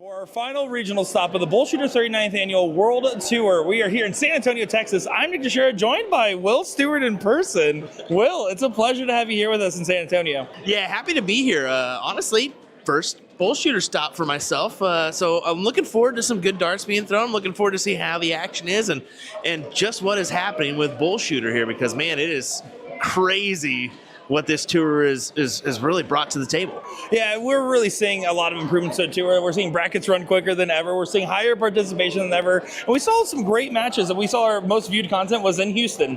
For our final regional stop of the BullShooter 39th Annual World Tour, we are here in San Antonio, Texas. I'm Nick DeShera, joined by Will Stewart in person. Will, it's a pleasure to have you here with us in San Antonio. Yeah, happy to be here. Honestly, first BullShooter stop for myself. So I'm looking forward to some good darts being thrown. I'm looking forward to see how the action is and just what is happening with BullShooter here, because, man, it is crazy what this tour is really brought to the table. Yeah, we're really seeing a lot of improvements to the tour. We're seeing brackets run quicker than ever. We're seeing higher participation than ever. And we saw some great matches. We saw our most viewed content was in Houston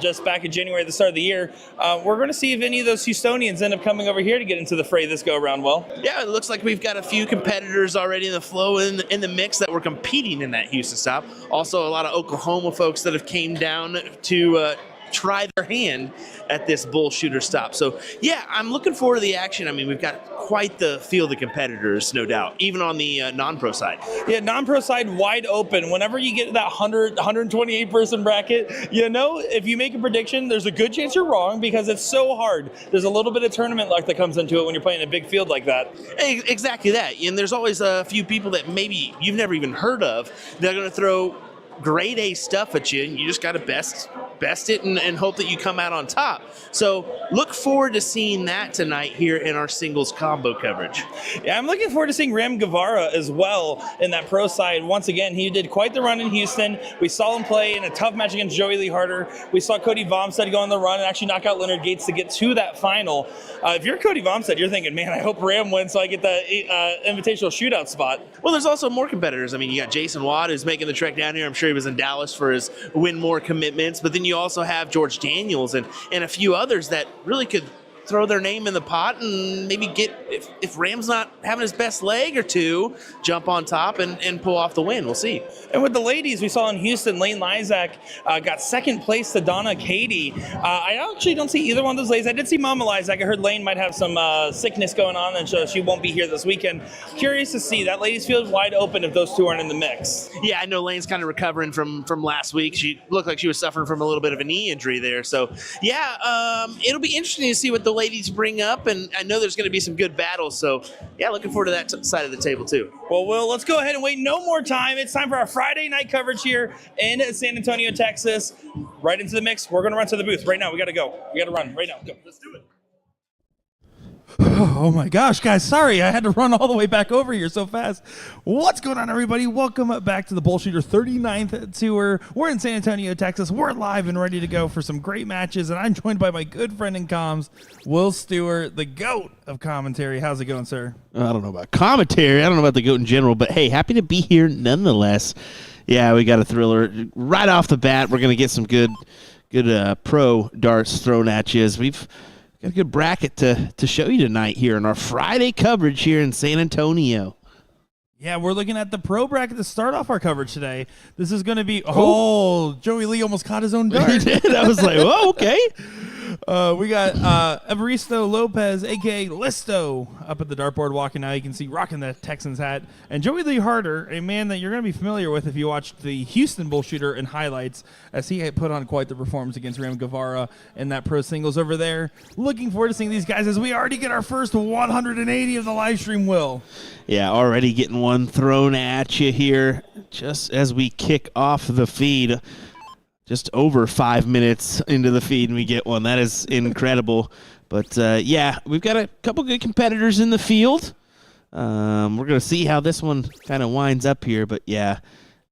just back in January at the start of the year. We're going to see if any of those Houstonians end up coming over here to get into the fray this go around, Will. Yeah, it looks like we've got a few competitors already in the flow in the mix that were competing in that Houston stop. Also, a lot of Oklahoma folks that have came down to try their hand at this BullShooter stop. So yeah, I'm looking forward to the action. I mean, we've got quite the field of competitors, no doubt, even on the non-pro side. Yeah, non-pro side wide open. Whenever you get that 128 person bracket, you know, if you make a prediction, there's a good chance you're wrong because it's so hard. There's a little bit of tournament luck that comes into it when you're playing a big field like that. Exactly that. And there's always a few people that maybe you've never even heard of that are going to throw grade A stuff at you. You just got to best it and hope that you come out on top. So look forward to seeing that tonight here in our singles combo coverage. Yeah, I'm looking forward to seeing Ram Guevara as well in that pro side. Once again, he did quite the run in Houston. We saw him play in a tough match against Joey Lee Harder. We saw Cody Vomstead go on the run and actually knock out Leonard Gates to get to that final. If you're Cody Vomstead, you're thinking, man, I hope Ram wins so I get the invitational shootout spot. Well, there's also more competitors. I mean, you got Jason Watt who's making the trek down here. I'm sure he was in Dallas for his win more commitments, but then you also have George Daniels and a few others that really could throw their name in the pot and maybe get, if Ram's not having his best leg or two, jump on top and pull off the win. We'll see. And with the ladies, we saw in Houston, Lane Lysak got second place to Donna Katie. I actually don't see either one of those ladies. I did see Mama Lysak. I heard Lane might have some sickness going on, and so she won't be here this weekend. Curious to see that ladies field wide open if those two aren't in the mix. Yeah, I know Lane's kind of recovering from last week. She looked like she was suffering from a little bit of a knee injury there. So, yeah, it'll be interesting to see what the ladies bring up, and I know there's going to be some good battles. So, yeah, looking forward to that side of the table, too. Well, Will, let's go ahead and wait no more time. It's time for our Friday night coverage here in San Antonio, Texas. Right into the mix. We're going to run to the booth right now. We got to go. We got to run right now. Go. Let's do it. Oh my gosh, guys, sorry. I had to run all the way back over here so fast. What's going on, everybody? Welcome back to the BullShooter 39th Tour. We're in San Antonio, Texas. We're live and ready to go for some great matches, and I'm joined by my good friend in comms, Will Stewart, the GOAT of commentary. How's it going, sir? I don't know about commentary. I don't know about the GOAT in general, but hey, happy to be here nonetheless. Yeah, we got a thriller right off the bat. We're going to get some good pro darts thrown at you as we've got a good bracket to show you tonight here in our Friday coverage here in San Antonio. Yeah, we're looking at the pro bracket to start off our coverage today. This is going to be, Joey Lee almost caught his own dart. He did. I was like, whoa, okay. We got Evaristo Lopez, a.k.a. Listo, up at the dartboard walking now. You can see rocking the Texans hat. And Joey Lee Harder, a man that you're going to be familiar with if you watched the Houston BullShooter in highlights, as he had put on quite the performance against Ram Guevara in that pro singles over there. Looking forward to seeing these guys as we already get our first 180 of the live stream, Will. Yeah, already getting one thrown at you here just as we kick off the feed. Just over 5 minutes into the feed, and we get one. That is incredible. But, yeah, we've got a couple good competitors in the field. We're going to see how this one kind of winds up here. But, yeah,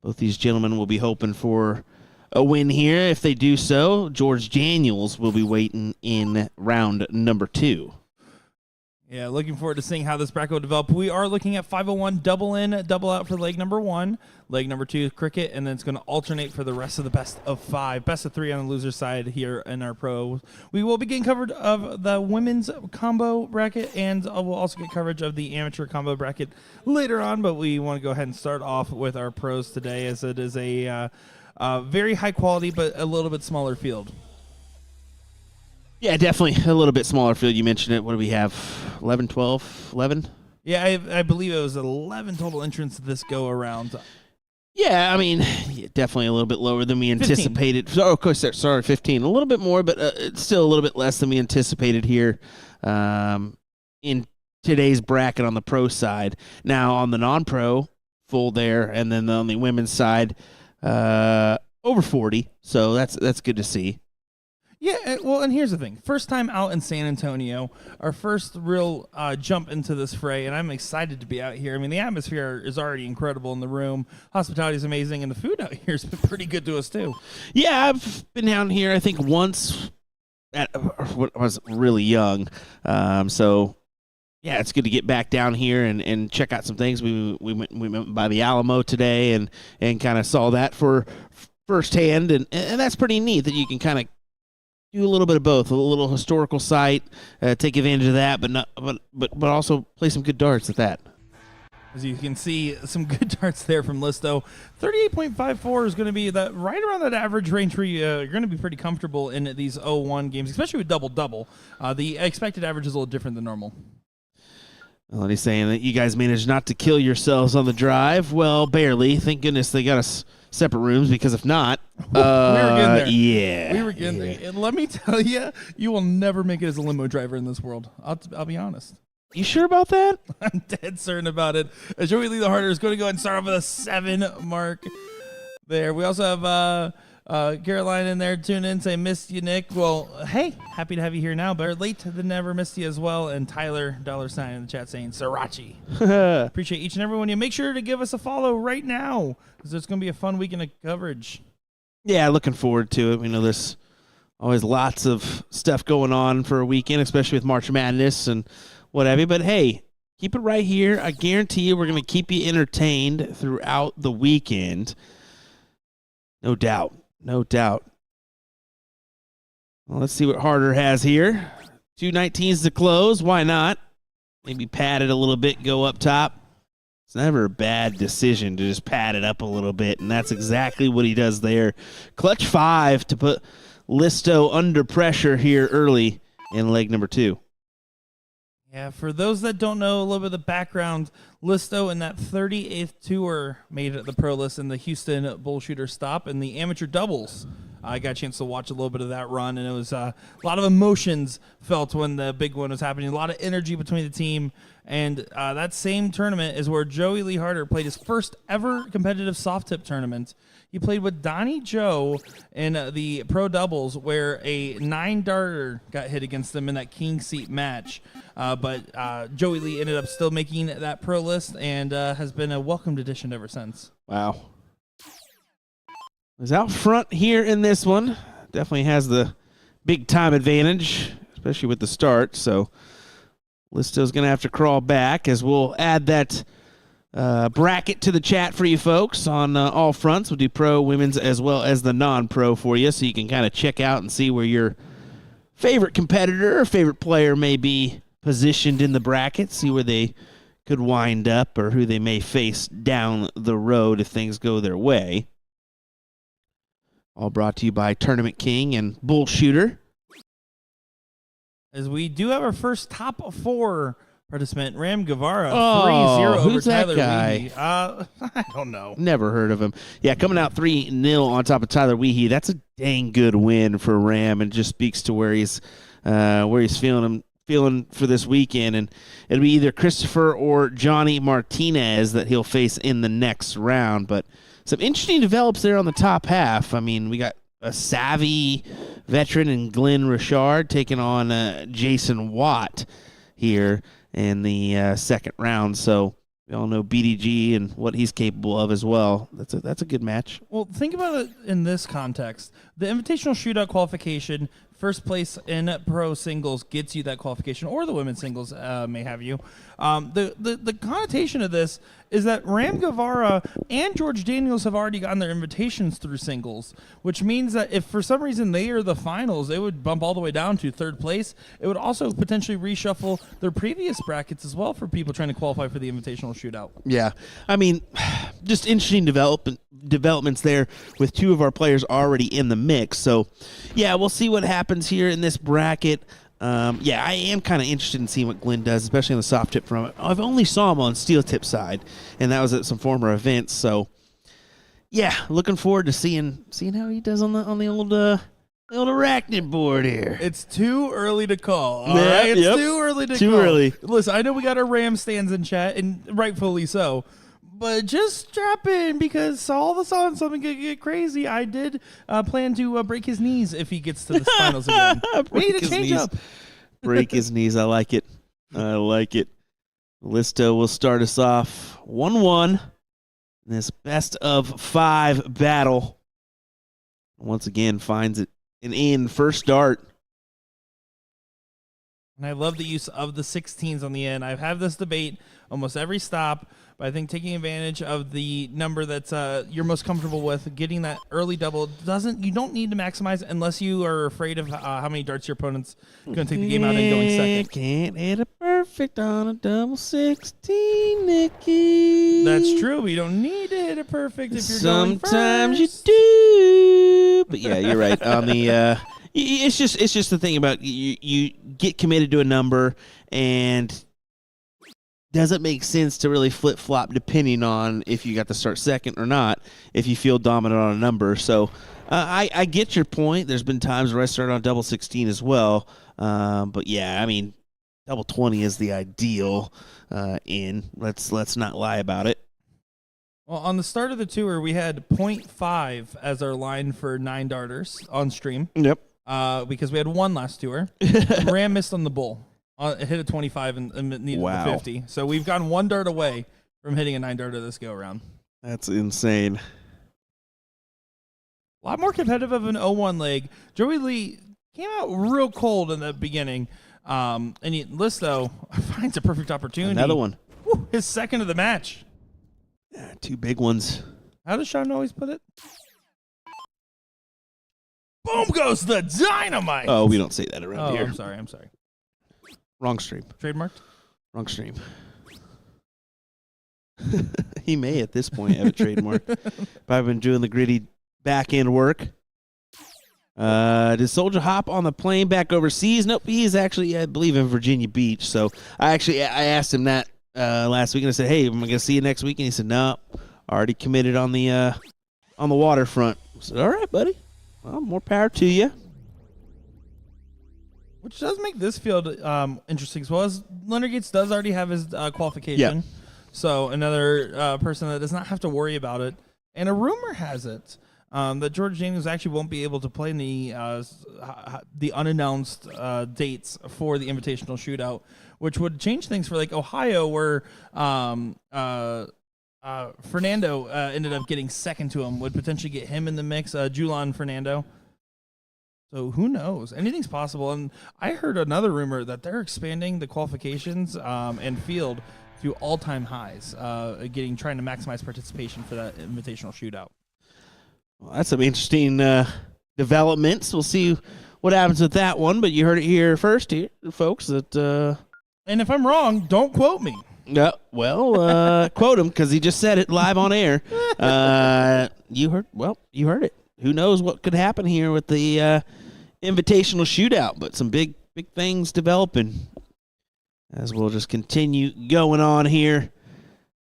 both these gentlemen will be hoping for a win here. If they do so, George Daniels will be waiting in round number 2. Yeah, looking forward to seeing how this bracket will develop. We are looking at 501 double in, double out for leg number 1. Leg number 2 cricket, and then it's going to alternate for the rest of the best of 5. Best of 3 on the loser side here in our pro. We will be getting coverage of the women's combo bracket, and we'll also get coverage of the amateur combo bracket later on, but we want to go ahead and start off with our pros today, as it is a very high quality but a little bit smaller field. Yeah, definitely a little bit smaller field. You mentioned it. What do we have? 11, 12, 11? Yeah, I believe it was 11 total entrants this go around. Yeah, I mean, definitely a little bit lower than we anticipated. 15. Oh, of course, sorry, 15. A little bit more, but it's still a little bit less than we anticipated here in today's bracket on the pro side. Now on the non-pro, full there, and then on the women's side, over 40. So that's good to see. Yeah, well, and here's the thing. First time out in San Antonio, our first real jump into this fray, and I'm excited to be out here. I mean, the atmosphere is already incredible in the room. Hospitality is amazing, and the food out here has been pretty good to us, too. Yeah, I've been down here, I think, once when I was really young. So, yeah, it's good to get back down here and check out some things. We went by the Alamo today and kind of saw that for firsthand, and that's pretty neat that you can kind of do a little bit of both, a little historical site, take advantage of that, but also play some good darts at that. As you can see, some good darts there from Listo. 38.54 is going to be that right around that average range where you're going to be pretty comfortable in these 0-1 games, especially with double-double. The expected average is a little different than normal. Well, and he's saying that you guys managed not to kill yourselves on the drive. Well, barely. Thank goodness they got us separate rooms, because if not, we were getting there. Yeah. We were getting there. And let me tell you, you will never make it as a limo driver in this world. I'll be honest. You sure about that? I'm dead certain about it. As Joey Lee the Harder is going to go ahead and start off with a 7 mark there. We also have Caroline in there tune in, say, missed you, Nick. Well, hey, happy to have you here now. Better late than never, missed you as well. And Tyler $sign in the chat saying, Sriracha. Appreciate each and every one of you. Make sure to give us a follow right now, because it's going to be a fun weekend of coverage. Yeah, looking forward to it. We know there's always lots of stuff going on for a weekend, especially with March Madness and what have you. But, hey, keep it right here. I guarantee you we're going to keep you entertained throughout the weekend. No doubt. No doubt. Well, let's see what Harder has here. 219s to close. Why not? Maybe pad it a little bit, go up top. It's never a bad decision to just pad it up a little bit, and that's exactly what he does there. Clutch 5 to put Listo under pressure here early in leg number 2. Yeah, for those that don't know a little bit of the background, Listo in that 38th tour made it the pro list in the Houston BullShooter stop in the amateur doubles. I got a chance to watch a little bit of that run, and it was a lot of emotions felt when the big one was happening, a lot of energy between the team. And that same tournament is where Joey Lee Harder played his first ever competitive soft tip tournament. He played with Donnie Joe in the pro doubles, where a 9-darter got hit against him in that king seat match. But Joey Lee ended up still making that pro list and has been a welcomed addition ever since. Wow. Was out front here in this one. Definitely has the big time advantage, especially with the start. So Listo's going to have to crawl back, as we'll add that bracket to the chat for you folks on all fronts. We'll do pro, women's, as well as the non-pro for you, so you can kind of check out and see where your favorite competitor or favorite player may be positioned in the bracket, see where they could wind up or who they may face down the road if things go their way. All brought to you by Tournament King and BullShooter. As we do have our first top 4 participant, Ram Guevara, 3-0 over who's that Tyler guy? Weehee. I don't know. Never heard of him. Yeah, coming out 3-0 on top of Tyler Weehee. That's a dang good win for Ram, and just speaks to where he's feeling for this weekend. And it'll be either Christopher or Johnny Martinez that he'll face in the next round. But some interesting develops there on the top half. I mean, we got a savvy veteran in Glenn Richard taking on Jason Watt here in the second round. So we all know BDG and what he's capable of as well. That's a good match. Well, think about it in this context. The Invitational Shootout qualification, first place in pro singles gets you that qualification, or the women's singles may have you. The connotation of this is that Ram Guevara and George Daniels have already gotten their invitations through singles, which means that if for some reason they are the finals, it would bump all the way down to third place. It would also potentially reshuffle their previous brackets as well for people trying to qualify for the Invitational Shootout. Yeah, I mean, just interesting developments there with 2 of our players already in the mix. So, yeah, we'll see what happens here in this bracket. Yeah, I am kind of interested in seeing what Glenn does, especially on the soft tip front. I've only saw him on steel tip side, and that was at some former events. So, yeah, looking forward to seeing how he does on the old Little arachnid board here. It's too early to call. All Yeah, right? It's yep. too early to Too call. early. Listen, I know we got our Ram stands in chat, and rightfully so. But just strap in, because all of a sudden something could get crazy. I did plan to break his knees if he gets to the finals again. We need to change up. Break his knees. I like it. I like it. Listo will start us off 1-1 in this best of 5 battle. Once again, finds it an in first start. And I love the use of the 16s on the end. I've had this debate almost every stop, but I think taking advantage of the number that's you're most comfortable with, getting that early double, you don't need to maximize unless you are afraid of how many darts your opponent's going to take the game out and going second. Can't hit a perfect on a double 16, Nikki. That's true. But you don't need to hit it perfect if you're going first. Sometimes you do. But yeah, you're right. On the it's just the thing about you get committed to a number, and doesn't make sense to really flip-flop depending on if you got to start second or not, if you feel dominant on a number. So I get your point. There's been times where I started on double 16 as well. But yeah, I mean, double 20 is the ideal in. Let's not lie about it. Well, on the start of the tour, we had 0.5 as our line for 9 darters on stream. Yep. Because we had 1 last tour. Ram missed on the bull. It hit a 25 and needed Wow. a 50. So we've gone 1 dart away from hitting a 9 darter this go around. That's insane. A lot more competitive of an 0-1 leg. Joey Lee came out real cold in the beginning. And Listo finds a perfect opportunity. Another one. Woo, his second of the match. Yeah, 2 big ones. How does Sean always put it? Boom goes the dynamite. Oh, we don't say that around here. I'm sorry. Wrong stream. Trademarked? Wrong stream. He may at this point have a trademark. I've been doing the gritty back end work. Did Soldier hop on the plane back overseas? Nope, he's actually, I believe, in Virginia Beach. So I asked him that last week, and I said, "Hey, am I going to see you next week?" And he said, "No, already committed on the waterfront." I said, "All right, buddy. Well, more power to you." Which does make this field interesting as well, as Leonard Gates does already have his qualification. Yep. So another person that does not have to worry about it. And a rumor has it that George Daniels actually won't be able to play in the unannounced dates for the Invitational Shootout, which would change things for like Ohio, where Fernando ended up getting second to him, would potentially get him in the mix, Julian Fernando. So who knows? Anything's possible. And I heard another rumor that they're expanding the qualifications and field to all-time highs, trying to maximize participation for that Invitational Shootout. Well, that's some interesting developments. We'll see what happens with that one. But you heard it here first, here, folks. That and if I'm wrong, don't quote me. no, well, quote him because he just said it live on air. You heard it. Who knows what could happen here with the Invitational Shootout? But some big things developing. As we'll just continue going on here,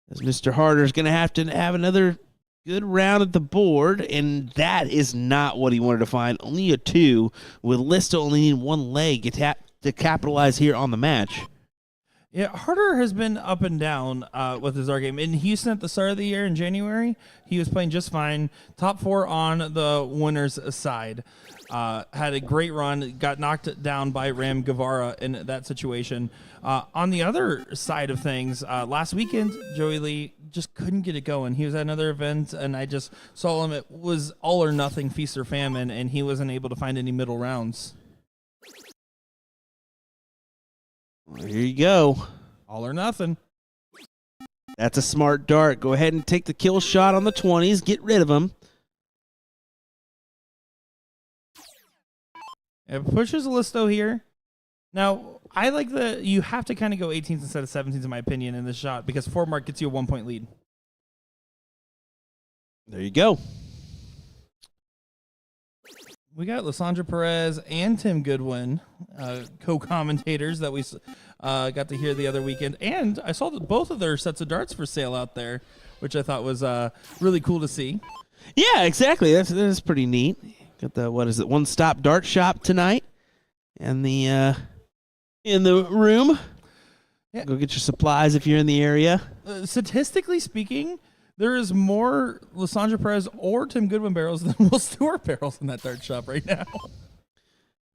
as Mr. Harder's going to have another good round at the board, and that is not what he wanted to find. Only a 2, with Listo only needing 1 leg to capitalize here on the match. Yeah, Harder has been up and down with his R game. In Houston at the start of the year in January, he was playing just fine. Top 4 on the winner's side. Had a great run, got knocked down by Ram Guevara in that situation. On the other side of things, last weekend, Joey Lee just couldn't get it going. He was at another event, and I just saw him. It was all or nothing, feast or famine, and he wasn't able to find any middle rounds. Well, here you go. All or nothing. That's a smart dart. Go ahead and take the kill shot on the 20s. Get rid of him. It pushes Listo here. Now, I like you have to kind of go 18s instead of 17s, in my opinion, in this shot, because 4 mark gets you a 1-point lead. There you go. We got Lysandra Perez and Tim Goodwin, co-commentators that we got to hear the other weekend. And I saw that both of their sets of darts for sale out there, which I thought was really cool to see. Yeah, exactly. That's pretty neat. Got the, what is it, one-stop dart shop tonight and the in the room. Yeah. Go get your supplies if you're in the area. Statistically speaking, there is more Lysandra Perez or Tim Goodwin barrels than Will Stewart barrels in that dart shop right now.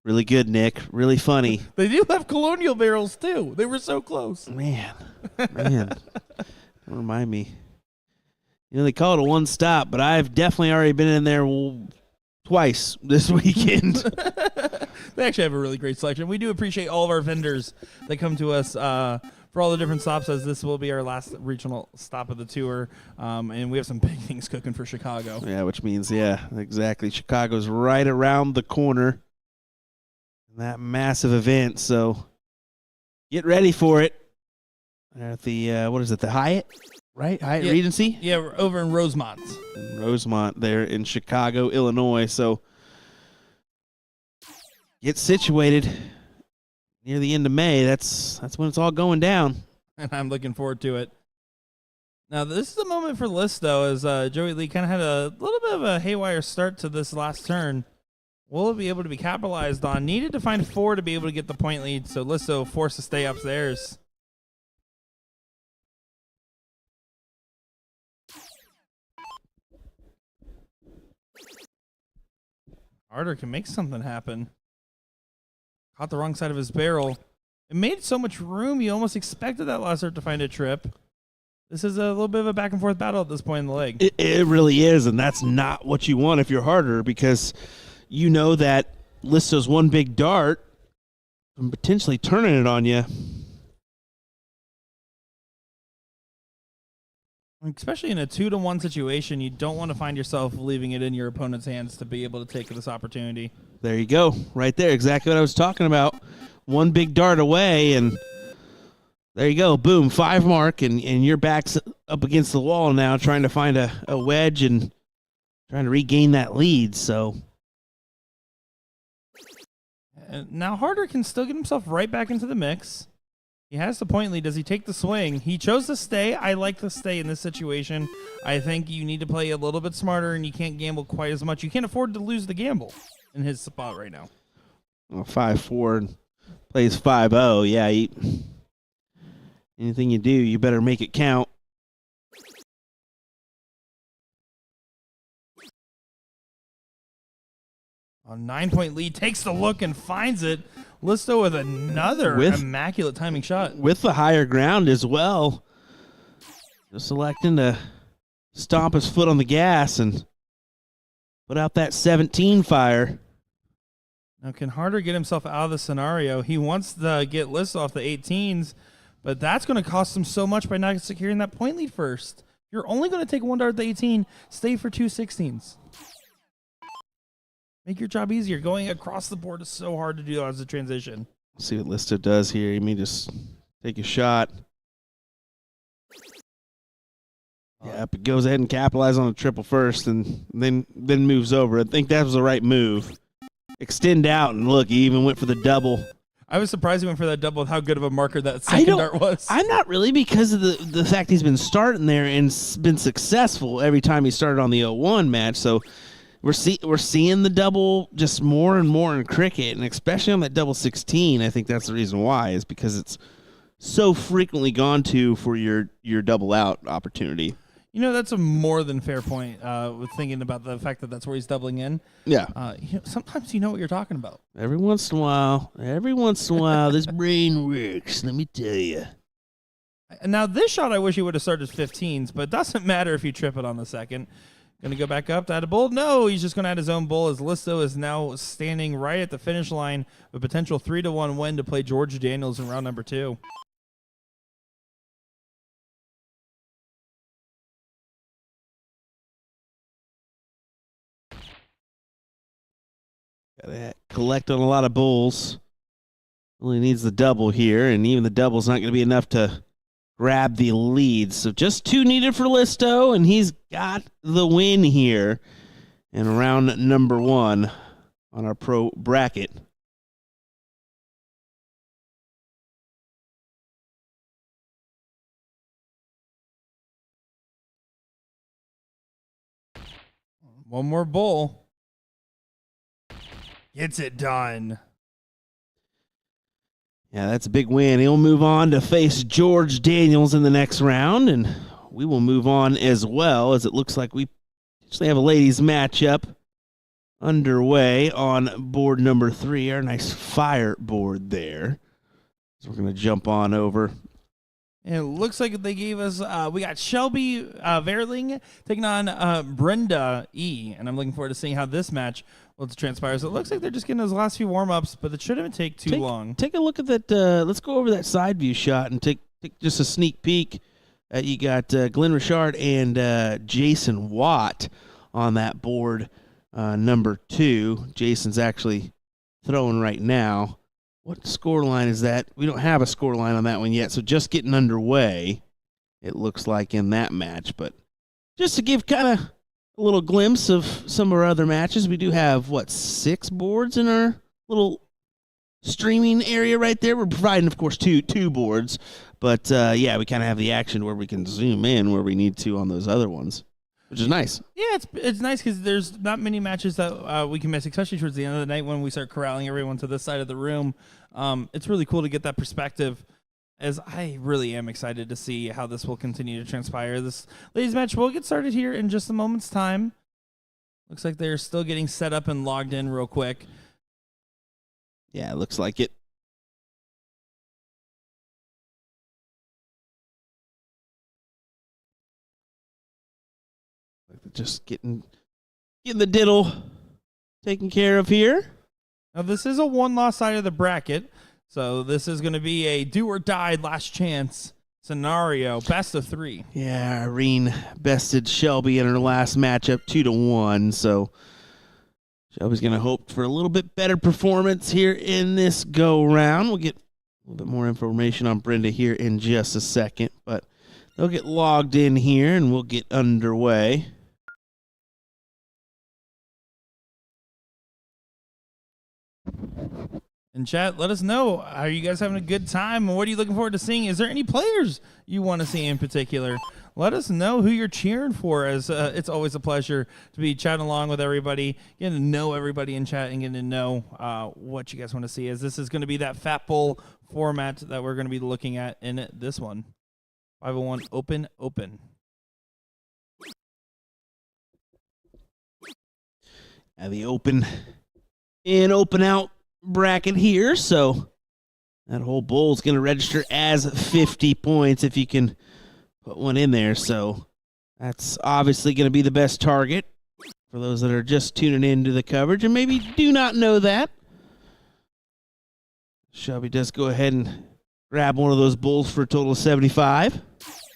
Really good, Nick. Really funny. They do have Colonial barrels, too. They were so close. Man. Don't remind me. You know, they call it a one-stop, but I've definitely already been in there twice this weekend. They actually have a really great selection. We do appreciate all of our vendors that come to us for all the different stops, as this will be our last regional stop of the tour. And we have some big things cooking for Chicago. Yeah, which means, yeah, exactly. Chicago's right around the corner. That massive event, so get ready for it. At the, what is it, the Hyatt? Right? Hyatt Regency? Yeah, we're over in Rosemont. Rosemont there in Chicago, Illinois. So get situated near the end of May. That's when it's all going down. And I'm looking forward to it. Now, this is the moment for List, though, as Joey Lee kind of had a little bit of a haywire start to this last turn. Will it be able to be capitalized on? Needed to find 4 to be able to get the point lead, so Listo forced to stay upstairs. Harder can make something happen. Caught the wrong side of his barrel. It made so much room, you almost expected that last start to find a trip. This is a little bit of a back and forth battle at this point in the leg. It really is, and that's not what you want if you're Harder, because you know that Listo's one big dart and potentially turning it on you. Especially in a 2-to-1 situation, you don't want to find yourself leaving it in your opponent's hands to be able to take this opportunity. There you go. Right there. Exactly what I was talking about. One big dart away, and there you go. Boom. 5 mark, and your back's up against the wall now trying to find a wedge and trying to regain that lead. So now Harder can still get himself right back into the mix. He has the point lead. Does he take the swing? He chose to stay. I like to stay in this situation. I think you need to play a little bit smarter, and you can't gamble quite as much. You can't afford to lose the gamble in his spot right now. Well, 5-4 plays 5-0. Yeah, anything you do, you better make it count. A 9-point lead, takes the look and finds it. Listo with another immaculate timing shot. With the higher ground as well. Just electing to stomp his foot on the gas and put out that 17 fire. Now, can Harder get himself out of the scenario? He wants to get Listo off the 18s, but that's going to cost him so much by not securing that point lead first. You're only going to take 1 dart at the 18, stay for 2 16s. Make your job easier. Going across the board is so hard to do as a transition. Let's see what Listo does here. He may just take a shot. Yep, it goes ahead and capitalizes on the triple first and then moves over. I think that was the right move. Extend out, and look, he even went for the double. I was surprised he went for that double with how good of a marker that second dart was. I'm not really, because of the fact he's been starting there and been successful every time he started on the 0-1 match. So we're seeing the double just more and more in cricket, and especially on that double 16. I think that's the reason why, is because it's so frequently gone to for your double out opportunity. You know, that's a more than fair point with thinking about the fact that that's where he's doubling in. Yeah. Sometimes you know what you're talking about. Every once in a while, this brain works, let me tell you. Now, this shot I wish he would have started 15s, but it doesn't matter if you trip it on the second. Going to go back up to add a bull? No, he's just going to add his own bull, as Listo is now standing right at the finish line with a potential 3-1 win to play George Daniels in round number 2. Gotta collect on a lot of bulls. Really needs the double here, and even the double's not going to be enough to grab the lead. So just 2 needed for Listo, and he's got the win here in round number 1 on our pro bracket. One more bull. Gets it done. Yeah, that's a big win. He'll move on to face George Daniels in the next round, and we will move on as well, as it looks like we actually have a ladies matchup underway on board number 3, our nice fire board there. So we're going to jump on over. And it looks like they gave us, we got Shelby Verling taking on Brenda E. And I'm looking forward to seeing how this match will transpire. So it looks like they're just getting those last few warm-ups, but it shouldn't take too long. Take a look at that. Let's go over that side view shot and take just a sneak peek. You got Glenn Richard and Jason Watt on that board, number 2. Jason's actually throwing right now. What score line is that? We don't have a score line on that one yet, so just getting underway, it looks like, in that match. But just to give kind of a little glimpse of some of our other matches, we do have, 6 boards in our little streaming area right there. We're providing, of course, two boards. But, yeah, we kind of have the action where we can zoom in where we need to on those other ones, which is nice. Yeah, it's nice because there's not many matches that we can miss, especially towards the end of the night when we start corralling everyone to this side of the room. It's really cool to get that perspective, as I really am excited to see how this will continue to transpire. This ladies match will get started here in just a moment's time. Looks like they're still getting set up and logged in real quick. Yeah, it looks like it. Just getting the diddle taken care of here. Now, this is a one-loss side of the bracket, so this is going to be a do-or-die last chance scenario, best of 3. Yeah, Irene bested Shelby in her last matchup 2-1, so Shelby's going to hope for a little bit better performance here in this go-round. We'll get a little bit more information on Brenda here in just a second, but they'll get logged in here, and we'll get underway. In chat, let us know. Are you guys having a good time? And what are you looking forward to seeing? Is there any players you want to see in particular? Let us know who you're cheering for, as it's always a pleasure to be chatting along with everybody, getting to know everybody in chat and getting to know what you guys want to see, as this is going to be that Fat Bowl format that we're going to be looking at in this one. 501 open. Now the open in, open out bracket here, so that whole bowl is going to register as 50 points if you can put one in there. So that's obviously going to be the best target for those that are just tuning into the coverage and maybe do not know that. Shelby does go ahead and grab one of those bowls for a total of 75.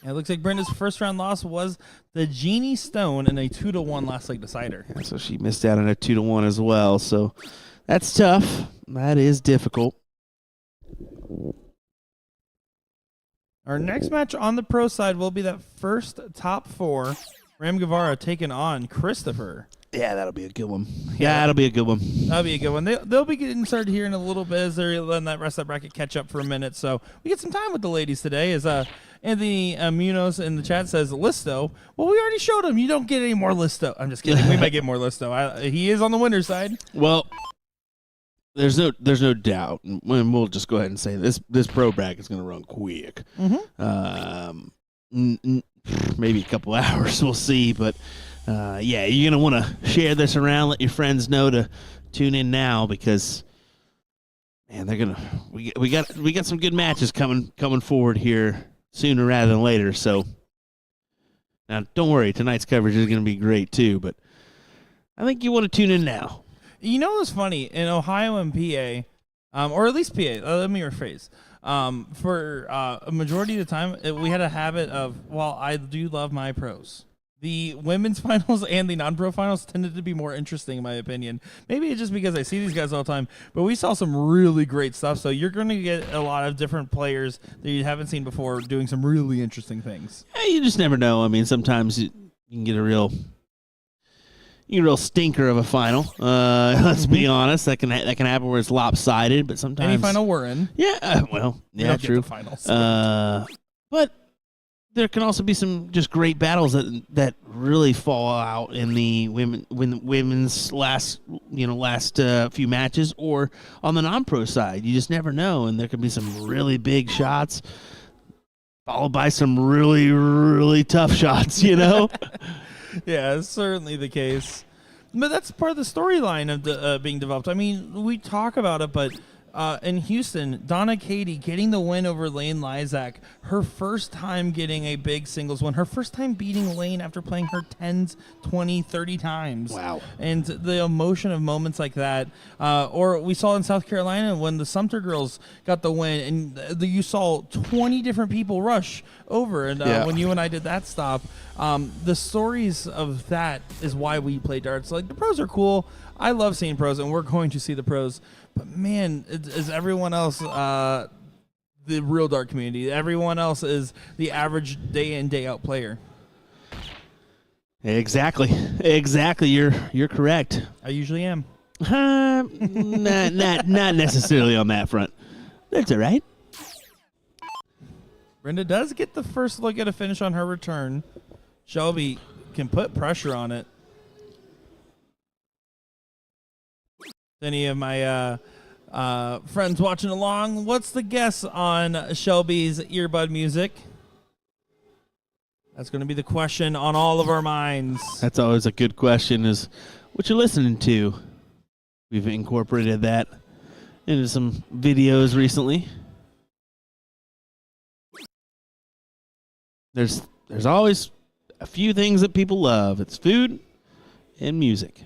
It looks like Brenda's first round loss was the Genie Stone in a 2-1 last leg decider. Yeah, so she missed out on a 2-1 as well. So that's tough. That is difficult. Our next match on the pro side will be that first top 4. Ram Guevara taking on Christopher. Yeah, that'll be a good one. Yeah, that'll be a good one. That'll be a good one. They'll be getting started here in a little bit as they're letting that rest of that bracket catch up for a minute. So we get some time with the ladies today. As Anthony Munoz in the chat says, Listo. Well, we already showed him. You don't get any more Listo. I'm just kidding. We might get more Listo. He is on the winner's side. Well, there's no doubt, and we'll just go ahead and say this pro bracket is going to run quick. Maybe a couple hours, we'll see. But yeah, you're going to want to share this around, let your friends know to tune in now, because man, they're gonna we got some good matches coming forward here sooner rather than later. So now, don't worry, tonight's coverage is going to be great too. But I think you want to tune in now. You know what's funny? In Ohio and PA, or at least PA, let me rephrase. For a majority of the time, we had a habit of, while I do love my pros, the women's finals and the non-pro finals tended to be more interesting, in my opinion. Maybe it's just because I see these guys all the time, but we saw some really great stuff. So you're going to get a lot of different players that you haven't seen before doing some really interesting things. Yeah, you just never know. I mean, sometimes you can get a real stinker of a final. Let's be honest. That can happen where it's lopsided, but sometimes any final we're in. Yeah, well, yeah, we don't true. get the finals. But there can also be some just great battles that really fall out in the women's last few matches, or on the non-pro side. You just never know, and there can be some really big shots followed by some really, really tough shots, Yeah, it's certainly the case. But that's part of the storyline of being developed. I mean, we talk about it, but in Houston, Donna Katie getting the win over Lane Lysak, her first time getting a big singles win, her first time beating Lane after playing her 10s, 20, 30 times. Wow. And the emotion of moments like that. Or we saw in South Carolina when the Sumter girls got the win, and you saw 20 different people rush over. And when you and I did that stop, the stories of that is why we play darts. Like, the pros are cool. I love seeing pros, and we're going to see the pros. But, man, is everyone else the real dart community? Everyone else is the average day in, day out player. Exactly. You're correct. I usually am. Not necessarily on that front. That's all right. Brenda does get the first look at a finish on her return. Shelby can put pressure on it. Any of my friends watching along, what's the guess on Shelby's earbud music? That's going to be the question on all of our minds. That's always a good question, is what you're listening to. We've incorporated that into some videos recently. There's always a few things that people love. It's food and music.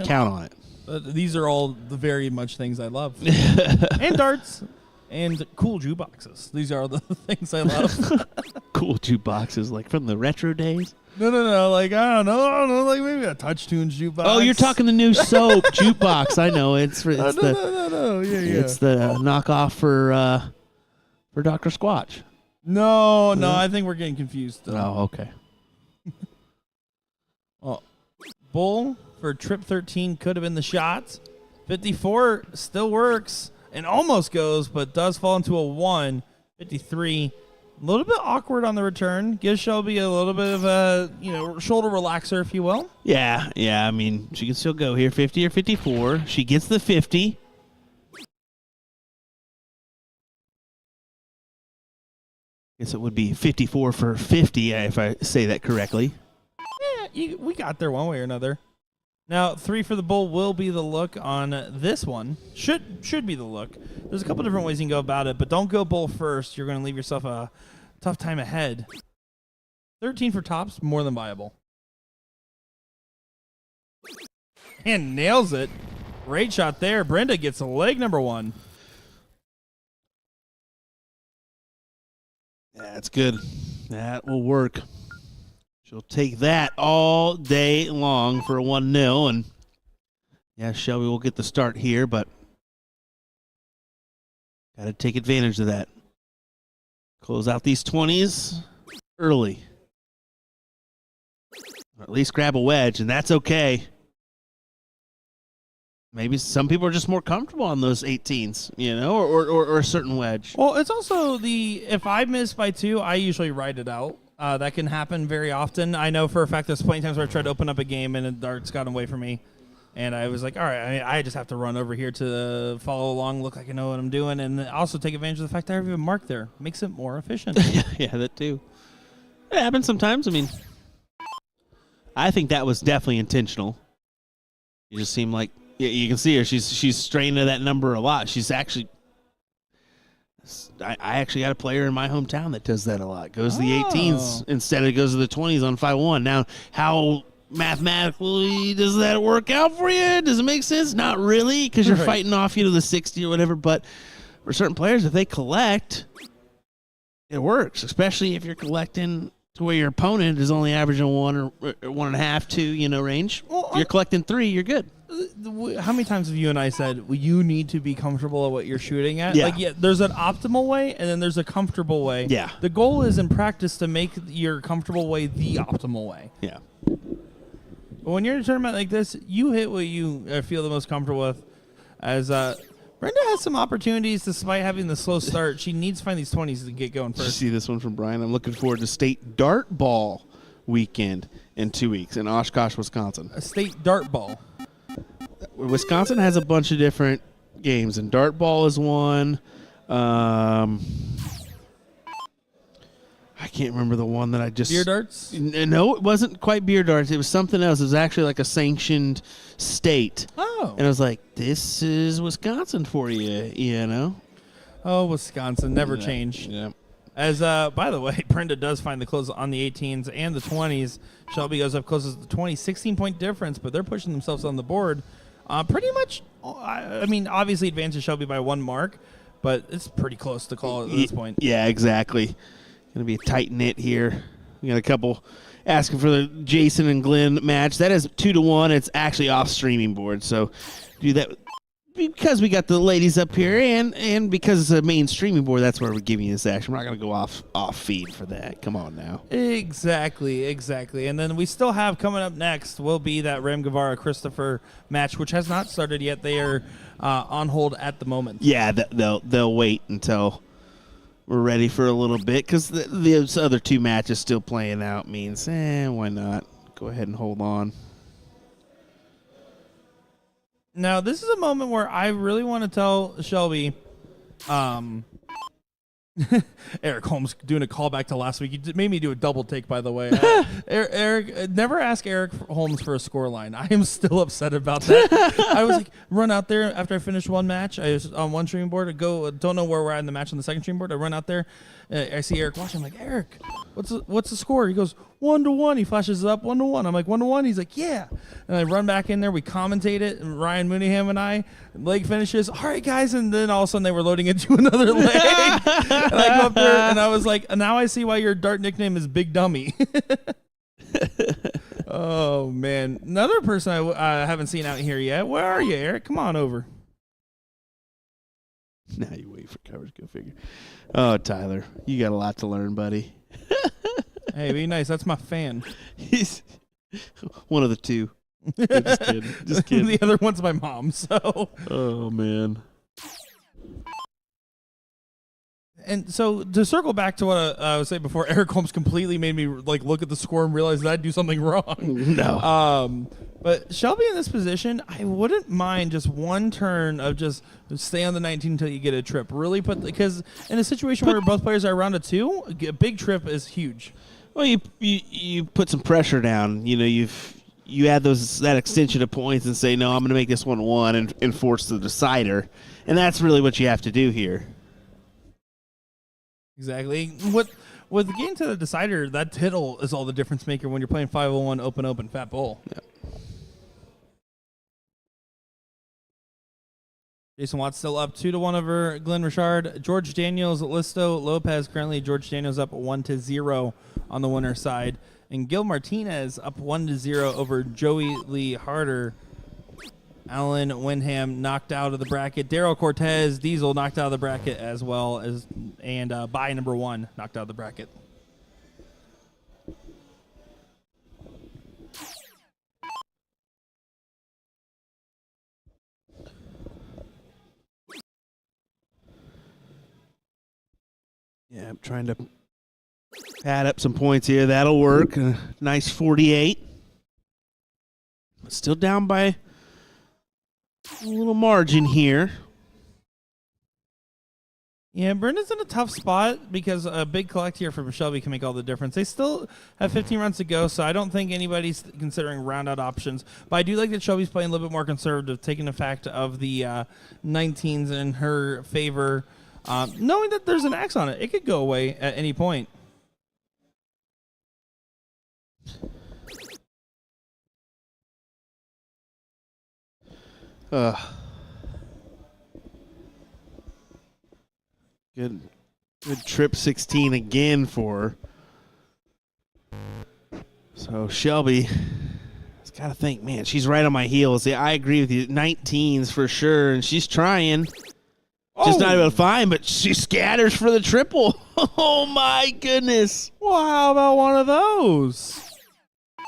Count on it. These are all the very much things I love. And darts and cool jukeboxes. These are the things I love. Cool jukeboxes, like from the retro days? No. Like, I don't know. Like maybe a Touch Tunes jukebox. Oh, you're talking the new soap jukebox. I know. It's No. Yeah. It's the knockoff for Dr. Squatch. No, I think we're getting confused. Oh, okay. Well, Bull for trip 13 could have been the shot. 54 still works and almost goes, but does fall into a 1. 53, a little bit awkward on the return. Gives Shelby a little bit of a shoulder relaxer, if you will. Yeah. I mean, she can still go here, 50 or 54. She gets the 50. Guess it would be 54 for 50 if I say that correctly. Yeah, we got there one way or another. Now, 3 for the Bull will be the look on this one. Should be the look. There's a couple different ways you can go about it, but don't go Bull first. You're going to leave yourself a tough time ahead. 13 for tops, more than viable. And nails it. Great shot there. Brenda gets leg number 1. That's good. That will work. She'll take that all day long for a 1-0. And, yeah, Shelby will get the start here, but got to take advantage of that. Close out these 20s early. Or at least grab a wedge, and that's okay. Maybe some people are just more comfortable on those 18s, or a certain wedge. Well, it's also if I miss by 2, I usually ride it out. That can happen very often. I know for a fact there's plenty of times where I tried to open up a game and a dart's gotten away from me. And I was like, all right, I just have to run over here to follow along, look like I know what I'm doing, and also take advantage of the fact that I have a mark there. Makes it more efficient. Yeah, that too. It happens sometimes. I mean, I think that was definitely intentional. You just seem like, you can see her. She's straining to that number a lot. She's actually, I actually got a player in my hometown that does that a lot. Goes to the 18s instead of goes to the 20s on 5-1. Now, how mathematically does that work out for you? Does it make sense? Not really, because you're fighting off the 60 or whatever. But for certain players, if they collect, it works, especially if you're collecting to where your opponent is only averaging 1 or 1.5, 2, range. Well, if you're collecting 3, you're good. How many times have you and I said you need to be comfortable at what you're shooting at? Yeah. There's an optimal way and then there's a comfortable way. Yeah. The goal is in practice to make your comfortable way the optimal way. Yeah. But when you're in a tournament like this, you hit what you feel the most comfortable with. As Brenda Brenda has some opportunities despite having the slow start. She needs to find these 20s to get going Did you first. see this one from Brian? I'm looking forward to state dart ball weekend in 2 weeks in Oshkosh, Wisconsin. A state dart ball. Wisconsin has a bunch of different games, and dart ball is one. I can't remember the one that I just... Beer darts? No, it wasn't quite beer darts. It was something else. It was actually like a sanctioned state. Oh. And I was like, this is Wisconsin for you, you know? Oh, Wisconsin. Never Yeah, change. Yeah. As, by the way, Brenda does find the close on the 18s and the 20s. Shelby goes up close to the 20, 16-point difference, but they're pushing themselves on the board. Pretty much, I mean, obviously advances Shelby by 1 mark, but it's pretty close to call at this point. Yeah, exactly. Going to be a tight knit here. We got a couple asking for the Jason and Glenn match. That is 2-1. It's actually off streaming board, so do that. Because we got the ladies up here, and because it's a main streaming board, that's where we're giving you this action. We're not going to go off feed for that. Come on now. Exactly. And then we still have coming up next will be that Ram Guevara Christopher match, which has not started yet. They are on hold at the moment. Yeah, they'll wait until we're ready for a little bit, because the other 2 matches still playing out means, why not? Go ahead and hold on. Now, this is a moment where I really want to tell Shelby, Eric Holmes doing a callback to last week. You made me do a double take, by the way. Eric, never ask Eric Holmes for a score line. I am still upset about that. I was like, run out there after I finished one match. I was on one stream board. I don't know where we're at in the match on the second stream board. I run out there. I see Eric watching. I'm like, Eric, what's the score? He goes, 1-1. He flashes it up 1-1. I'm like, 1-1. He's like, yeah. And I run back in there. We commentate it. And Ryan Mooneyham and I, leg finishes. All right, guys. And then all of a sudden they were loading into another leg. And I go up there and I was like, now I see why your dart nickname is Big Dummy. Oh, man. Another person I haven't seen out here yet. Where are you, Eric? Come on over. Now you wait for coverage. Go figure. Oh, Tyler, you got a lot to learn, buddy. Hey, be nice. That's my fan. He's one of the 2. Just kidding. Just kidding. The other one's my mom, so. Oh, man. And so to circle back to what I was saying before, Eric Holmes completely made me like look at the score and realize that I'd do something wrong. No. But Shelby in this position, I wouldn't mind just one turn of just stay on the 19 until you get a trip. Really because in a situation where both players are around a 2, a big trip is huge. Well, you put some pressure down. You know, you add that extension of points and say, no, I'm going to make this 1-1 and force the decider. And that's really what you have to do here. Exactly. With getting to the decider, that tittle is all the difference maker when you're playing 501 open fat bowl. Yeah. Jason Watt's still up 2-1 over Glenn Richard. George Daniels, Listo Lopez. Currently, George Daniels up 1-0 on the winner side, and Gil Martinez up 1-0 over Joey Lee Harder. Alan Windham knocked out of the bracket. Daryl Cortez, Diesel knocked out of the bracket as well as, and by number 1 knocked out of the bracket. Yeah, I'm trying to add up some points here. That'll work. Nice 48. Still down by a little margin here. Yeah, Brendan's in a tough spot because a big collect here from Shelby can make all the difference. They still have 15 rounds to go, so I don't think anybody's considering round-out options. But I do like that Shelby's playing a little bit more conservative, taking the fact of the 19s in her favor, knowing that there's an X on it. It could go away at any point. Good trip 16 again for her. So Shelby has got to think, man, she's right on my heels. Yeah, I agree with you. 19s for sure, and she's trying. Just not able to find, but she scatters for the triple. Oh, my goodness. Well, how about one of those?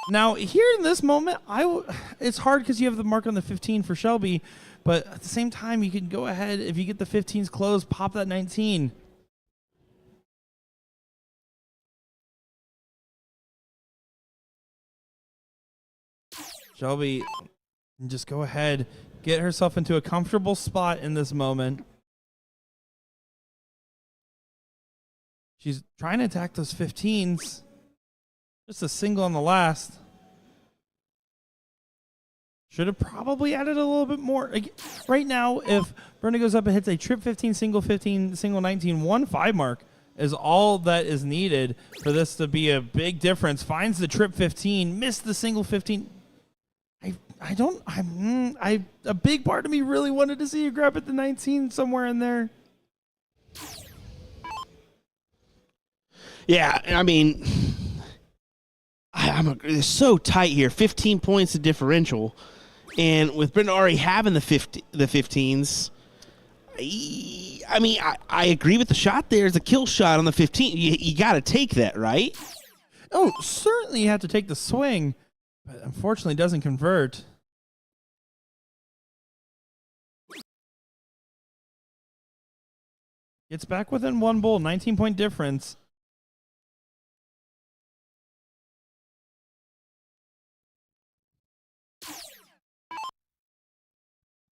Now, here in this moment, it's hard because you have the mark on the 15 for Shelby, But at the same time, you can go ahead, if you get the 15s closed, pop that 19. Shelby, just go ahead, get herself into a comfortable spot in this moment. She's trying to attack those 15s. Just a single on the last. Should have probably added a little bit more. Right now, if Brenda goes up and hits a trip 15, single 19, 1-5 mark is all that is needed for this to be a big difference. Finds the trip 15, missed the single 15. A big part of me really wanted to see you grab at the 19 somewhere in there. Yeah, I mean, it's so tight here. 15 points of differential. And with Brenda already having the 15s, I mean, I agree with the shot there. It's a kill shot on the 15. You got to take that, right? Oh, certainly you have to take the swing, but unfortunately doesn't convert. Gets back within one bull, 19-point difference.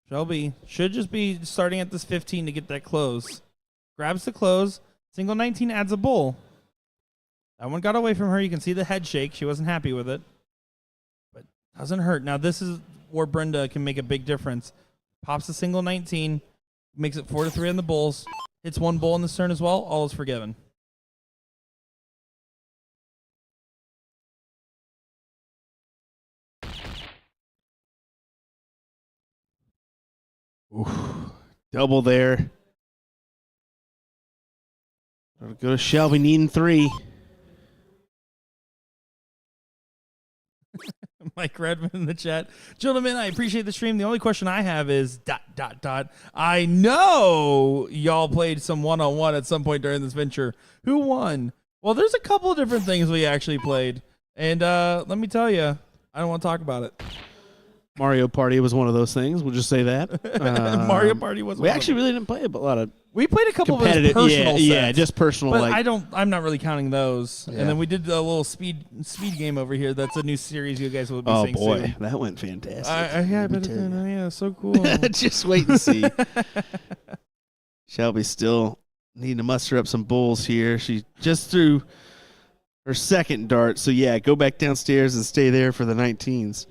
Shelby should just be starting at this 15 to get that close. Grabs the close. Single 19 adds a bull. That one got away from her. You can see the head shake. She wasn't happy with it. But doesn't hurt. Now this is where Brenda can make a big difference. Pops a single 19. Makes it 4-3 on the bulls. Hits one bull in the stern as well. All is forgiven. Oof. Double there. Go to Shelby needing 3. Mike Redmond in the chat. Gentlemen, I appreciate the stream. The only question I have is ... I know y'all played some one-on-one at some point during this venture. Who won? Well, there's a couple of different things we actually played. And let me tell you, I don't want to talk about it. Mario Party was one of those things. We'll just say that. Mario Party was. We actually really didn't play a lot of. We played a couple of those competitive. personal sets. Yeah, just personal. But like I'm not really counting those. Yeah. And then we did a little speed game over here. That's a new series you guys will be seeing boy, soon. that went fantastic. Yeah, but yeah, so cool. Just wait and see. Shelby still needing to muster up some bulls here. She just threw her second dart. So yeah, go back downstairs and stay there for the 19s.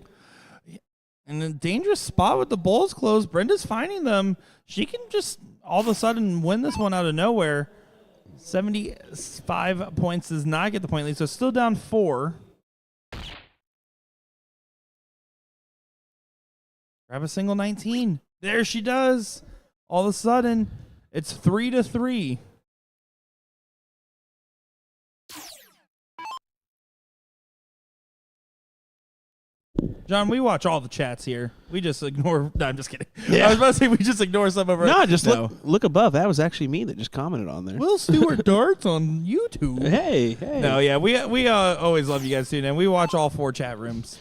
And a dangerous spot with the bulls closed. Brenda's finding them. She can just all of a sudden win this one out of nowhere. 75 points does not get the point lead, so still down 4. Grab a single 19. There she does. All of a sudden, it's 3-3. John, we watch all the chats here. We just ignore. No, I'm just kidding. Yeah. I was about to say we just ignore some of our. No, just look above. That was actually me that just commented on there. Will Stewart Darts on YouTube. Hey. No, yeah, we always love you guys too, and we watch all 4 chat rooms.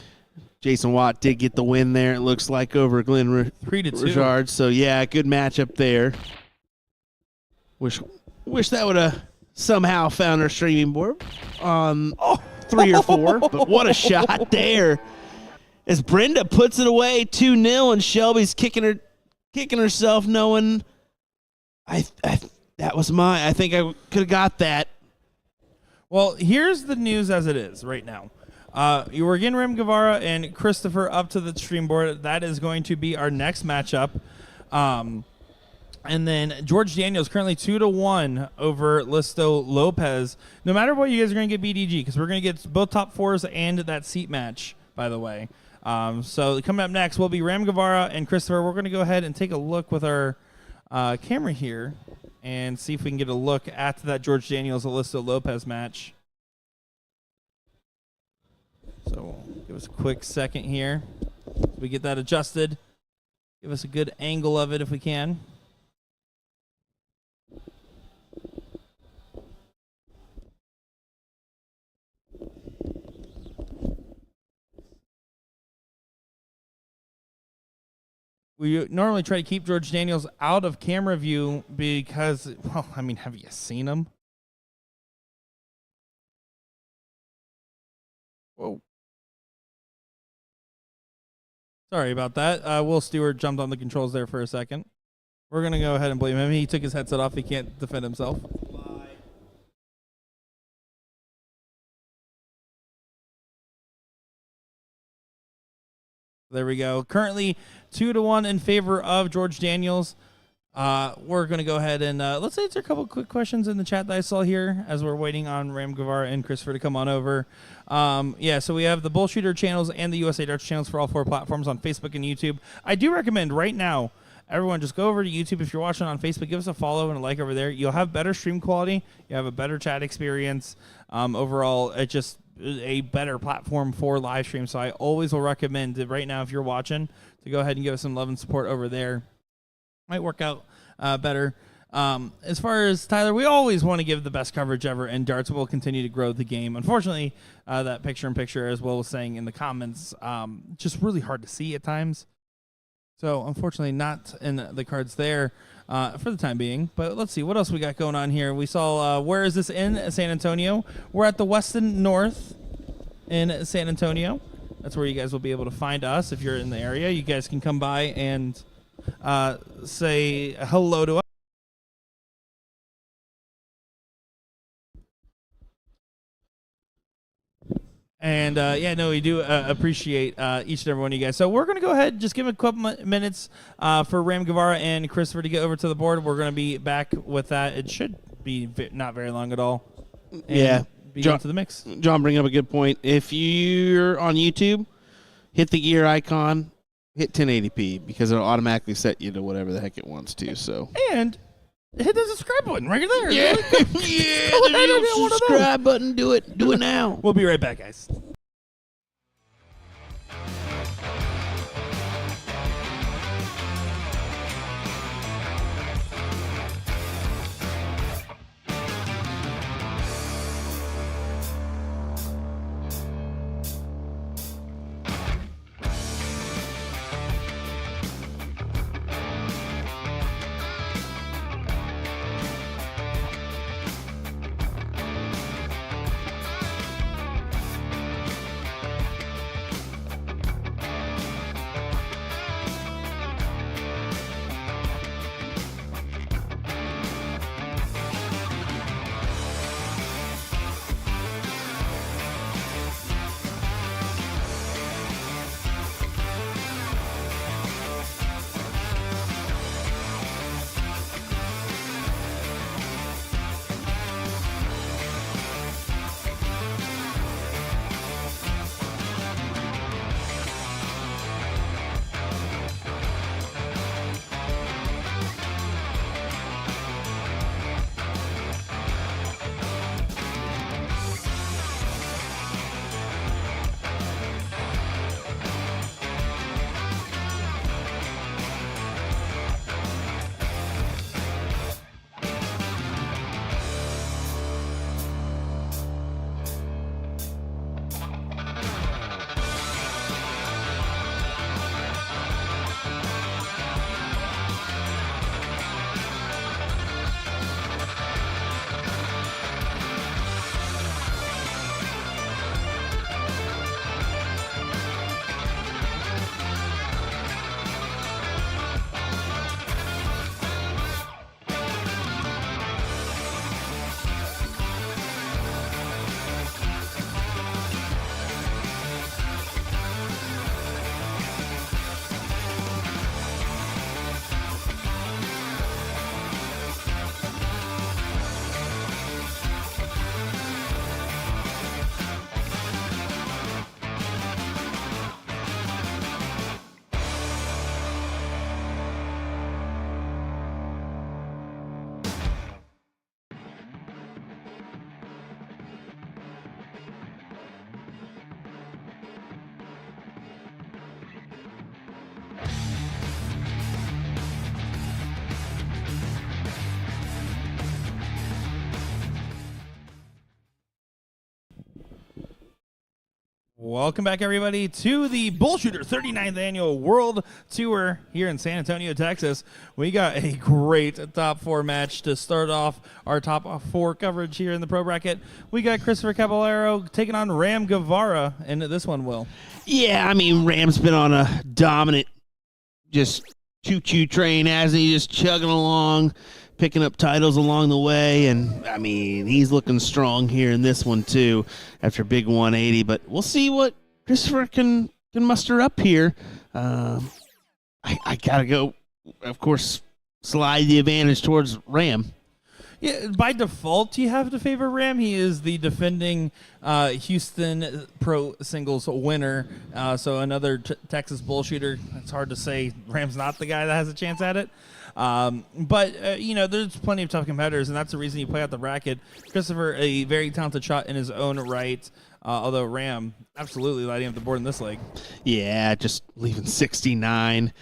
Jason Watt did get the win there. It looks like over Glenn 3-2. Richard. So yeah, good matchup there. Wish that would have somehow found our streaming board on 3 or 4. But what a shot there! As Brenda puts it away 2-0, and Shelby's kicking herself, knowing that was mine. I think I could have got that. Well, here's the news as it is right now. You were getting Ram Guevara and Christopher up to the stream board. That is going to be our next matchup. And then George Daniels currently 2-1 over Listo Lopez. No matter what, you guys are going to get BDG because we're going to get both top 4s and that seat match, by the way. So coming up next will be Ram Guevara and Christopher. We're going to go ahead and take a look with our camera here and see if we can get a look at that George Daniels Listo Lopez match. So give us a quick second here. We get that adjusted. Give us a good angle of it if we can. We normally try to keep George Daniels out of camera view because, well, I mean, have you seen him? Whoa. Sorry about that. Will Stewart jumped on the controls there for a second. We're going to go ahead and blame him. He took his headset off. He can't defend himself. There we go. Currently 2-1 in favor of George Daniels. We're going to go ahead and let's answer a couple quick questions in the chat that I saw here as we're waiting on Ram Guevara and Christopher to come on over. So we have the BullShooter channels and the USA Darts channels for all 4 platforms on Facebook and YouTube. I do recommend right now, everyone just go over to YouTube. If you're watching on Facebook, give us a follow and a like over there. You'll have better stream quality. You have a better chat experience. Overall, it's just a better platform for live stream. So I always will recommend that right now, if you're watching, to go ahead and give us some love and support over there. Might work out better. As far as Tyler, we always want to give the best coverage ever, and darts will continue to grow the game. Unfortunately, that picture-in-picture, as Will was saying in the comments, just really hard to see at times. So, unfortunately, not in the cards there for the time being. But let's see, what else we got going on here? We saw, where is this in San Antonio? We're at the Westin North in San Antonio. That's where you guys will be able to find us if you're in the area. You guys can come by and say hello to us. And we do appreciate each and every one of you guys. So we're going to go ahead and just give a couple minutes for Ram Guevara and Christopher to get over to the board. We're going to be back with that. It should be not very long at all. And be into the mix. John bring up a good point. If you're on YouTube, hit the gear icon, hit 1080p, because it'll automatically set you to whatever the heck it wants to. So and hit the subscribe button right there. Yeah, the subscribe button. Do it now. We'll be right back, guys. Welcome back, everybody, to the BullShooter 39th Annual World Tour here in San Antonio, Texas. We got a great top four match to start off our top four coverage here in the pro bracket. We got Christopher Caballero taking on Ram Guevara, and this one will. Yeah, I mean, Ram's been on a dominant, just choo-choo train, hasn't he? Just chugging along, picking up titles along the way, and I mean, he's looking strong here in this one too after a big 180. But we'll see what Christopher can muster up here. I gotta go, of course, slide the advantage towards Ram. Yeah, by default, you have to favor Ram. He is the defending Houston Pro Singles winner. So another Texas BullShooter. It's hard to say Ram's not the guy that has a chance at it. But there's plenty of tough competitors, and that's the reason you play out the bracket. Christopher, a very talented shot in his own right, although Ram absolutely lighting up the board in this leg. Yeah, just leaving 69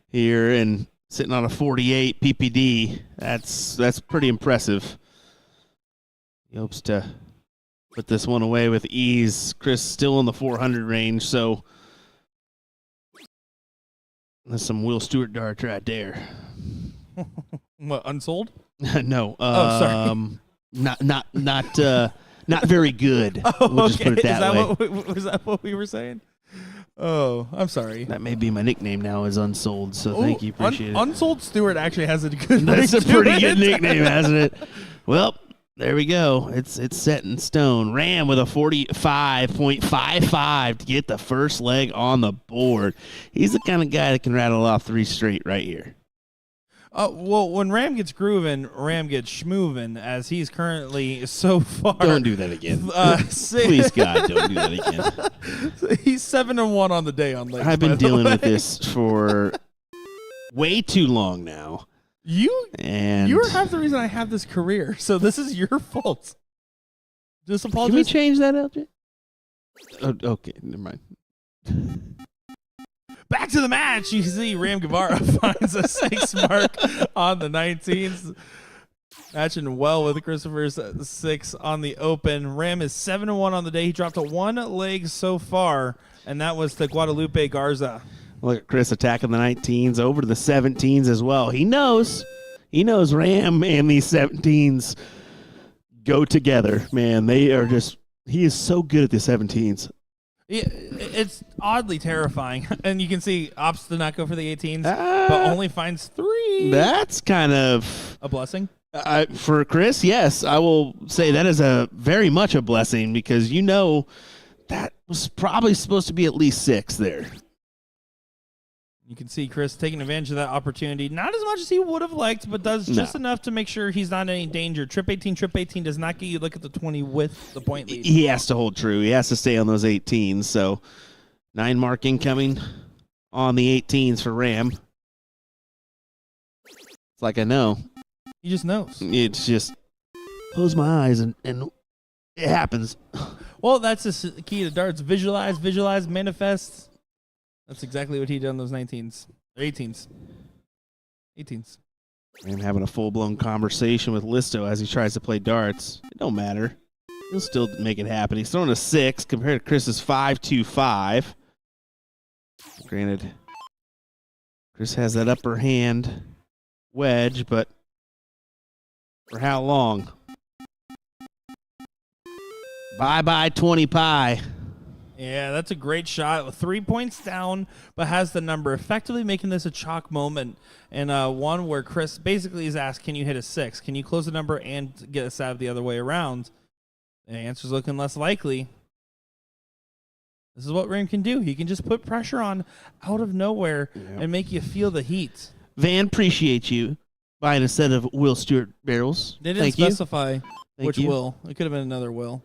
here and sitting on a 48 PPD. That's pretty impressive. He hopes to put this one away with ease. Chris still in the 400 range, so there's some Will Stewart darts right there. What, unsold? No. Sorry. Not very good. We'll just put it that way. Was that what we were saying? Oh, I'm sorry. That may be my nickname now, is Unsold, so thank you. Appreciate it. Unsold Stewart actually has a good That's a ring to pretty good it. nickname, hasn't it? Well, there we go. It's set in stone. Ram with a 45.55 to get the first leg on the board. He's the kind of guy that can rattle off 3 straight right here. Well, when Ram gets grooving, Ram gets schmoovin', as he's currently so far. Don't do that again. Please, God, don't do that again. He's 7-1 on the day on legs. I've been dealing with this for way too long now. You're half the reason I have this career, so this is your fault. Just apologize. Can we change that, LJ? Oh, okay, never mind. Back to the match. You see Ram Guevara finds a 6 mark on the 19th. Matching well with Christopher's 6 on the open. Ram is 7-1 on the day. He dropped a 1 leg so far, and that was to Guadalupe Garza. Look at Chris attacking the 19s over to the 17s as well. He knows Ram and these 17s go together, man. They are just, he is so good at the 17s. Yeah, it's oddly terrifying. And you can see Ops did not go for the 18s, but only finds 3. That's kind of a blessing. For Chris, yes. I will say that is a very much a blessing, because that was probably supposed to be at least 6 there. You can see Chris taking advantage of that opportunity. Not as much as he would have liked, but does just enough to make sure he's not in any danger. Trip 18 does not get you look at the 20 with the point lead. He has to hold true. He has to stay on those 18s. So 9 mark incoming on the 18s for Ram. It's like I know. He just knows. It's just close my eyes and it happens. Well, that's the key to darts. Visualize, manifest. That's exactly what he did on those 19s. Or 18s. 18s. I'm having a full-blown conversation with Listo as he tries to play darts. It don't matter. He'll still make it happen. He's throwing a 6 compared to Chris's 5.25. Granted, Chris has that upper hand wedge, but for how long? Bye-bye 20 pie. Yeah, that's a great shot. With 3 points down, but has the number, effectively making this a chalk moment. And one where Chris basically is asked, can you hit a 6? Can you close the number and get us out of the other way around? The answer's looking less likely. This is what Ram can do. He can just put pressure on out of nowhere and make you feel the heat. Van, appreciate you buying a set of Will Stewart barrels. They didn't specify which you. Will. It could have been another Will.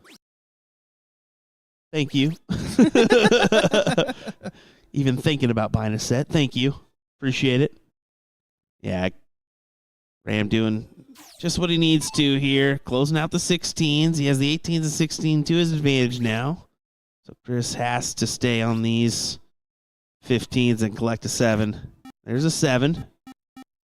Thank you. Even thinking about buying a set. Thank you. Appreciate it. Yeah, Ram doing just what he needs to here. Closing out the 16s. He has the 18s and 16 to his advantage now. So Chris has to stay on these 15s and collect a 7. There's a 7.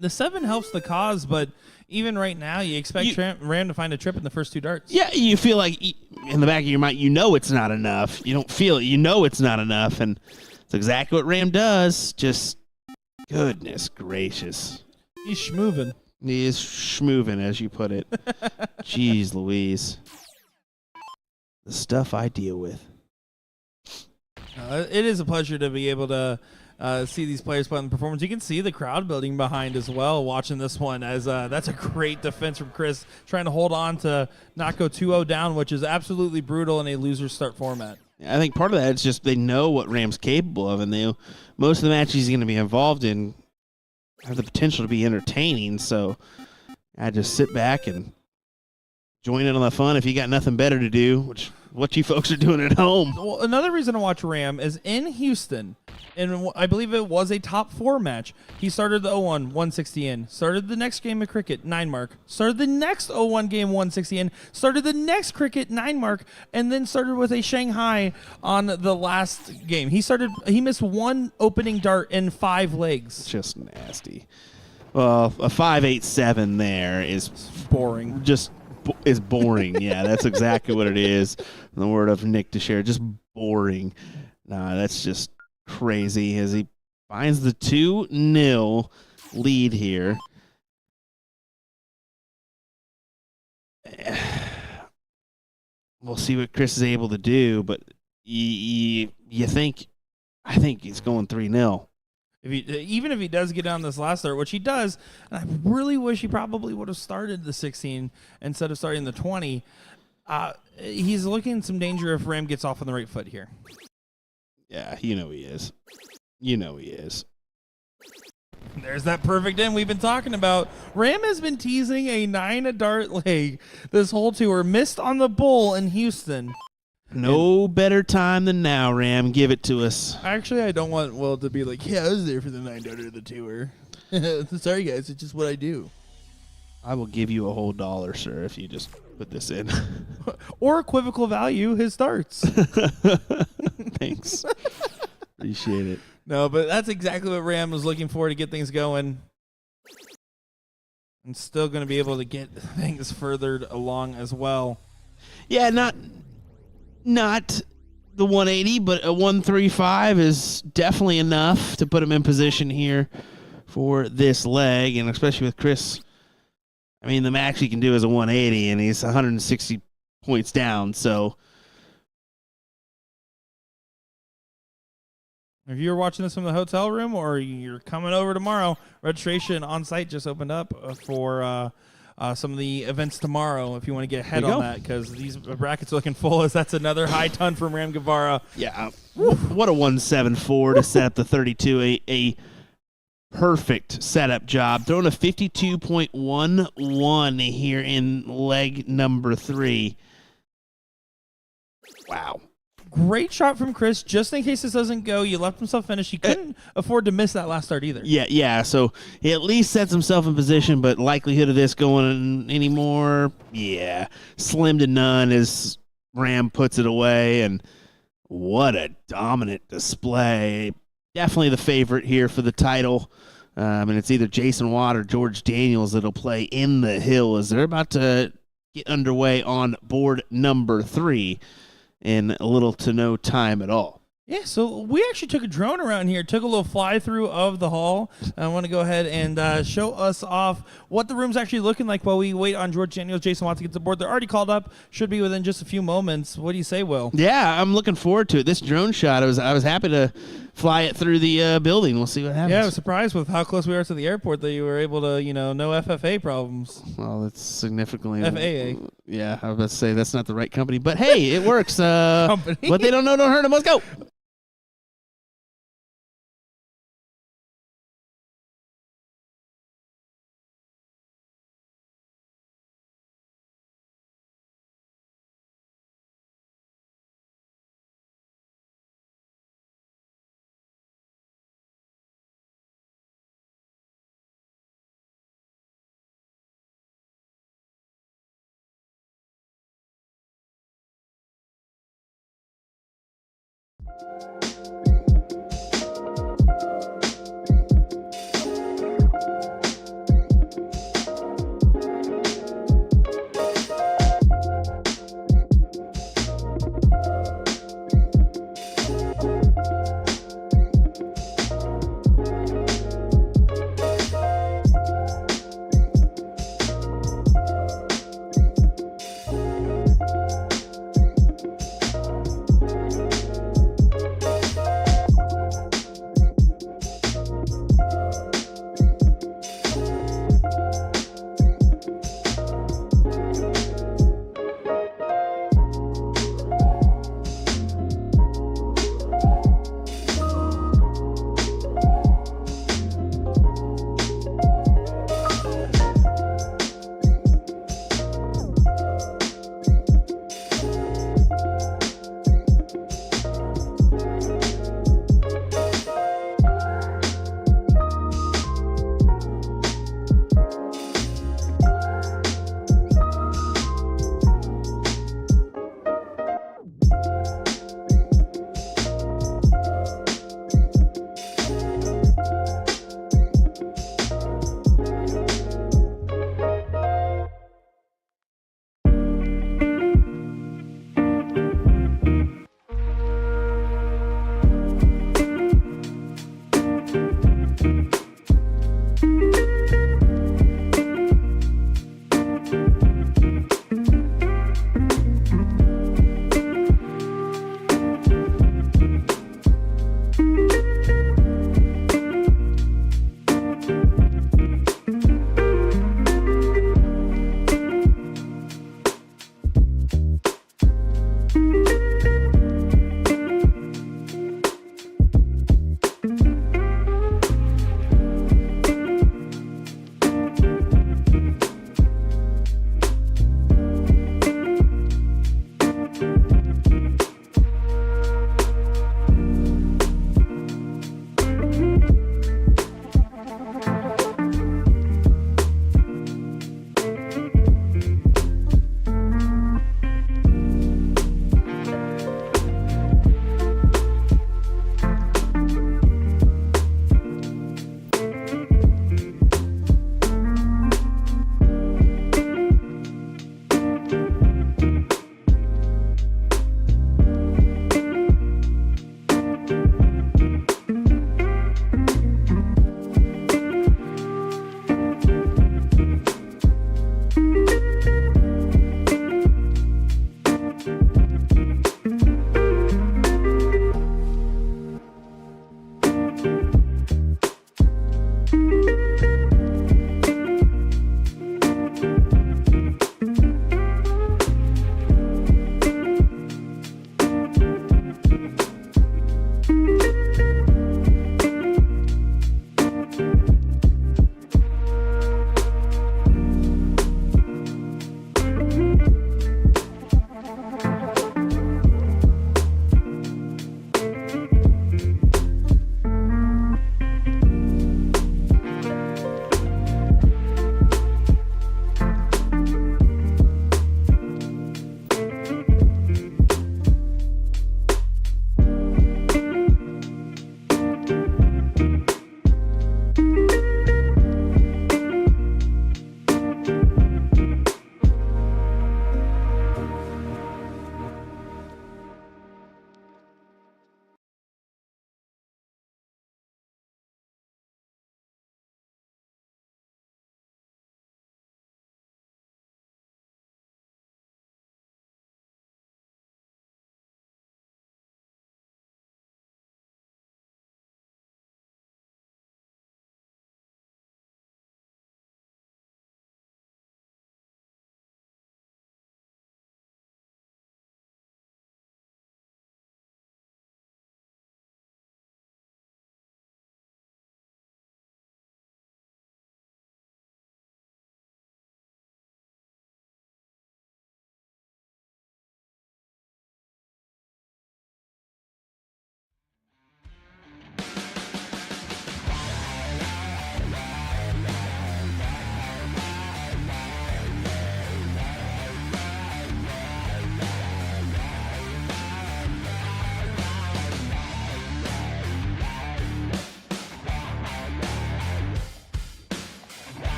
The 7 helps the cause, but even right now, you expect Ram to find a trip in the first 2 darts. Yeah, you feel like in the back of your mind, you know it's not enough. You don't feel it. You know it's not enough, and it's exactly what Ram does. Just goodness gracious. He's schmoovin'. He is schmoovin', as you put it. Jeez Louise. The stuff I deal with. It is a pleasure to be able to see these players play on the performance. You can see the crowd building behind as well watching this one, as that's a great defense from Chris, trying to hold on to not go 2-0 down, which is absolutely brutal in a loser start format. I think part of that is just they know what Ram's capable of, and most of the matches he's going to be involved in have the potential to be entertaining, so I just sit back and join in on the fun if you got nothing better to do, which what you folks are doing at home. Well, another reason to watch Ram is in Houston, and I believe it was a top 4 match. He started the 0-1, 160 in, started the next game of cricket, 9 mark, started the next 0-1 game, 160 in, started the next cricket, 9 mark, and then started with a Shanghai on the last game. He missed 1 opening dart in 5 legs. Just nasty. Well, a 5.87 there is Boring. Is boring. Yeah, that's exactly what it is. In the word of Nick Teixeira, just boring. Nah, that's just crazy as he finds the 2-0 lead here. We'll see what Chris is able to do, but I think he's going 3-0. Even if he does get down this last start, which he does, and I really wish he probably would have started the 16 instead of starting the 20, he's looking in some danger if Ram gets off on the right foot here. Yeah, you know he is. You know he is. There's that perfect end we've been talking about. Ram has been teasing a 9-dart leg this whole tour, missed on the bull in Houston. No better time than now, Ram. Give it to us. Actually, I don't want Will to be like, yeah, I was there for the 9-darter of the tour. Sorry, guys. It's just what I do. I will give you a whole $1, sir, if you just put this in. Or equivocal value, his darts. Thanks. Appreciate it. No, but that's exactly what Ram was looking for to get things going. And still going to be able to get things furthered along as well. Yeah, not the 180, but a 135 is definitely enough to put him in position here for this leg, and especially with Chris. I mean, the max he can do is a 180, and he's 160 points down, so. If you're watching this from the hotel room or you're coming over tomorrow, registration on site just opened up for some of the events tomorrow if you want to get ahead on that, because these brackets are looking full, as that's another high ton from Ram Guevara. Yeah, what a 174 to set up the 32. A perfect setup job. Throwing a 52.11 here in leg number 3. Wow. Great shot from Chris. Just in case this doesn't go, you left himself finished. He couldn't afford to miss that last start either. Yeah. So he at least sets himself in position, but likelihood of this going anymore, yeah, slim to none as Ram puts it away. And what a dominant display. Definitely the favorite here for the title. And it's either Jason Watt or George Daniels that'll play in the hill as they're about to get underway on board number 3. In little to no time at all. Yeah, so we actually took a drone around here, took a little fly-through of the hall. I want to go ahead and show us off what the room's actually looking like while we wait on George Daniels, Jason Watts to get to board. They're already called up, should be within just a few moments. What do you say, Will? Yeah, I'm looking forward to it. This drone shot, I was happy to fly it through the building. We'll see what happens. Yeah, I was surprised with how close we are to the airport that you were able to, no FFA problems. Well, that's significantly... FAA. Yeah, I was about to say that's not the right company, but hey, it works. What they don't know, don't hurt them. Let's go.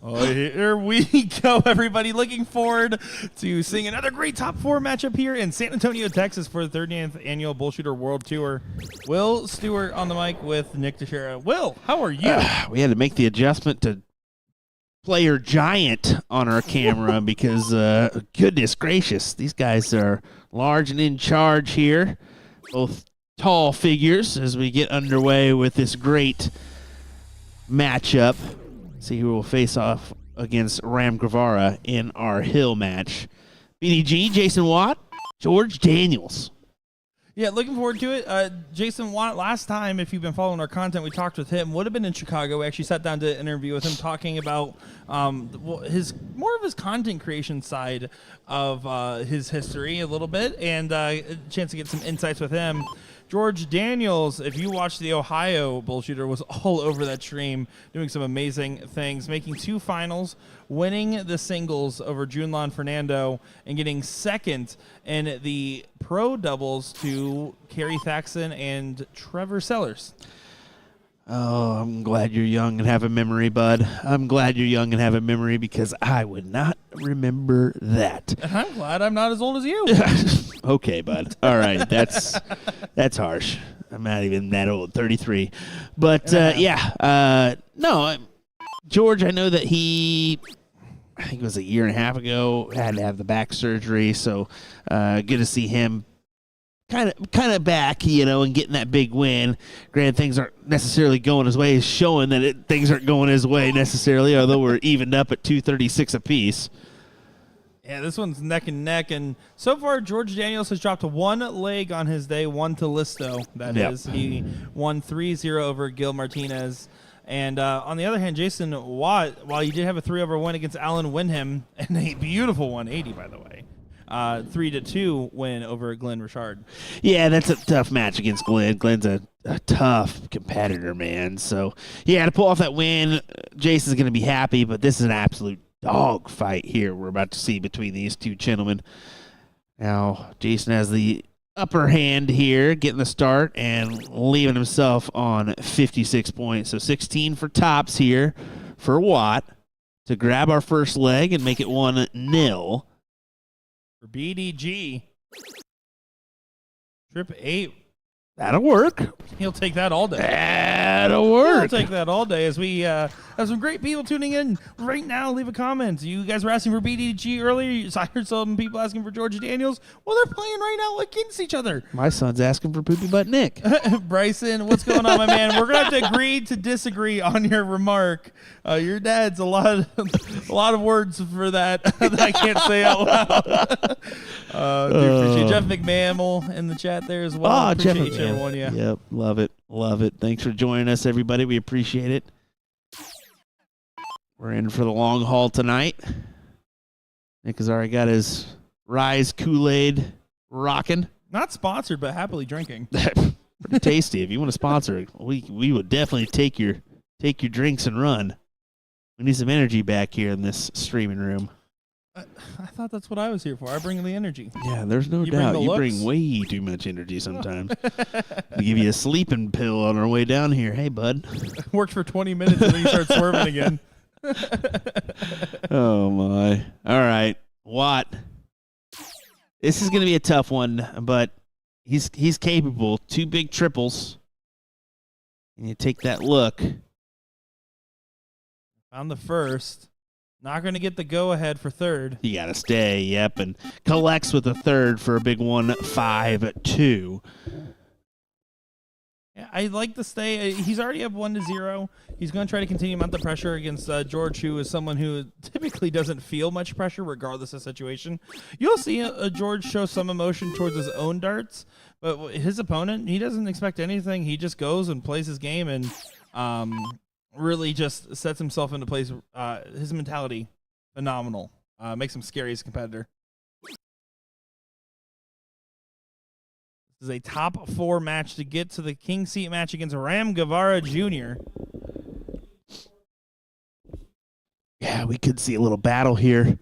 Oh, here we go, everybody. Looking forward to seeing another great top 4 matchup here in San Antonio, Texas for the 30th Annual BullShooter World Tour. Will Stewart on the mic with Nick Teixeira. Will, how are you? We had to make the adjustment to player giant on our camera because, goodness gracious, these guys are large and in charge here. Both tall figures as we get underway with this great matchup. See who will face off against Ram Guevara in our hill match. BDG, Jason Watt, George Daniels. Yeah, looking forward to it. Jason Watt, last time, if you've been following our content, we talked with him. Would have been in Chicago. We actually sat down to interview with him, talking about his more of his content creation side of his history a little bit, and a chance to get some insights with him. George Daniels, if you watched the Ohio BullShooter, was all over that stream, doing some amazing things, making 2 finals, winning the singles over Junlon Fernando, and getting second in the pro doubles to Kerry Thaxton and Trevor Sellers. Oh, I'm glad you're young and have a memory, bud. I'm glad you're young and have a memory because I would not remember that. And I'm glad I'm not as old as you. Okay, bud. All right, that's harsh. I'm not even that old, 33. But no, George. I know that I think it was a year and a half ago, had to have the back surgery. So good to see him kind of back, and getting that big win. Granted, things aren't necessarily going his way. He's showing that things aren't going his way necessarily, although we're evened up at 236 apiece. Yeah, this one's neck and neck, and so far George Daniels has dropped 1 leg on his day, 1 to Listo, that is. He won 3-0 over Gil Martinez. And on the other hand, Jason Watt, while he did have a 3-over win against Alan Wyndham, and a beautiful 180, by the way, 3-2 win over Glenn Richard. Yeah, that's a tough match against Glenn. Glenn's a tough competitor, man. So, to pull off that win, Jason's going to be happy, but this is an absolute dog fight here we're about to see between these 2 gentlemen. Now, Jason has the upper hand here, getting the start and leaving himself on 56 points. So 16 for tops here for Watt to grab our first leg and make it 1-0. For BDG, trip 8. That'll work. He'll take that all day. That'll work. He'll take that all day as we have some great people tuning in right now. Leave a comment. You guys were asking for BDG earlier. I heard some people asking for George Daniels. Well, they're playing right now against each other. My son's asking for Poopy Butt Nick. Bryson, what's going on, my man? We're going to have to agree to disagree on your remark. Your dad's a lot of words for that that I can't say out loud. Appreciate Jeff McMamel in the chat there as well. Appreciate Jeff McMamel. Yep, love it. Love it. Thanks for joining us, everybody. We appreciate it. We're in for the long haul tonight. Nick has already got his Rise Kool-Aid rocking. Not sponsored, but happily drinking. Pretty tasty. If you want to sponsor it, we would definitely take your drinks and run. We need some energy back here in this streaming room. I thought that's what I was here for. I bring the energy. Yeah, there's no doubt. You bring way too much energy sometimes. We give you a sleeping pill on our way down here. Hey, bud. Worked for 20 minutes and then you start swerving again. Oh, my. All right. Watt. This is going to be a tough one, but he's capable. 2 big triples. And you take that look. Found the first. Not going to get the go-ahead for third. You got to stay, yep, and collects with a third for a big 1-5-2. Yeah, I like to stay. He's already up 1-0. He's going to try to continue mount the pressure against George, who is someone who typically doesn't feel much pressure regardless of situation. You'll see George show some emotion towards his own darts, but his opponent, he doesn't expect anything. He just goes and plays his game and really just sets himself into place. His mentality, phenomenal. Makes him scary as a competitor. This is a top 4 match to get to the King Seat match against Ram Guevara Jr. Yeah, we could see a little battle here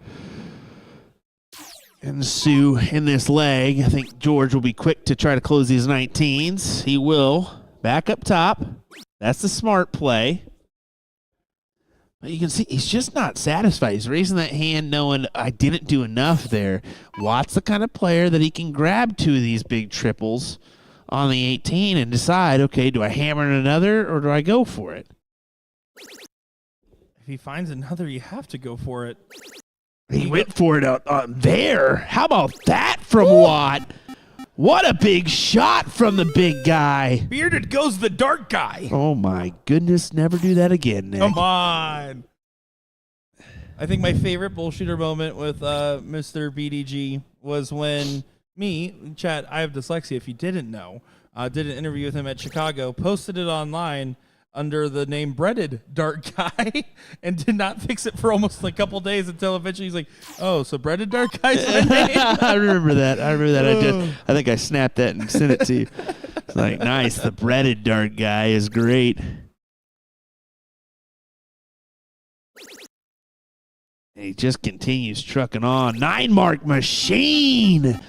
ensue in this leg. I think George will be quick to try to close these 19s. He will. Back up top. That's the smart play. You can see he's just not satisfied. He's raising that hand knowing I didn't do enough there. Watt's the kind of player that he can grab 2 of these big triples on the 18 and decide, okay, do I hammer another or do I go for it? If he finds another, you have to go for it. He went for it out there. How about that from Watt? What a big shot from the big guy. Bearded goes the dark guy. Oh, my goodness. Never do that again, Nick. Come on. I think my favorite BullShooter moment with Mr. BDG was when Chat, I have dyslexia if you didn't know, did an interview with him at Chicago, posted it online under the name Breaded Dark Guy and did not fix it for almost a couple days until eventually he's like, oh, so Breaded Dark Guy's my name? I remember that. I think I snapped that and sent it to you. It's like, nice. The Breaded Dark Guy is great. And he just continues trucking on. 9-mark machine.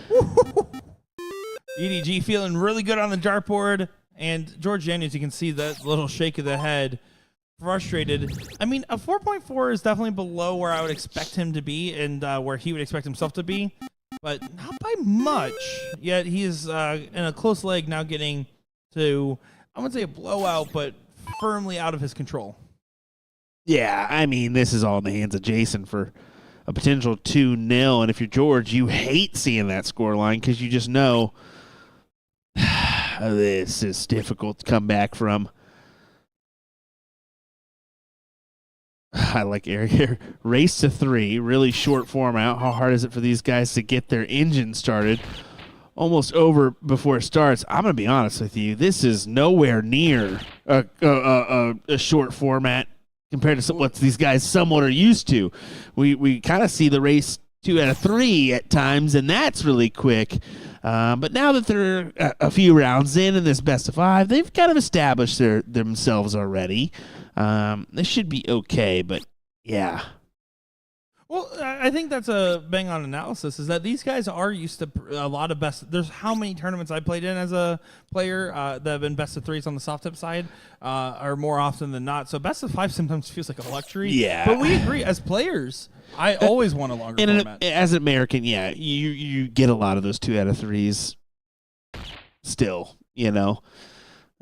EDG feeling really good on the dartboard. And George Daniels, you can see that little shake of the head. Frustrated. I mean, a 4.4 is definitely below where I would expect him to be and where he would expect himself to be. But not by much. Yet he is in a close leg now getting to, I wouldn't say a blowout, but firmly out of his control. Yeah, I mean, this is all in the hands of Jason for a potential 2-0. And if you're George, you hate seeing that score line because you just know this is difficult to come back from. I like Eric here. Race to 3, really short format. How hard is it for these guys to get their engine started? Almost over before it starts. I'm going to be honest with you. This is nowhere near a short format compared to what these guys somewhat are used to. We kind of see the race 2 out of 3 at times, and that's really quick. But now that they're a few rounds in this best of 5, they've kind of established themselves already. They should be okay, but yeah. Well, I think that's a bang on analysis, is that these guys are used to a lot of best. There's how many tournaments I played in as a player that have been best of 3s on the soft tip side are more often than not. So best of 5 sometimes feels like a luxury. Yeah. But we agree, as players, I always want a longer format. As an American, yeah, you get a lot of those 2 out of 3s still, you know.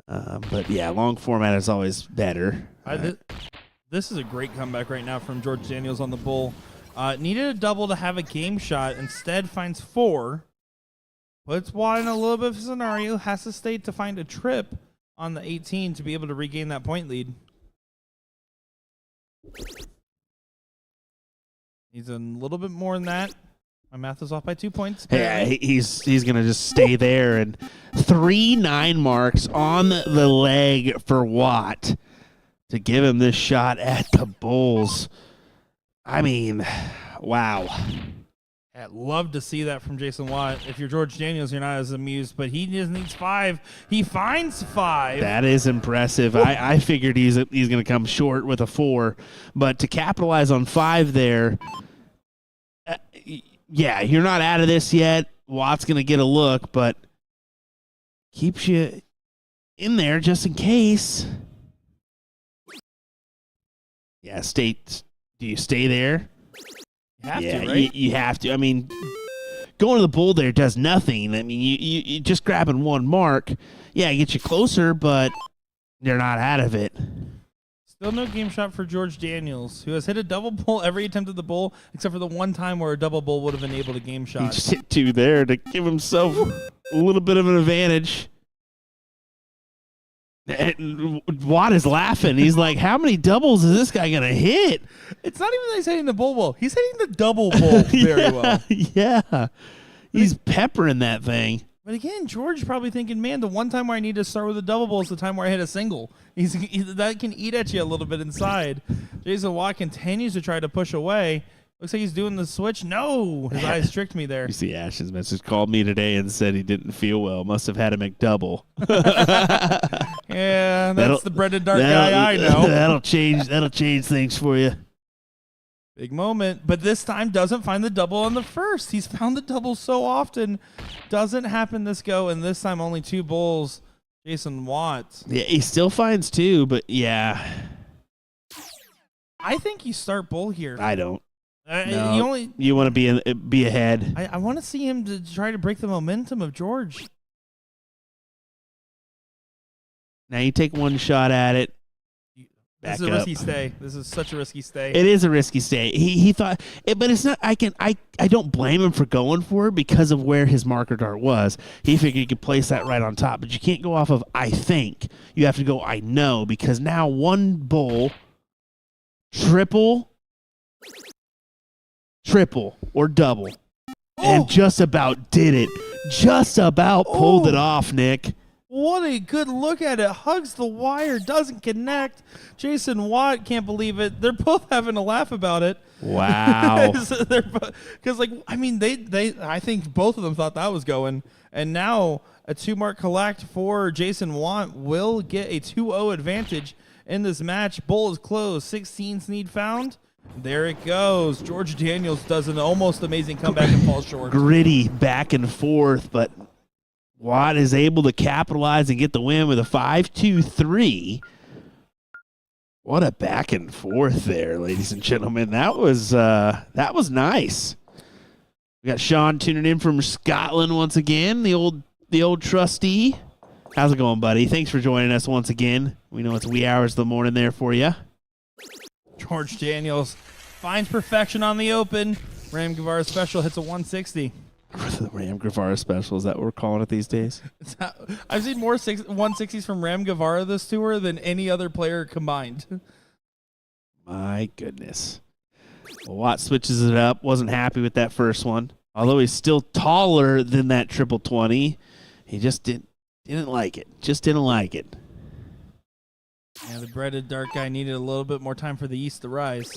But yeah, long format is always better. This is a great comeback right now from George Daniels on the bull. Needed a double to have a game shot. Instead finds 4. Puts Watt in a little bit of a scenario. Has to stay to find a trip on the 18 to be able to regain that point lead. He's a little bit more than that. My math is off by 2 points. Yeah, he's going to just stay there. And 3 9 marks on the leg for Watt to give him this shot at the Bulls. I mean, wow. I'd love to see that from Jason Watt. If you're George Daniels, you're not as amused, but he just needs 5. He finds 5. That is impressive. I figured he's going to come short with a 4, but to capitalize on 5 there, yeah, you're not out of this yet. Watt's going to get a look, but keeps you in there just in case. Yeah, do you stay there? You have to, right? You have to. I mean, going to the bull there does nothing. I mean, you just grabbing 1 mark. Yeah, it gets you closer, but you're not out of it. Still no game shot for George Daniels, who has hit a double bull every attempt at the bull, except for the one time where a double bull would have enabled a game shot. He just hit 2 there to give himself a little bit of an advantage. And Watt is laughing. He's like, how many doubles is this guy going to hit? It's not even that he's hitting the bull. He's hitting the double bull very well. Yeah. He's peppering that thing. But again, George probably thinking, man, the one time where I need to start with a double bull is the time where I hit a single. That can eat at you a little bit inside. Jason Watt continues to try to push away. Looks like he's doing the switch. No, his eyes tricked me there. You see Ash's message called me today and said he didn't feel well. Must have had a McDouble. Yeah, that's the breaded dark guy I know. That'll change things for you. Big moment, but this time doesn't find the double on the first. He's found the double so often. Doesn't happen this go, and this time only 2 bulls. Jason Watt. Yeah, he still finds 2, but yeah. I think you start Bull here. I don't. No. You want to be ahead. I want to see him to try to break the momentum of George. Now you take one shot at it. This is a risky stay. This is such a risky stay. It is a risky stay. He thought it, but it's not. I don't blame him for going for it because of where his marker dart was. He figured he could place that right on top, but you can't go off of I think. You have to go I know, because now one bull, triple or double, and just about did it. Just about pulled it off, Nick. What a good look at it. Hugs the wire, doesn't connect. Jason Watt can't believe it. They're both having a laugh about it. Wow. Because, I think both of them thought that was going. And now a 2-mark collect for Jason Watt will get a 2-0 advantage in this match. Bull is closed. 16's need found. There it goes. George Daniels does an almost amazing comeback and falls short. Gritty back and forth, but Watt is able to capitalize and get the win with a 5-2-3. What a back and forth there, ladies and gentlemen. That was nice. We got Sean tuning in from Scotland once again, the old trustee. How's it going, buddy? Thanks for joining us once again. We know it's wee hours of the morning there for you. George Daniels finds perfection on the open. Ram Guevara special hits a 160. The Ram Guevara special, is that what we're calling it these days? I've seen more 160s from Ram Guevara this tour than any other player combined. My goodness. Well, Watt switches it up. Wasn't happy with that first one. Although he's still taller than that triple 20, he just didn't like it. Just didn't like it. Yeah, the breaded dark guy needed a little bit more time for the yeast to rise.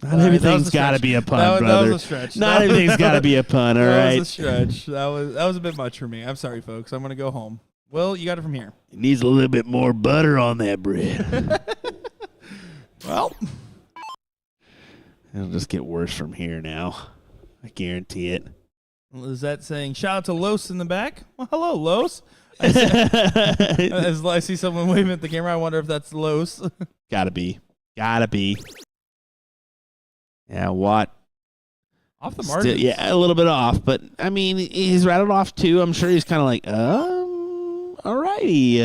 Not everything's got to be a pun, brother. That was a stretch. Not everything's got to be a pun, all right? That was a stretch. That was a bit much for me. I'm sorry, folks. I'm going to go home. Will, you got it from here. It needs a little bit more butter on that bread. Well, it'll just get worse from here now. I guarantee it. Lizette saying, shout out to Los in the back. Well, hello, Los. As I see someone waving at the camera, I wonder if that's Los. Gotta be. Yeah, Watt. Off the margins. Yeah, a little bit off, but I mean, he's rattled off too. I'm sure he's kind of like, all righty.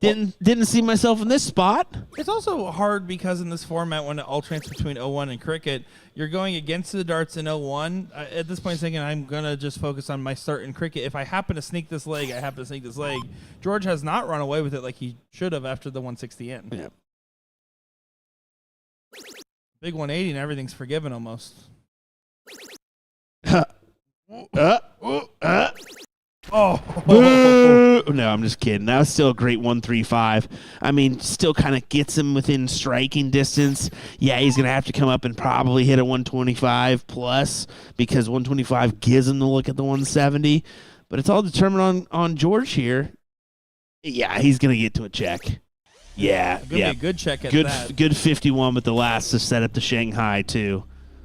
Didn't see myself in this spot. It's also hard because in this format, when it alternates between 0-1 and cricket, you're going against the darts in 0-1. At this point, thinking I'm gonna just focus on my start in cricket. If I happen to sneak this leg, I happen to sneak this leg. George has not run away with it like he should have after the 160 in. Yeah. Big 180 and everything's forgiven almost. Oh. No, I'm just kidding. That was still a great 135. I mean, still kind of gets him within striking distance. Yeah, he's going to have to come up and probably hit a 125 plus because 125 gives him the look at the 170. But it's all determined on George here. Yeah, he's going to get to a check. Yeah, Gonna be a good check at that. Good 51 with the last to set up the Shanghai too.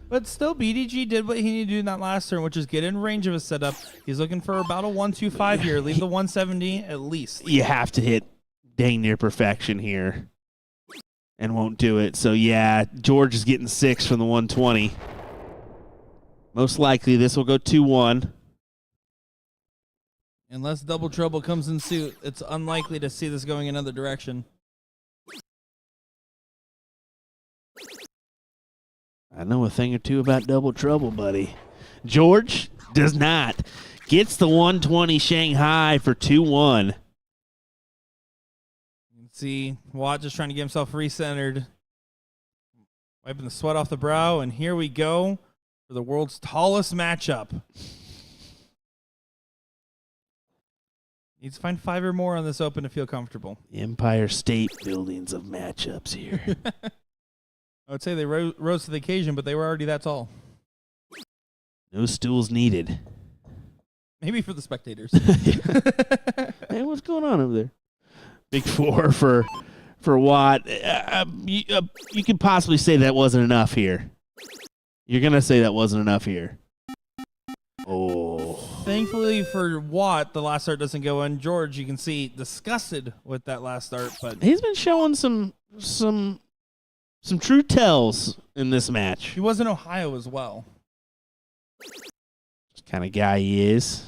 But still, BDG did what he needed to do in that last turn, which is get in range of a setup. He's looking for about a 125 here. Leave the 170 at least. You have to hit dang near perfection here and won't do it. So, yeah, George is getting 6 from the 120. Most likely this will go 2-1. Unless double trouble comes in suit, it's unlikely to see this going another direction. I know a thing or two about double trouble, buddy. George does not. Gets the 120 Shanghai for 2-1. You can see Watt just trying to get himself recentered. Wiping the sweat off the brow, and here we go for the world's tallest matchup. Needs to find 5 or more on this open to feel comfortable. Empire State Buildings of matchups here. I would say they rose to the occasion, but they were already that tall. No stools needed. Maybe for the spectators. Hey, what's going on over there? Big 4 for Watt. You could possibly say that wasn't enough here. You're going to say that wasn't enough here. Oh. Thankfully for Watt, the last start doesn't go in. George, you can see, disgusted with that last start, but He's been showing some true tells in this match. he was in Ohio as well. Just kind of guy he is.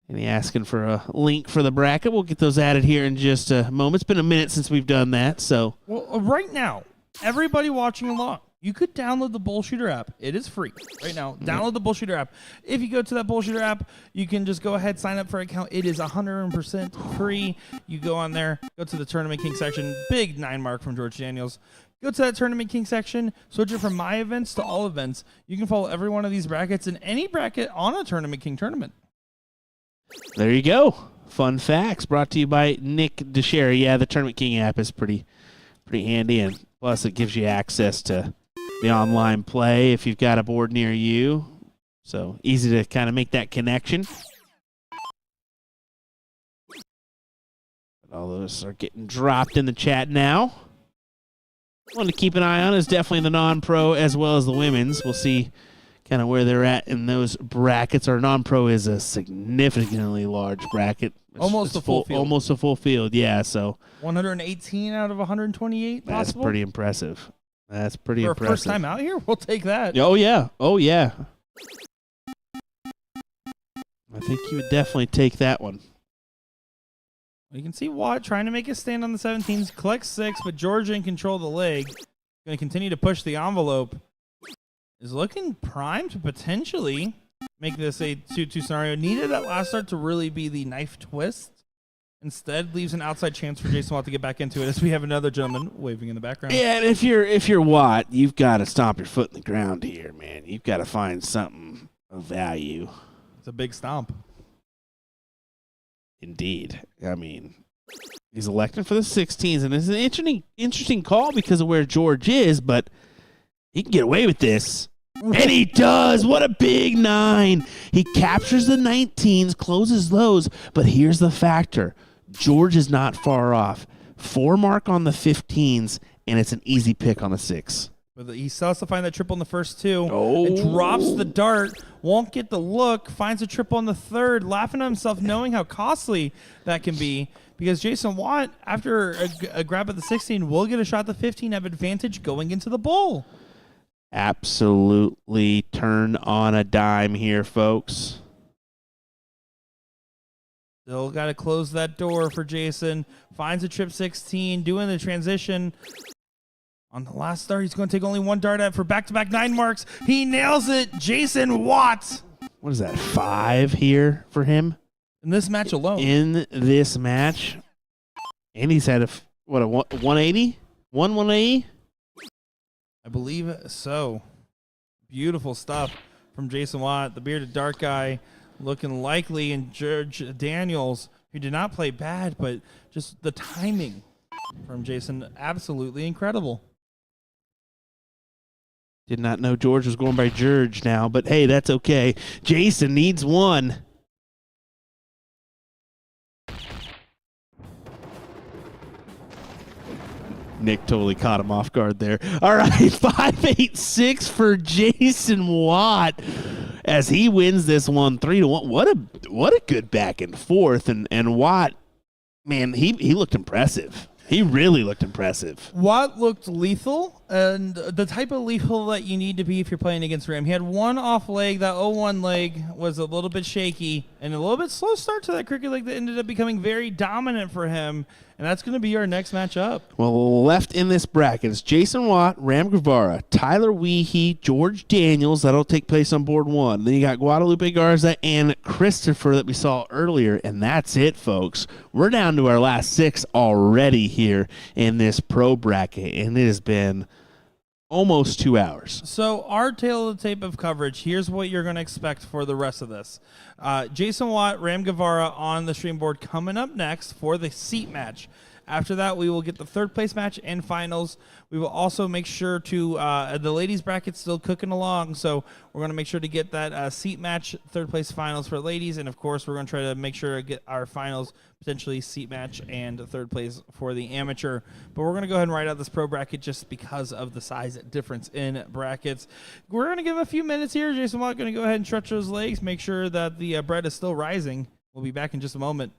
And he asking for a link for the bracket. We'll get those added here in just a moment. It's been a minute since we've done that, so. Well, right now, everybody watching along, you could download the BullShooter app. It is free right now. Download the BullShooter app. If you go to that BullShooter app, you can just go ahead, sign up for an account. It is 100% free. You go on there, go to the Tournament King section. Big 9 mark from George Daniels. Go to that Tournament King section, switch it from my events to all events. You can follow every one of these brackets in any bracket on a Tournament King tournament. There you go. Fun facts brought to you by Nick DeSherry. Yeah, the Tournament King app is pretty handy, and plus it gives you access to the online play if you've got a board near you. So easy to kind of make that connection. All those are getting dropped in the chat now. One to keep an eye on is definitely the non-pro as well as the women's. We'll see kind of where they're at in those brackets. Our non-pro is a significantly large bracket. Almost a full field. Almost a full field, yeah. So 118 out of 128 that's possible? pretty impressive. That's pretty For impressive. a first time out here, we'll take that. Oh, yeah. Oh, yeah. I think you would definitely take that one. You can see Watt trying to make a stand on the 17s, collects 6, but Georgia in control of the leg. Going to continue to push the envelope. Is looking primed to potentially make this a 2-2 scenario. Needed that last start to really be the knife twist. Instead, leaves an outside chance for Jason Watt to get back into it as we have another gentleman waving in the background. Yeah, and if you're Watt, you've got to stomp your foot in the ground here, man. You've got to find something of value. It's a big stomp. Indeed. I mean, he's elected for the 16s, and it's an interesting call because of where George is, but he can get away with this. And he does. What a big 9. He captures the 19s, closes those, but here's the factor. George is not far off. 4 mark on the 15s, and it's an easy pick on the 6. But he still has to find that triple in the first 2. Oh. It drops the dart, won't get the look, finds a triple on the 3rd, laughing at himself, knowing how costly that can be. Because Jason Watt, after a grab at the 16, will get a shot at the 15, have advantage going into the bowl. Absolutely turn on a dime here, folks. Still got to close that door for Jason. Finds a trip 16, doing the transition. On the last start, he's going to take only 1 dart at for back-to-back 9 marks. He nails it. Jason Watt. What is that, 5 here for him? In this match alone. In this match. And he's had a 180? 180? I believe so. Beautiful stuff from Jason Watt, the bearded dark guy, looking likely, and George Daniels, who did not play bad, but just the timing from Jason, absolutely incredible. Did not know George was going by George now, but hey, that's okay. Jason needs 1. Nick totally caught him off guard there. All right, 5-8-6 for Jason Watt as he wins this one 3-1. What a good back and forth, and Watt, man, he looked impressive. He really looked impressive. Watt looked lethal, and the type of lethal that you need to be if you're playing against Ram. He had 1 off leg. That 0-1 leg was a little bit shaky, and a little bit slow start to that cricket leg that ended up becoming very dominant for him, and that's going to be our next matchup. Well, left in this bracket is Jason Watt, Ram Guevara, Tyler Weehee, George Daniels. That'll take place on board 1. Then you got Guadalupe Garza and Christopher that we saw earlier, and that's it, folks. We're down to our last 6 already here in this pro bracket, and it has been almost 2 hours. So our tail of the tape of coverage, here's what you're going to expect for the rest of this. Jason Watt, Ram Guevara on the stream board coming up next for the seat match. After that, we will get the third place match and finals. We will also make sure to, the ladies bracket's still cooking along, so we're going to make sure to get that seat match, third place finals for ladies, and of course, we're going to try to make sure to get our finals, potentially seat match and third place for the amateur. But we're going to go ahead and write out this pro bracket just because of the size difference in brackets. We're going to give a few minutes here. Jason Watt going to go ahead and stretch those legs, make sure that the bread is still rising. We'll be back in just a moment.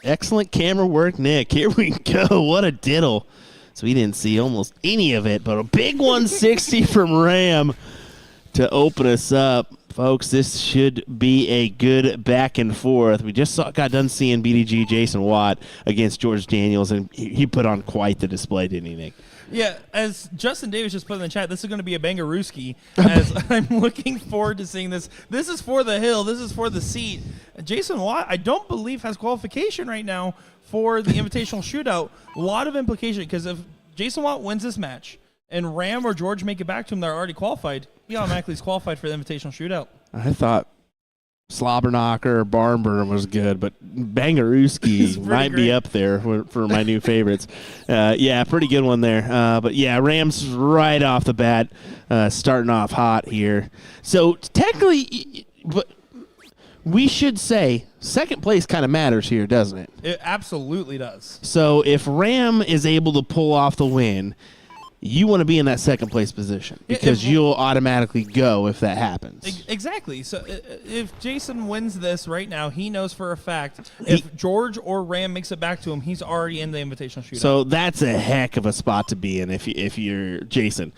Excellent camera work, Nick. Here we go. What a diddle. So we didn't see almost any of it, but a big 160 from Ram to open us up. Folks, this should be a good back and forth. We just got done seeing BDG Jason Watt against George Daniels, and he put on quite the display, didn't he, Nick? Yeah, as Justin Davis just put in the chat, this is going to be a bangarooski. As I'm looking forward to seeing this. This is for the hill. This is for the seat. Jason Watt, I don't believe, has qualification right now for the Invitational Shootout. A lot of implication, because if Jason Watt wins this match and Ram or George make it back to him, they're already qualified. He automatically is qualified for the Invitational Shootout. I thought Slobberknocker or Barnburn was good, but Bangarooski might be up there for my new favorites. Yeah, pretty good one there. But yeah, Rams right off the bat, starting off hot here. So technically, but we should say second place kind of matters here, doesn't it? It absolutely does. So if Ram is able to pull off the win, you want to be in that second place position because you'll automatically go if that happens. Exactly. So if Jason wins this right now, he knows for a fact if George or Ram makes it back to him, he's already in the Invitational Shootout. So that's a heck of a spot to be in if you're Jason.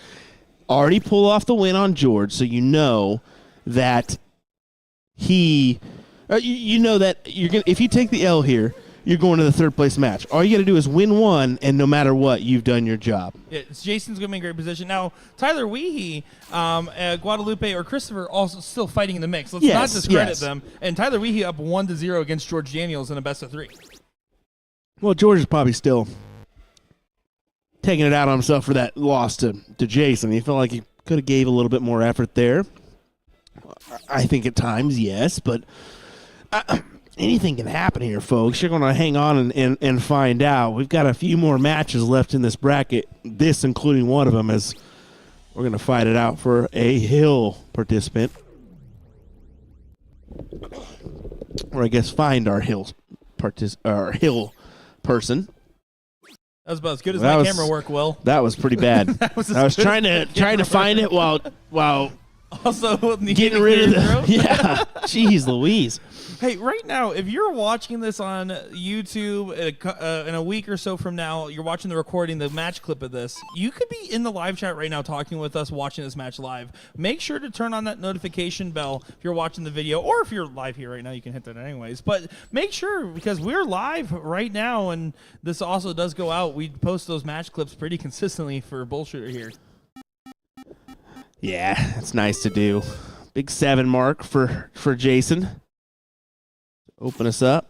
Already pull off the win on George, so you know that you know that you're gonna, if you take the L here, you're going to the third place match. All you got to do is win one, and no matter what, you've done your job. Yeah, Jason's going to be in great position. Now, Tyler Weehee, Guadalupe, or Christopher also still fighting in the mix. Let's not discredit them. And Tyler Weehee up 1-0 against George Daniels in a best-of-3. Well, George is probably still taking it out on himself for that loss to Jason. He felt like he could have gave a little bit more effort there. I think at times, yes, but anything can happen here, folks. You're going to hang on and find out. We've got a few more matches left in this bracket, this including one of them, as we're going to fight it out for a Hill participant. Or I guess find our Hill person. That was about as good as my camera work, Will. That was pretty bad. I was trying to find it while also getting rid of the yeah. Jeez Louise. Hey, right now, if you're watching this on YouTube in a week or so from now, you're watching the recording, the match clip of this, you could be in the live chat right now talking with us, watching this match live. Make sure to turn on that notification bell if you're watching the video, or if you're live here right now, you can hit that anyways. But make sure, because we're live right now, and this also does go out. We post those match clips pretty consistently for BullShooter here. Yeah, it's nice to do. Big 7 mark for Jason. Open us up.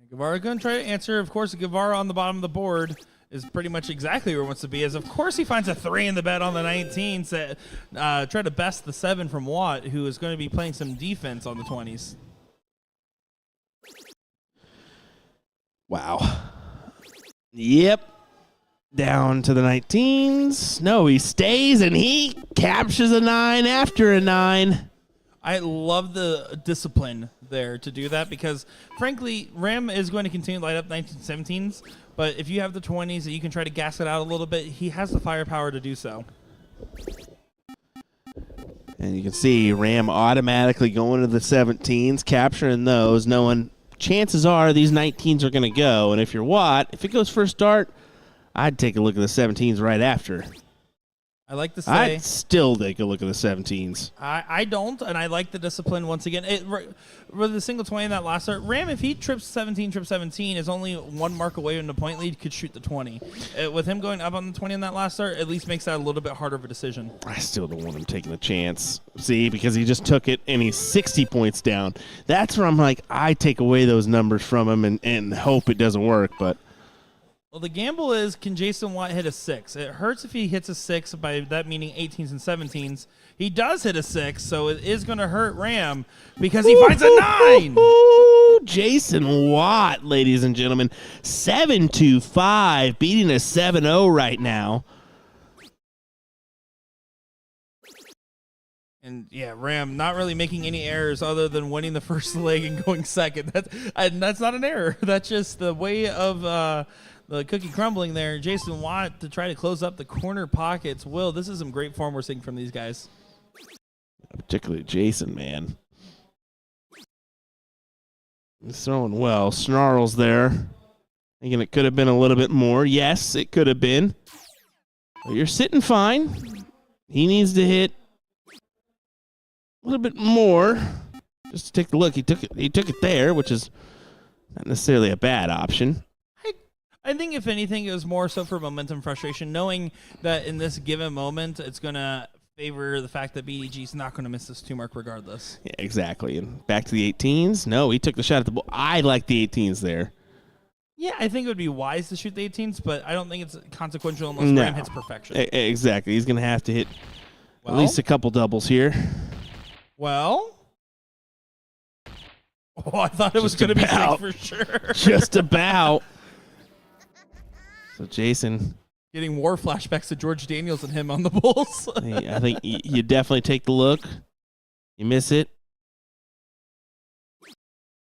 Guevara going to try to answer. Of course, Guevara on the bottom of the board is pretty much exactly where he wants to be. As of course he finds a 3 in the bet on the 19s to try to best the 7 from Watt, who is going to be playing some defense on the 20s. Wow. Yep. Down to the 19s. No, he stays, and he captures a 9 after a 9. I love the discipline there to do that because, frankly, Ram is going to continue to light up 1917s, but if you have the 20s that you can try to gas it out a little bit, he has the firepower to do so. And you can see Ram automatically going to the 17s, capturing those, knowing chances are these 19s are going to go, and if you're Watt, if it goes first start, I'd take a look at the 17s right after. I like to say I'd still take a look at the 17s. I don't, and I like the discipline once again. With the single 20 in that last start, Ram, if he trips 17, is only 1 mark away in the point lead, could shoot the 20. With him going up on the 20 in that last start, at least makes that a little bit harder of a decision. I still don't want him taking a chance. See, because he just took it, and he's 60 points down. That's where I'm like, I take away those numbers from him and hope it doesn't work, but... Well, the gamble is, can Jason Watt hit a 6? It hurts if he hits a 6, by that meaning 18s and 17s. He does hit a 6, so it is going to hurt Ram because he finds a 9. Jason Watt, ladies and gentlemen, 7-5, beating a 7-0 right now. And, yeah, Ram not really making any errors other than winning the first leg and going second. That's not an error. That's just the way of the cookie crumbling there. Jason Watt to try to close up the corner pockets. Will, this is some great form we're seeing from these guys. Particularly Jason, man. He's throwing well. Snarls there. Thinking it could have been a little bit more. Yes, it could have been. But you're sitting fine. He needs to hit a little bit more. Just to take a look. He took it there, which is not necessarily a bad option. I think if anything, it was more so for momentum frustration, knowing that in this given moment, it's going to favor the fact that BDG's not going to miss this 2 mark regardless. Yeah, exactly. And back to the 18s. No, he took the shot at the ball. I like the 18s there. Yeah, I think it would be wise to shoot the 18s, but I don't think it's consequential unless Ram hits perfection. Exactly. He's going to have to hit at least a couple doubles here. Well, I thought it was going to be safe for sure. Just about. So Jason getting more flashbacks to George Daniels and him on the Bulls. I think you definitely take the look. You miss it.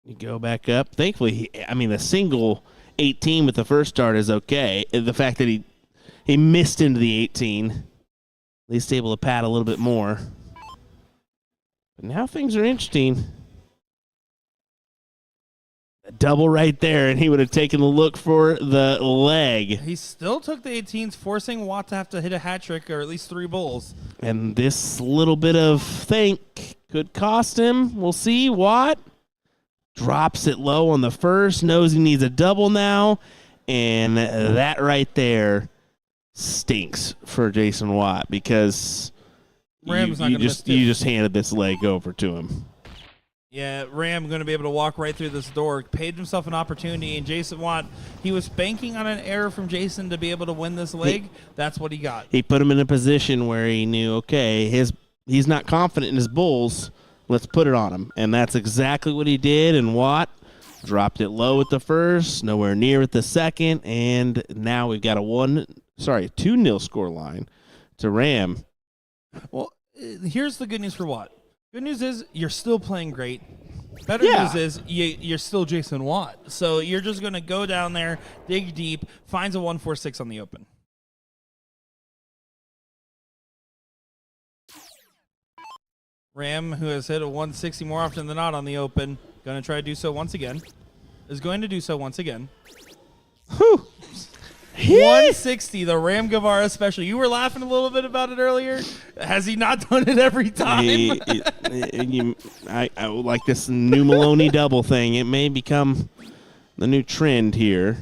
You go back up. Thankfully, the single 18 with the first start is okay. The fact that he missed into the 18, at least able to pad a little bit more. But now things are interesting. Double right there, and he would have taken the look for the leg. He still took the 18s, forcing Watt to have to hit a hat trick or at least 3 bulls. And this little bit of think could cost him. We'll see. Watt drops it low on the first, knows he needs a double now, and that right there stinks for Jason Watt because Ram's not you miss just handed this leg over to him. Yeah, Ram going to be able to walk right through this door. Paid himself an opportunity, and Jason Watt, he was banking on an error from Jason to be able to win this leg. That's what he got. He put him in a position where he knew, okay, he's not confident in his bulls. Let's put it on him. And that's exactly what he did, and Watt dropped it low at the first, nowhere near at the second, and now we've got a 2-0 score line to Ram. Well, here's the good news for Watt. Good news is you're still playing great. Better news is you're still Jason Watt. So you're just going to go down there, dig deep, finds a 1-4-6 on the open. Ram, who has hit a 160 more often than not on the open, going to try to do so once again. Is going to do so once again. Whew. 160, the Ram Guevara special. You were laughing a little bit about it earlier. Has he not done it every time? I would like this new Maloney double thing. It may become the new trend here.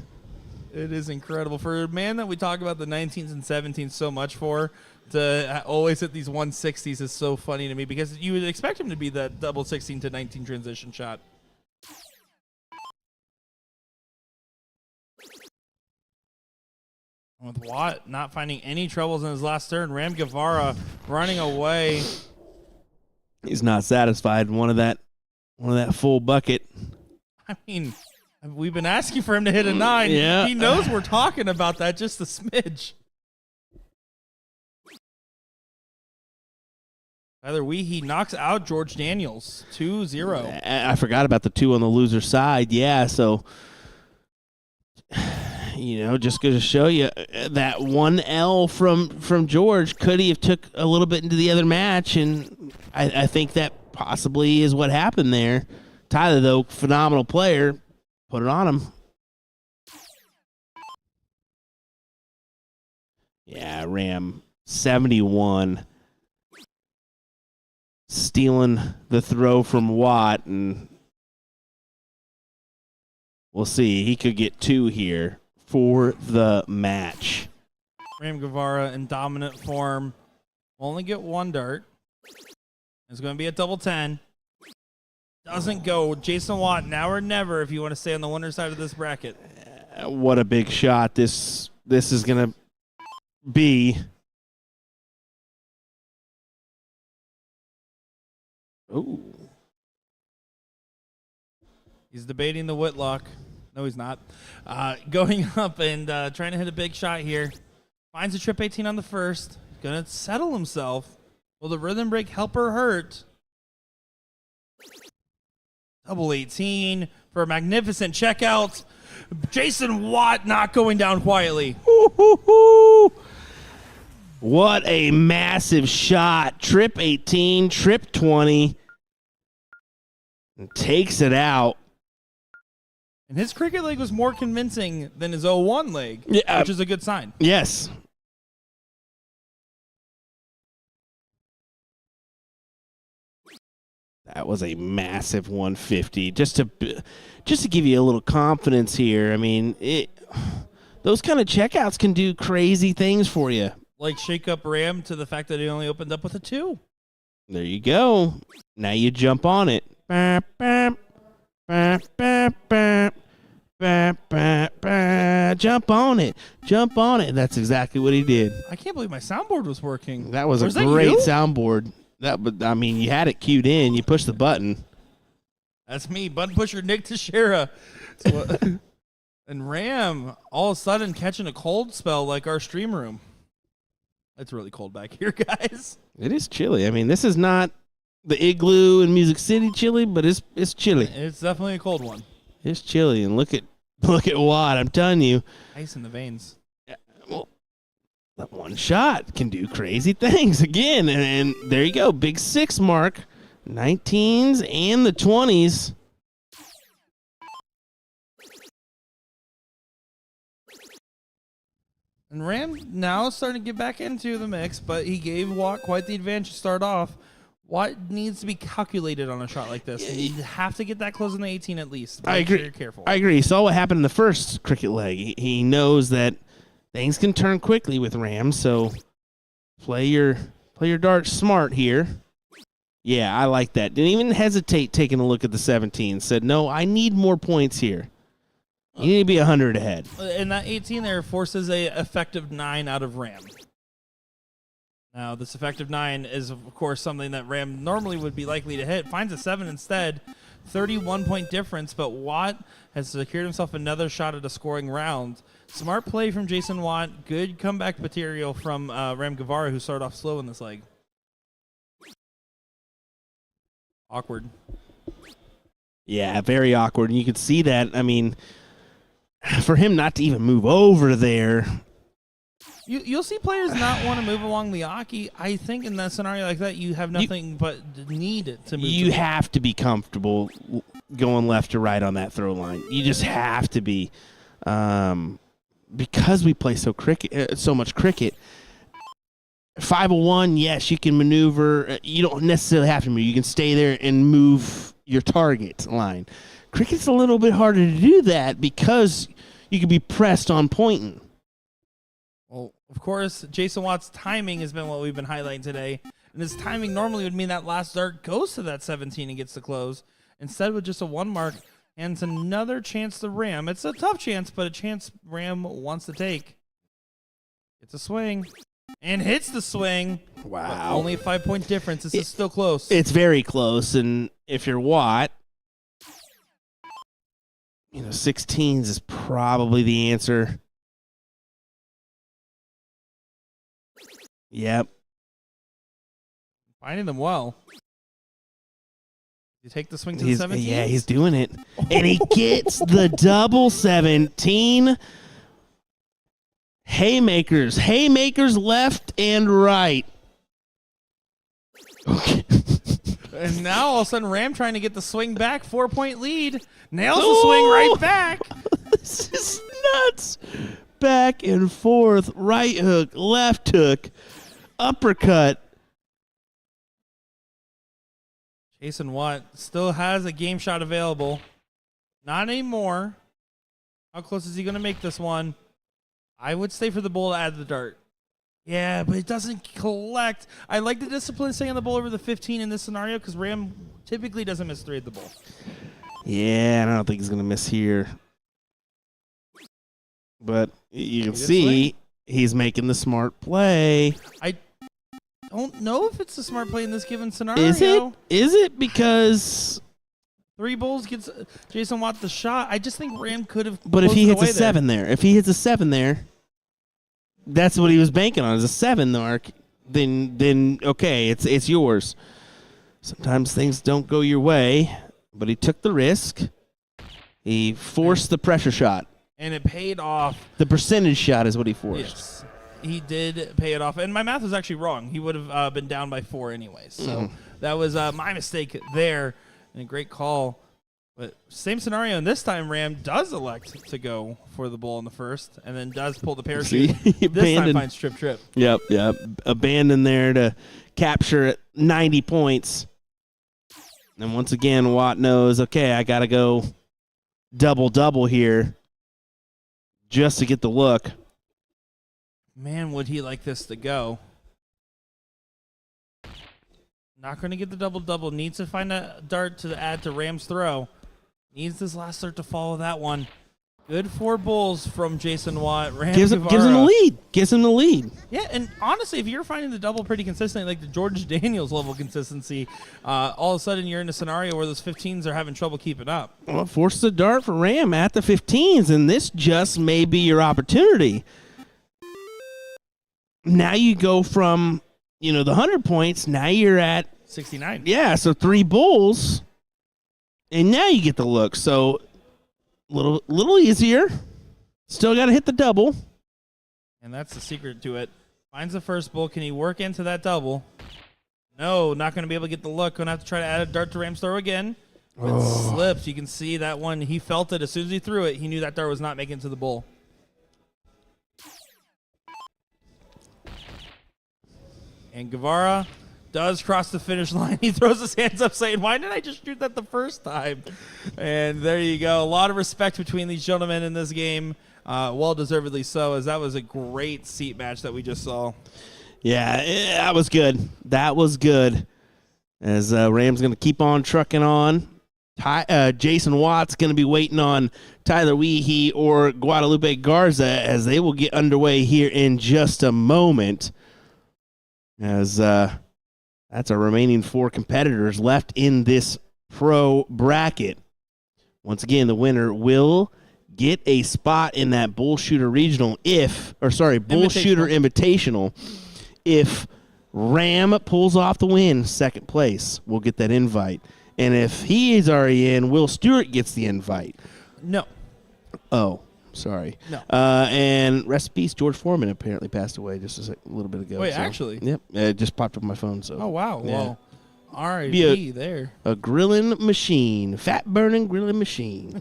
It is incredible. For a man that we talk about the 19s and 17s so much for, to always hit these 160s is so funny to me because you would expect him to be that double 16 to 19 transition shot. With Watt not finding any troubles in his last turn, Ram Guevara running away. He's not satisfied. One of that full bucket. I mean, we've been asking for him to hit a 9. Yeah. He knows we're talking about that just a smidge. He knocks out George Daniels 2-0. I forgot about the 2 on the loser side. Yeah, so just going to show you that 1L from George. Could he have took a little bit into the other match? And I think that possibly is what happened there. Tyler, though, phenomenal player. Put it on him. Yeah, Ram 71. Stealing the throw from Watt, and we'll see. He could get 2 here for the match. Ram Guevara in dominant form. Only get 1 dart. It's going to be a double 10. Doesn't go. Jason Watt, now or never if you want to stay on the winner's side of this bracket. What a big shot this is going to be. Ooh. He's debating the Whitlock. No, he's not. Going up and trying to hit a big shot here. Finds a trip 18 on the first. Going to settle himself. Will the rhythm break help or hurt? Double 18 for a magnificent checkout. Jason Watt not going down quietly. Ooh. What a massive shot. Trip 18, trip 20. And takes it out. And his cricket leg was more convincing than his 0-1 leg, which is a good sign. Yes. That was a massive 150. Just to give you a little confidence here. I mean, those kind of checkouts can do crazy things for you. Like shake up Ram to the fact that he only opened up with a 2. There you go. Now you jump on it. Bap, bap, bap, bap, bap, bap, bap, bap. Jump on it. Jump on it. That's exactly what he did. I can't believe my soundboard was working. That was a great soundboard. I mean, you had it queued in. You push the button. That's me, button pusher Nick Teixeira. And Ram, all of a sudden, catching a cold spell like our stream room. It's really cold back here, guys. It is chilly. I mean, this is not the Igloo in Music City chilly, but it's chilly. It's definitely a cold one. It's chilly, and look at Watt. I'm telling you. Ice in the veins. Well, that one shot can do crazy things again. And there you go. Big 6 mark. 19s and the 20s. And Ram now starting to get back into the mix, but he gave Watt quite the advantage to start off. Watt needs to be calculated on a shot like this. You have to get that close in the 18 at least. I agree. Sure you're careful. I agree. Saw what happened in the first cricket leg. He knows that things can turn quickly with Ram, so play your darts smart here. Yeah, I like that. Didn't even hesitate taking a look at the 17. Said, no, I need more points here. You need to be 100 ahead. And that 18 there forces a effective 9 out of Ram. Now, this effective 9 is, of course, something that Ram normally would be likely to hit. Finds a 7 instead. 31-point difference, but Watt has secured himself another shot at a scoring round. Smart play from Jason Watt. Good comeback material from Ram Guevara, who started off slow in this leg. Awkward. Yeah, very awkward. And you could see that. I mean, for him not to even move over there. You'll see players not want to move along the Aki. I think in that scenario like that, you have nothing but need to move. You have to be comfortable going left to right on that throw line. You just have to be. Because we play so much cricket, 501, yes, you can maneuver. You don't necessarily have to move. You can stay there and move your target line. Cricket's a little bit harder to do that because you can be pressed on pointing. Well, of course, Jason Watt's timing has been what we've been highlighting today. And his timing normally would mean that last dart goes to that 17 and gets to close. Instead, with just a 1 mark, and it's another chance to Ram. It's a tough chance, but a chance Ram wants to take. It's a swing. And hits the swing. Wow. Only a 5-point difference. This is still close. It's very close. And if you're Watt, 16s is probably the answer. Yep. Finding them well. You take the swing to the 17? Yeah, he's doing it. And he gets the double 17. Haymakers left and right. Okay. And now all of a sudden Ram trying to get the swing back. 4-point lead. Nails the swing right back. This is nuts. Back and forth. Right hook, left hook, uppercut. Jason Watt still has a game shot available. Not anymore. How close is he going to make this one? I would stay for the bull to add the dart. Yeah, but it doesn't collect. I like the discipline staying on the bull over the 15 in this scenario because Ram typically doesn't miss 3 at the bull. Yeah, and I don't think he's going to miss here. But you can see he's making the smart play. I don't know if it's a smart play in this given scenario. Is it? Because 3 bulls gets Jason Watt the shot. I just think Ram could have. But if he hits a 7 there, that's what he was banking on. Is a 7 mark. Then okay, it's yours. Sometimes things don't go your way, but he took the risk. He forced the pressure shot. And it paid off. The percentage shot is what he forced. Yes, he did pay it off. And my math was actually wrong. He would have been down by 4 anyways. So that was my mistake there. And a great call But same scenario, and this time Ram does elect to go for the bull in the first, and then does pull the parachute. This time finds trip. Yep. Abandon there to capture 90 points. And once again, Watt knows, okay, I got to go double here just to get the look. Man, would he like this to go? Not going to get the double. Needs to find a dart to add to Ram's throw. Needs this last dart to follow that one. Good 4 bulls from Jason Watt. Ram gives him the lead. Yeah, and honestly, if you're finding the double pretty consistently, like the George Daniels level consistency, all of a sudden you're in a scenario where those 15s are having trouble keeping up. Well, it forces a dart for Ram at the 15s, and this just may be your opportunity. Now you go from, the 100 points, now you're at 69. Yeah, so 3 bulls, and now you get the look. So little easier. Still got to hit the double. And that's the secret to it. Finds the first bull. Can he work into that double? No, not going to be able to get the look. Going to have to try to add a dart to Ram's throw again. It slips. You can see that one. He felt it as soon as he threw it. He knew that dart was not making it to the bull. And Guevara does cross the finish line. He throws his hands up saying, why didn't I just shoot that the first time? And there you go. A lot of respect between these gentlemen in this game. Well-deservedly so, as that was a great seat match that we just saw. Yeah, that was good. That was good. As Ram's going to keep on trucking on. Jason Watt's going to be waiting on Tyler Weehee or Guadalupe Garza as they will get underway here in just a moment. As that's our remaining 4 competitors left in this pro bracket. Once again, the winner will get a spot in that BullShooter regional BullShooter Invitational. If Ram pulls off the win, second place, we'll get that invite. And if he is already in, Will Stewart gets the invite. No. Oh, sorry. No. And rest in peace, George Foreman apparently passed away just a little bit ago. Wait, actually? Yep. It just popped up on my phone. So. Oh, wow. Yeah. Well, R.I.P. there. A grilling machine. Fat-burning grilling machine.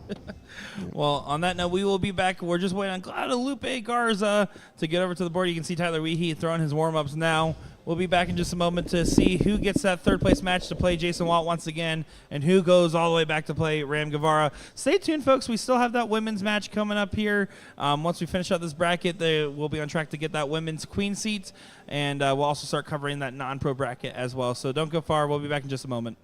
Well, on that note, we will be back. We're just waiting on Guadalupe Garza to get over to the board. You can see Tyler Weehee throwing his warm-ups now. We'll be back in just a moment to see who gets that third-place match to play Jason Watt once again and who goes all the way back to play Ram Guevara. Stay tuned, folks. We still have that women's match coming up here. Once we finish out this bracket, we'll be on track to get that women's queen seat, and we'll also start covering that non-pro bracket as well. So don't go far. We'll be back in just a moment.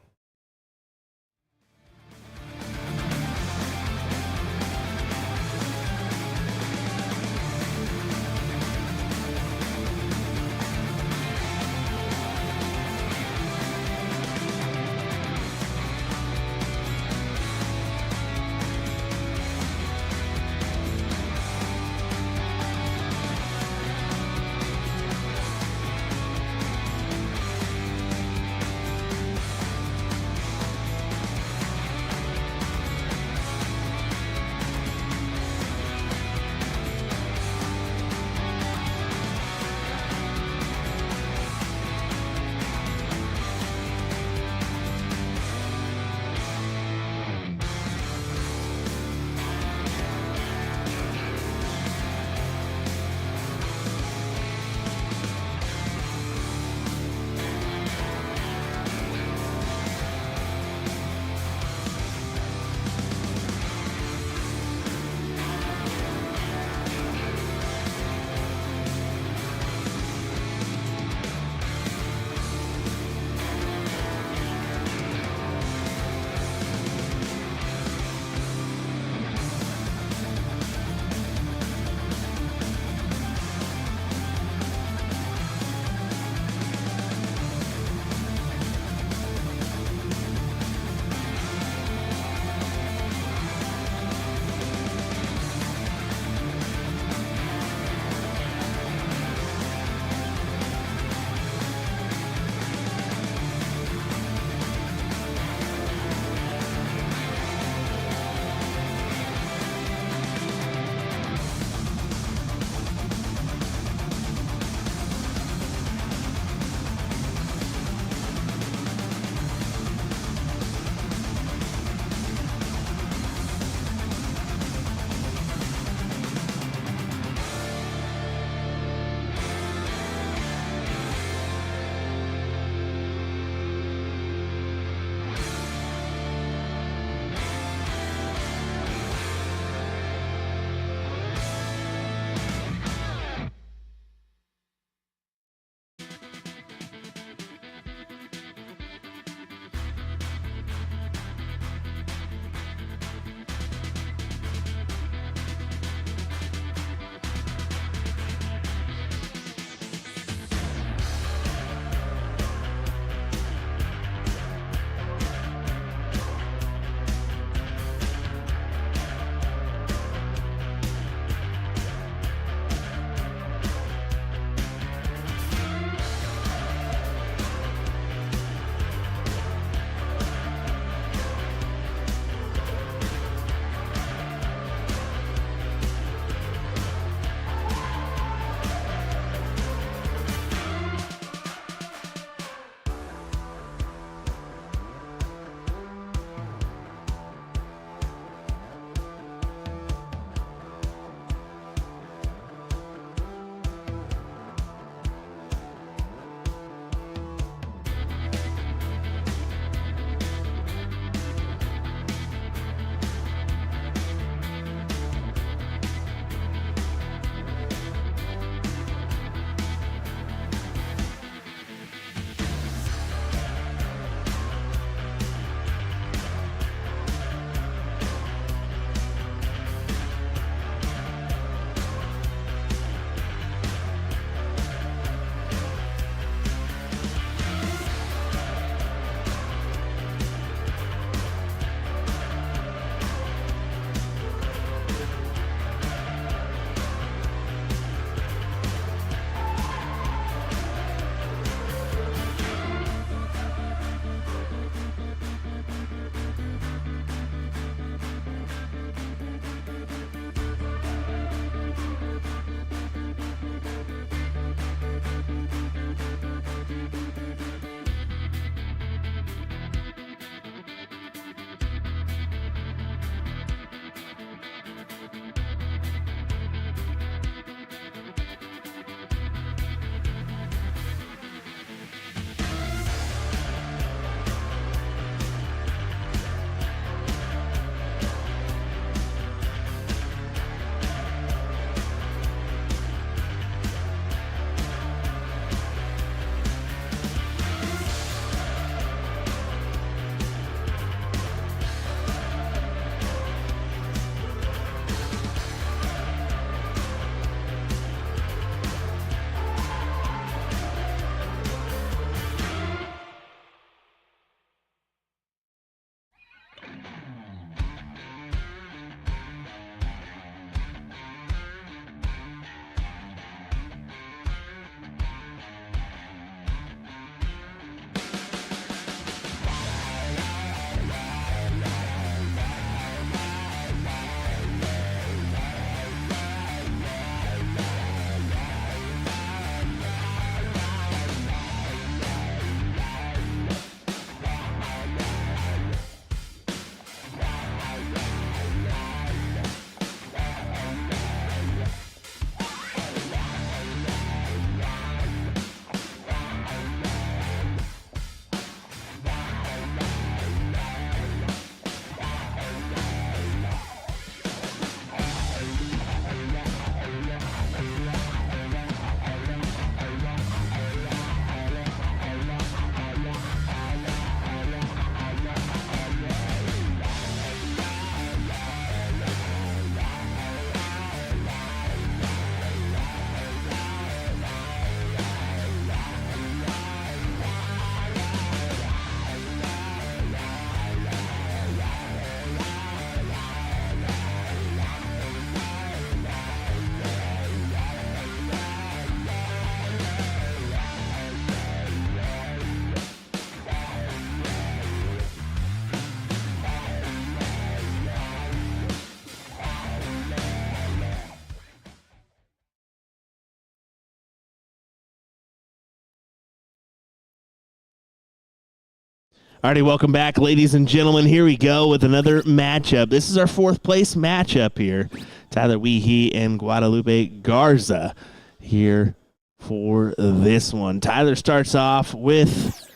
Alrighty, welcome back, ladies and gentlemen. Here we go with another matchup. This is our 4th place matchup here. Tyler Weehee and Guadalupe Garza here for this one. Tyler starts off with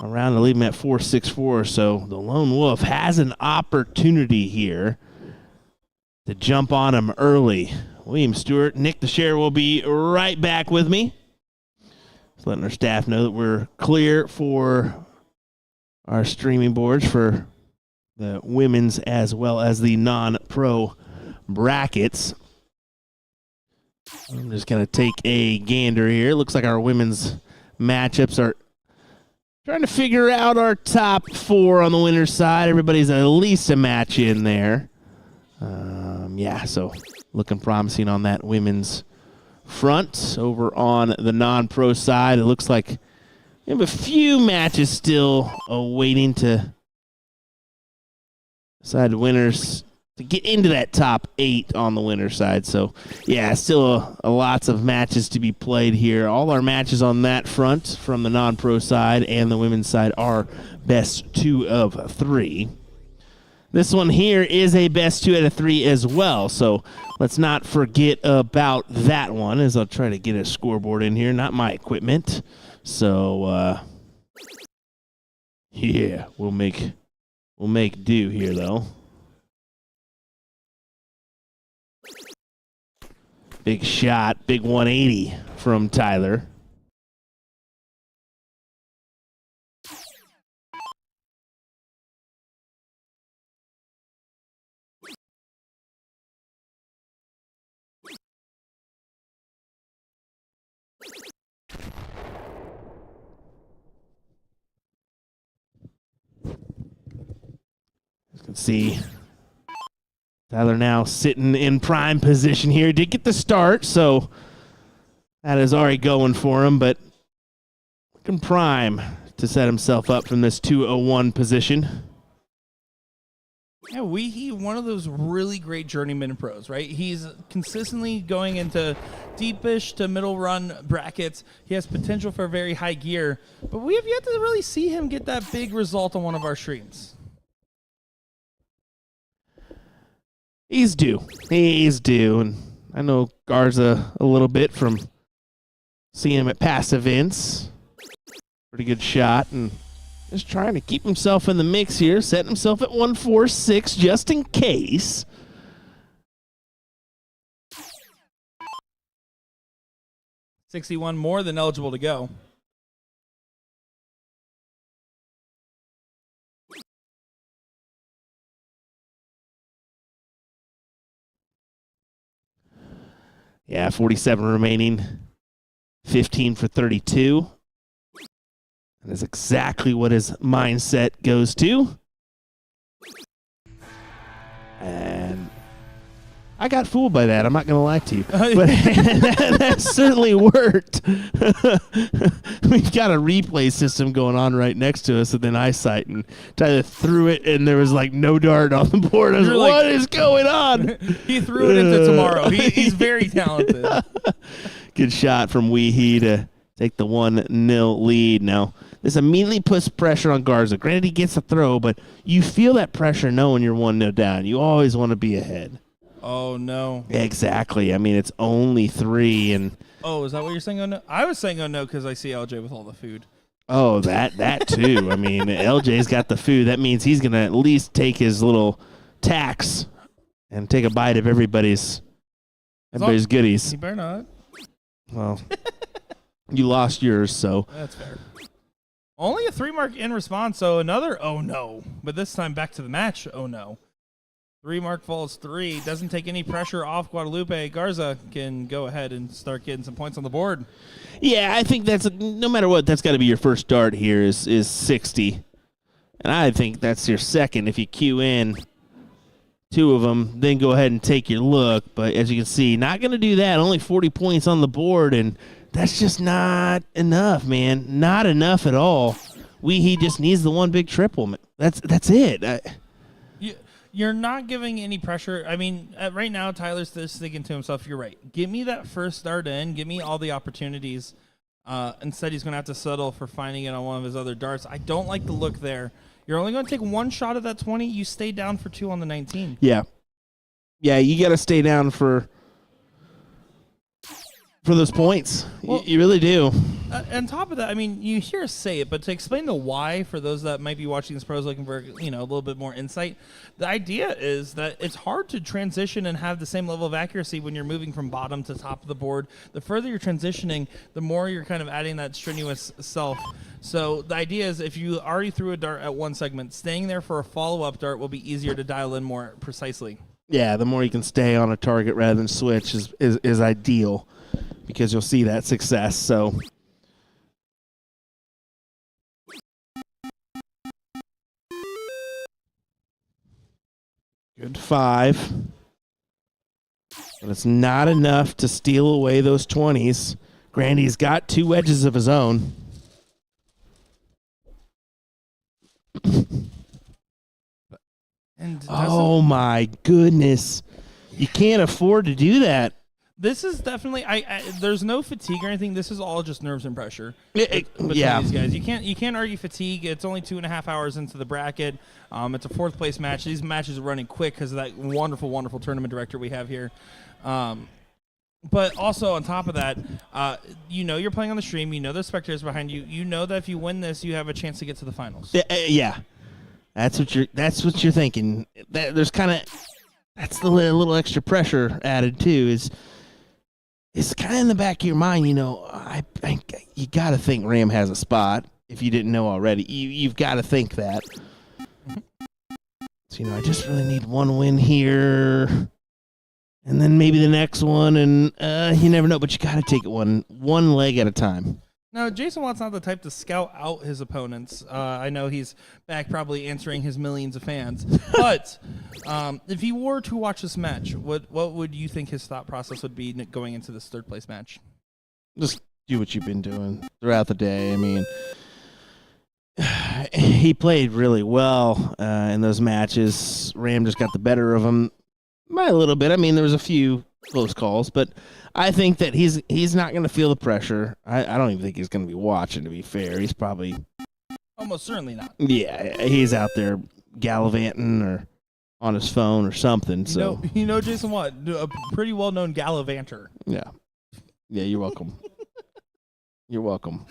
a round to leave him at 4-6-4, so the Lone Wolf has an opportunity here to jump on him early. William Stewart, Nick the Share will be right back with me. Just letting our staff know that we're clear for our streaming boards for the women's as well as the non-pro brackets. I'm just going to take a gander here. Looks like our women's matchups are trying to figure out our top 4 on the winner's side. Everybody's at least a match in there. Yeah, so looking promising on that women's front. Over on the non-pro side, it looks like we have a few matches still waiting to decide the winners to get into that top 8 on the winner's side. So, yeah, still lots of matches to be played here. All our matches on that front from the non-pro side and the women's side are best 2 of 3. This one here is a best 2 out of 3 as well, so let's not forget about that one as I'll try to get a scoreboard in here, not my equipment. So, yeah, we'll make do here, though. Big shot, big 180 from Tyler. You can see Tyler now sitting in prime position here. Did get the start, so that is already going for him, but looking prime to set himself up from this 201 position. Yeah, Weehee, one of those really great journeyman pros, right? He's consistently going into deepish to middle run brackets. He has potential for very high gear, but we have yet to really see him get that big result on one of our streams. He's due. And I know Garza a little bit from seeing him at past events. Pretty good shot, and just trying to keep himself in the mix here, setting himself at 146 just in case. $61 more than eligible to go. Yeah, 47 remaining, 15 for 32. That is exactly what his mindset goes to. And I got fooled by that. I'm not going to lie to you. But that certainly worked. We've got a replay system going on right next to us within eyesight. And Tyler threw it, and there was like no dart on the board. I was like, what is going on? He threw it into tomorrow. He's very talented. Good shot from Weehee to take the 1-0 lead. Now, this immediately puts pressure on Garza. Granted, he gets a throw, but you feel that pressure knowing you're 1-0 down. You always want to be ahead. Oh, no. Exactly. I mean, it's only 3. And oh, is that what you're saying? Oh, no? I was saying, oh, no, because I see LJ with all the food. oh, that too. I mean, LJ's got the food. That means he's going to at least take his little tax and take a bite of everybody's goodies. He better not. Well, you lost yours, so. That's fair. Only a 3-mark in response, so another oh no. But this time back to the match, oh no. 3-mark falls 3. Doesn't take any pressure off Guadalupe. Garza can go ahead and start getting some points on the board. Yeah, I think that's, no matter what, that's got to be your first dart here is 60. And I think that's your second if you queue in 2 of them, then go ahead and take your look. But as you can see, not going to do that. Only 40 points on the board, and that's just not enough, man. Not enough at all. He just needs the one big triple. That's it. You're not giving any pressure. I mean, right now, Tyler's just thinking to himself, you're right. Give me that first start in. Give me all the opportunities. Instead, he's going to have to settle for finding it on one of his other darts. I don't like the look there. You're only going to take one shot at that 20. You stay down for 2 on the 19. Yeah. Yeah, you got to stay down for those points. Well, you really do. On top of that, I mean, you hear us say it, but to explain the why for those that might be watching this pros looking for, a little bit more insight, the idea is that it's hard to transition and have the same level of accuracy when you're moving from bottom to top of the board. The further you're transitioning, the more you're kind of adding that strenuous self. So the idea is if you already threw a dart at one segment, staying there for a follow-up dart will be easier to dial in more precisely. Yeah, the more you can stay on a target rather than switch is ideal, because you'll see that success. So good 5. But it's not enough to steal away those 20s. Grandy's got 2 wedges of his own. And oh my goodness. You can't afford to do that. This is definitely there's no fatigue or anything. This is all just nerves and pressure. Between Yeah. these guys. You can't argue fatigue. It's only 2.5 hours into the bracket. It's a 4th place match. These matches are running quick because of that wonderful, wonderful tournament director we have here. But also on top of that, you're playing on the stream. You know there's spectators behind you. You know that if you win this, you have a chance to get to the finals. Yeah. That's what you're thinking. There's kind of that's the little extra pressure added too. It's kind of in the back of your mind, you got to think Ram has a spot. If you didn't know already, you've got to think that. So I just really need one win here, and then maybe the next one, and you never know. But you got to take it one leg at a time. Now, Jason Watt's not the type to scout out his opponents. I know he's back probably answering his millions of fans. But if he were to watch this match, what would you think his thought process would be going into this 3rd place match? Just do what you've been doing throughout the day. I mean, he played really well in those matches. Ram just got the better of him by a little bit. I mean, there was a few close calls, but I think that he's not going to feel the pressure. I don't even think he's going to be watching, to be fair. He's probably... Almost certainly not. Yeah, he's out there gallivanting or on his phone or something. Jason Watt, a pretty well-known gallivanter. Yeah. Yeah, you're welcome. You're welcome.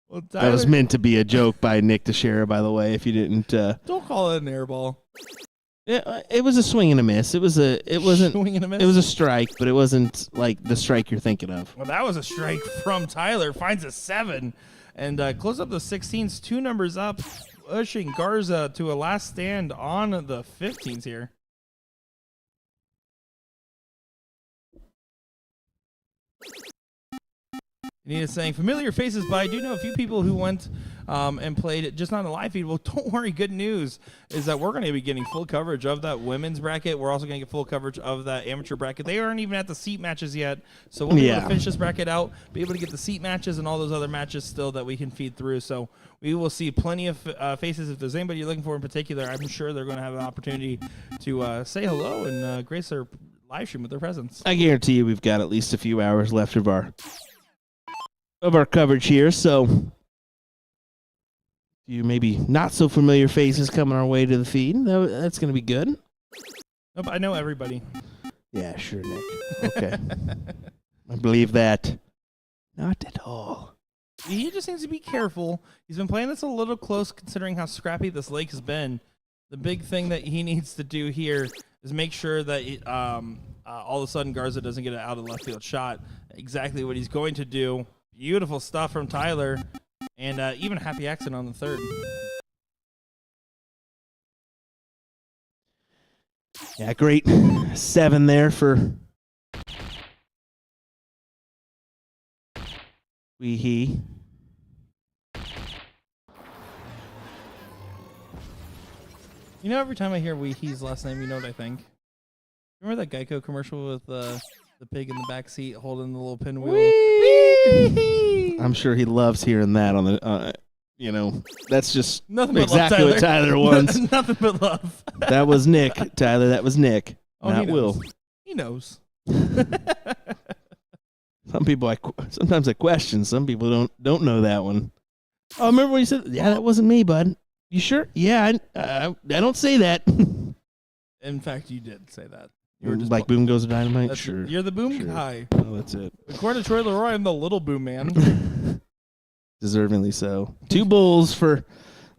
Well, that was meant to be a joke by Nick Teixeira, by the way, if you didn't... Don't call it an air ball. It was a swing and a miss. It wasn't swing and a miss. It was a strike, but it wasn't like the strike you're thinking of. Well, that was a strike from Tyler. Finds a 7 and close up the 16s. 2 numbers up, pushing Garza to a last stand on the 15s here. Nina's saying, familiar faces, but I do know a few people who went and played just not on the live feed. Well, don't worry. Good news is that we're going to be getting full coverage of that women's bracket. We're also going to get full coverage of that amateur bracket. They aren't even at the seat matches yet, so we'll be able to finish this bracket out, be able to get the seat matches and all those other matches still that we can feed through. So we will see plenty of faces. If there's anybody you're looking for in particular, I'm sure they're going to have an opportunity to say hello and grace our live stream with their presence. I guarantee you we've got at least a few hours left of our coverage here, so you maybe not so familiar faces coming our way to the feed. That's going to be good. Nope, I know everybody. Yeah, sure, Nick. Okay. I believe that. Not at all. He just needs to be careful. He's been playing this a little close considering how scrappy this lake has been. The big thing that he needs to do here is make sure that all of a sudden Garza doesn't get an out of left field shot. Exactly what he's going to do. Beautiful stuff from Tyler, and even a happy accident on the 3rd. Yeah, great 7 there for Weehee. Every time I hear Weehee's last name, you know what I think? Remember that Geico commercial with the pig in the back seat holding the little pinwheel? Whee! I'm sure he loves hearing that on the, that's just Nothing but exactly love, what Tyler wants. Nothing but love. That was Nick, Tyler. That was Nick. Oh, not Will. He knows. Sometimes I question. Some people don't know that one. Oh, remember when you said, "Yeah, that wasn't me, bud." You sure? Yeah, I don't say that. In fact, you did say that. You were just Like boom goes the dynamite. Sure, You're the boom sure. guy. Oh, that's it. According to Troy Leroy, I'm the little boom man. Deservingly so. 2 bulls for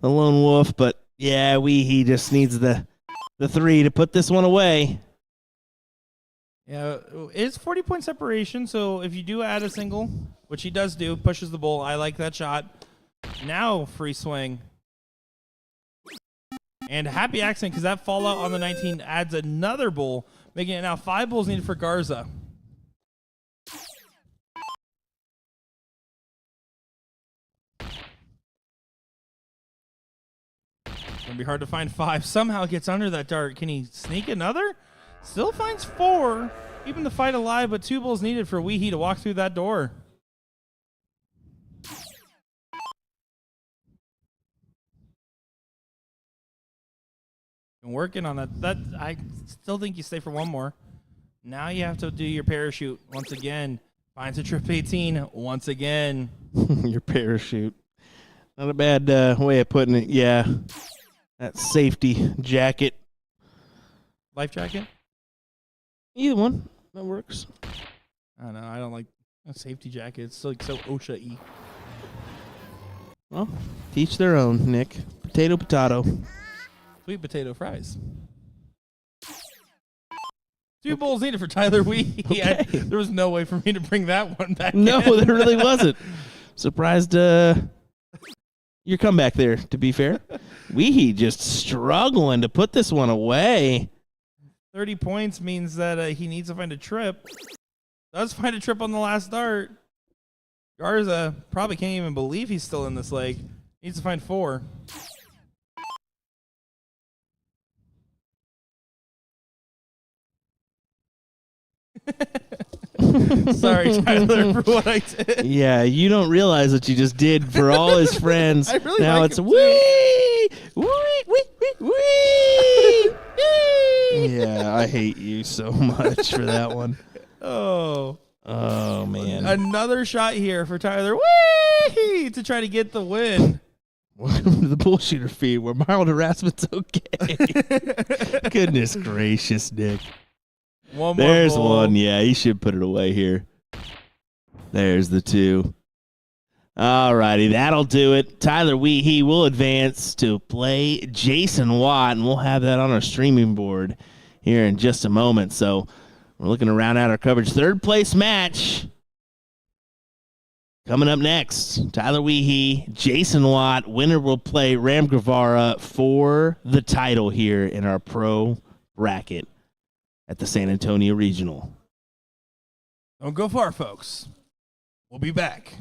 the lone wolf, but yeah, he just needs the 3 to put this one away. Yeah, it's 40-point separation, so if you do add a single, which he does do, pushes the bull. I like that shot. Now free swing. And happy accident, because that fallout on the 19 adds another bull, making it now 5 bulls needed for Garza. Gonna be hard to find 5. Somehow gets under that dart. Can he sneak another? Still finds 4. Keeping the fight alive, but 2 bulls needed for Weehee to walk through that door. Been working on that. I still think you stay for one more. Now you have to do your parachute once again. Finds a trip 18 once again. Your parachute. Not a bad way of putting it. Yeah. That safety jacket. Life jacket? Either one. That works. I don't know. I don't like a safety jacket. It's like so OSHA-y. Well, teach their own, Nick. Potato, potato. Sweet potato fries. 2 bulls needed for Tyler Wee. Okay. There was no way for me to bring that one back. No, in. there really wasn't. Surprised your comeback there, to be fair. Weehee just struggling to put this one away. 30 points means that he needs to find a trip. Does find a trip on the last dart. Garza probably can't even believe he's still in this leg. Needs to find 4. Sorry, Tyler, for what I did. Yeah, you don't realize what you just did for all his friends. I really now like it's him, wee, wee, wee, wee, wee. Yeah, I hate you so much for that one. Oh, man. Another shot here for Tyler Wee to try to get the win. Welcome to the BullShooter feed where mild harassment's okay. Goodness gracious, Nick. One more There's bull. one. Yeah, he should put it away here. There's the 2. All righty, that'll do it. Tyler Weehee will advance to play Jason Watt, and we'll have that on our streaming board here in just a moment. So we're looking to round out our coverage. 3rd place match coming up next. Tyler Weehee, Jason Watt. Winner will play Ram Guevara for the title here in our pro bracket at the San Antonio Regional. Don't go far, folks. We'll be back.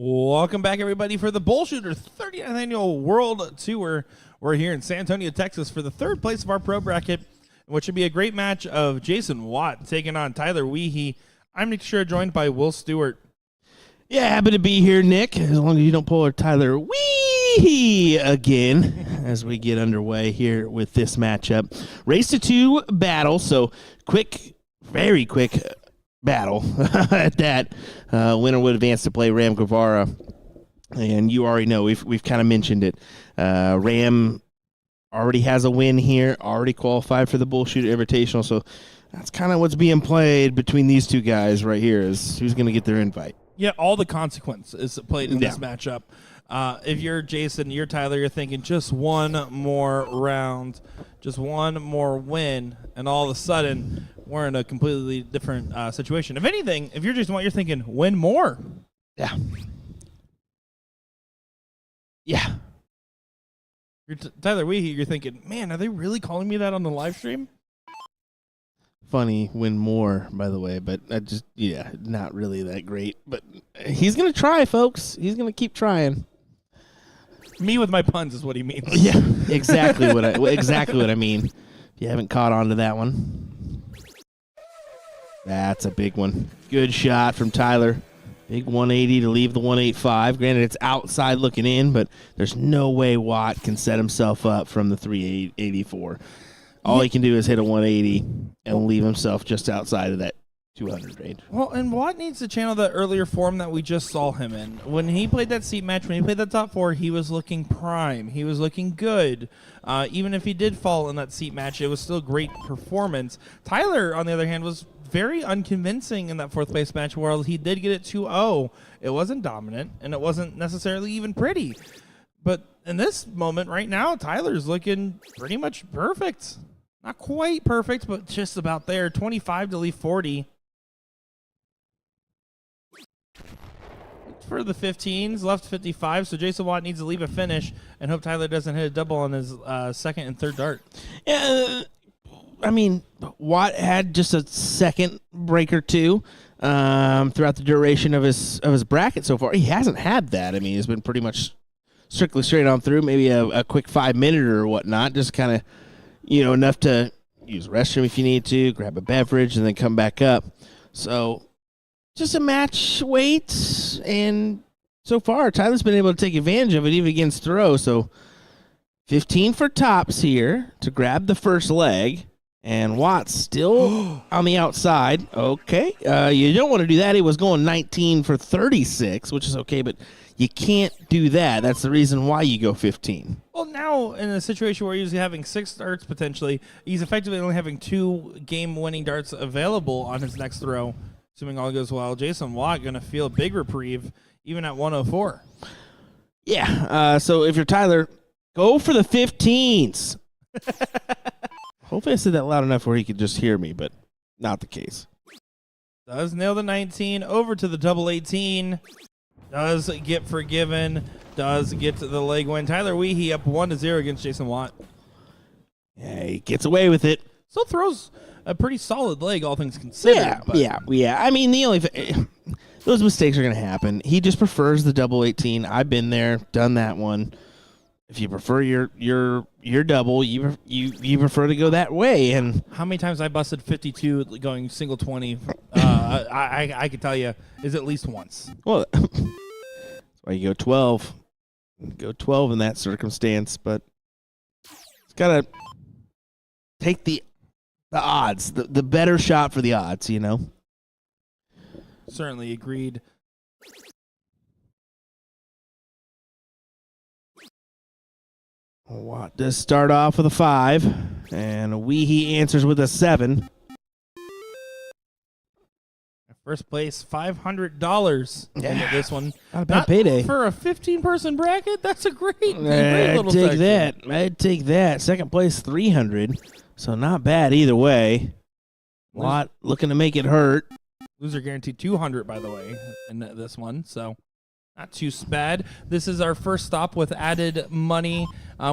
Welcome back, everybody, for the BullShooter 30th Annual World Tour. We're here in San Antonio, Texas, for the third place of our pro bracket, which should be a great match of Jason Watt taking on Tyler Weehee. I'm Nick Schur, joined by Will Stewart. Yeah, happy to be here, Nick, as long as you don't pull a Tyler Weehee again as we get underway here with this matchup. Race to 2 battle, so quick, very quick battle at that. Winner would advance to play Ram Guevara, and you already know, we've kind of mentioned it. Ram already has a win here, already qualified for the BullShooter Invitational, so that's kind of what's being played between these two guys right here, is who's going to get their invite. Yeah, all the consequence is played in this matchup. If you're Jason, you're Tyler, you're thinking just one more round, just one more win, and all of a sudden, we're in a completely different situation. If anything, if you're Jason Watt, you're thinking, win more. Yeah. Yeah. You're Tyler Weehee, you're thinking, man, are they really calling me that on the live stream? Funny, win more, by the way, but not really that great. But he's going to try, folks. He's going to keep trying. Me with my puns is what he means. Yeah, exactly what I mean. If you haven't caught on to that one. That's a big one. Good shot from Tyler. Big 180 to leave the 185. Granted, it's outside looking in, but there's no way Watt can set himself up from the 384. All he can do is hit a 180 and leave himself just outside of that 200 range. Well, and Watt needs to channel that earlier form that we just saw him in. When he played that seat match, when he played that top 4, he was looking prime. He was looking good. Even if he did fall in that seat match, it was still great performance. Tyler, on the other hand, was very unconvincing in that 4th place match where he did get it 2-0. It wasn't dominant, and it wasn't necessarily even pretty. But in this moment right now, Tyler's looking pretty much perfect. Not quite perfect, but just about there. 25 to leave 40. For the 15s, left 55, so Jason Watt needs to leave a finish and hope Tyler doesn't hit a double on his second and third dart. Yeah, I mean, Watt had just a second break or two throughout the duration of his bracket so far. He hasn't had that. I mean, he's been pretty much strictly straight on through, maybe a quick 5-minute or whatnot, just kind of, enough to use the restroom if you need to, grab a beverage, and then come back up. So just a match wait, and so far Tyler's been able to take advantage of it even against throw. So 15 for tops here to grab the first leg, and Watt's still on the outside. Okay, you don't want to do that. He was going 19 for 36, which is okay, but you can't do that. That's the reason why you go 15. Well, now in a situation where he's having 6 darts potentially, he's effectively only having 2 game-winning darts available on his next throw. Assuming all goes well, Jason Watt going to feel a big reprieve even at 104. Yeah, so if you're Tyler, go for the 15s. Hopefully I said that loud enough where he could just hear me, but not the case. Does nail the 19, over to the double 18. Does get forgiven, does get to the leg win. Tyler Weehee up 1-0 against Jason Watt. Yeah, he gets away with it. Still throws a pretty solid leg, all things considered. Yeah. I mean, those mistakes are going to happen. He just prefers the double 18. I've been there, done that one. If you prefer your double, you prefer to go that way. And how many times I busted 52 going single 20? I could tell you is at least once. Well, that's why you go 12. Go 12 in that circumstance, but it's got to take the odds, the better shot for the odds, Certainly agreed. Watt does start off with a 5, and Weehee answers with a 7. First place, $500 into this one. Not a bad payday. For a 15-person bracket, that's a great little section. I'd take that. Second place, $300. So not bad either way. Watt looking to make it hurt. Loser guaranteed $200, by the way, in this one. So Not too bad. This is our first stop with added money.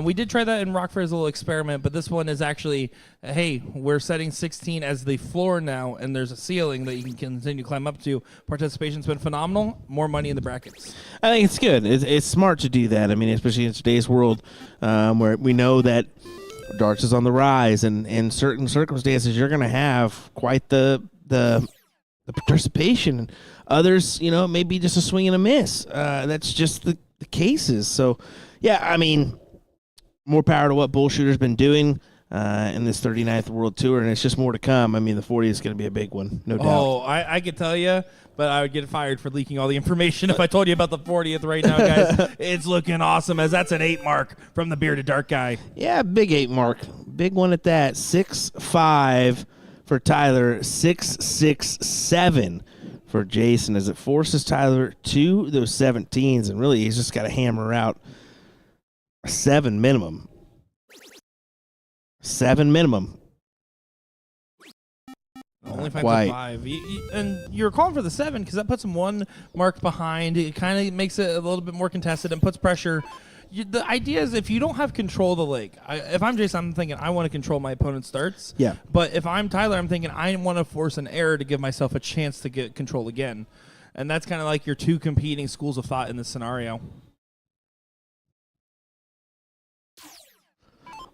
We did try that in Rockford as a little experiment, but this one is actually, hey, we're setting 16 as the floor now, and there's a ceiling that you can continue to climb up to. Participation's been phenomenal. More money in the brackets. I think it's good. It's smart to do that. I mean, especially in today's world, where we know that darts is on the rise, and in certain circumstances, you're going to have quite the participation. Others, maybe just a swing and a miss. That's just the cases. So, yeah, I mean, more power to what BullShooter's been doing in this 39th World Tour, and it's just more to come. I mean, the 40 is going to be a big one, no doubt. Oh, I could tell you, but I would get fired for leaking all the information if I told you about the 40th right now, guys. It's looking awesome, as that's an 8 mark from the Bearded Dark guy. Yeah, big 8 mark. Big one at that. 6.5 for Tyler, 6.67 for Jason, as it forces Tyler to those 17s, and really he's just got to hammer out a 7 minimum. 7 minimum. Only finds a 5. And you're calling for the 7 because that puts him 1 mark behind. It kind of makes it a little bit more contested and puts pressure. The idea is if you don't have control of the leg, if I'm Jason, I'm thinking I want to control my opponent's starts. Yeah. But if I'm Tyler, I'm thinking I want to force an error to give myself a chance to get control again. And that's kind of like your two competing schools of thought in this scenario.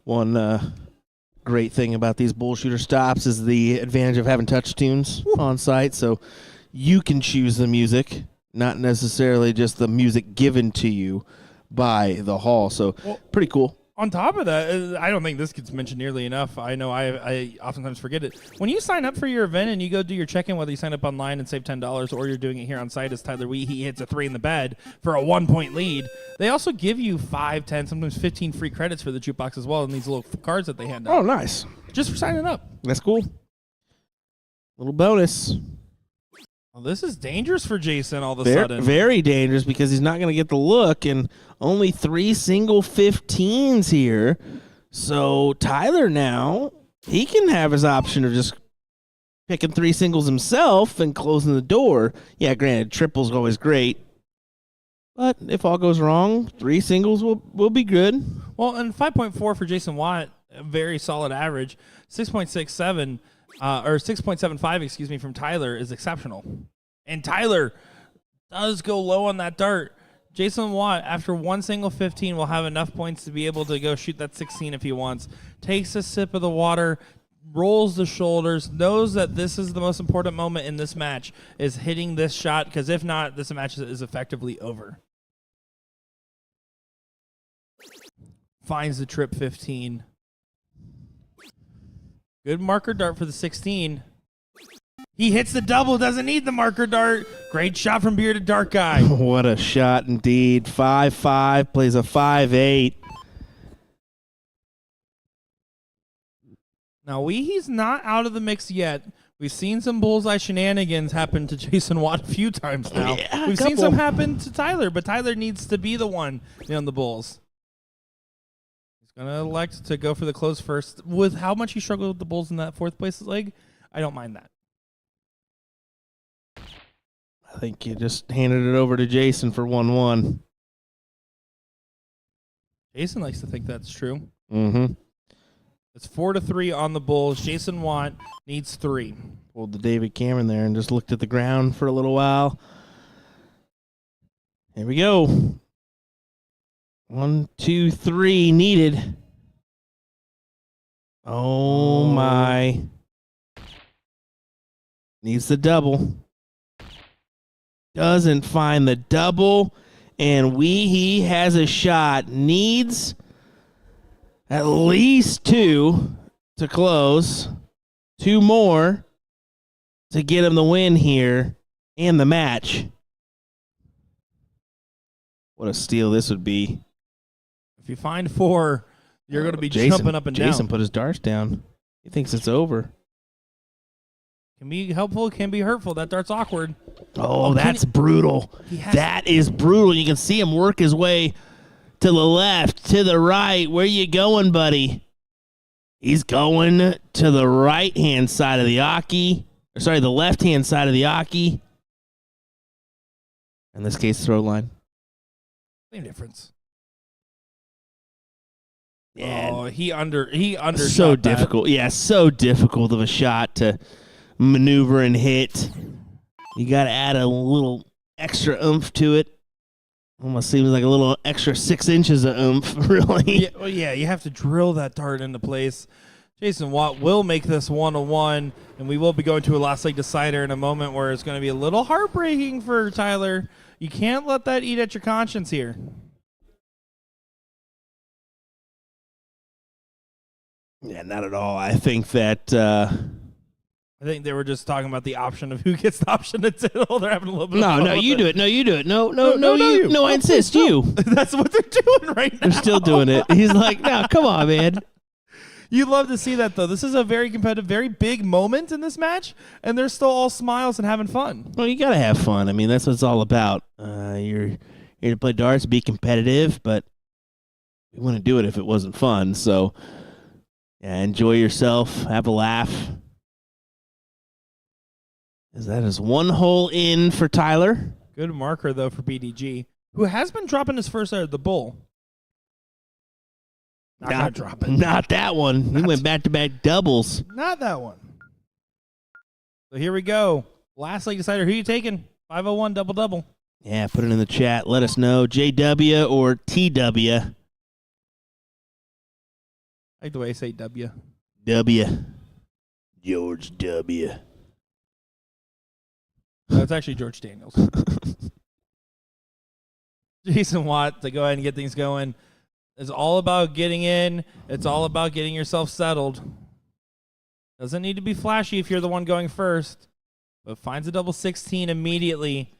One great thing about these BullShooter stops is the advantage of having touch tunes on site, so you can choose the music, not necessarily just the music given to you by the hall. So pretty cool. On top of that, I don't think this gets mentioned nearly enough. I know I oftentimes forget it. When you sign up for your event and you go do your check-in, whether you sign up online and save $10 or you're doing it here on site as Tyler he hits a 3 in the bed for a 1-point lead, they also give you 5, 10, sometimes 15 free credits for the jukebox as well in these little cards that they hand out. Oh, nice. Just for signing up. That's cool. Little bonus. Well, this is dangerous for Jason all of a sudden. Very dangerous because he's not going to get the look, and only 3 single 15s here. So Tyler now, he can have his option of just picking 3 singles himself and closing the door. Yeah, granted, triple's always great. But if all goes wrong, 3 singles will be good. Well, and 5.4 for Jason Watt, a very solid average. 6.67 or 6.75, excuse me, from Tyler is exceptional. And Tyler does go low on that dart. Jason Watt, after 1 single 15, will have enough points to be able to go shoot that 16 if he wants. Takes a sip of the water, rolls the shoulders, knows that this is the most important moment in this match, is hitting this shot, because if not, this match is effectively over. Finds the trip 15. Good marker dart for the 16. He hits the double, doesn't need the marker dart. Great shot from Bearded Dark guy. What a shot indeed. 5-5, plays a 5-8. Now, he's not out of the mix yet. We've seen some bullseye shenanigans happen to Jason Watt a few times now. Yeah, We've seen some happen to Tyler, but Tyler needs to be the one on the bulls. Going to elect to go for the close first. With how much he struggled with the bulls in that 4th place leg, I don't mind that. I think you just handed it over to Jason for 1-1. Jason likes to think that's true. Mm-hmm. It's 4-3 on the bulls. Jason Watt needs 3. Pulled the David Cameron there and just looked at the ground for a little while. Here we go. 1, 2, 3 needed. Oh my. Needs the double. Doesn't find the double. And he has a shot. Needs at least 2 to close. 2 more to get him the win here and the match. What a steal this would be. If you find 4, you're going to be jumping up and down. Jason put his darts down. He thinks it's over. Can be helpful, can be hurtful. That dart's awkward. Oh, that's brutal. That is brutal. You can see him work his way to the left, to the right. Where you going, buddy? He's going to the right-hand side of the Aki. Sorry, the left-hand side of the Aki. In this case, throw line. Same difference. Yeah. Oh, he undershot So that. difficult. Yeah, so difficult of a shot to maneuver and hit. You got to add a little extra oomph to it. Almost seems like a little extra 6 inches of oomph, really. Yeah, well, yeah, you have to drill that dart into place. Jason Watt will make this 1-1, and we will be going to a last leg decider in a moment where it's going to be a little heartbreaking for Tyler. You can't let that eat at your conscience here. Yeah, not at all. I think that I think they were just talking about the option of who gets the option to tiddle. They're having a little bit of no, fun with you do it. No, you do it. No, you. No, I insist. You. That's what they're doing right now. They're still doing it. He's like, no, come on, man. You'd love to see that, though. This is a very competitive, very big moment in this match, and they're still all smiles and having fun. Well, you got to have fun. I mean, that's what it's all about. You're here to play darts, be competitive, but we wouldn't do it if it wasn't fun. So, yeah, enjoy yourself. Have a laugh. That is 1 hole in for Tyler. Good marker, though, for BDG, who has been dropping his first out of the bull. Not drop it. Not that one. He went back-to-back doubles. Not that one. So here we go. Last leg decider. Who you taking? 501 double-double. Yeah, put it in the chat. Let us know. JW or TW. I like the way I say W. W. George W. No, it's actually George Daniels. Jason Watt to go ahead and get things going. It's all about getting in. It's all about getting yourself settled. Doesn't need to be flashy if you're the one going first, but finds a double 16 immediately.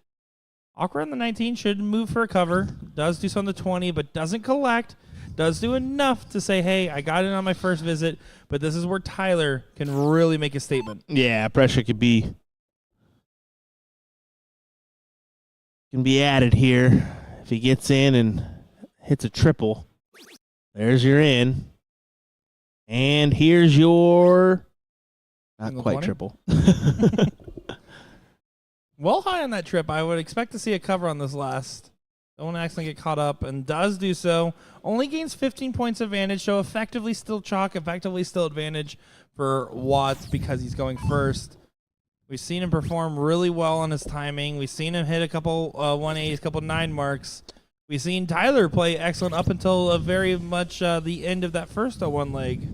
Awkward on the 19 should move for a cover. Does do so on the 20, but doesn't collect. Does do enough to say, hey, I got in on my first visit, but this is where Tyler can really make a statement. Yeah, pressure can be added here. If he gets in and hits a triple, there's your in. And here's your not Single quite 20? triple. Well high on that trip. I would expect to see a cover on this last. Don't accidentally get caught up, and does do so. Only gains 15 points advantage, so effectively still chalk, effectively still advantage for Watts because he's going first. We've seen him perform really well on his timing. We've seen him hit a couple 180s, a couple 9 marks. We've seen Tyler play excellent up until very much the end of that first 1 leg.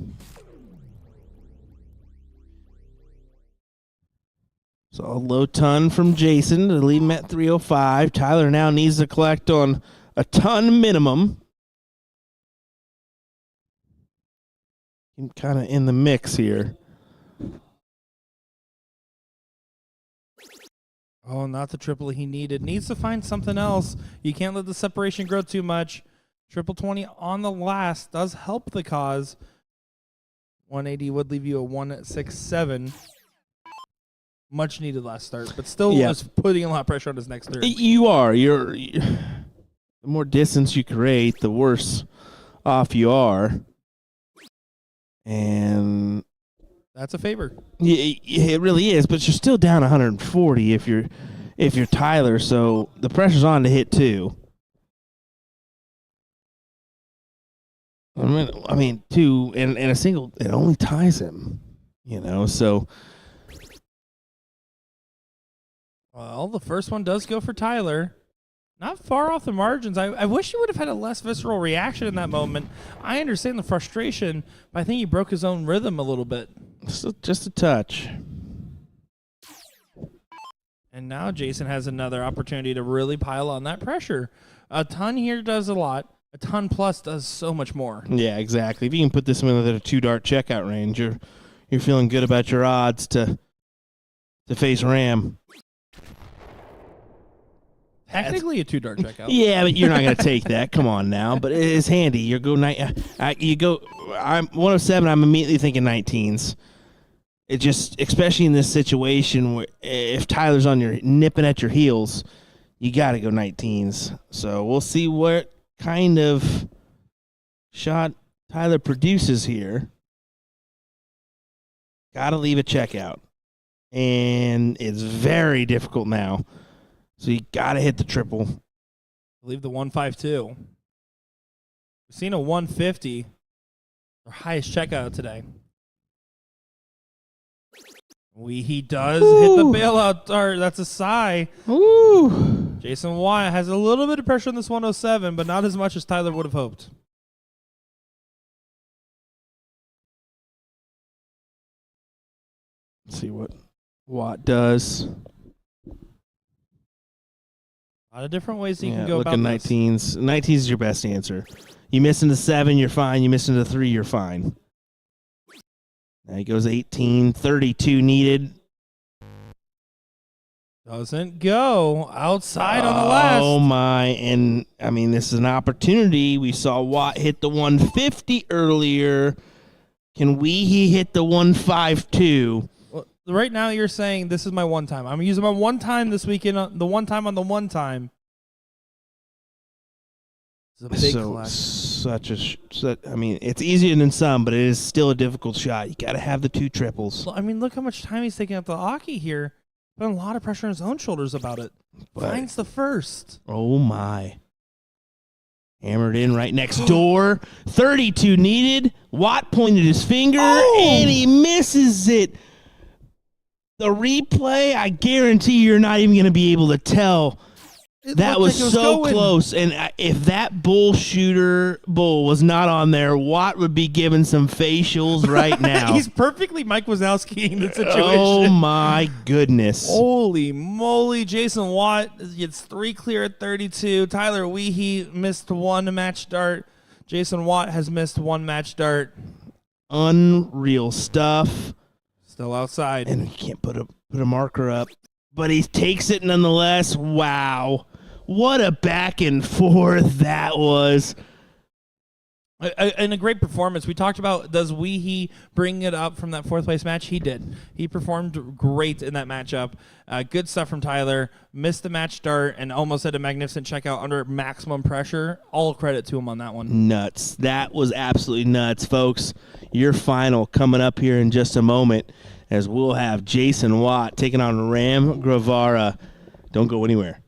So a low ton from Jason to leave him at 305. Tyler now needs to collect on a ton minimum. I'm kind of in the mix here. Oh, not the triple he needed. Needs to find something else. You can't let the separation grow too much. Triple 20 on the last does help the cause. 180 would leave you a 167. Much needed last start, but still is putting a lot of pressure on his next third. You are. The more distance you create, the worse off you are. And that's a favor. Yeah, it really is, but you're still down 140 if you're Tyler, so the pressure's on to hit 2. I mean 2 and a single, it only ties him, so. Well, the first one does go for Tyler. Not far off the margins. I wish he would have had a less visceral reaction in that moment. I understand the frustration, but I think he broke his own rhythm a little bit. Just a touch. And now Jason has another opportunity to really pile on that pressure. A ton here does a lot. A ton plus does so much more. Yeah, exactly. If you can put this one within a 2-dart checkout range, you're feeling good about your odds to face Ram. Technically a 2-dart checkout. Yeah, but you're not going to take that. Come on now. But it is handy. I'm 107. I'm immediately thinking 19s. It just, especially in this situation where if Tyler's on your nipping at your heels, you got to go 19s. So we'll see what kind of shot Tyler produces here. Got to leave a checkout. And it's very difficult now. So you got to hit the triple. believe the 152. We've seen a 150. Our highest checkout today. He does hit the bailout dart. That's a sigh. Ooh. Jason Watt has a little bit of pressure on this 107, but not as much as Tyler would have hoped. Let's see what Watt does. A lot of different ways you can go look about at this. 19s. 19s is your best answer. You miss into 7, you're fine. You miss into 3, you're fine. Now he goes 18, 32 needed. Doesn't go outside on the last. Oh, my. And, I mean, this is an opportunity. We saw Watt hit the 150 earlier. Can he hit the 152? Well, right now you're saying this is my one time. I'm using my one time this weekend, the one time on the one time. It's a big collect. I mean, it's easier than some, but it is still a difficult shot. You got to have the 2 triples. I mean, look how much time he's taking up the Aki here. Putting a lot of pressure on his own shoulders about it. Finds the first. Oh, my. Hammered in right next door. 32 needed. Watt pointed his finger, and he misses it. The replay, I guarantee you're not even going to be able to tell. That was so close. And if that BullShooter bull was not on there, Watt would be giving some facials right now. He's perfectly Mike Wazowski-ing the situation. Oh, my goodness. Holy moly. Jason Watt gets 3 clear at 32. Tyler Weehee missed 1 match dart. Jason Watt has missed 1 match dart. Unreal stuff. Still outside. And he can't put a marker up. But he takes it nonetheless. Wow. What a back and forth that was. And a great performance. We talked about, does Weehee bring it up from that 4th place match? He did. He performed great in that matchup. Good stuff from Tyler. Missed the match start and almost had a magnificent checkout under maximum pressure. All credit to him on that one. Nuts. That was absolutely nuts, folks. Your final coming up here in just a moment as we'll have Jason Watt taking on Ram Gravara. Don't go anywhere.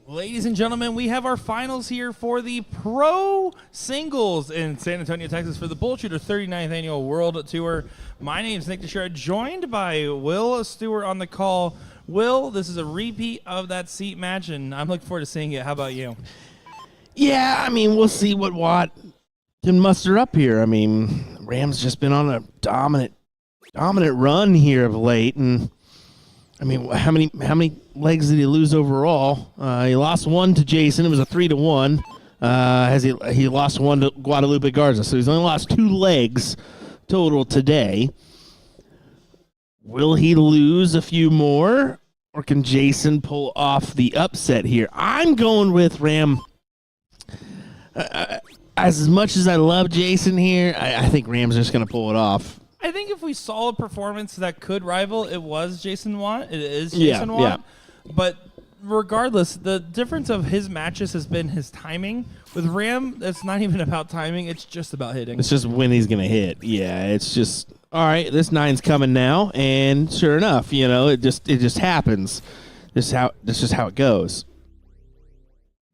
Ladies and gentlemen, we have our finals here for the Pro Singles in San Antonio, Texas for the BullShooter 39th Annual World Tour. My name is Nick Teixeira, joined by Will Stewart on the call. Will, this is a repeat of that seat match, and I'm looking forward to seeing it. How about you? Yeah, I mean, we'll see what Watt can muster up here. I mean, Ram's just been on a dominant run here of late, and I mean, how many legs did he lose overall? He lost one to Jason. It was a 3-1. He lost one to Guadalupe Garza, so he's only lost 2 legs total today. Will he lose a few more, or can Jason pull off the upset here? I'm going with Ram. As much as I love Jason here, I think Ram's just going to pull it off. I think if we saw a performance that could rival, it was Jason Watt. It is Jason Watt. Yeah. But regardless, the difference of his matches has been his timing. With Ram, it's not even about timing. It's just about hitting. It's just when he's going to hit. Yeah, it's just, all right, this 9's coming now. And sure enough, it just happens. That's just how it goes.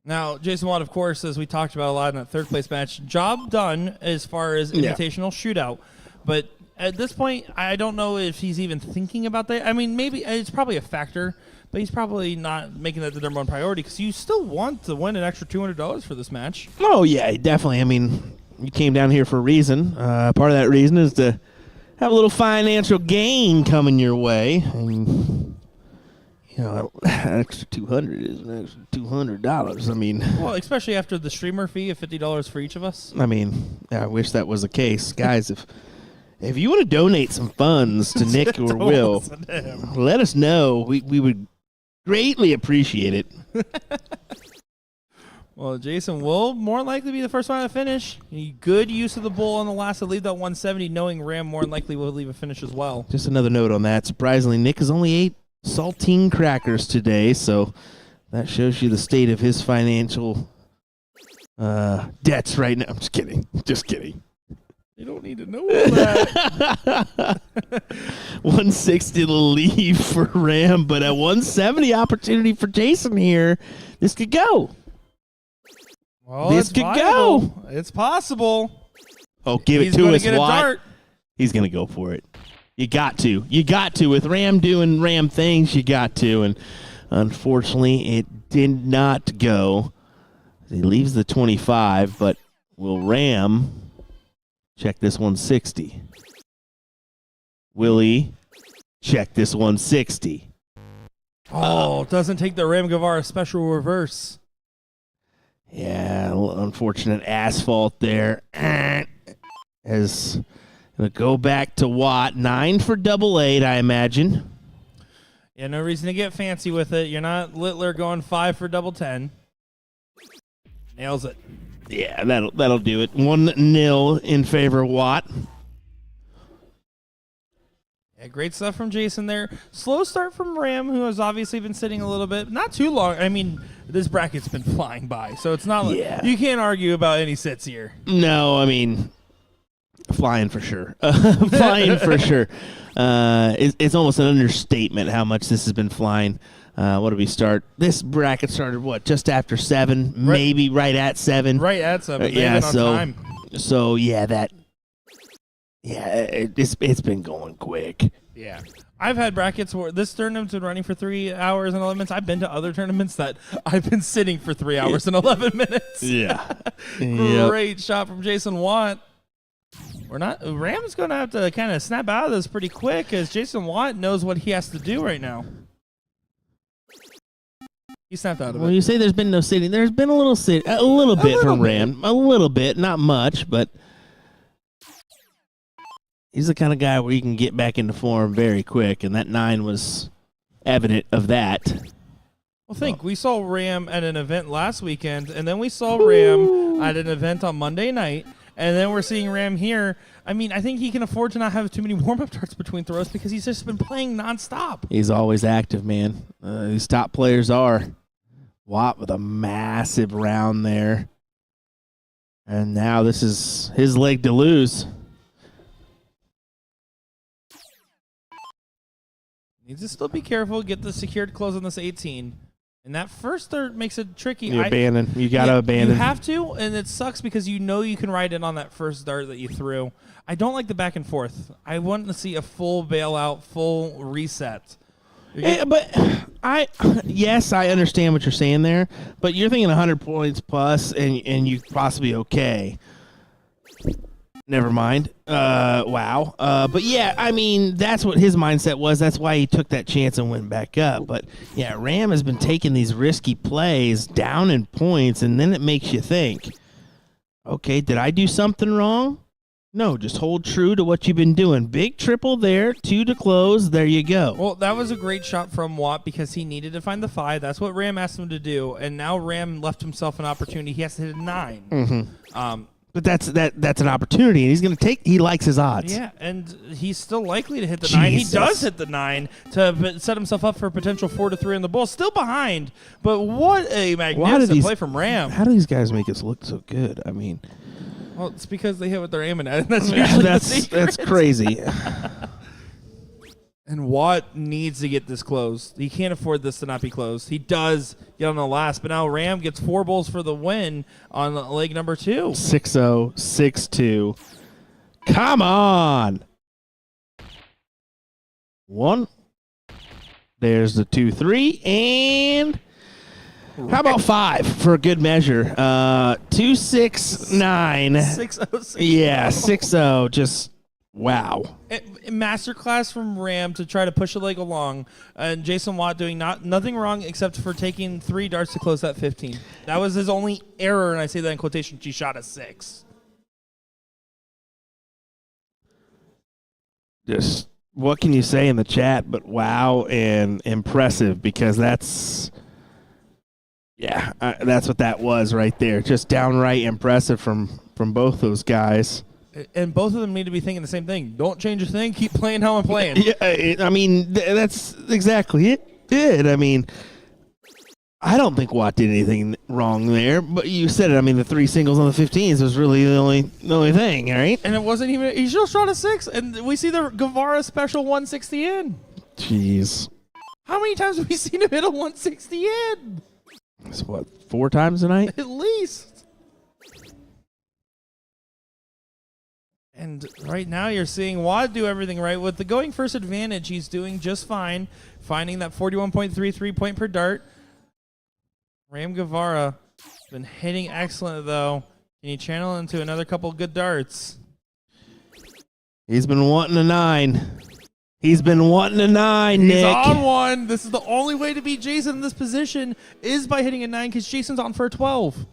Now, Jason Watt, of course, as we talked about a lot in that third place match, job done as far as invitational shootout. But at this point, I don't know if he's even thinking about that. I mean, maybe it's probably a factor, but he's probably not making that the number one priority because you still want to win an extra $200 for this match. Oh, yeah, definitely. I mean, you came down here for a reason. Part of that reason is to have a little financial gain coming your way. And, an extra $200 is an extra $200. I mean, well, especially after the streamer fee of $50 for each of us. I mean, I wish that was the case, guys. If you want to donate some funds to Nick or Will, let us know. We would greatly appreciate it. Well, Jason will more likely be the first one to finish. Good use of the bull on the last to leave that 170, knowing Ram more than likely will leave a finish as well. Just another note on that. Surprisingly, Nick has only ate saltine crackers today, so that shows you the state of his financial debts right now. I'm just kidding. You don't need to know all that. 160 to leave for Ram, but at 170 opportunity for Jason here. This could go. Well, this could go. It's possible. Oh, give it to us, Watt. He's going to go for it. You got to. With Ram doing Ram things, you got to. And unfortunately, it did not go. He leaves the 25, but will Ram check this 160? Will he check this 160? Oh, doesn't take the Ram Guevara special reverse. Yeah, unfortunate asphalt there. As going to go back to Watt. 9 for double 8, I imagine. Yeah, no reason to get fancy with it. You're not Littler going 5 for double 10. Nails it. Yeah, that'll do it. 1-0 in favor of Watt. Yeah, great stuff from Jason there. Slow start from Ram, who has obviously been sitting a little bit. Not too long. I mean, this bracket's been flying by, so it's not like you can't argue about any sits here. No, I mean, flying for sure. Flying for sure. It's almost an understatement how much this has been flying. What did we start? This bracket started, just after 7, maybe right at 7. Right at 7. Yeah, time. So yeah, it's been going quick. Yeah. I've had brackets where this tournament's been running for 3 hours and 11 minutes. I've been to other tournaments that I've been sitting for 3 hours and 11 minutes. Yeah. Great shot from Jason Watt. Ram's going to have to kind of snap out of this pretty quick as Jason Watt knows what he has to do right now. He snapped out of it. Well, you say there's been no sitting. There's been a little sitting. A little bit from Ram. A little bit. Not much, but he's the kind of guy where you can get back into form very quick, and that 9 was evident of that. Well, we saw Ram at an event last weekend, and then we saw Ram at an event on Monday night, and then we're seeing Ram here. I mean, I think he can afford to not have too many warm-up darts between throws because he's just been playing nonstop. He's always active, man. These top players are. Watt with a massive round there. And now this is his leg to lose. Needs to still be careful, get the secured close on this 18. And that first dart makes it tricky. You abandon. You got to abandon. You have to, and it sucks because you know you can ride it on that first dart that you threw. I don't like the back and forth. I want to see a full bailout, full reset. Yes, I understand what you're saying there, but you're thinking 100 points plus, and you possibly okay. Never mind. Wow. But yeah, I mean, that's what his mindset was. That's why he took that chance and went back up. But yeah, Ram has been taking these risky plays down in points, and then it makes you think, okay, did I do something wrong? No, just hold true to what you've been doing. Big triple there, 2 to close. There you go. Well, that was a great shot from Watt because he needed to find the 5. That's what Ram asked him to do, and now Ram left himself an opportunity. He has to hit a 9. Mm-hmm. But that's an opportunity, and he's going to take. He likes his odds. Yeah, and he's still likely to hit the 9. He does hit the 9 to set himself up for a potential 4-3 on the bull. Still behind, but what a magnificent play from Ram. How do these guys make us look so good? I mean, well, it's because they hit what they're aiming at. And that's usually the secret. That's crazy. And Watt needs to get this closed. He can't afford this to not be closed. He does get on the last, but now Ram gets 4 bowls for the win on leg number 2. 6-0, 6-2. Come on. 1. There's the 2-3, and how about 5 for a good measure? 2-6-9. 6-0. Yeah, 6-0. Just wow. Masterclass from Ram to try to push the leg along, and Jason Watt doing nothing wrong except for taking 3 darts to close that 15. That was his only error, and I say that in quotation. He shot a 6. Just what can you say in the chat but wow and impressive, because that's what that was right there. Just downright impressive from both those guys. And both of them need to be thinking the same thing. Don't change a thing. Keep playing how I'm playing. Yeah, I mean, that's exactly it. I mean, I don't think Watt did anything wrong there, but you said it. I mean, the 3 singles on the 15s was really the only thing, right? And it wasn't even. He still shot a 6, and we see the Guevara special 160 in. Jeez. How many times have we seen him hit a 160 in? It's what, 4 times tonight? At least. And right now you're seeing Watt do everything right. With the going first advantage, he's doing just fine, finding that 41.33 point per dart. Ram Guevara has been hitting excellent, though. Can you channel into another couple good darts? He's been wanting a 9. He's been wanting a 9, Nick. He's on one. This is the only way to beat Jason in this position is by hitting a 9 because Jason's on for a 12.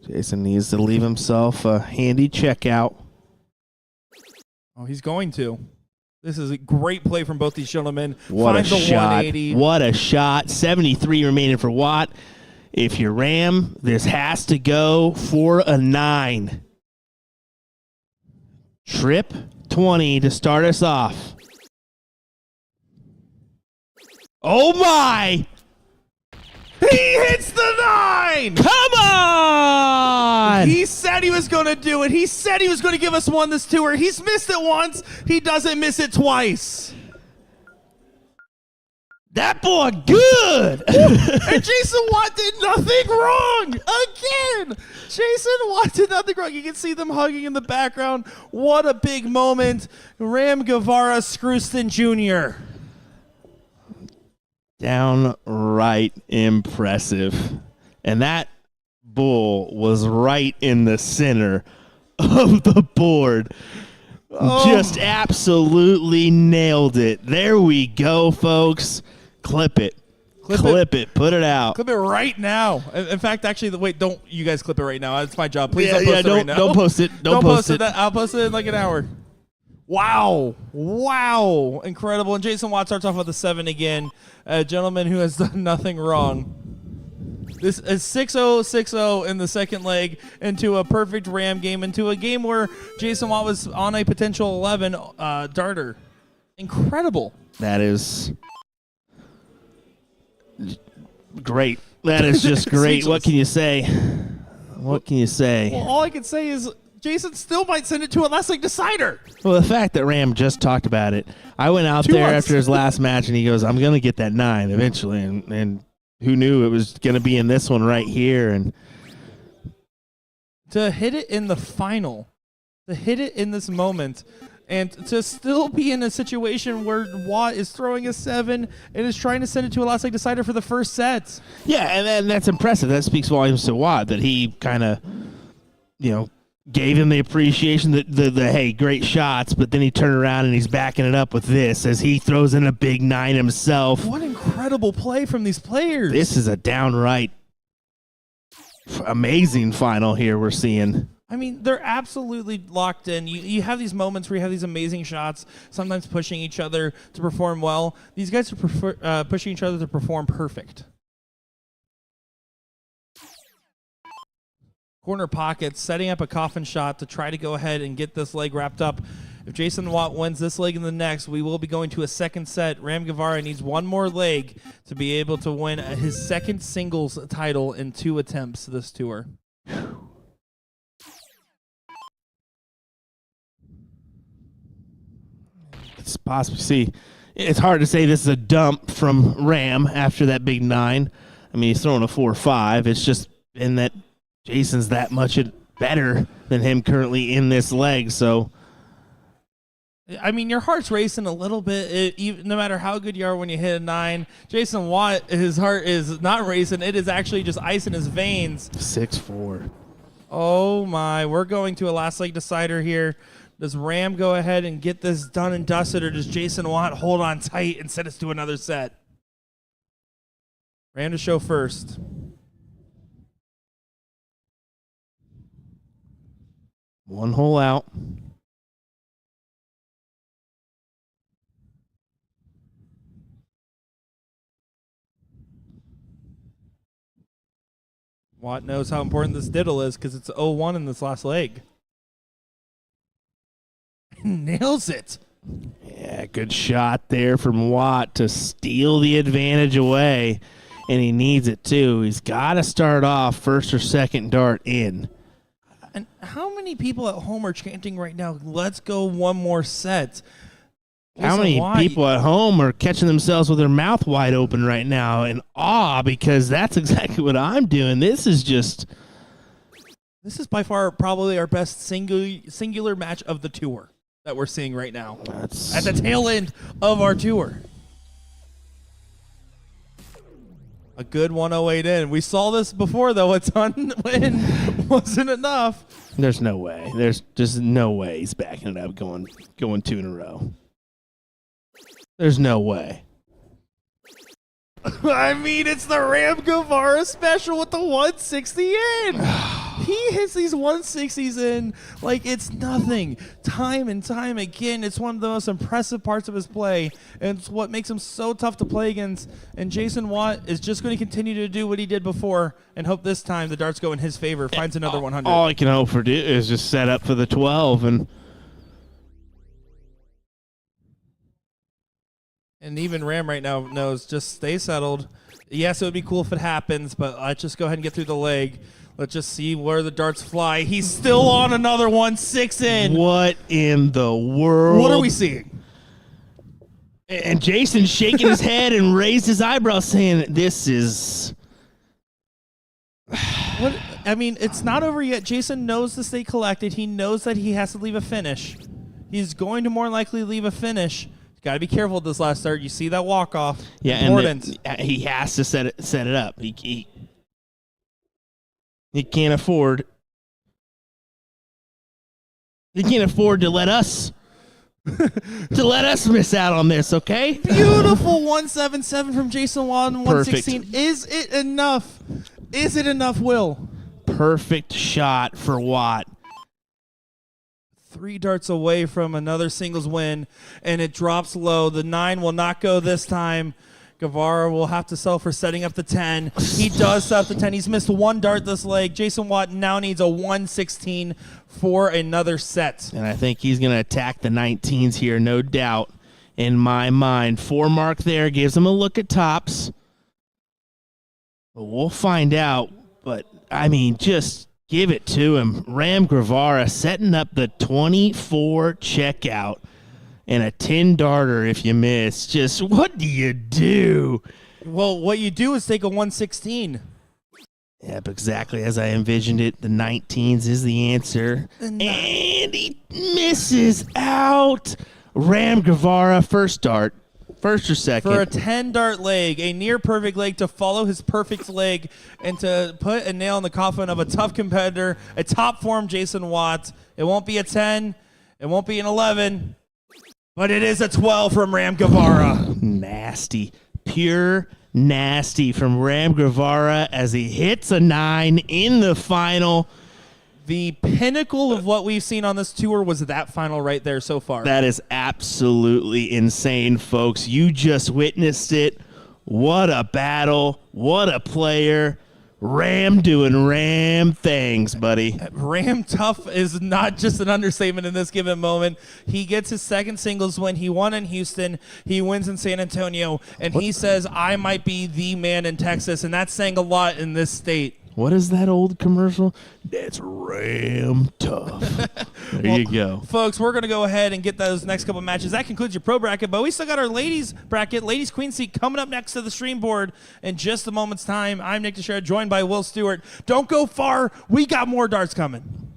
Jason needs to leave himself a handy checkout. Oh, he's going to. This is a great play from both these gentlemen. What Finds a shot. 180. What a shot. 73 remaining for Watt. If you're Ram, this has to go for a 9. Trip 20 to start us off. Oh, my. He hits the 9! Come on! He said he was going to do it. He said he was going to give us one this tour. He's missed it once. He doesn't miss it twice. That boy good! And Jason Watt did nothing wrong. Again, Jason Watt did nothing wrong. You can see them hugging in the background. What a big moment. Ram Guevara Screwston Jr. Downright impressive. And that bull was right in the center of the board. Oh. Just absolutely nailed it. There we go, folks. Clip it. Clip it. Put it out. Clip it right now. In fact, actually, wait, don't you guys clip it right now. It's my job. Please don't post it right now. Don't post it. Don't post it. I'll post it in like an hour. Wow. Incredible. And Jason Watt starts off with a 7 again. A gentleman who has done nothing wrong. This is 6-0, 6-0 in the second leg into a perfect Ram game, into a game where Jason Watt was on a potential 11 darter. Incredible. That is great. That is just great. What can you say? What can you say? Well, all I can say is Jason still might send it to a last leg decider. Well, the fact that Ram just talked about it, I went out there after his last match, and he goes, I'm going to get that 9 eventually. And who knew it was going to be in this one right here. And to hit it in the final, to hit it in this moment, and to still be in a situation where Watt is throwing a 7 and is trying to send it to a last leg decider for the first set. Yeah, and that's impressive. That speaks volumes to Watt, that he kind of, gave him the appreciation, the hey, great shots, but then he turned around and he's backing it up with this as he throws in a big 9 himself. What incredible play from these players. This is a downright amazing final here we're seeing. I mean, they're absolutely locked in. You have these moments where you have these amazing shots, sometimes pushing each other to perform well. These guys are pushing each other to perform perfect. Corner pockets, setting up a coffin shot to try to go ahead and get this leg wrapped up. If Jason Watt wins this leg and the next, we will be going to a second set. Ram Guevara needs one more leg to be able to win his second singles title in 2 attempts this tour. It's possible. See, it's hard to say this is a dump from Ram after that big 9. I mean, he's throwing a 4-5. It's just in that Jason's that much better than him currently in this leg. So, I mean, your heart's racing a little bit, no matter how good you are when you hit a 9. Jason Watt, his heart is not racing. It is actually just ice in his veins. 6-4. Oh, my. We're going to a last leg decider here. Does Ram go ahead and get this done and dusted, or does Jason Watt hold on tight and send us to another set? Ram to show first. One hole out. Watt knows how important this diddle is because it's 0-1 in this last leg. Nails it. Yeah, good shot there from Watt to steal the advantage away, and he needs it too. He's got to start off first or second dart in. And how many people at home are chanting right now, let's go one more set? How many people at home are catching themselves with their mouth wide open right now in awe, because that's exactly what I'm doing. This is by far probably our best singular match of the tour that we're seeing right now. At the tail end of our tour. A good 108 in. We saw this before, though. A ton win wasn't enough. There's no way. There's just no way he's backing it up going 2 in a row. There's no way. I mean, it's the Ram Guevara special with the 160 in. He hits these 160s in like it's nothing. Time and time again, it's one of the most impressive parts of his play, and it's what makes him so tough to play against. And Jason Watt is just going to continue to do what he did before and hope this time the darts go in his favor, finds another 100. All I can hope for is just set up for the 12 And even Ram right now knows, just stay settled. Yes, it would be cool if it happens, but let's just go ahead and get through the leg. Let's just see where the darts fly. He's still on another 1-6 in. What in the world? What are we seeing? And Jason's shaking his head and raised his eyebrows saying, this is... What? I mean, it's not over yet. Jason knows to stay collected. He knows that he has to leave a finish. He's going to more likely leave a finish. Got to be careful with this last start. You see that walk-off. Yeah, important. And he has to set it up. He can't afford. He can't afford to let us miss out on this. Okay. Beautiful 177 from Jason Watt and 116. Is it enough? Is it enough, Will? Perfect shot for Watt. 3 darts away from another singles win, and it drops low. The 9 will not go this time. Guevara will have to sell for setting up the 10. He does set up the 10. He's missed 1 dart this leg. Jason Watt now needs a 116 for another set. And I think he's going to attack the 19s here, no doubt, in my mind. 4 mark there gives him a look at tops. But we'll find out. But, I mean, just Give it to him. Ram Guevara setting up the 24 checkout and a 10 darter if you miss. Just what do you do? Well, what you do is take a 116. Yep, exactly as I envisioned it. The 19s is the answer. And he misses out. Ram Guevara, first dart. First or second? For a 10 dart leg, a near perfect leg to follow his perfect leg and to put a nail in the coffin of a tough competitor, a top form Jason Watt. It won't be a 10. It won't be an 11. But it is a 12 from Ram Guevara. Nasty. Pure nasty from Ram Guevara as he hits a 9 in the final. The pinnacle of what we've seen on this tour was that final right there so far. That is absolutely insane, folks. You just witnessed it. What a battle. What a player. Ram doing Ram things, buddy. Ram tough is not just an understatement in this given moment. He gets his second singles win. He won in Houston. He wins in San Antonio. And he says, I might be the man in Texas. And that's saying a lot in this state. What is that old commercial? That's Ram tough. There you go. Folks, we're going to go ahead and get those next couple matches. That concludes your pro bracket, but we still got our ladies bracket, ladies queen seat coming up next to the stream board in just a moment's time. I'm Nick Teixeira, joined by Will Stewart. Don't go far. We got more darts coming.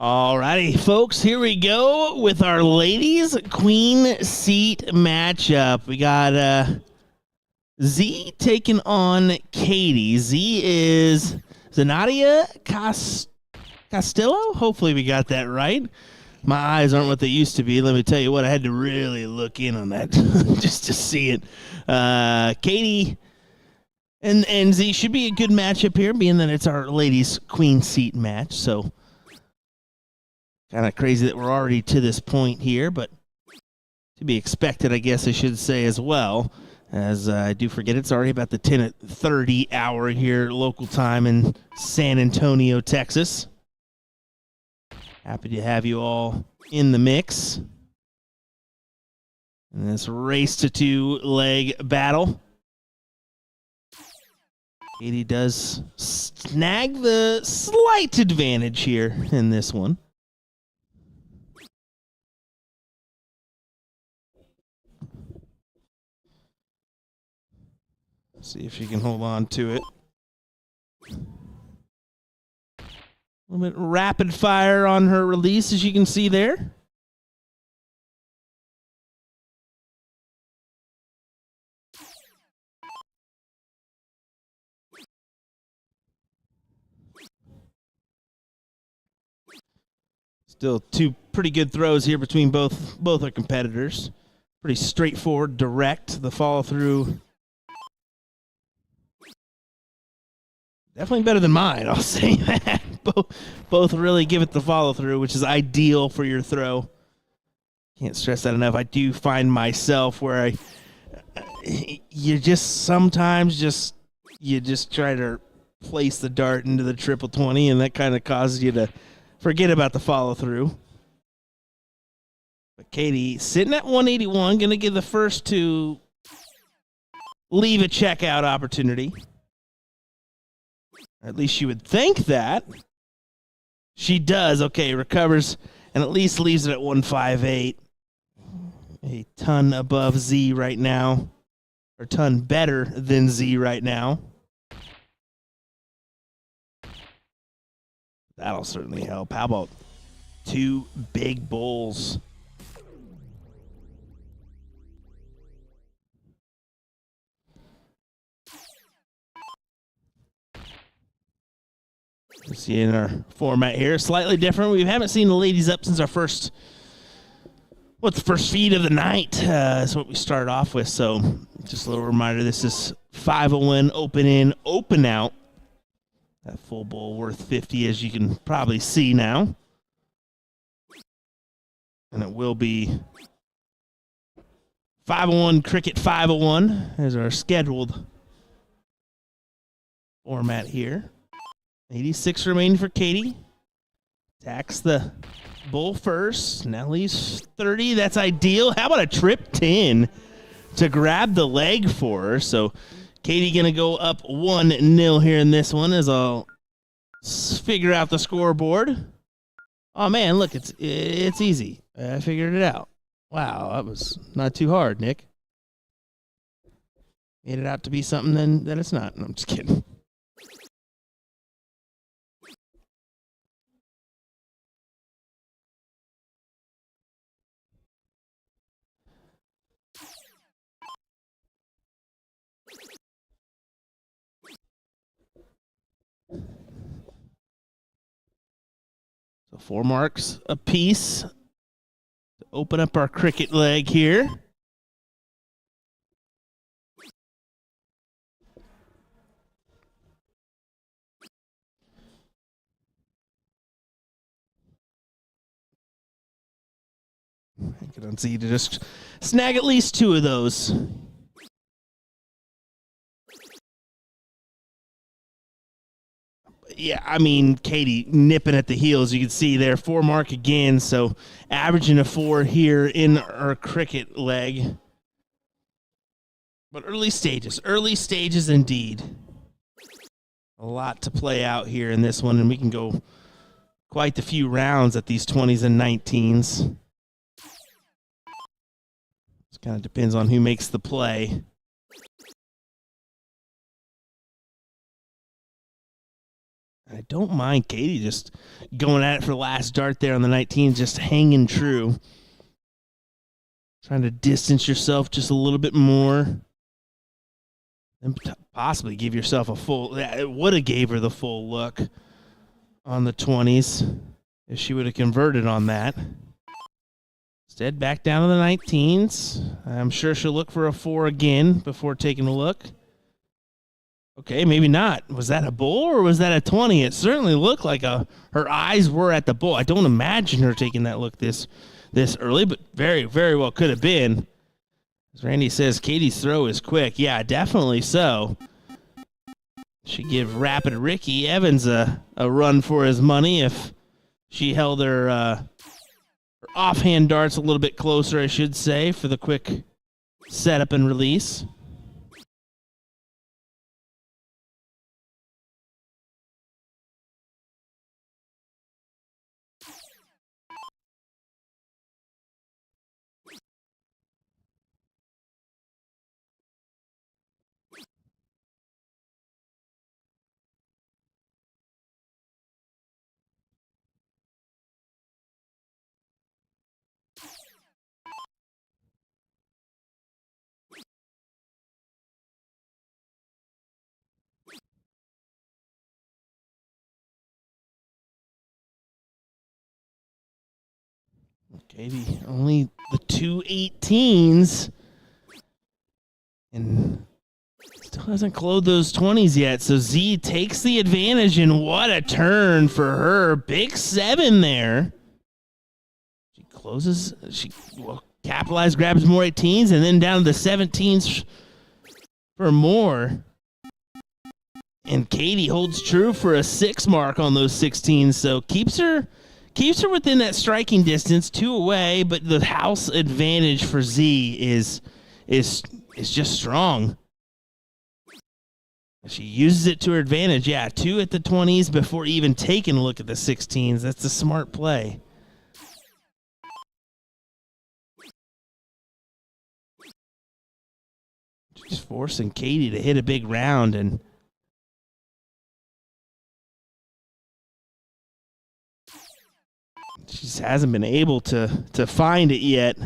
Alrighty, folks, here we go with our ladies queen seat matchup. We got Z taking on Katie. Z is Zanadia Castillo? Hopefully we got that right. My eyes aren't what they used to be. Let me tell you what, I had to really look in on that just to see it. Katie and Z should be a good matchup here, being that it's our ladies queen seat match, so kind of crazy that we're already to this point here, but to be expected, I guess I should say as well, as I do forget it's already about the 10:30 hour here local time in San Antonio, Texas. Happy to have you all in the mix in this race to 2-leg battle. Katie does snag the slight advantage here in this one. See if she can hold on to it. A little bit rapid fire on her release, as you can see there. Still two pretty good throws here between both our competitors. Pretty straightforward, direct. The follow through. Definitely better than mine, I'll say that. Both really give it the follow-through, which is ideal for your throw. Can't stress that enough. I do find myself where you just sometimes you just try to place the dart into the triple 20, and that kind of causes you to forget about the follow-through. But Katie, sitting at 181, going to give the first to leave a checkout opportunity. At least you would think that. She does. Okay, recovers and at least leaves it at 158. A ton above Z right now. Or a ton better than Z right now. That'll certainly help. How about 2 big bowls? You see in our format here, slightly different. We haven't seen the ladies up since our first feed of the night. That's what we started off with. So just a little reminder, this is 501 open in, open out. That full bowl worth 50, as you can probably see now. And it will be 501 Cricket 501 as our scheduled format here. 86 remaining for Katie. Attacks the bull first. Now leaves 30. That's ideal. How about a trip 10 to grab the leg for her? So Katie going to go up 1-0 here in this one as I'll figure out the scoreboard. Oh, man, look, it's easy. I figured it out. Wow, that was not too hard, Nick. Made it out to be something then that it's not. No, I'm just kidding. So 4 marks apiece to open up our cricket leg here. I can see to just snag at least 2 of those. Yeah, I mean, Katie nipping at the heels. You can see there, 4 mark again. So averaging a 4 here in our cricket leg. But early stages indeed. A lot to play out here in this one, and we can go quite a few rounds at these 20s and 19s. It kind of depends on who makes the play. I don't mind Katie just going at it for the last dart there on the 19, just hanging true. Trying to distance yourself just a little bit more. And possibly give yourself a full... It would have gave her the full look on the 20s if she would have converted on that. Instead, back down to the 19s. I'm sure she'll look for a 4 again before taking a look. Okay, maybe not. Was that a bull or was that a 20? It certainly looked like her eyes were at the bull. I don't imagine her taking that look this early, but very, very well could have been. As Randy says, Katie's throw is quick. Yeah, definitely so. Should give Rapid Ricky Evans a run for his money if she held her offhand darts a little bit closer, I should say, for the quick setup and release. Okay, only the 2 18s. And still hasn't closed those 20s yet. So Z takes the advantage, and what a turn for her. Big 7 there. She closes. She will capitalize, grabs more 18s, and then down to the 17s for more. And Katie holds true for a 6 mark on those 16s. So keeps her within that striking distance, 2 away, but the house advantage for Z is just strong. She uses it to her advantage. Yeah, 2 at the 20s before even taking a look at the 16s. That's a smart play. Just forcing Katie to hit a big round, and she just hasn't been able to find it yet.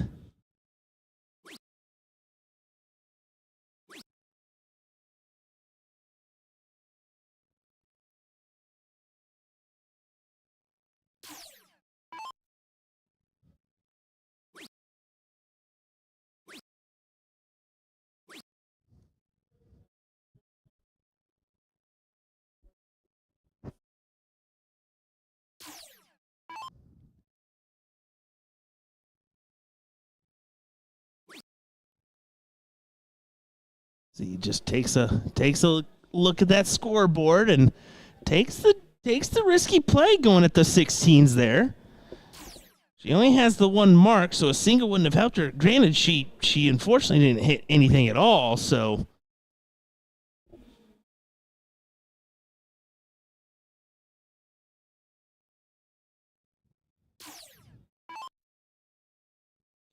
So he just takes a look at that scoreboard and takes the risky play going at the 16s there. She only has the 1 mark, so a single wouldn't have helped her. Granted, she unfortunately didn't hit anything at all, so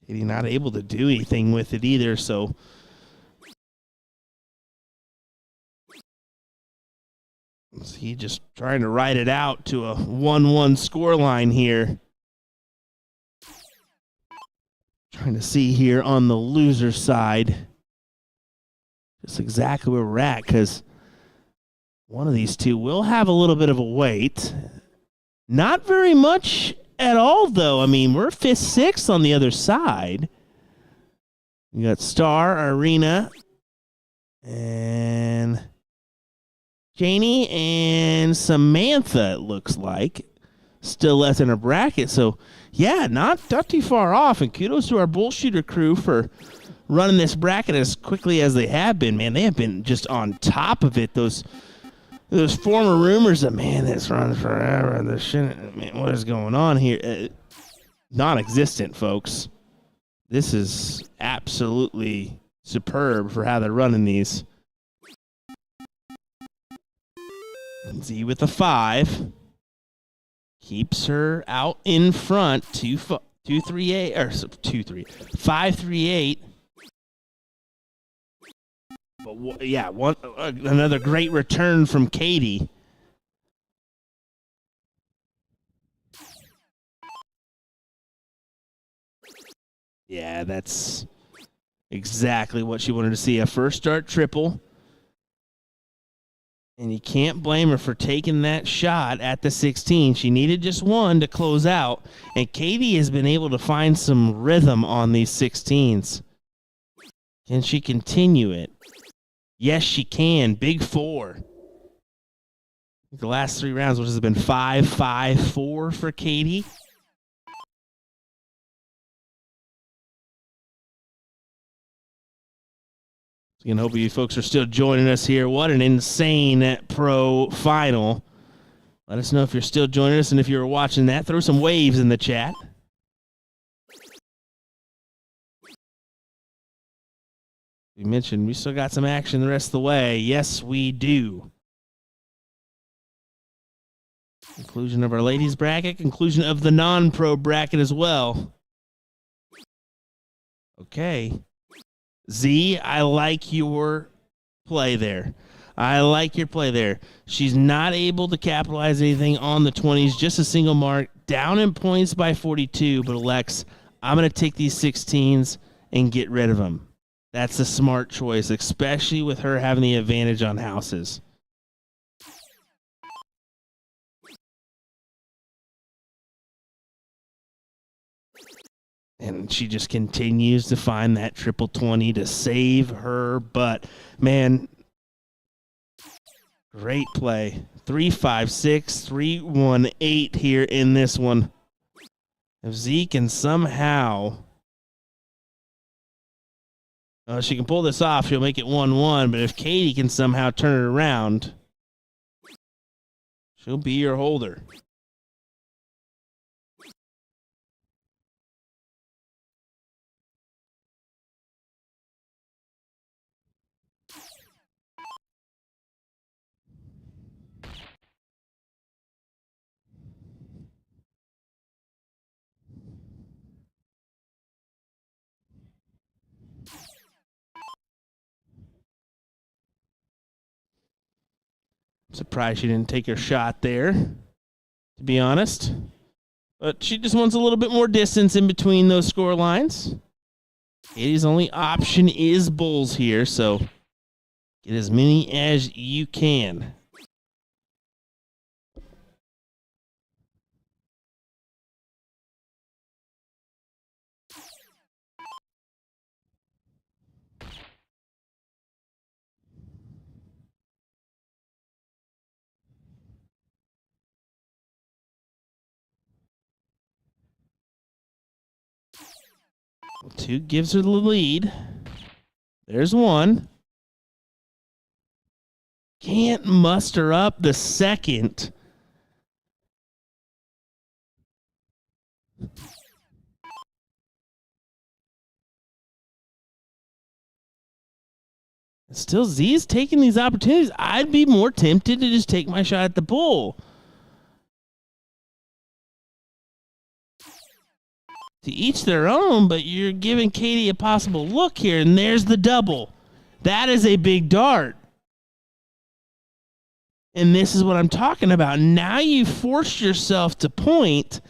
Katie not able to do anything with it either, so he just trying to ride it out to a 1-1 scoreline here. Trying to see here on the loser side just exactly where we're at, because one of these two will have a little bit of a wait. Not very much at all, though. I mean, we're 5th, 6th on the other side. We got Star, Arena, and Janie and Samantha, it looks like, still left in her bracket. So, yeah, not too far off. And kudos to our BullShooter crew for running this bracket as quickly as they have been. Man, they have been just on top of it. Those former rumors of, man, this runs forever. This shouldn't, man, what is going on here? Non-existent, folks. This is absolutely superb for how they're running these. Z with a 5 keeps her out in front. 2-3-8 or 2-3 5-3-8. But yeah, another great return from Katie. Yeah, that's exactly what she wanted to see. A first start triple. And you can't blame her for taking that shot at the 16. She needed just one to close out. And Katie has been able to find some rhythm on these 16s. Can she continue it? Yes, she can. Big 4. The last 3 rounds, which has been 5, 5, 4 for Katie. Again, hope you folks are still joining us here. What an insane pro final. Let us know if you're still joining us, and if you're watching that, throw some waves in the chat. We mentioned we still got some action the rest of the way. Yes, we do. Conclusion of our ladies bracket, conclusion of the non-pro bracket as well. Okay. Z, I like your play there. I like your play there. She's not able to capitalize anything on the 20s, just a single mark, down in points by 42, but Alex, I'm going to take these 16s and get rid of them. That's a smart choice, especially with her having the advantage on houses. And she just continues to find that triple 20 to save her butt. Man, great play. 3-5-6, 3-1-8 here in this one. If Z can somehow... she can pull this off, she'll make it 1-1. But if Katie can somehow turn it around, she'll be your holder. Surprised she didn't take her shot there, to be honest. But she just wants a little bit more distance in between those score lines. Katie's only option is bulls here, so get as many as you can. Two gives her the lead. There's one. Can't muster up the second. Still, Z's taking these opportunities. I'd be more tempted to just take my shot at the bull. To each their own, but you're giving Katie a possible look here, and there's the double. That is a big dart. And this is what I'm talking about. Now you forced yourself to point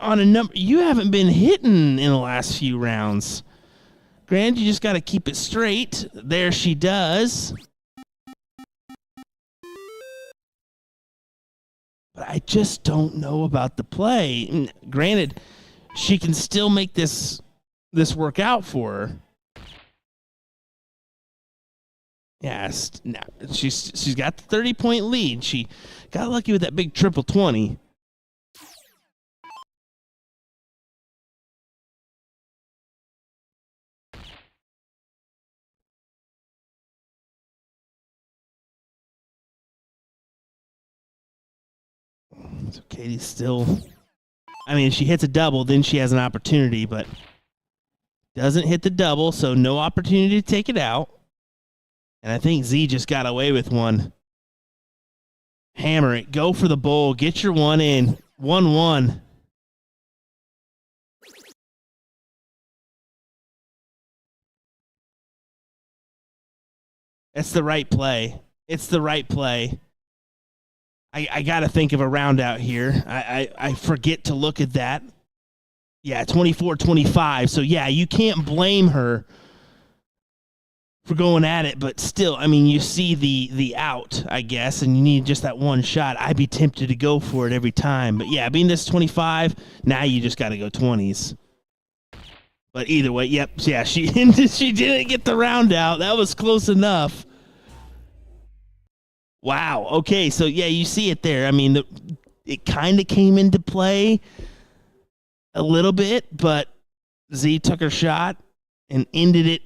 on a number you haven't been hitting in the last few rounds. Granted, you just got to keep it straight. There she does. But I just don't know about the play. Granted, she can still make this work out for her. Yes, no, she's got the 30-point lead. She got lucky with that big triple 20. So Katie's still... I mean, if she hits a double, then she has an opportunity, but doesn't hit the double, so no opportunity to take it out. And I think Z just got away with one. Hammer it. Go for the bull. Get your one in. 1-1. It's the right play. It's the right play. I got to think of a round out here. I forget to look at that. Yeah, 24-25. So, yeah, you can't blame her for going at it, but still, I mean, you see the out, I guess, and you need just that one shot. I'd be tempted to go for it every time. But, yeah, being this 25, now you just got to go 20s. But either way, yep, yeah, she didn't get the round out. That was close enough. Wow, okay, so, yeah, you see it there. I mean, it kind of came into play a little bit, but Z took her shot and ended it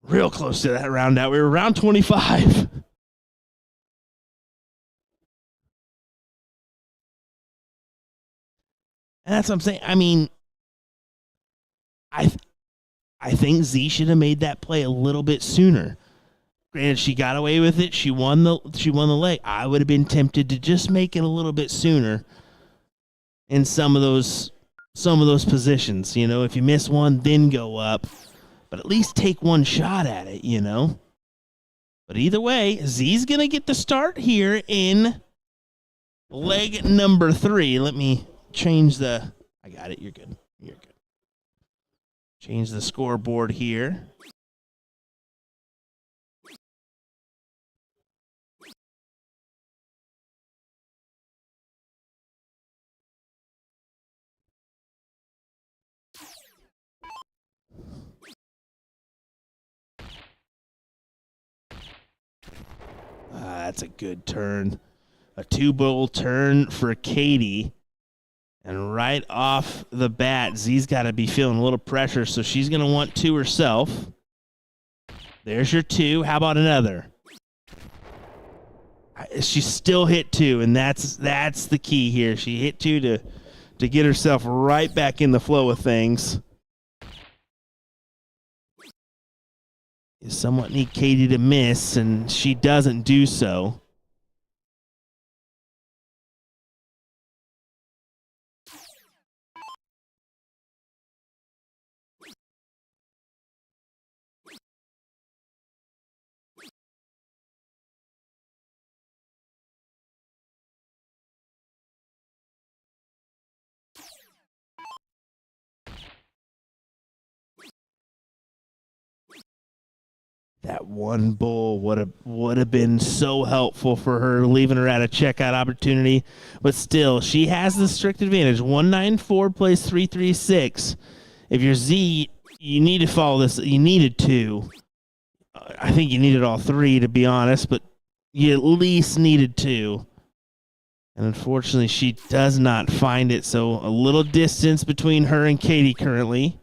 real close to that round out. We were around 25. And that's what I'm saying. I mean, I think Z should have made that play a little bit sooner. Granted, she got away with it. She won the leg. I would have been tempted to just make it a little bit sooner in some of those positions. You know, if you miss one, then go up. But at least take one shot at it, you know. But either way, Z's going to get the start here in leg number 3. Let me change the... I got it. You're good. You're good. Change the scoreboard here. That's a good turn. A 2-bull turn for Katie. And right off the bat, Z's got to be feeling a little pressure, so she's going to want 2 herself. There's your 2. How about another? She still hit 2, and that's the key here. She hit 2 to get herself right back in the flow of things. You somewhat need Katie to miss, and she doesn't do so. That one bull would have been so helpful for her, leaving her at a checkout opportunity. But still, she has the strict advantage. 194 plays 336. If you're Z, you need to follow this. You needed 2. I think you needed all 3, to be honest, but you at least needed 2. And unfortunately, she does not find it. So a little distance between her and Katie currently.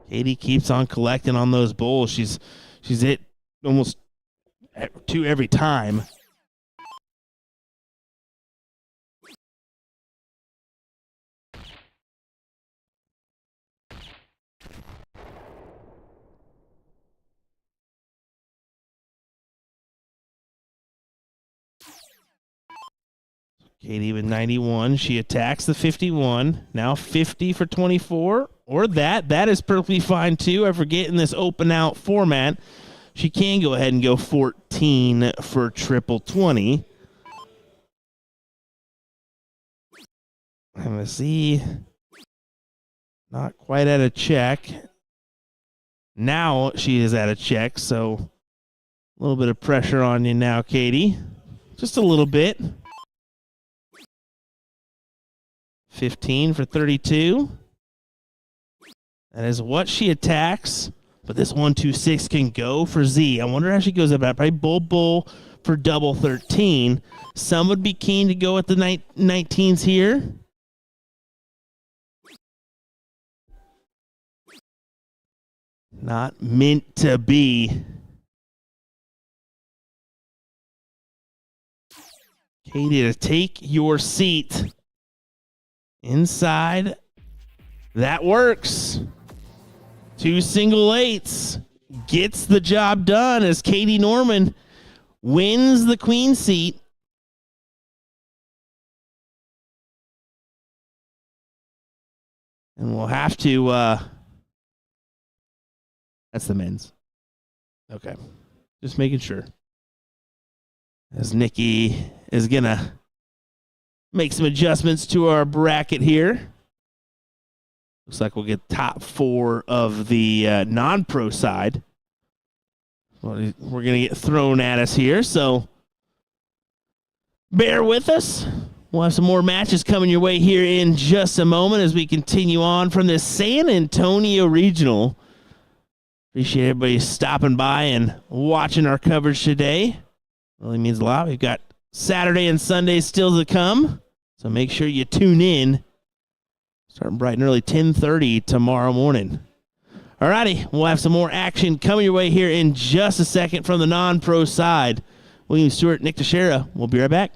Katie keeps on collecting on those bowls. She's hit almost 2 every time. Katie with 91. She attacks the 51. Now 50 for 24. Or that. That is perfectly fine, too. I forget in this open out format, she can go ahead and go 14 for triple 20. I'm going to see. Not quite at a check. Now she is at a check, so a little bit of pressure on you now, Katie. Just a little bit. 15 for 32. That is what she attacks. But this 126 can go for Z. I wonder how she goes about. Probably bull for double 13. Some would be keen to go at the 19s here. Not meant to be. Katie, to take your seat inside. That works. 2 single 8s. Gets the job done as Katie Norman wins the queen seat. And we'll have to, that's the men's. Okay. Just making sure. As Nikki is going to make some adjustments to our bracket here. Looks like we'll get top 4 of the non-pro side. We're going to get thrown at us here, so bear with us. We'll have some more matches coming your way here in just a moment as we continue on from this San Antonio Regional. Appreciate everybody stopping by and watching our coverage today. Really means a lot. We've got Saturday and Sunday still to come, so make sure you tune in. Starting bright and early, 10:30 tomorrow morning. All righty, we'll have some more action coming your way here in just a second from the non-pro side. William Stewart, Nick Teixeira. We'll be right back.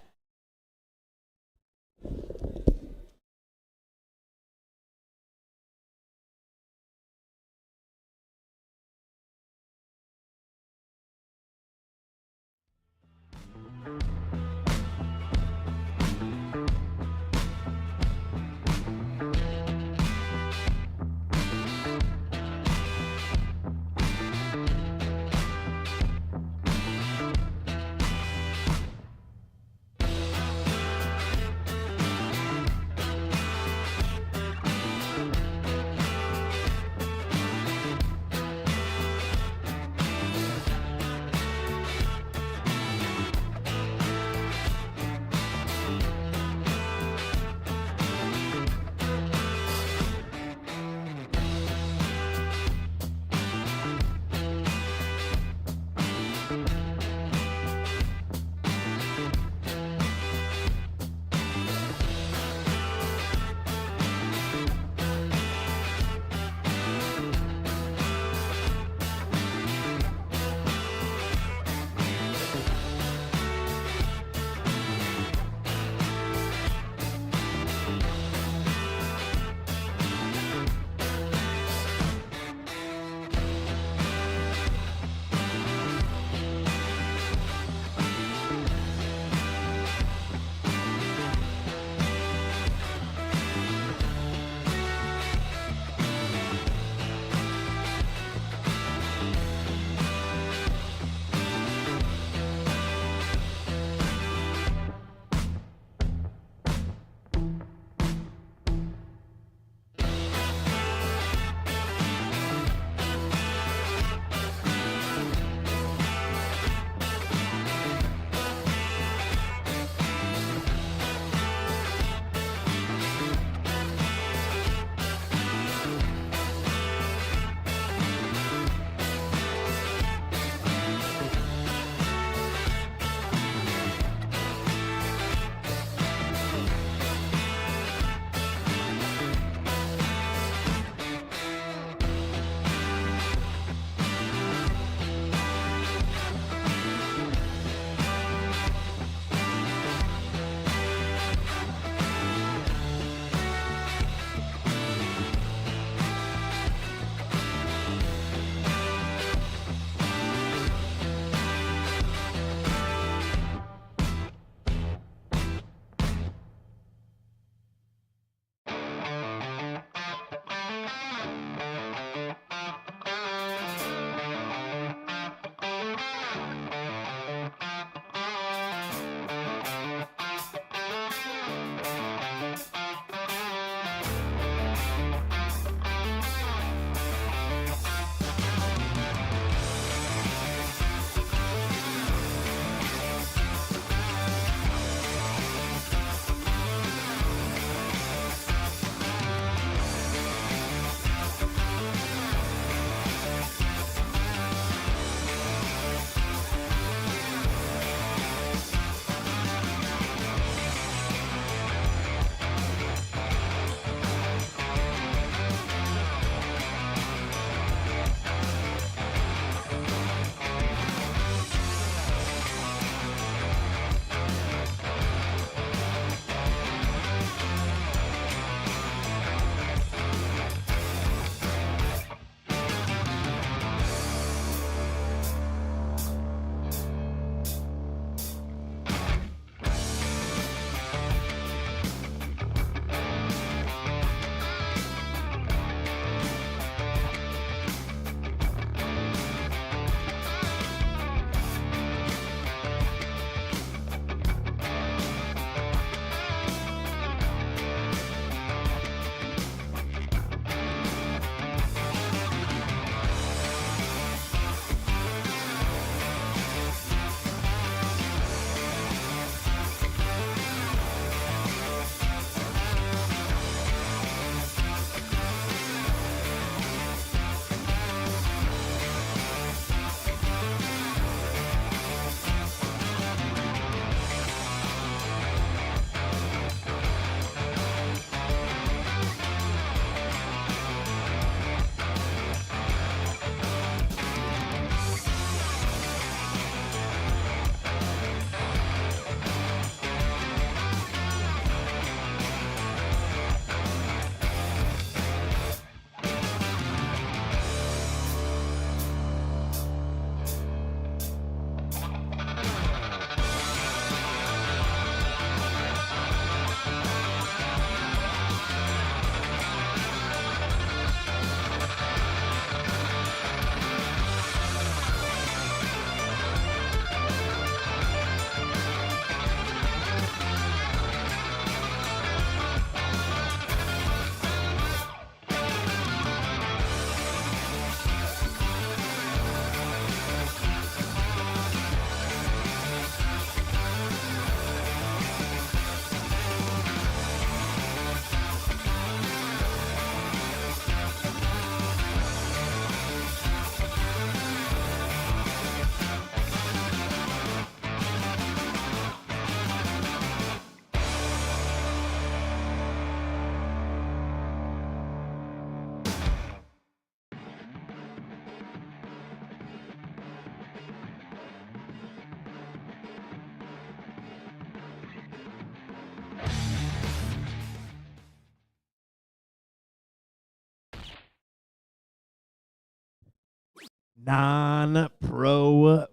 non-pro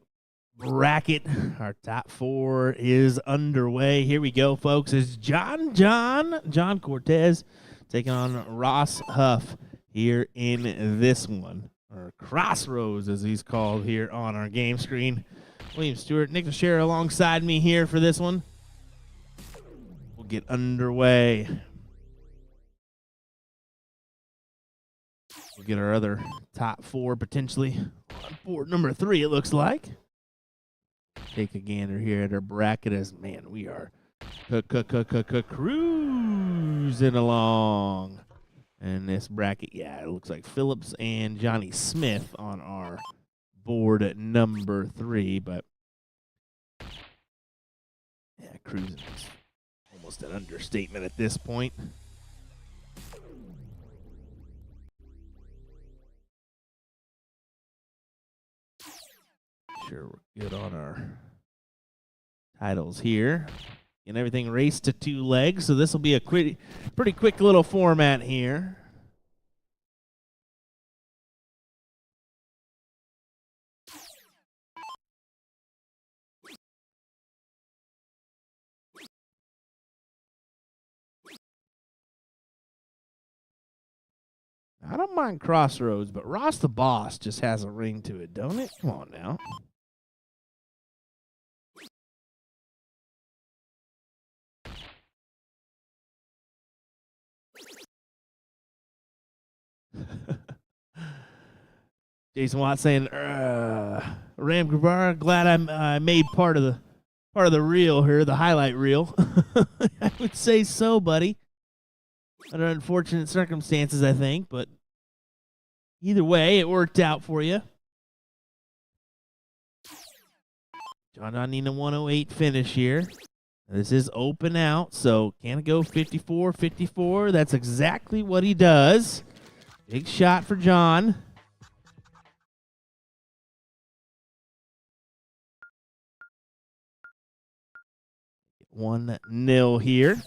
bracket. Our top 4 is underway. Here we go, folks. It's John Cortez taking on Ross Huff here in this one, or Crossroads as he's called here on our game screen. William Stewart, Nick Teixeira alongside me here for this one. We'll get underway. We'll get our other top 4 potentially on board number 3, it looks like. Take a gander here at our bracket as, man, we are cruising along. And this bracket, yeah, it looks like Phillips and Johnny Smith on our board at number 3, but yeah, cruising is almost an understatement at this point. Sure, we're good on our titles here. And everything raced to 2 legs, so this will be a pretty quick little format here. I don't mind Crossroads, but Ross the Boss just has a ring to it, don't it? Come on now. Jason Watt saying, Ram Guevara, glad I made part of the reel here, the highlight reel. I would say so, buddy. Under unfortunate circumstances, I think, but either way, it worked out for you. John Nina 108 finish here. This is open out, so can it go 54-54? That's exactly what he does. Big shot for John. Get 1-0 here.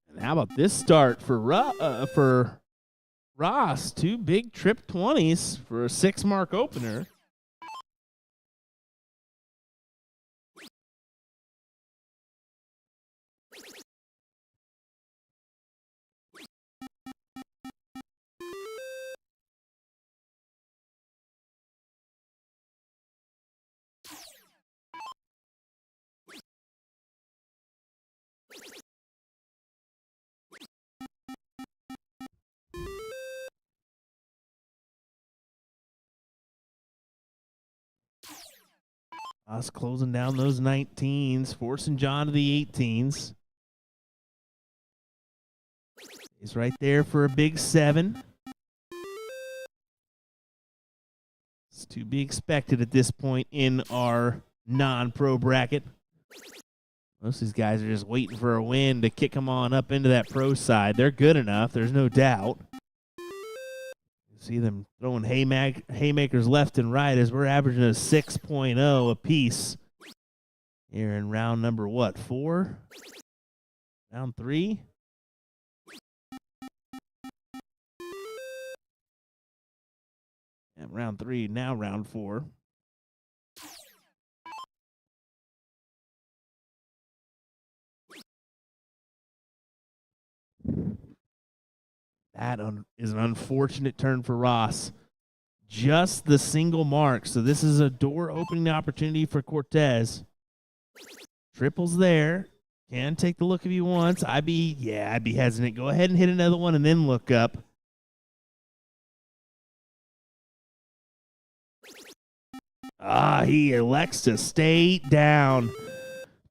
And how about this start for Ross? 2 big trip 20s for a 6-mark opener. Us closing down those 19s, forcing John to the 18s. He's right there for a big 7. It's to be expected at this point in our non-pro bracket. Most of these guys are just waiting for a win to kick them on up into that pro side. They're good enough, there's no doubt. See them throwing haymakers left and right as we're averaging a 6.0 apiece here in round number, what, 4? Round 3? Yeah, round 3, now round 4. That is an unfortunate turn for Ross. Just the single mark. So this is a door opening opportunity for Cortez. Triples there. Can take the look if he wants. I'd be hesitant. Go ahead and hit another one and then look up. He elects to stay down.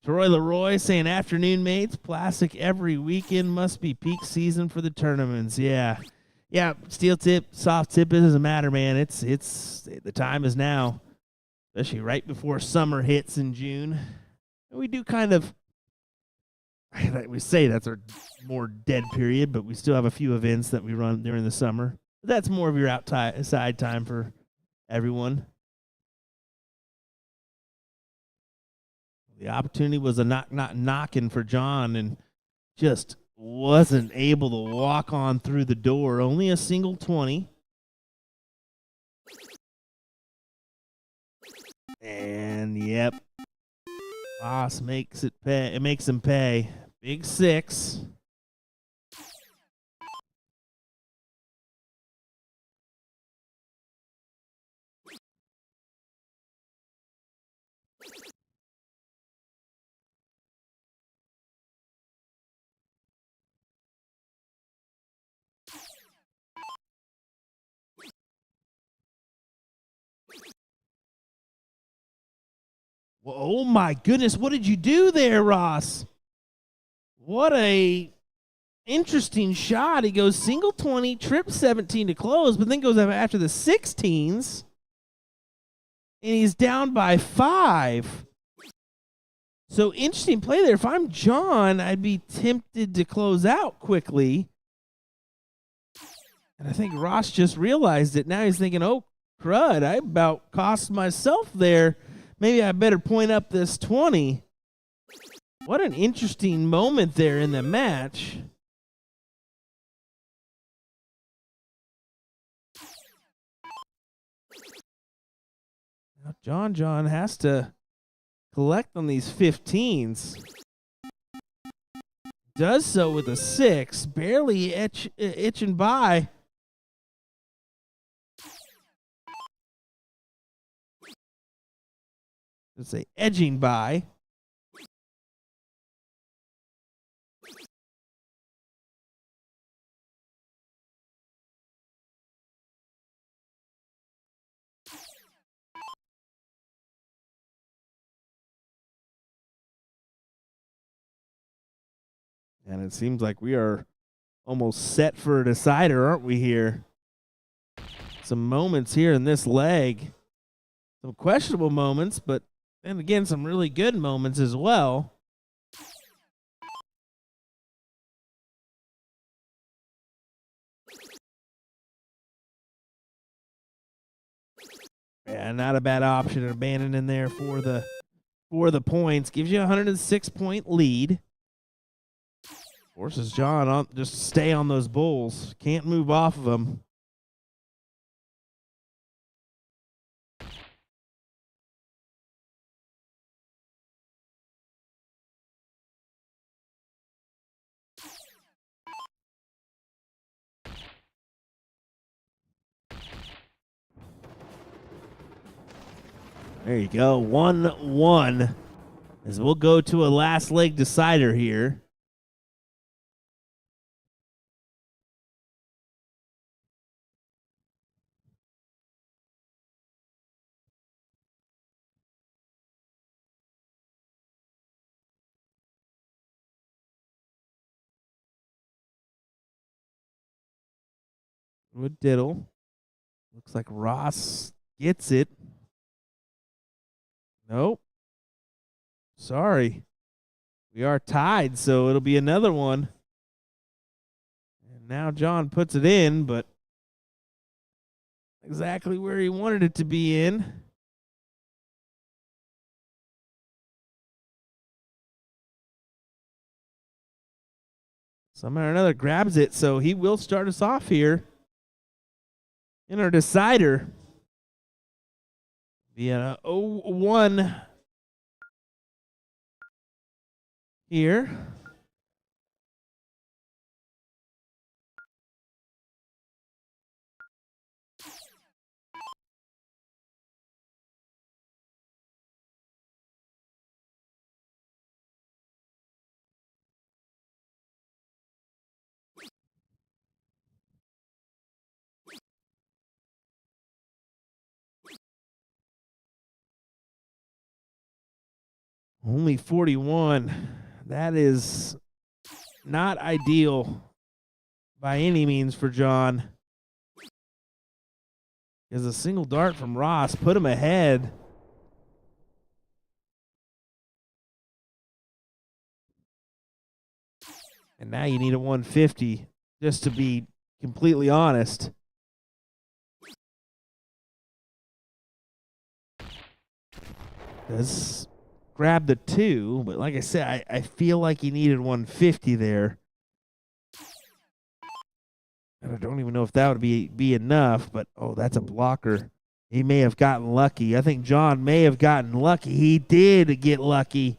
Troy Leroy saying, afternoon mates, plastic every weekend, must be peak season for the tournaments. Yeah, steel tip, soft tip, it doesn't matter, man. It's the time is now, especially right before summer hits in June. And we do kind of, we say that's our more dead period, but we still have a few events that we run during the summer. But that's more of your outside time for everyone. The opportunity was a knocking for John, and just wasn't able to walk on through the door. Only a single 20. And yep, Ross makes it pay. It makes him pay. Big 6. Well, oh my goodness, what did you do there, Ross? What a interesting shot. He goes single 20, trip 17 to close, but then goes after the 16s, and he's down by 5. So interesting play there. If I'm John, I'd be tempted to close out quickly. And I think Ross just realized it. Now he's thinking, oh, crud, I about cost myself there. Maybe I better point up this 20. What an interesting moment there in the match. Now John has to collect on these 15s. Does so with a 6, barely itching by. Let's say edging by. And it seems like we are almost set for a decider, aren't we here? Some moments here in this leg. Some questionable moments, but then again, some really good moments as well. Yeah, not a bad option. Abandoning there for the points. Gives you a 106-point lead. Forces John on just to stay on those bulls. Can't move off of them. There you go. 1-1. As we'll go to a last leg decider here. With Diddle. Looks like Ross gets it. Nope. Sorry. We are tied, so it'll be another one. And now John puts it in, but exactly where he wanted it to be in. Somehow or another grabs it, so he will start us off here in our decider. Be an 0-1 here. Only 41. That is not ideal by any means for John. Because a single dart from Ross put him ahead. And now you need a 150, just to be completely honest. Does grab the 2, but like I said, I feel like he needed 150 there. And I don't even know if that would be enough, but that's a blocker. He may have gotten lucky. I think John may have gotten lucky. He did get lucky.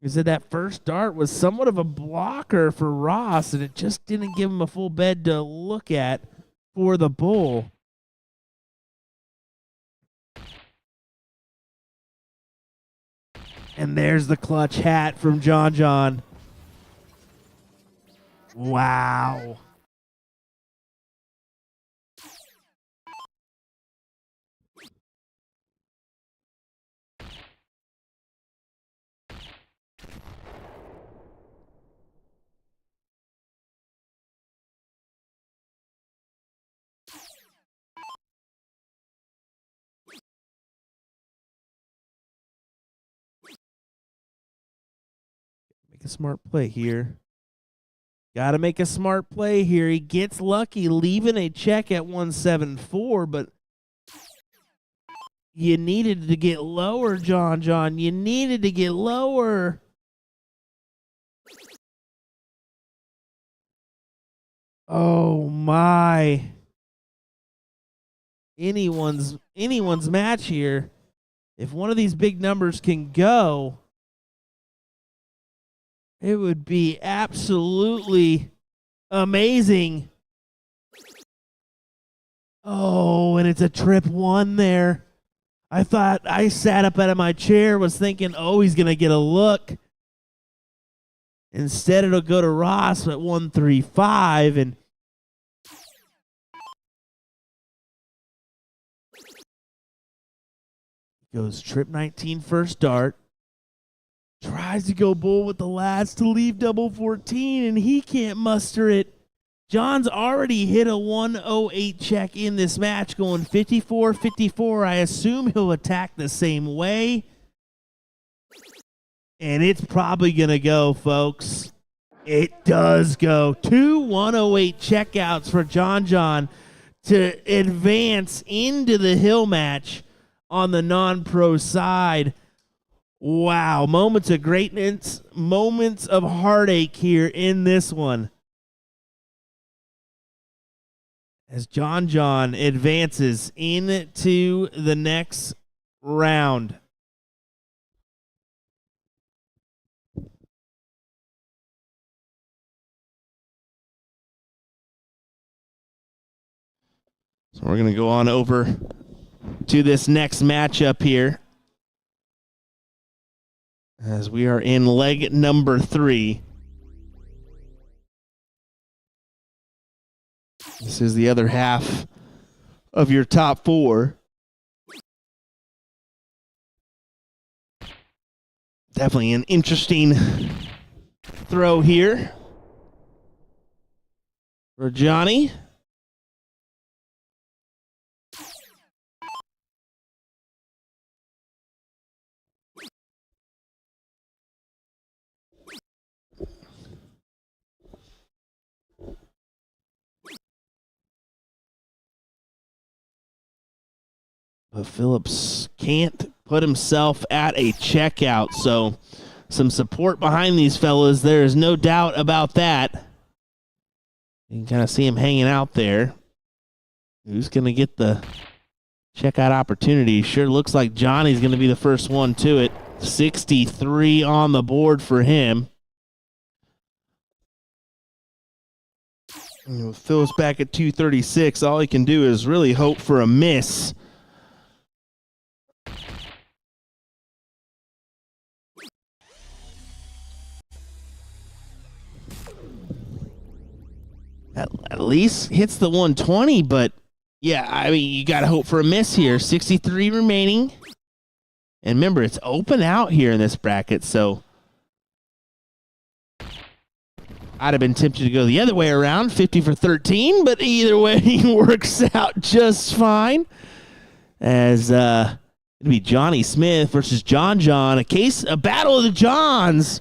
He said that first dart was somewhat of a blocker for Ross, and it just didn't give him a full bed to look at for the bull. And there's the clutch hat from John. Wow. Make a smart play here. Got to make a smart play here. He gets lucky leaving a check at 174, but you needed to get lower, John. You needed to get lower. Oh, my. Anyone's match here. If one of these big numbers can go, it would be absolutely amazing. Oh, and it's a trip 1 there. I thought, I sat up out of my chair, was thinking, he's going to get a look. Instead, it'll go to Ross at 135, and goes trip 19 first dart. Tries to go bull with the lads to leave double 14, and he can't muster it. John's already hit a 108 check in this match, going 54-54. I assume he'll attack the same way. And it's probably going to go, folks. It does go. 2 108 checkouts for John to advance into the hill match on the non-pro side. Wow, moments of greatness, moments of heartache here in this one. As John advances into the next round. So we're going to go on over to this next matchup here, as we are in leg number 3. This is the other half of your top 4. Definitely an interesting throw here for Johnny. But Phillips can't put himself at a checkout, so some support behind these fellas. There is no doubt about that. You can kind of see him hanging out there. Who's going to get the checkout opportunity? Sure looks like Johnny's going to be the first one to it. 63 on the board for him. And with Phillips back at 236, all he can do is really hope for a miss. At least hits the 120, but yeah, I mean, you got to hope for a miss here. 63 remaining. And remember, it's open out here in this bracket, so I'd have been tempted to go the other way around, 50 for 13, but either way, he works out just fine. As it'll be Johnny Smith versus John, a battle of the Johns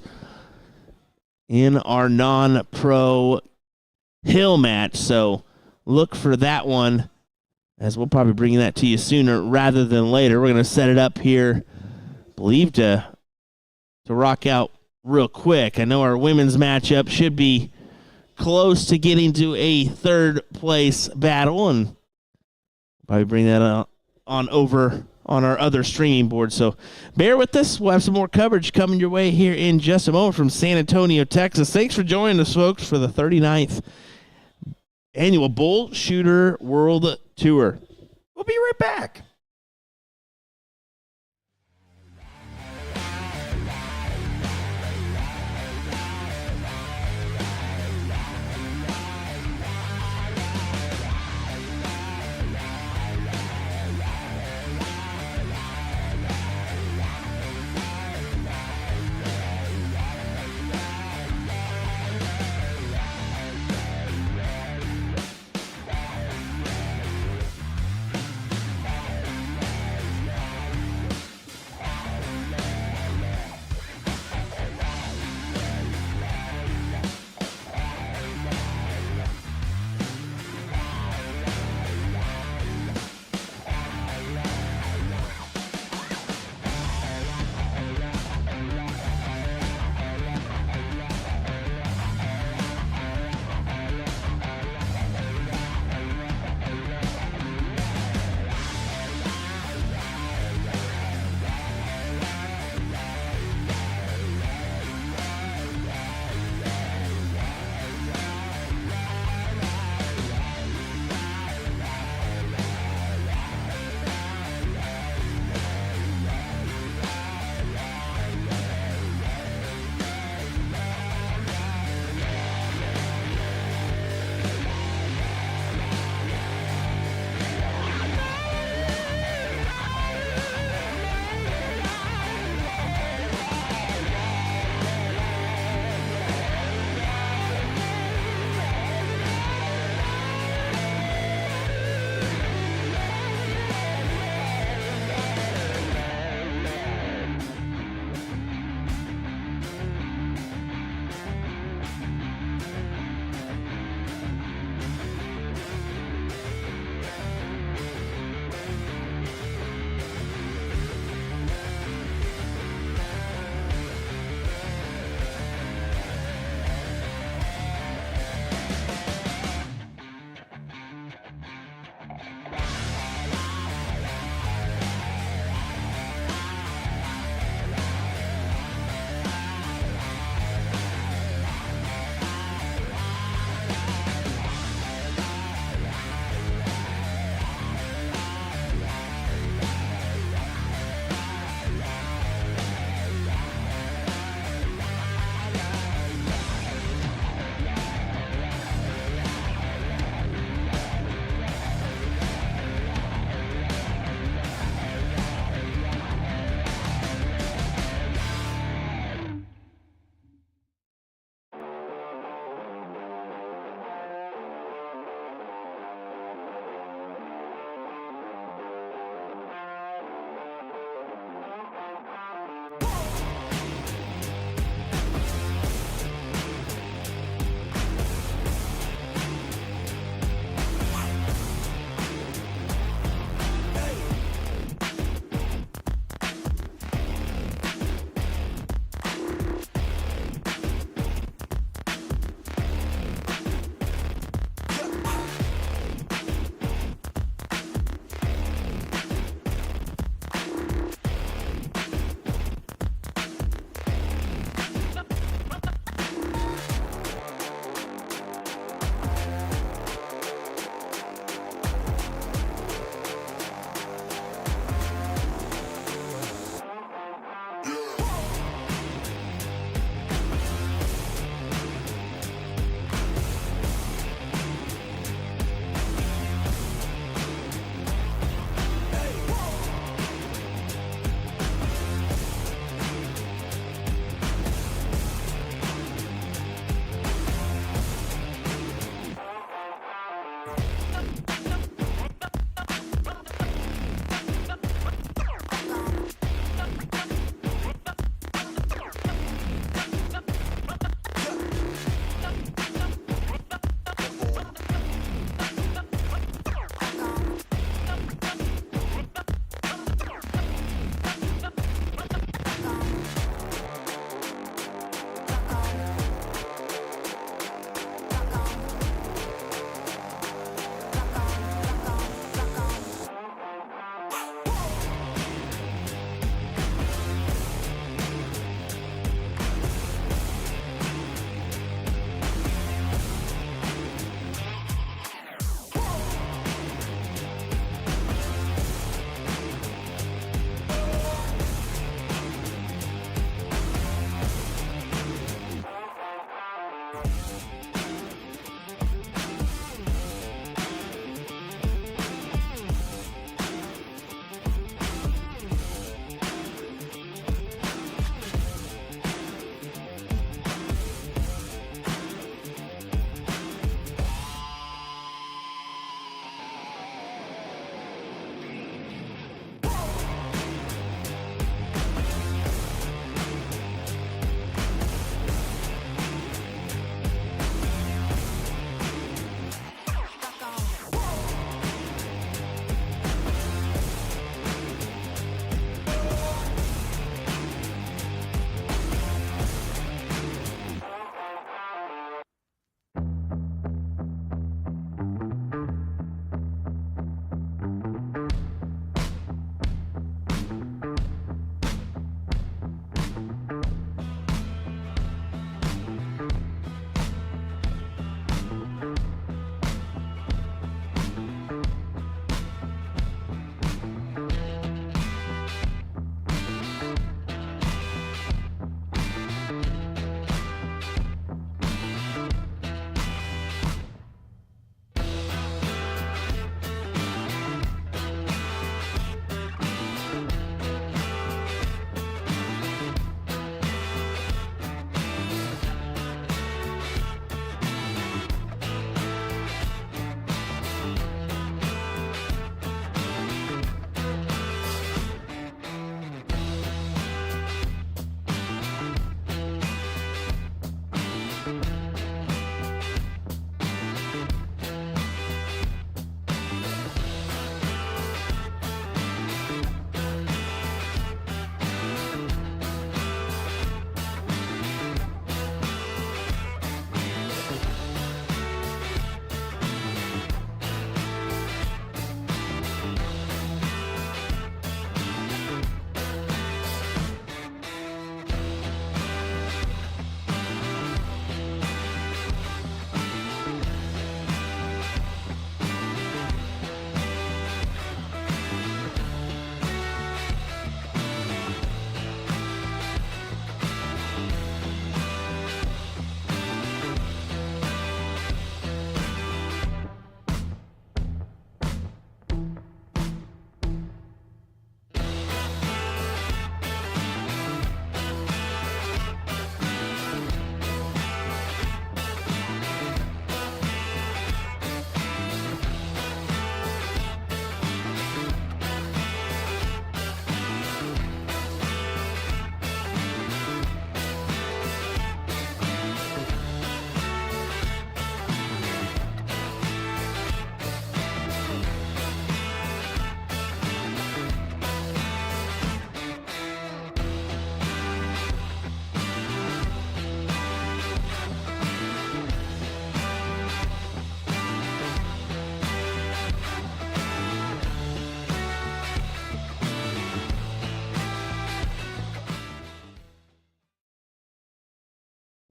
in our non-pro hill match. So look for that one, as we'll probably bring that to you sooner rather than later. We're going to set it up here believe to rock out real quick. I know our women's matchup should be close to getting to a third place battle, and probably bring that on over on our other streaming board. So bear with us. We'll have some more coverage coming your way here in just a moment from San Antonio, Texas. Thanks for joining us, folks, for the 39th annual BullShooter World Tour. We'll be right back.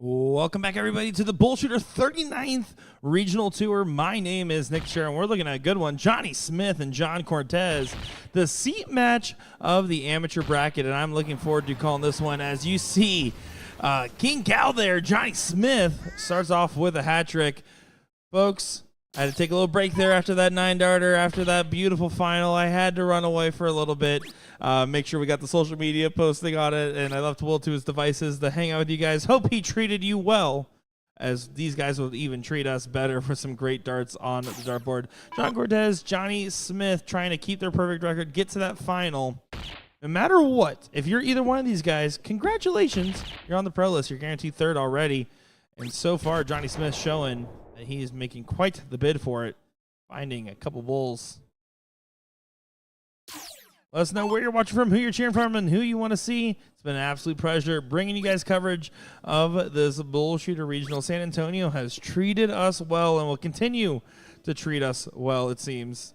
Welcome back, everybody, to the BullShooter 39th Regional Tour. My name is Nick Sharon. We're looking at a good one. Johnny Smith and John Cortez, the seat match of the amateur bracket, and I'm looking forward to calling this one. As you see, King Cal there, Johnny Smith, starts off with a hat trick. Folks, I had to take a little break there after that 9-darter, after that beautiful final. I had to run away for a little bit, make sure we got the social media posting on it, and I left Will to his devices to hang out with you guys. Hope he treated you well, as these guys will even treat us better for some great darts on the dartboard. John Cortez, Johnny Smith trying to keep their perfect record, get to that final. No matter what, if you're either one of these guys, congratulations. You're on the pro list. You're guaranteed third already. And so far, Johnny Smith showing that he is making quite the bid for it, finding a couple bulls. Let us know where you're watching from, who you're cheering from, and who you want to see. It's been an absolute pleasure bringing you guys coverage of this BullShooter Regional. San Antonio has treated us well and will continue to treat us well, it seems.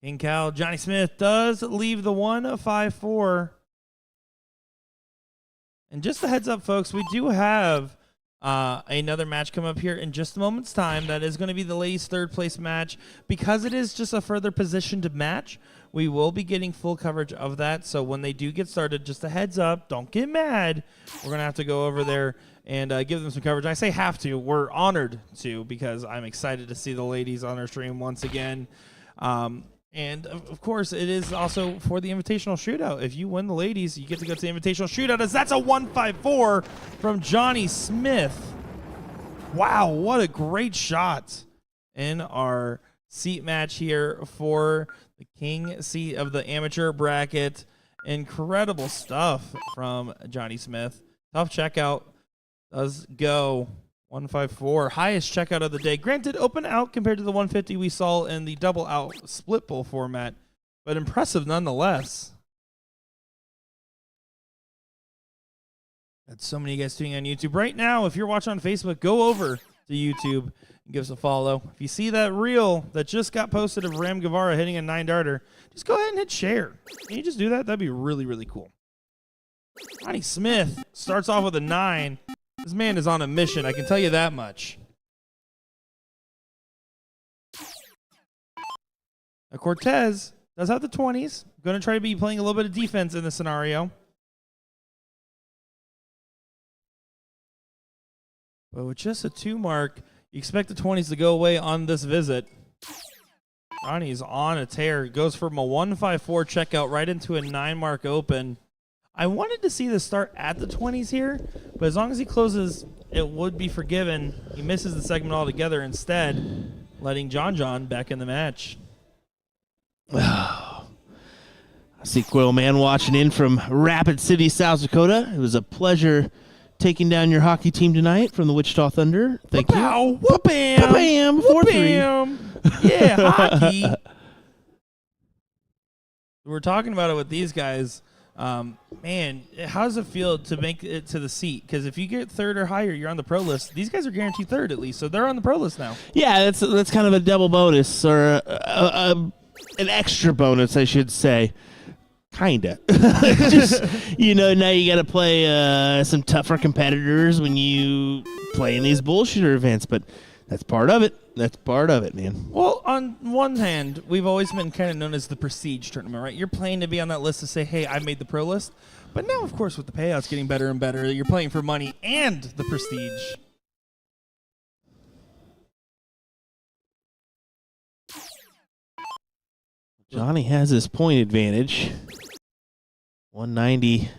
King Cal, Johnny Smith does leave the 1-5-4. And just a heads up, folks, we do have another match come up here in just a moment's time. That is going to be the ladies' third place match. Because it is just a further positioned match, we will be getting full coverage of that. So when they do get started, just a heads up, don't get mad. We're going to have to go over there and give them some coverage. I say have to. We're honored to, because I'm excited to see the ladies on our stream once again. And, of course, it is also for the Invitational Shootout. If you win the ladies, you get to go to the Invitational Shootout, as that's a 1-5-4 from Johnny Smith. Wow, what a great shot in our seat match here for the king seat of the amateur bracket. Incredible stuff from Johnny Smith. Tough checkout. Does go 1-5-4, highest checkout of the day. Granted, open out compared to the 150 we saw in the double out split pull format, but impressive nonetheless. Got so many of you guys tuning on YouTube right now. If you're watching on Facebook, go over to YouTube and give us a follow. If you see that reel that just got posted of Ram Guevara hitting a 9-darter, just go ahead and hit share. Can you just do that? That'd be really, really cool. Johnny Smith starts off with a 9. This man is on a mission, I can tell you that much. Now Cortez does have the 20s. Going to try to be playing a little bit of defense in this scenario. But with just a 2 mark, you expect the 20s to go away on this visit. Johnny's on a tear. Goes from a 1-5-4 checkout right into a 9 mark open. I wanted to see the start at the 20s here, but as long as he closes, it would be forgiven. He misses the segment altogether, instead letting John back in the match. I see Quill Man watching in from Rapid City, South Dakota. It was a pleasure taking down your hockey team tonight from the Wichita Thunder. Thank you. Whoop-bam! Bam! 4-3. Yeah, hockey. We're talking about it with these guys. Man, how does it feel to make it to the seat? Because if you get third or higher, you're on the pro list. These guys are guaranteed third at least, so they're on the pro list now. Yeah, that's kind of a double bonus, or an extra bonus, I should say. Kinda. Just, now you got to play some tougher competitors when you play in these BullShooter events, but that's part of it. That's part of it, man. Well, on one hand, we've always been kind of known as the prestige tournament, right? You're playing to be on that list to say, hey, I made the pro list. But now, of course, with the payouts getting better and better, you're playing for money and the prestige. Johnny has his point advantage. 190,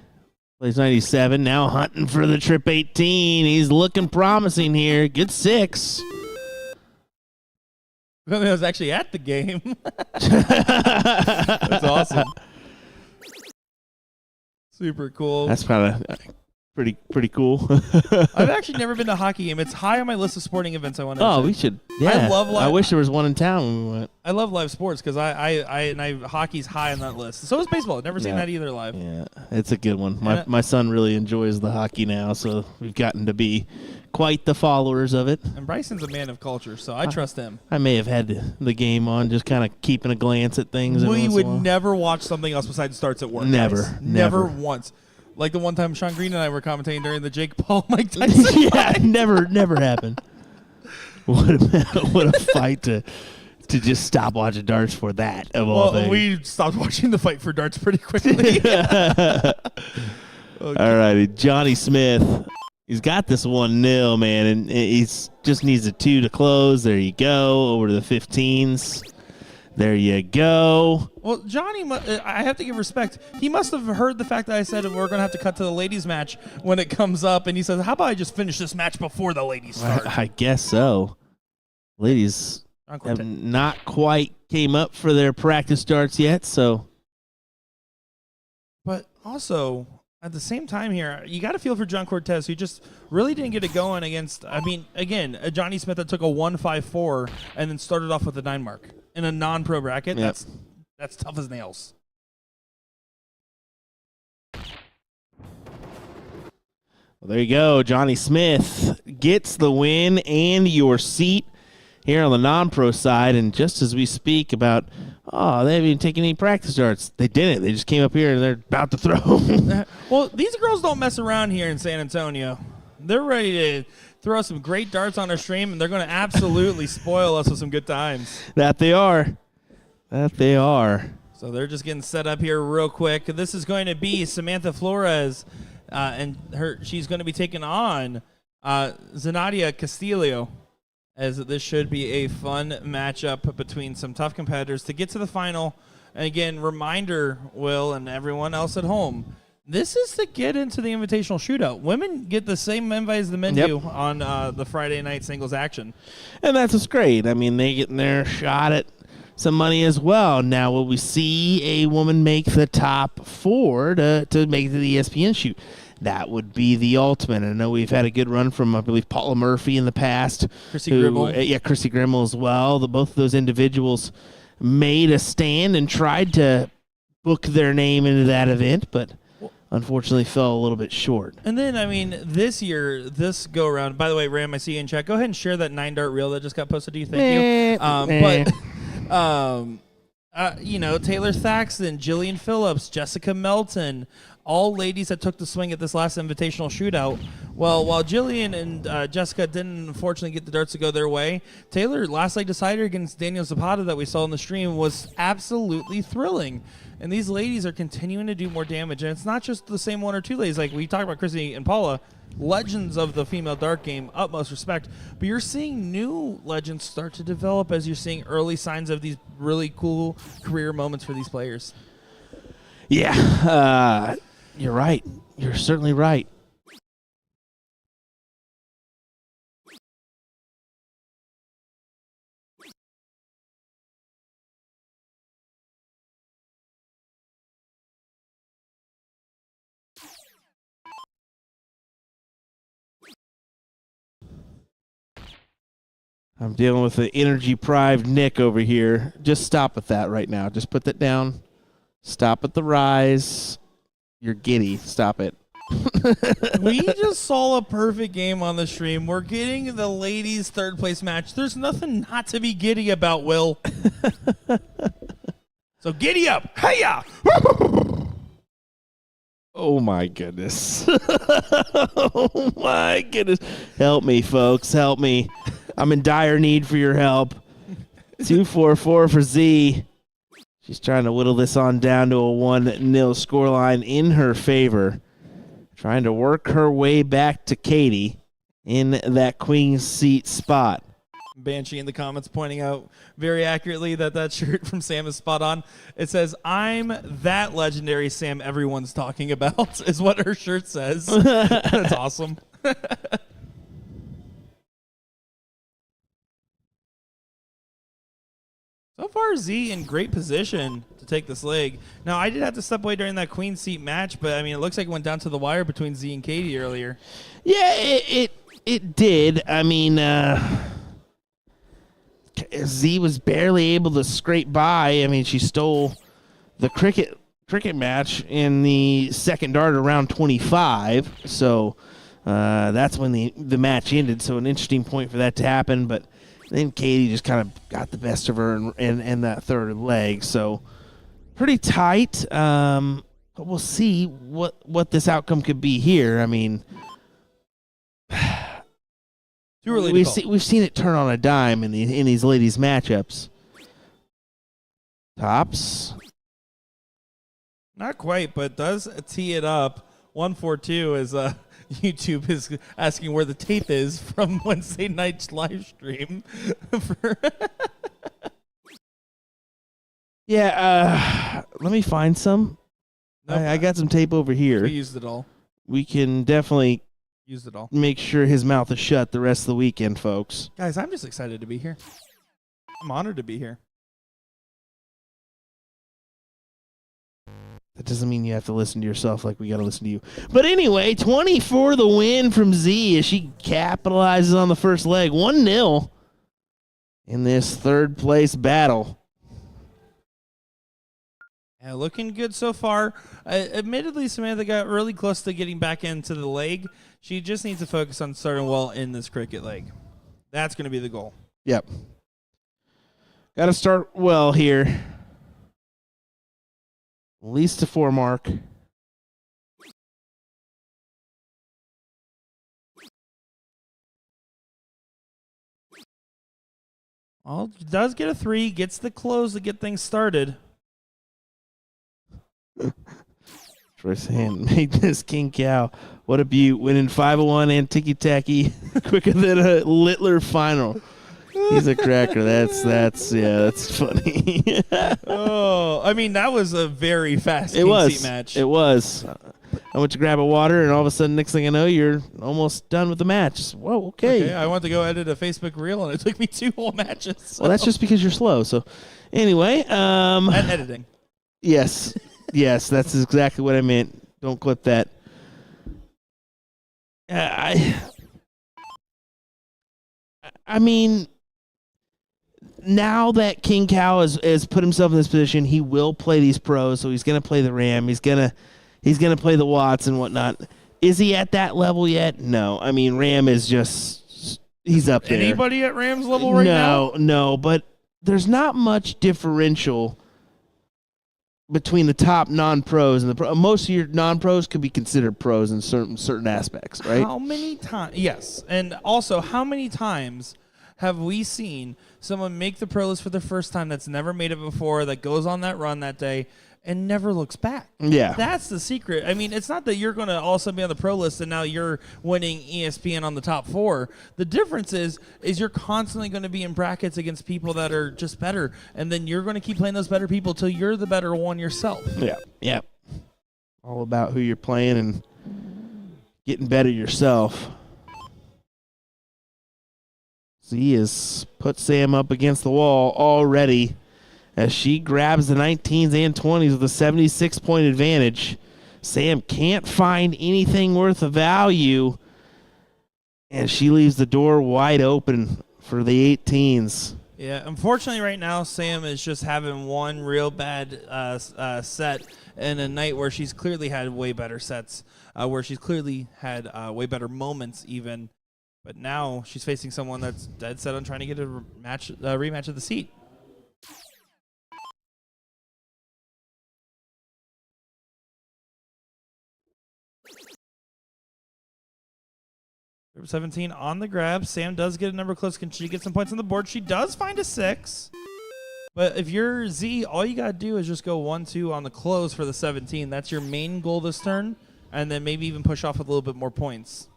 plays 97, now hunting for the trip 18. He's looking promising here. Good 6. I was actually at the game. That's awesome. Super cool. That's probably pretty cool. I've actually never been to a hockey game. It's high on my list of sporting events I want to Oh, attend. we should. Yeah, I wish there was one in town when we went. I love live sports because hockey's high on that list. So is baseball. I've never seen that either live. Yeah, it's a good one. My son really enjoys the hockey now, so we've gotten to be quite the followers of it. And Bryson's a man of culture, so I trust him. I may have had the game on, just kind of keeping a glance at things. We would never watch something else besides Starts at Work. Never once. Like the one time Sean Green and I were commentating during the Jake Paul Mike Tyson. Yeah, never happened. What a fight to just stop watching darts for that of all things. We stopped watching the fight for darts pretty quickly. Okay. All righty, Johnny Smith. He's got this 1-0, man, and he's just needs a 2 to close. There you go, over to the 15s. There you go. Well, Johnny, I have to give respect. He must have heard the fact that I said we're going to have to cut to the ladies' match when it comes up, and he says, how about I just finish this match before the ladies start? I guess so. Ladies have not quite came up for their practice darts yet, so. But also, at the same time here, you got to feel for John Cortez, who just really didn't get it going against, again, a Johnny Smith that took a 1-5-4 and then started off with a 9 mark. In a non-pro bracket, yep. That's tough as nails. Well, there you go. Johnny Smith gets the win and your seat here on the non-pro side. And just as we speak about, they haven't even taken any practice darts. They didn't. They just came up here and they're about to throw. Well, these girls don't mess around here in San Antonio. They're ready to throw some great darts on our stream, and they're going to absolutely spoil us with some good times. That they are. So they're just getting set up here real quick. This is going to be Samantha Flores, and she's going to be taking on Zenadia Castillo, as this should be a fun matchup between some tough competitors to get to the final. And again, reminder, Will, and everyone else at home, this is to get into the Invitational Shootout. Women get the same invite as the men do on the Friday night singles action. And that's what's great. I mean, they getting their shot at some money as well. Now, will we see a woman make the top 4 to make it to the ESPN shoot? That would be the ultimate. I know we've had a good run from, I believe, Paula Murphy in the past. Chrissy Grimmel. Yeah, Chrissy Grimmel as well. Both of those individuals made a stand and tried to book their name into that event, but unfortunately fell a little bit short. And then, this year, this go-around, by the way, Ram, I see you in chat. Go ahead and share that 9-dart reel that just got posted to you. Thank you. Taylor Thaxton, Jillian Phillips, Jessica Melton, all ladies that took the swing at this last Invitational Shootout. Well, while Jillian and Jessica didn't unfortunately get the darts to go their way, Taylor, last night decider against Daniel Zapata that we saw in the stream was absolutely thrilling. And these ladies are continuing to do more damage. And it's not just the same 1 or 2 ladies. Like we talked about Chrissy and Paula, legends of the female dart game, utmost respect. But you're seeing new legends start to develop as you're seeing early signs of these really cool career moments for these players. Yeah, you're right. You're certainly right. I'm dealing with the energy-deprived Nick over here. Just stop with that right now. Just put that down. Stop at the rise. You're giddy. Stop it. We just saw a perfect game on the stream. We're getting the ladies' third-place match. There's nothing not to be giddy about, Will. So giddy up. Hey-ya! Oh, my goodness. Oh, my goodness. Help me, folks. Help me. I'm in dire need for your help. 2-4-4 for Z. She's trying to whittle this on down to a 1-0 scoreline in her favor. Trying to work her way back to Katie in that queen seat spot. Banshee in the comments pointing out very accurately that shirt from Sam is spot on. It says, "I'm that legendary Sam everyone's talking about," is what her shirt says. That's awesome. So far, far, Z in great position to take this leg. Now, I did have to step away during that queen seat match, but I mean, it looks like it went down to the wire between Z and Katie earlier. Yeah, it did. I mean, Z was barely able to scrape by. I mean, she stole the cricket match in the second dart around 25. So that's when the match ended. So an interesting point for that to happen. But then Katie just kind of got the best of her in that third leg. So pretty tight. But we'll see what this outcome could be here. I mean, too early we've seen it turn on a dime in these ladies matchups. Tops. Not quite, but does tee it up. 142 is YouTube is asking where the tape is from Wednesday night's live stream. Yeah, let me find some. Nope. I got some tape over here. We used it all. We can definitely Used it all. make sure his mouth is shut the rest of the weekend, folks. Guys, I'm just excited to be here. I'm honored to be here. That doesn't mean you have to listen to yourself like we got to listen to you. But anyway, 20 for the win from Z as she capitalizes on the first leg. 1-0 in this third place battle. Yeah, looking good so far. Admittedly, Samantha got really close to getting back into the leg. She just needs to focus on starting well in this cricket leg. That's going to be the goal. Yep. Got to start well here. At least a 4 mark. Well, does get a 3, gets the close to get things started. First hand made this King Cow. What a beaut. Winning 501 and ticky-tacky quicker than a Littler final. He's a cracker. That's funny. Oh, I mean, that was a very fast seat match. It was. I went to grab a water, and all of a sudden, next thing I know, you're almost done with the match. Whoa, okay. I went to go edit a Facebook reel, and it took me 2 whole matches. So. Well, that's just because you're slow. So, anyway. And editing. Yes. Yes, that's exactly what I meant. Don't clip that. I mean, now that King Cow has put himself in this position, he will play these pros. So he's going to play the Ram. He's gonna play the Watts and whatnot. Is he at that level yet? No. I mean, Ram is just he's up there. Anybody at Ram's level right now? No. But there's not much differential between the top non-pros and the pro. Most of your non-pros could be considered pros in certain aspects, right? How many times? Yes, and also how many times have we seen someone make the pro list for the first time that's never made it before, that goes on that run that day and never looks back? Yeah, that's the secret. I mean, it's not that you're going to all of a sudden be on the pro list and now you're winning ESPN on the top 4. The difference is you're constantly going to be in brackets against people that are just better, and then you're going to keep playing those better people till you're the better one yourself. Yeah. All about who you're playing and getting better yourself. Z has put Sam up against the wall already as she grabs the 19s and 20s with a 76-point advantage. Sam can't find anything worth of value, and she leaves the door wide open for the 18s. Yeah, unfortunately right now Sam is just having one real bad set in a night where she's clearly had way better sets, where she's clearly had way better moments even. But now she's facing someone that's dead set on trying to get a rematch of the seat. Number 17 on the grab. Sam does get a number close. Can she get some points on the board? She does find a 6. But if you're Z, all you got to do is just go 1-2 on the close for the 17. That's your main goal this turn. And then maybe even push off with a little bit more points.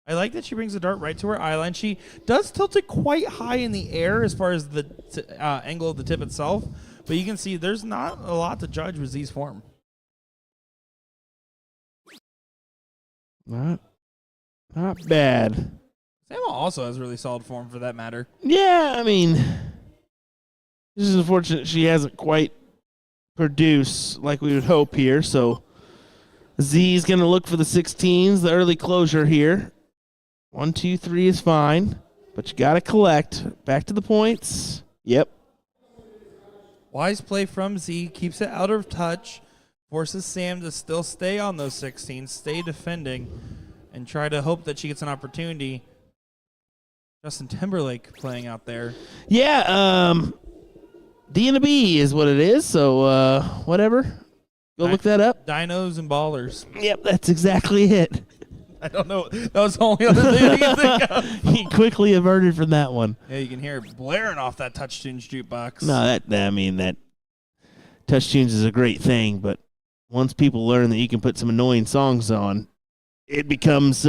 I like that she brings the dart right to her eye line. She does tilt it quite high in the air as far as the angle of the tip itself. But you can see there's not a lot to judge with Z's form. Not bad. Emma also has really solid form for that matter. Yeah, I mean, this is unfortunate she hasn't quite produced like we would hope here. So Z's going to look for the 16s, the early closure here. 1, 2, 3 is fine, but you got to collect. Back to the points. Yep. Wise play from Z, keeps it out of touch, forces Sam to still stay on those 16s, stay defending, and try to hope that she gets an opportunity. Justin Timberlake playing out there. Yeah, D and a B is what it is, so whatever. Go look that up. Dinos and ballers. Yep, that's exactly it. I don't know. That was the only other thing I could think of. He quickly averted from that one. Yeah, you can hear it blaring off that TouchTunes jukebox. No, that TouchTunes is a great thing, but once people learn that you can put some annoying songs on, it becomes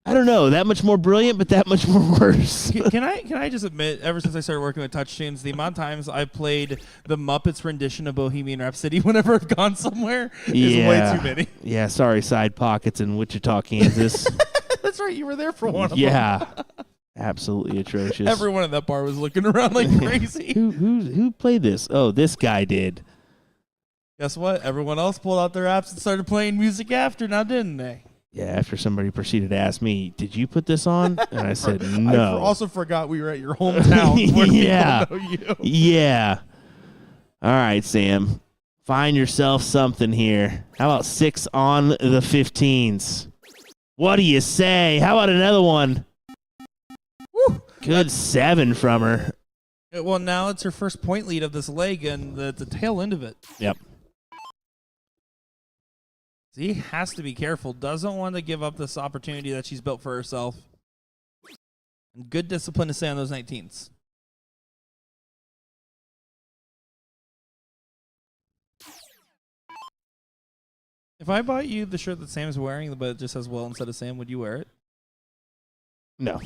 I don't know, that much more brilliant, but that much more worse. Can I just admit, ever since I started working with TouchTunes, the amount of times I played the Muppets rendition of Bohemian Rhapsody whenever I've gone somewhere is way too many. Yeah, sorry, Side Pockets in Wichita, Kansas. That's right, you were there for one of them. Yeah, absolutely atrocious. Everyone at that bar was looking around like crazy. Who played this? Oh, this guy did. Guess what? Everyone else pulled out their apps and started playing music after, now didn't they? Yeah, after somebody proceeded to ask me, did you put this on? And I said, I no. also forgot we were at your hometown where Yeah. people know you. Yeah. All right, Sam. Find yourself something here. How about 6 on the 15s? What do you say? How about another one? Woo. Good 7 from her. Well, now it's her first point lead of this leg and the tail end of it. Yep. Z has to be careful. Doesn't want to give up this opportunity that she's built for herself. And good discipline to stay on those 19s. If I bought you the shirt that Sam's wearing, but it just says Will instead of Sam, would you wear it? No.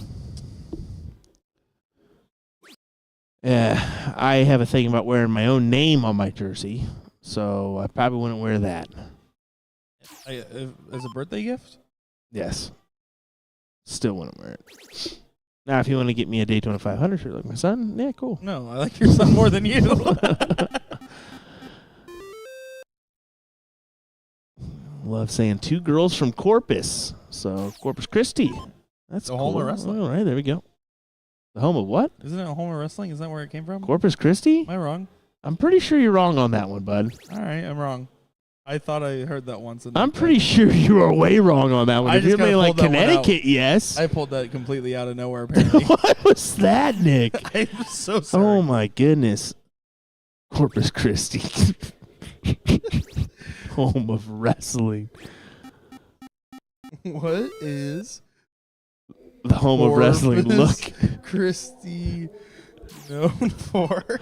Yeah, I have a thing about wearing my own name on my jersey, so I probably wouldn't wear that. As a birthday gift? Yes. Still wouldn't wear it. Now, if you want to get me a Daytona 500 shirt like my son, yeah, cool. No, I like your son more than you. Love saying 2 girls from Corpus. So, Corpus Christi. That's The cool. home of wrestling. All right, there we go. The home of what? Isn't it a home of wrestling? Is that where it came from? Corpus Christi? Am I wrong? I'm pretty sure you're wrong on that one, bud. All right, I'm wrong. I thought I heard that once. I'm pretty sure you are way wrong on that one. I If you're just kinda like pulled that one Connecticut, yes. I pulled that completely out of nowhere, apparently. What was that, Nick? I'm so sorry. Oh, my goodness. Corpus Christi. Home of wrestling. What is The home of wrestling. Look. Christy known for?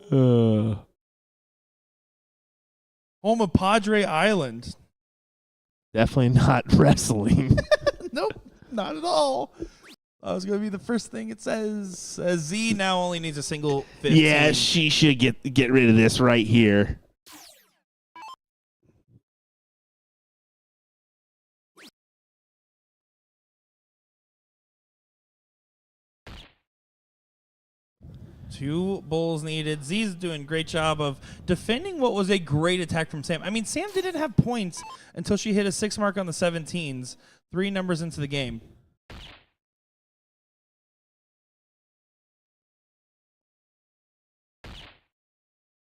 Home of Padre Island. Definitely not wrestling. Nope, not at all. That was going to be the first thing it says. Z now only needs a single 15. Yeah, she should get rid of this right here. Two bulls needed. Z's doing a great job of defending what was a great attack from Sam. I mean, Sam didn't have points until she hit a 6 mark on the 17s, 3 numbers into the game.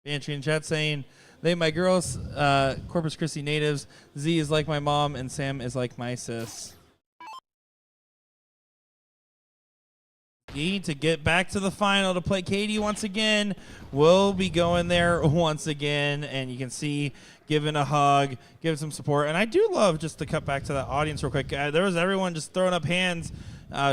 Entry in chat saying, they my girls, Corpus Christi natives. Z is like my mom and Sam is like my sis. To get back to the final to play Katie once again. We'll be going there once again, and you can see giving a hug, giving some support. And I do love, just to cut back to the audience real quick, there was everyone just throwing up hands,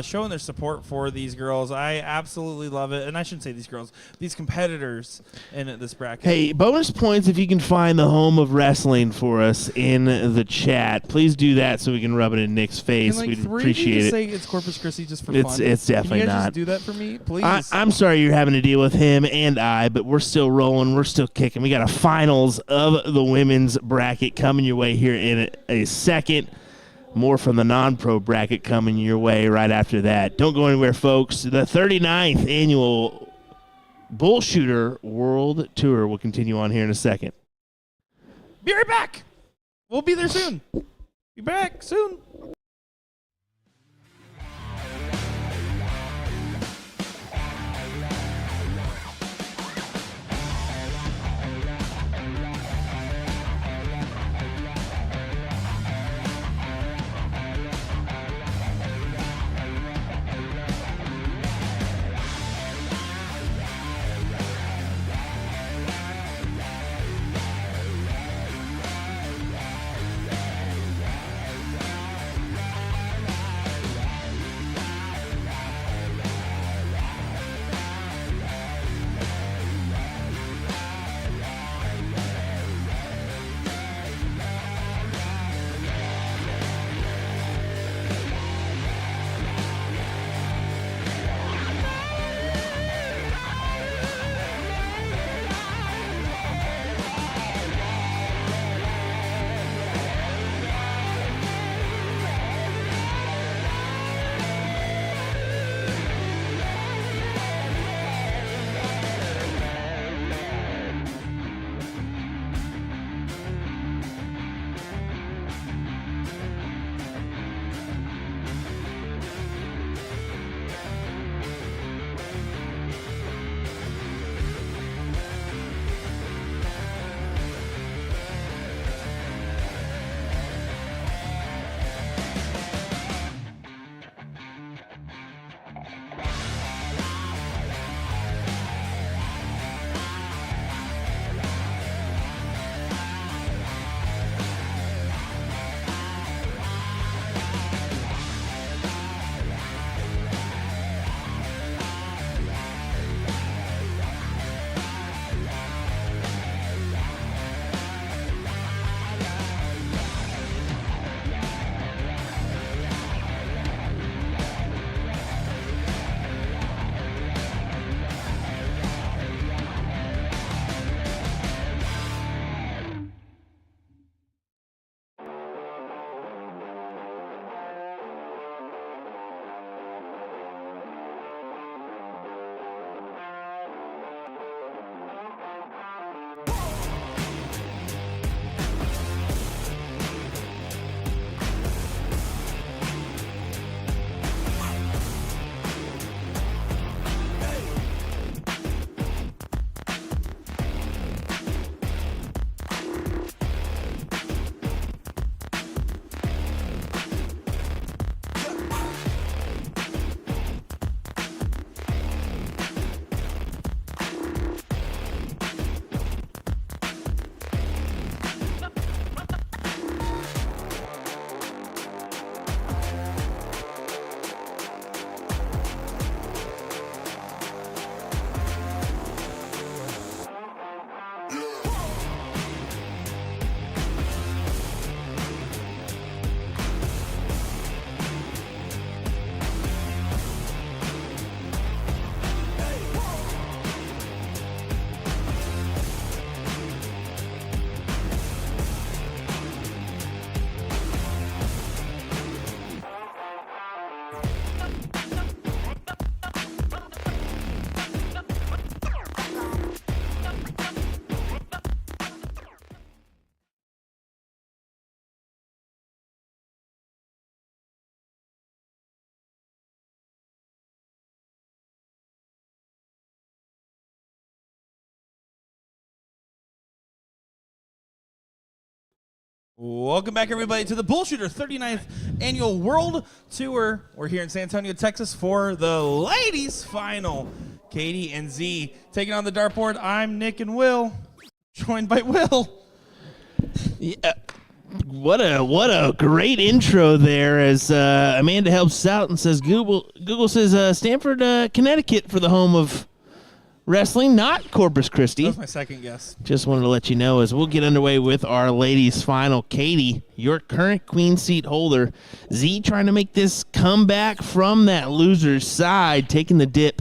showing their support for these girls. I absolutely love it. And I shouldn't say these girls, these competitors in this bracket. Hey, bonus points if you can find the home of wrestling for us in the chat. Please do that so we can rub it in Nick's face. Can, We'd three appreciate just it. say it's Corpus Christi just for fun? It's definitely Can you guys not. just do that for me, please? I'm sorry you're having to deal with him and I, but we're still rolling. We're still kicking. We got a finals of the women's bracket coming your way here in a second. more from the non-pro bracket coming your way right after that. Don't go anywhere, folks. The 39th annual BullShooter World Tour will continue on here in a second. Be right back. We'll be there soon. Be back soon. Welcome back, everybody, to the BullShooter 39th Annual World Tour. We're here in San Antonio, Texas for the ladies' final. Katie and Z taking on the dartboard. I'm Nick and Will, joined by Will. Yeah. What a great intro there as Amanda helps us out and says Google says Stamford, Connecticut for the home of wrestling, not Corpus Christi. That was my second guess. Just wanted to let you know as we'll get underway with our ladies' final. Katie, your current queen seat holder. Z trying to make this comeback from that loser's side, taking the dip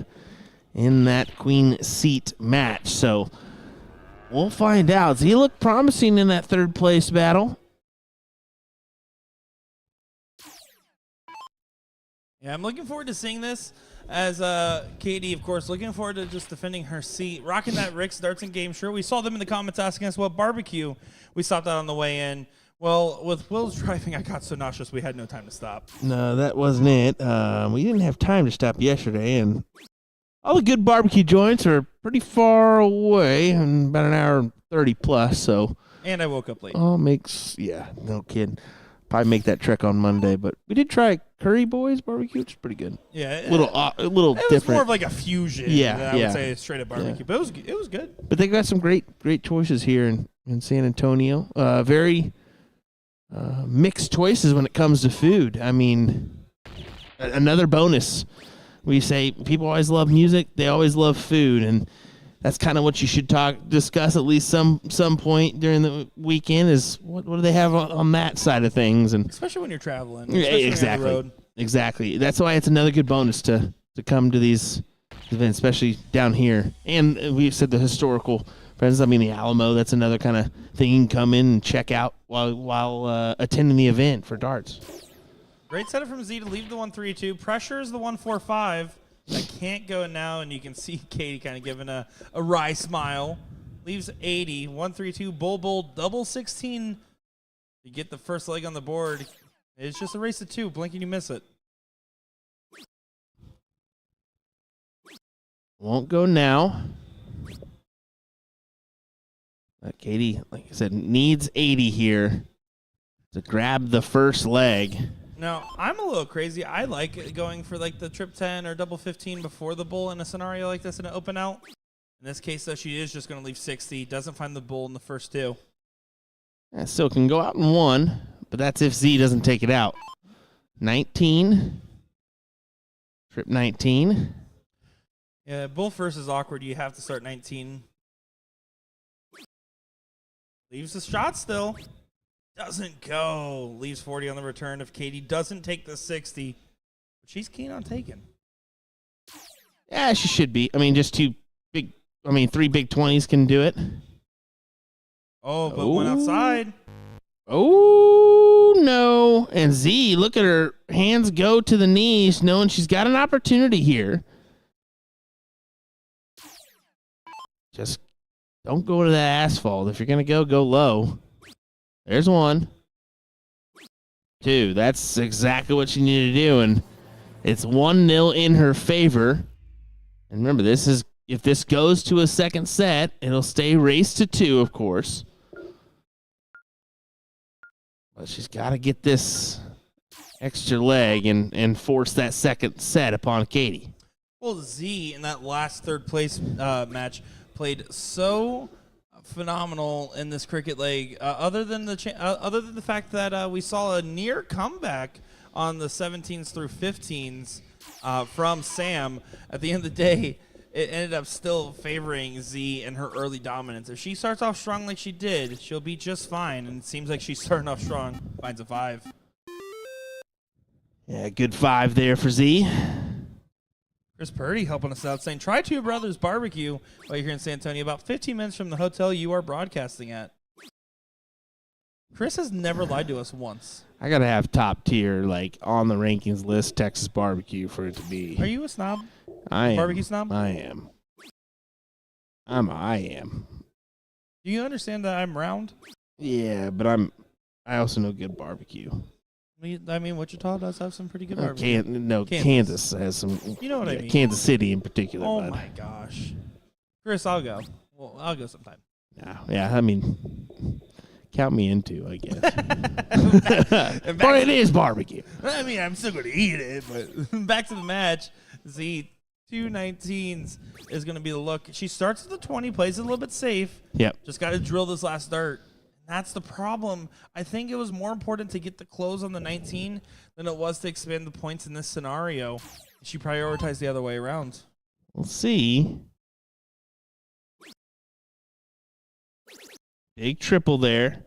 in that queen seat match. So we'll find out. Z looked promising in that third place battle. Yeah, I'm looking forward to seeing this as Katie, of course, looking forward to just defending her seat, rocking that Rick's Darts and Game shirt. We saw them in the comments asking us what barbecue we stopped out on the way in. Well, with Will's driving, I got so nauseous we had no time to stop. No, that wasn't it. We didn't have time to stop yesterday, and all the good barbecue joints are pretty far away, and about an hour and 30 plus, so. And I woke up late. Yeah, no kidding. Probably make that trek on Monday, but we did try Curry Boys barbecue, which is pretty good. Yeah, a little it was different. more of like a fusion. Yeah, than I would say straight up barbecue, but it was good. But they got some great choices here in San Antonio. Very mixed choices when it comes to food. I mean, another bonus. We say people always love music, they always love food, and that's kind of what you should discuss at least some point during the weekend is what do they have on that side of things, and especially when you're traveling. Yeah, exactly. Exactly. That's why it's another good bonus to come to these events, especially down here. And we said the historical presence. I mean, the Alamo. That's another kind of thing you can come in and check out while attending the event for darts. Great setup from Z to leave the 1-3-2. Pressures the 1-4-5. I can't go now, and you can see Katie kind of giving a wry smile. Leaves 80. 1-3-2. Bull double 16. You get the first leg on the board. It's just a race of two. Blink and you miss it. Won't go now. Katie, like I said, needs 80 here to grab the first leg. Now, I'm a little crazy. I like going for like the trip 10 or double 15 before the bull in a scenario like this in an open out. In this case, though, she is just going to leave 60. Doesn't find the bull in the first two. Yeah, still can go out in one, but that's if Z doesn't take it out. 19. Trip 19. Yeah, bull first is awkward. You have to start 19. Leaves the shot still. Doesn't go. Leaves 40 on the return if Katie doesn't take the 60. But she's keen on taking. Yeah, she should be. I mean, just three big 20s can do it. Oh, but one outside. Oh, no. And Z, look at her hands go to the knees, knowing she's got an opportunity here. Just don't go to that asphalt. If you're going to go low. There's one. Two. That's exactly what you need to do. And it's 1-0 in her favor. And remember, if this goes to a second set, it'll stay race to 2, of course. But she's got to get this extra leg and force that second set upon Katie. Well, Z in that last third place match played so phenomenal in this cricket leg. Other than the fact that we saw a near comeback on the 17s through 15s from Sam, at the end of the day, it ended up still favoring Z and her early dominance. If she starts off strong like she did, she'll be just fine. And it seems like she's starting off strong. Finds a 5. Yeah, good 5 there for Z. Chris Purdy helping us out, saying, try Two Brothers Barbecue while you're here in San Antonio, about 15 minutes from the hotel you are broadcasting at. Chris has never lied to us once. I got to have top tier, like, on the rankings list, Texas barbecue for it to be. Are you a snob? I am. Barbecue snob? I am. I am. Do you understand that I'm round? Yeah, but I also know good barbecue. I mean, Wichita does have some pretty good barbecue. Kansas has some. You know what I mean. Kansas City in particular. Oh, my gosh. Chris, I'll go. Well, I'll go sometime. Yeah, I mean, count me into, I guess. But it is barbecue. I mean, I'm still going to eat it, but back to the match. Z, 2-19s is going to be the look. She starts at the 20, plays it a little bit safe. Yep. Just got to drill this last dart. That's the problem. I think it was more important to get the close on the 19 than it was to expand the points in this scenario. She prioritized the other way around. We'll see. Big triple there.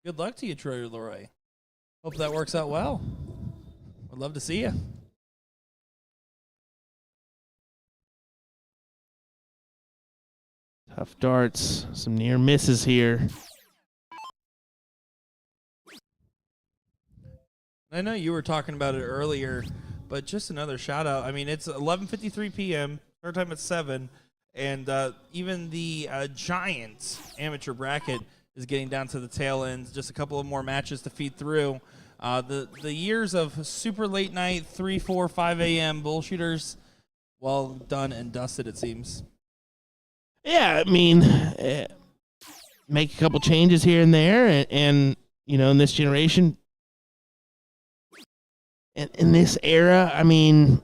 Good luck to you, Troy Leroy. Hope that works out well. I'd love to see you. Tough darts, some near misses here. I know you were talking about it earlier, but just another shout out. I mean, it's 11:53 p.m. Start time at 7, and even the Giants amateur bracket is getting down to the tail end. Just a couple of more matches to feed through. The years of super late night 3, 4, 5 a.m. BullShooters, well done and dusted, it seems. Yeah, I mean, make a couple changes here and there, and you know, in this generation, in this era, I mean,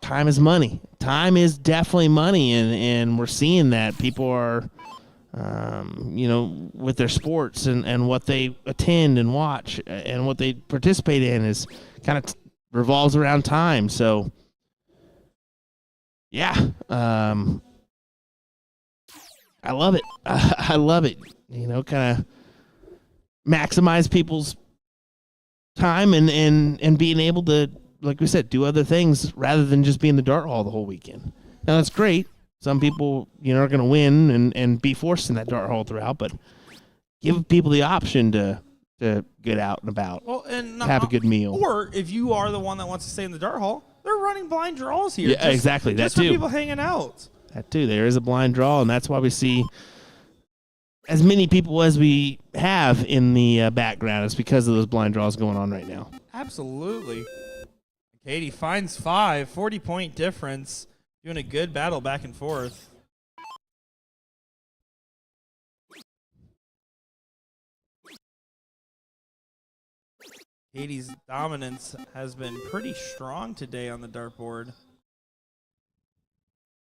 time is money. Time is definitely money, and we're seeing that people are, you know, with their sports and what they attend and watch and what they participate in is kind of revolves around time. So, yeah, I love it. I love it. You know, kind of maximize people's time and being able to, like we said, do other things rather than just be in the dart hall the whole weekend. Now, that's great. Some people, you know, are going to win and be forced in that dart hall throughout, but give people the option to get out and about, and have a good meal. Or if you are the one that wants to stay in the dart hall, they're running blind draws here. Yeah, exactly. That just too. For people hanging out. That too. There is a blind draw, and that's why we see as many people as we have in the background. It's because of those blind draws going on right now. Absolutely. Katie finds 5, 40-point difference. Doing a good battle back and forth. Katie's dominance has been pretty strong today on the dartboard.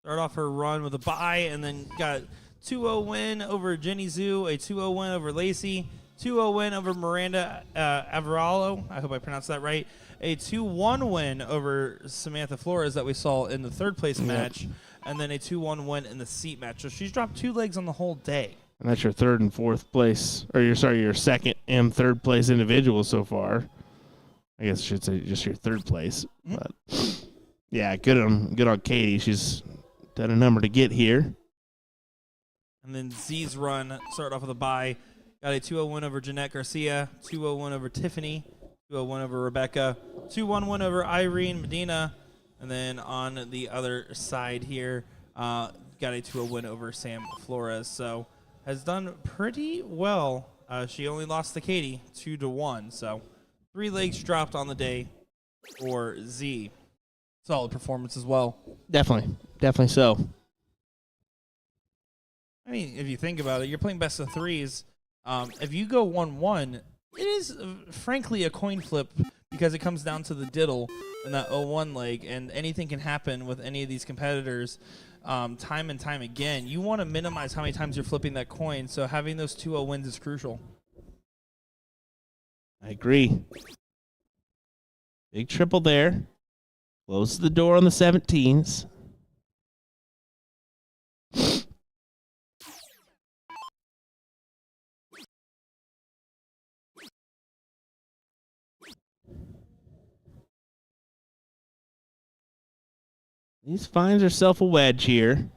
Start off her run with a bye, and then got 2-0 win over Jenny Zhu, a 2-0 win over Lacey, 2-0 win over Miranda Averallo. I hope I pronounced that right. A 2-1 win over Samantha Flores that we saw in the third place match, and then a 2-1 win in the seat match. So she's dropped 2 legs on the whole day. And that's your third and fourth place, or your second and third place individual so far. I guess I should say just your third place. Mm-hmm. But yeah, good on Katie. She's done a number to get here. And then Z's run started off with a bye. Got a 2-0 win over Jeanette Garcia, 2-0 win over Tiffany, 2-0 win over Rebecca, 2-1 win over Irene Medina, and then on the other side here, got a 2-0 win over Sam Flores. So has done pretty well. She only lost to Katie 2-1. So 3 legs dropped on the day for Z. Solid performance as well. Definitely so. I mean, if you think about it, you're playing best of 3s. If you go 1-1, it is frankly a coin flip because it comes down to the diddle in that 0-1 leg, and anything can happen with any of these competitors time and time again. You want to minimize how many times you're flipping that coin, so having those 2-0 wins is crucial. I agree. Big triple there. Closes the door on the 17s. He finds herself a wedge here.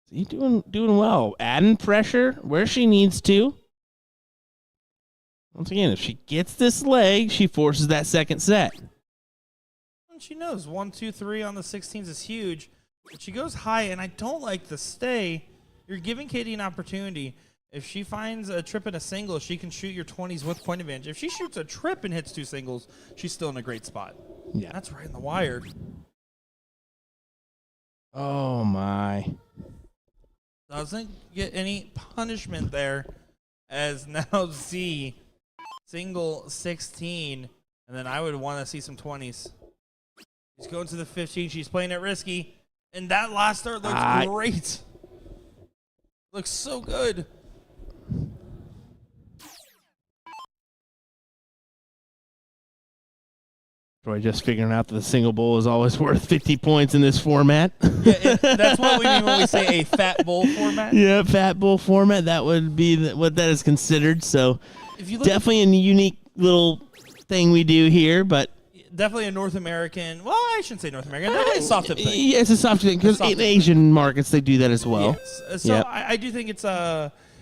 He's doing well. Adding pressure where she needs to. Once again, if she gets this leg, she forces that second set. And she knows 1, 2, 3 on the 16s is huge. But she goes high, and I don't like the stay. You're giving Katie an opportunity. If she finds a trip and a single, she can shoot your 20s with point advantage. If she shoots a trip and hits 2 singles, she's still in a great spot. Yeah. That's right in the wire. Oh, my. Doesn't get any punishment there, as now Z single 16, and then I would want to see some 20s. She's going to the 15. She's playing it risky, and that last start looks great. Looks so good. Troy just figuring out that the single bowl is always worth 50 points in this format. Yeah, that's what we mean when we say a fat bowl format. Yeah, fat bowl format. That would be what that is considered. So if you look definitely a unique little thing we do here. But definitely a North American. Well, I shouldn't say North American. Definitely a soft tip thing. Yeah, it's a soft thing because in Asian markets they do that as well. Yes. So I do think it's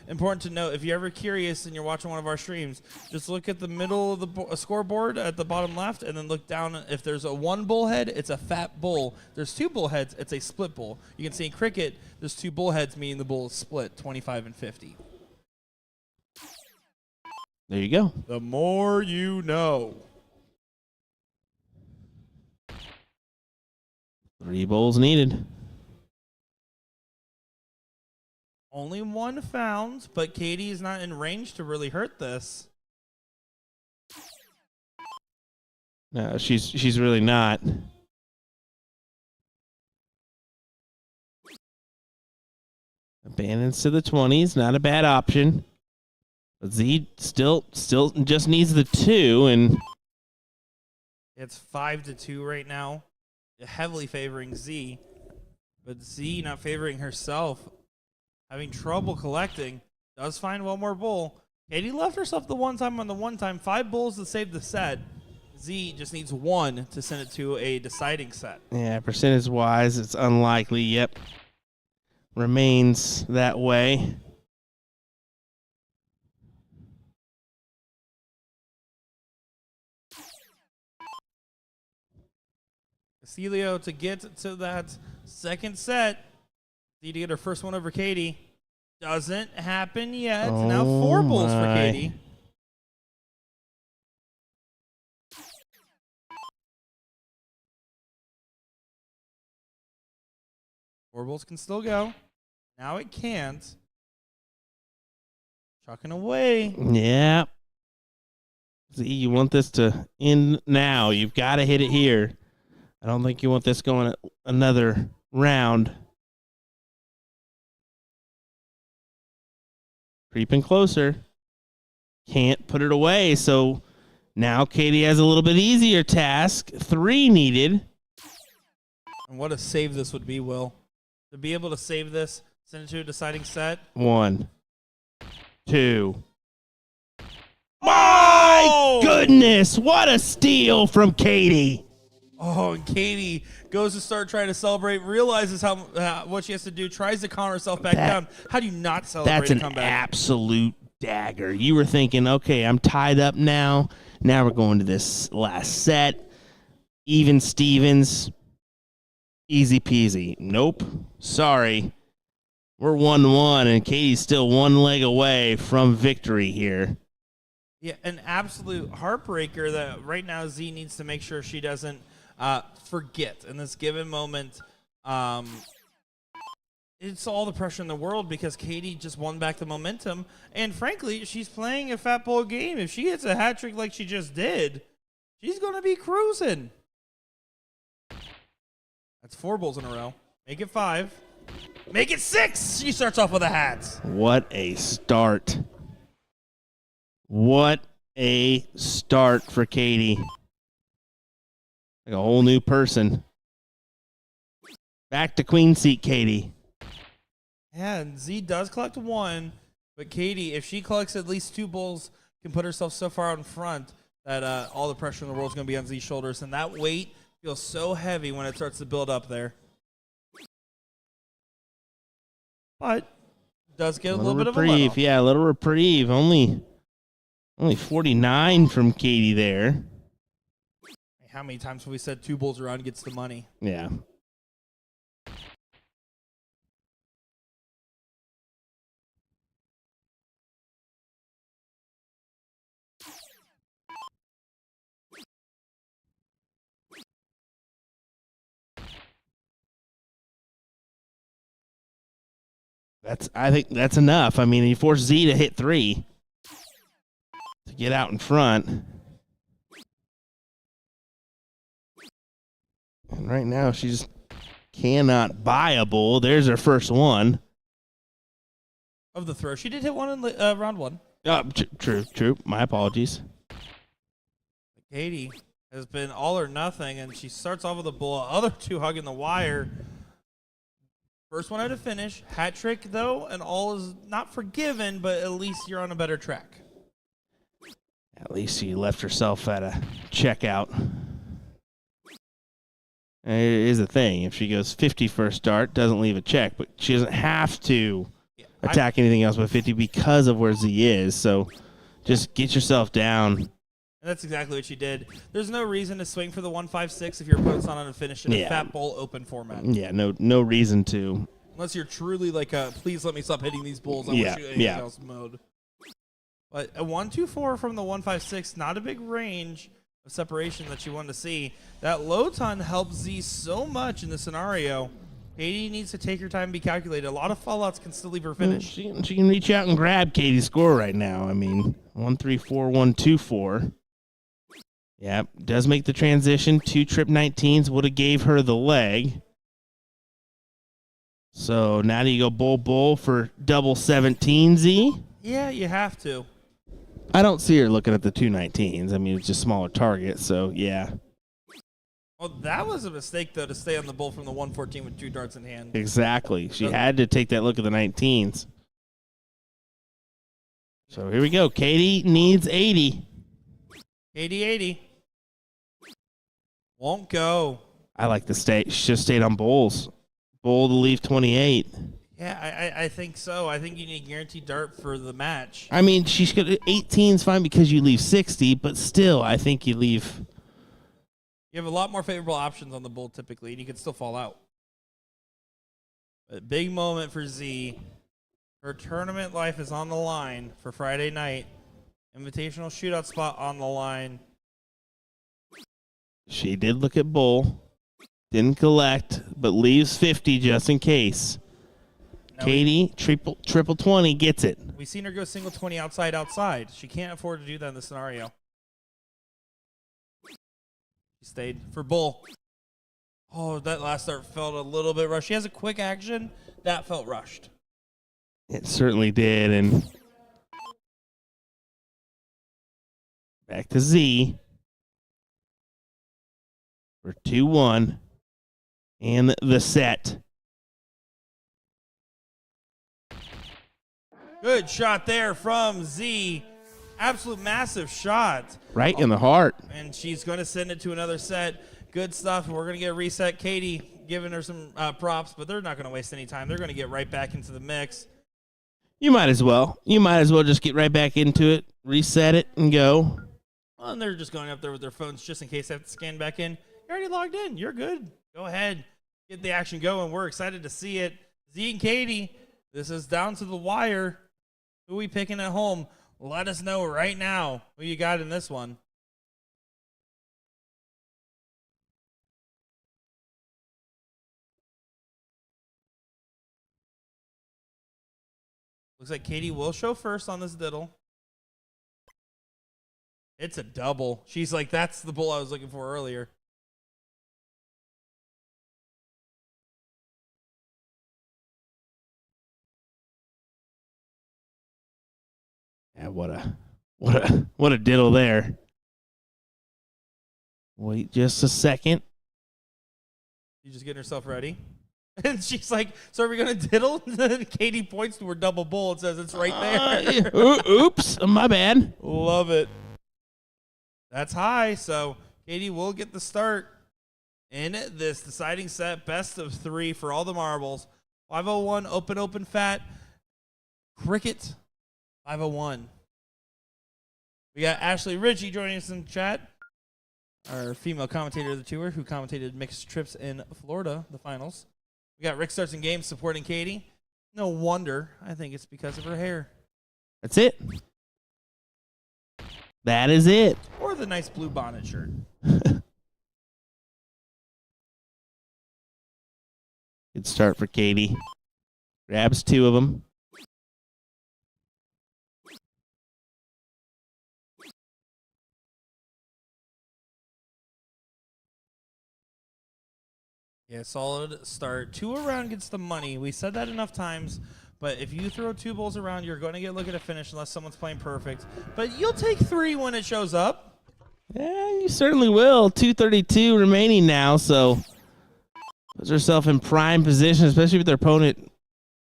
important to note, if you're ever curious and you're watching one of our streams, just look at the middle of the scoreboard at the bottom left, and then look down. If there's a 1 bullhead, it's a fat bull. There's 2 bullheads, it's a split bull. You can see in cricket, there's 2 bullheads, meaning the bull is split, 25 and 50. There you go. The more you know. 3 bowls needed. Only 1 found, but Katie is not in range to really hurt this. No, she's really not. Abandons to the 20s, not a bad option. But Z still just needs the 2, and It's 5-2 right now, heavily favoring Z, but Z not favoring herself. Having trouble collecting, does find 1 more bull. Katie left herself the 1 time on the 1 time. 5 bulls to save the set. Z just needs 1 to send it to a deciding set. yeah, percentage-wise, it's unlikely. Yep. Remains that way. Celio to get to that second set. Z to get her first one over Katie. Doesn't happen yet. Oh Now 4 bulls for my. Katie. Four bulls can still go. Now it can't. Chucking away. Yeah. Z, you want this to end now. You've got to hit it here. I don't think you want this going another round. Creeping closer. Can't put it away, so now Katie has a little bit easier task. 3 needed. And what a save this would be, Will. To be able to save this, send it to a deciding set. 1, 2. My goodness, what a steal from Katie. Oh, and Katie goes to start trying to celebrate, realizes how what she has to do, tries to calm herself back down. How do you not celebrate That's an comeback? absolute dagger. You were thinking, okay, I'm tied up now. Now we're going to this last set. Even Stevens. Easy peasy. Nope. Sorry. We're 1-1, and Katie's still 1 leg away from victory here. Yeah, an absolute heartbreaker that right now Z needs to make sure she doesn't forget in this given moment. It's all the pressure in the world because Katie just won back the momentum. And frankly, she's playing a fat bowl game. If she hits a hat trick like she just did, she's going to be cruising. That's 4 bulls in a row. Make it 5. Make it 6. She starts off with a hat. What a start. What a start for Katie. Like a whole new person. Back to queen seat, Katie. Yeah, and Z does collect 1, but Katie, if she collects at least 2 bulls, can put herself so far out in front that all the pressure in the world is going to be on Z's shoulders, and that weight feels so heavy when it starts to build up there. But does get a little bit of a reprieve. let-off. Yeah, a little reprieve. Only 49 from Katie there. How many times have we said 2 bulls around gets the money? Yeah. I think that's enough. I mean, you force Z to hit 3 to get out in front. And right now, she just cannot buy a bull. There's her first one. Of the throw. She did hit 1 in round 1. True. My apologies. Katie has been all or nothing, and she starts off with a bull. Other 2 hugging the wire. First one had to finish. Hat trick, though, and all is not forgiven, but at least you're on a better track. At least she left herself at a checkout. is the thing. If she goes 50 first start, doesn't leave a check, but she doesn't have to attack anything else but 50 because of where Z is. So just get yourself down. That's exactly what she did. There's no reason to swing for the 156 if your opponent's not on a finish in a fat bowl open format. Yeah, no reason to. Unless you're truly like a please let me stop hitting these bulls. I want to shoot anything else mode. But a 124 from the 156, not a big range of separation that you want to see. That low ton helps Z so much in this scenario. Katie needs to take her time and be calculated. A lot of fallouts can still leave her finish. She can reach out and grab Katie's score right now. I mean, 134, 124. Yeah, does make the transition. 2 trip 19s would have gave her the leg. So now do you go bull for double 17, Z? Yeah, you have to. I don't see her looking at the 219s. I mean, it's just smaller target, so yeah. Well, that was a mistake, though, to stay on the bull from the 114 with 2 darts in hand. Exactly. She had to take that look at the 19s. So here we go. Katie needs 80. Katie 80. Won't go. I like the stay. She just stayed on bulls. Bull to leave 28. Yeah, I think so. I think you need a guaranteed dart for the match. I mean, she's got 18's fine because you leave 60, but still, I think you leave. You have a lot more favorable options on the bull typically, and you can still fall out. But big moment for Z. Her tournament life is on the line for Friday night. Invitational shootout spot on the line. She did look at bull. Didn't collect, but leaves 50 just in case. Now Katie, triple 20, gets it. We've seen her go single 20 outside. She can't afford to do that in this scenario. She stayed for bull. Oh, that last start felt a little bit rushed. She has a quick action. That felt rushed. It certainly did. And back to Z for 2-1. And the set. Good shot there from Z. Absolute massive shot. Right in the heart. And she's going to send it to another set. Good stuff. We're going to get a reset. Katie giving her some props, but they're not going to waste any time. They're going to get right back into the mix. You might as well. You might as well just get right back into it, reset it, and go. Well, and they're just going up there with their phones just in case they have to scan back in. You're already logged in. You're good. Go ahead. Get the action going. We're excited to see it. Z and Katie, this is down to the wire. Who are we picking at home? Let us know right now who you got in this one. Looks like Katie will show first on this diddle. It's a double. She's like, that's the bull I was looking for earlier. Yeah, what a diddle there. Wait just a second. She's just getting herself ready. And she's like, so are we going to diddle? And Katie points to her double bull and says, it's right there. Oops, my bad. Love it. That's high. So Katie will get the start in this deciding set. Best of 3 for all the marbles. 501, open, fat. Cricket, 501. We got Ashley Ritchie joining us in chat. Our female commentator of the tour who commentated mixed trips in Florida, the finals. We got Rick Starts in Games supporting Katie. No wonder. I think it's because of her hair. That's it. That is it. Or the nice blue bonnet shirt. Good start for Katie. Grabs 2 of them. Yeah, solid start. 2 around gets the money. We said that enough times, but if you throw 2 bulls around, you're going to get a look at a finish unless someone's playing perfect. But you'll take 3 when it shows up. Yeah, you certainly will. 232 remaining now, so puts herself in prime position, especially with their opponent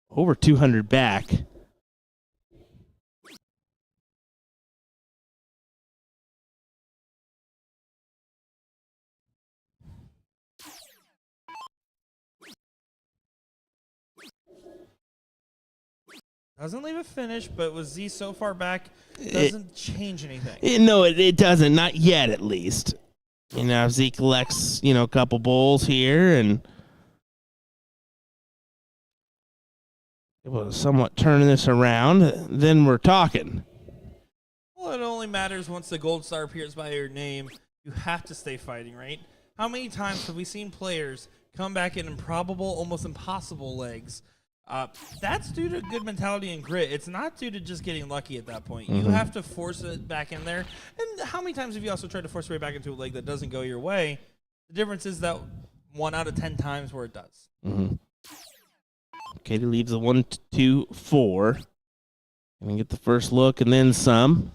over 200 back. Doesn't leave a finish, but with Z so far back, doesn't change anything. It doesn't. Not yet, at least. If Z collects, a couple bowls here and able to somewhat turn this around, then we're talking. Well, it only matters once the gold star appears by your name. You have to stay fighting, right? How many times have we seen players come back in improbable, almost impossible legs? That's due to good mentality and grit. It's not due to just getting lucky at that point. You have to force it back in there. And how many times have you also tried to force your way back into a leg that doesn't go your way? The difference is that 1 out of 10 times where it does. Katie leaves the 1, 2, 4. Gonna get the first look and then some.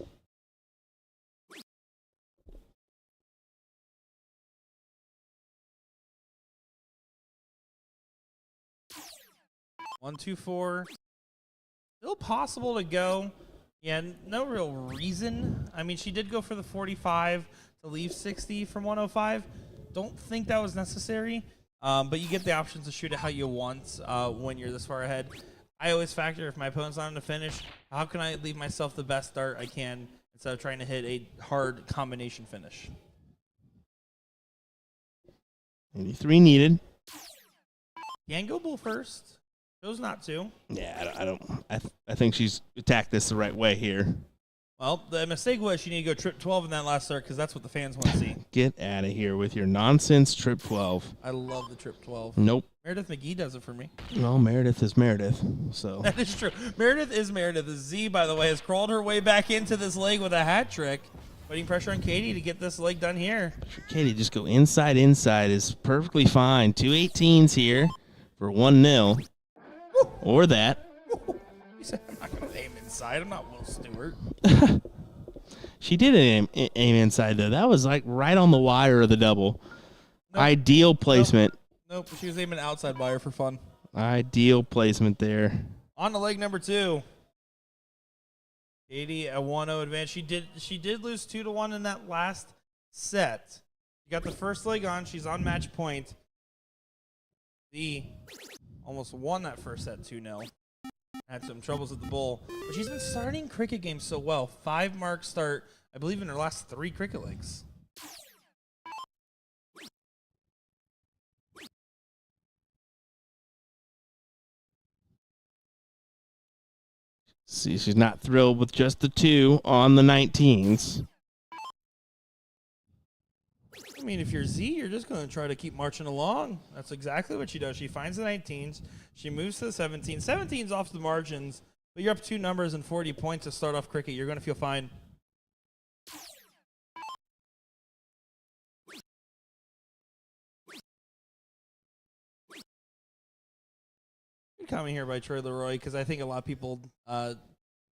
One, two, four. Still possible to go. Yeah, no real reason. I mean, she did go for the 45 to leave 60 from 105. Don't think that was necessary. But you get the options to shoot it how you want when you're this far ahead. I always factor if my opponent's not on the finish, how can I leave myself the best start I can instead of trying to hit a hard combination finish? 83 needed. Can go bull first. Chose not to. Yeah, I don't. I think she's attacked this the right way here. Well, the mistake was you need to go trip 12 in that last start because that's what the fans want to see. Get out of here with your nonsense trip 12. I love the trip 12. Nope. Meredith McGee does it for me. No, Meredith is Meredith. So That is true. Meredith is Meredith. The Z, by the way, has crawled her way back into this leg with a hat trick, putting pressure on Katie to get this leg done here. Katie, just go inside is perfectly fine. 2 18s here for 1-0. Or that. He said, I'm not going to aim inside. I'm not Will Stewart. She did aim inside, though. That was like right on the wire of the double. Nope. Ideal placement. Nope, she was aiming outside wire for fun. Ideal placement there. On to leg number 2. Katie at 1-0 advance. She did lose 2-1 in that last set. She got the first leg on. She's on match point. The almost won that first set 2-0. Had some troubles with the bull. But she's been starting cricket games so well. 5-mark start, I believe, in her last 3 cricket legs. See, she's not thrilled with just the 2 on the 19s. I mean, if you're Z, you're just going to try to keep marching along. That's exactly what she does. She finds the 19s. She moves to the 17s. 17's off the margins, but you're up 2 numbers and 40 points to start off cricket. You're going to feel fine. Good comment here by Troy Leroy, because I think a lot of people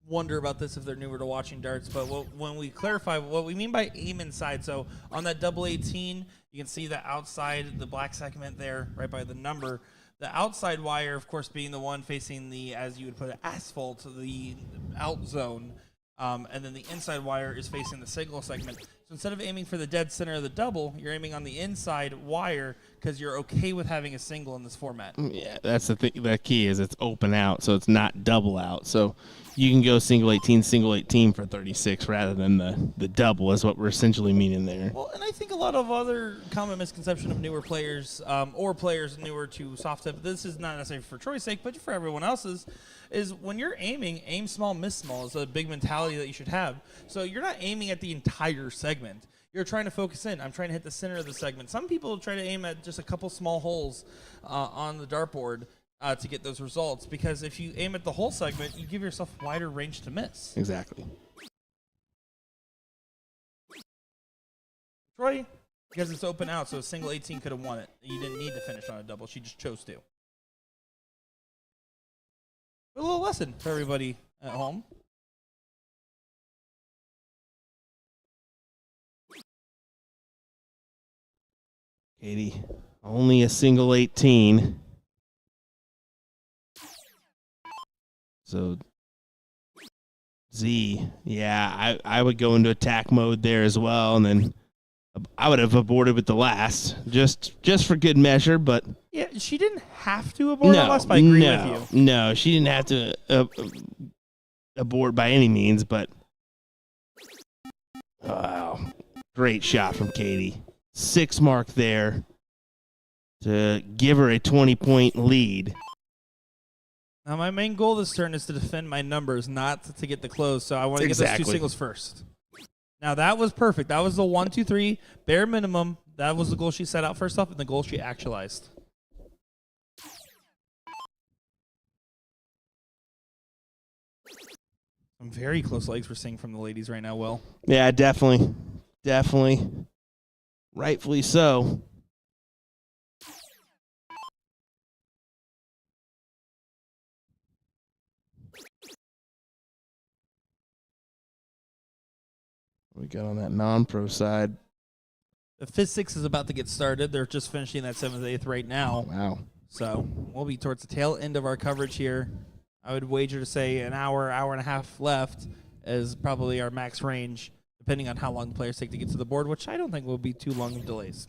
wonder about this if they're newer to watching darts, but when we clarify what we mean by aim inside, so on that double 18, you can see the outside, the black segment there, right by the number. The outside wire, of course, being the one facing the, as you would put it, asphalt, the out zone, and then the inside wire is facing the signal segment. So instead of aiming for the dead center of the double, you're aiming on the inside wire because you're okay with having a single in this format. Yeah, that's the thing. The key is it's open out, so it's not double out. So you can go single 18 for 36 rather than the double is what we're essentially meaning there. Well, and I think a lot of other common misconception of newer players or players newer to soft tip, this is not necessarily for Troy's sake, but for everyone else's, is when you're aiming, aim small, miss small is a big mentality that you should have. So you're not aiming at the entire segment. You're trying to focus in. I'm trying to hit the center of the segment. Some people try to aim at just a couple small holes on the dartboard to get those results, because if you aim at the whole segment, you give yourself a wider range to miss. Exactly. Troy, because it's open out, so a single 18 could have won it. You didn't need to finish on a double. She just chose to. A little lesson for everybody at home. Katie, only a single 18. So Z, yeah, I would go into attack mode there as well, and then I would have aborted with the last, just for good measure, but Yeah, she didn't have to abort on last, but I agree with you. No, she didn't have to abort by any means, but wow, great shot from Katie. 6 mark there to give her a 20-point lead. Now, my main goal this turn is to defend my numbers, not to get the close, so I want to get those 2 singles first. Now, that was perfect. That was the 1, 2, 3, bare minimum. That was the goal she set out first off, and the goal she actualized. Some very close legs we're seeing from the ladies right now, Will. Yeah, definitely. Definitely. Rightfully so. We got on that non-pro side. The 5th, 6th is about to get started. They're just finishing that 7th, 8th right now. Wow. So we'll be towards the tail end of our coverage here. I would wager to say an hour, hour and a half left is probably our max range, depending on how long the players take to get to the board, which I don't think will be too long of delays.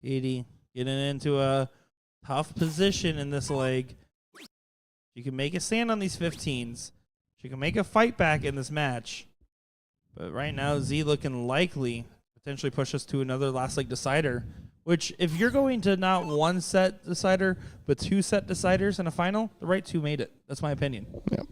Edie getting into a tough position in this leg. She can make a stand on these 15s. She can make a fight back in this match. But right now, Z looking likely potentially push us to another last leg decider, which if you're going to not 1 set decider, but 2 set deciders in a final, the right 2 made it. That's my opinion. Yep.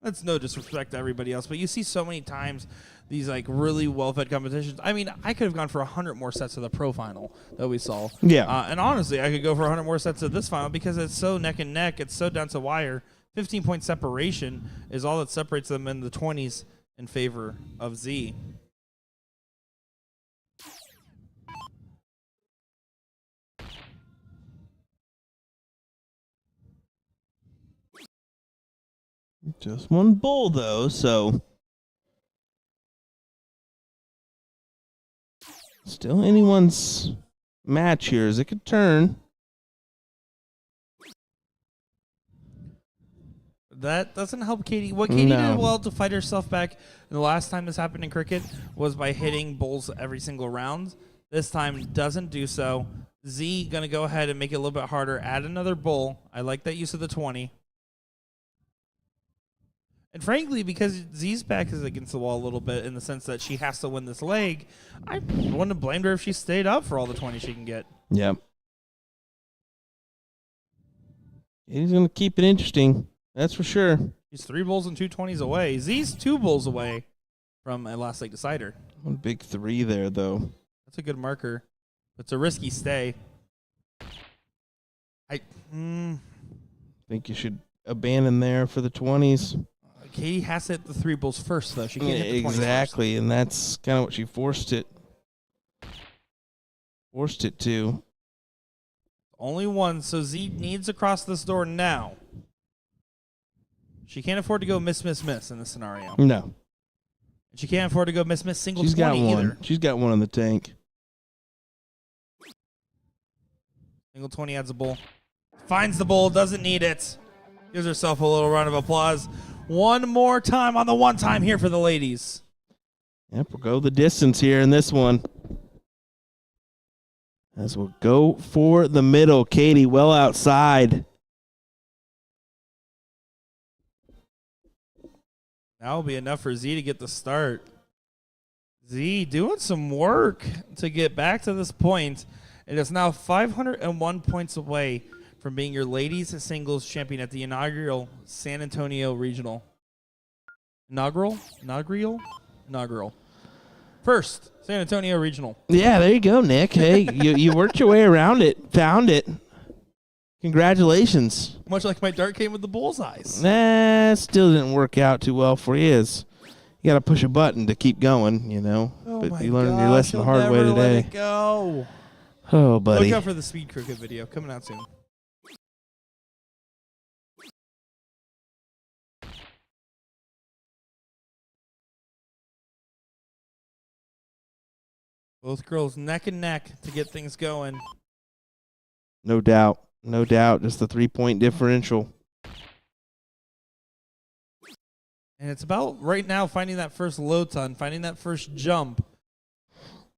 That's no disrespect to everybody else, but you see so many times these like really well-fed competitions. I mean, I could have gone for 100 more sets of the pro final that we saw. Yeah. And honestly, I could go for 100 more sets of this final because it's so neck and neck. It's so down to wire. 15-point separation is all that separates them in the 20s in favor of Z. Just one bull, though, so still anyone's match here as it could turn. That doesn't help Katie. What Katie did well to fight herself back the last time this happened in cricket was by hitting bulls every single round. This time doesn't do so. Z going to go ahead and make it a little bit harder. Add another bull. I like that use of the 20. And frankly, because Z's back is against the wall a little bit in the sense that she has to win this leg, I wouldn't have blamed her if she stayed up for all the 20 she can get. Yep. He's going to keep it interesting. That's for sure. He's 3 bulls and 2 20s away. Z's 2 bulls away from a last leg decider. One big 3 there, though. That's a good marker. It's a risky stay. I think you should abandon there for the 20s. Katie has to hit the 3 bulls first, though. She can't hit the 20s exactly, first. And that's kind of what she forced it to. Only 1, so Z needs to cross this door now. She can't afford to go miss, miss, miss in this scenario. No. And she can't afford to go miss, miss, single She's 20 got one. either. She's got one in the tank. Single 20 adds a bull. Finds the bull, doesn't need it. Gives herself a little round of applause. One more time on the one time here for the ladies. Yep, we'll go the distance here in this one. As we'll go for the middle. Katie well outside. That will be enough for Z to get the start. Z doing some work to get back to this point. It is now 501 points away from being your ladies singles champion at the inaugural San Antonio Regional. Inaugural. First, San Antonio Regional. Yeah, there you go, Nick. Hey, you worked your way around it, found it. Congratulations. Much like my dart game with the bullseyes. Still didn't work out too well for you. You got to push a button to keep going, you know. Oh but my you learned your lesson the hard way never let today. it go. Oh, buddy. Look out for the speed cricket video coming out soon. Both girls neck and neck to get things going. No doubt. No doubt. Just the 3-point differential. And it's about right now finding that first low ton, finding that first jump.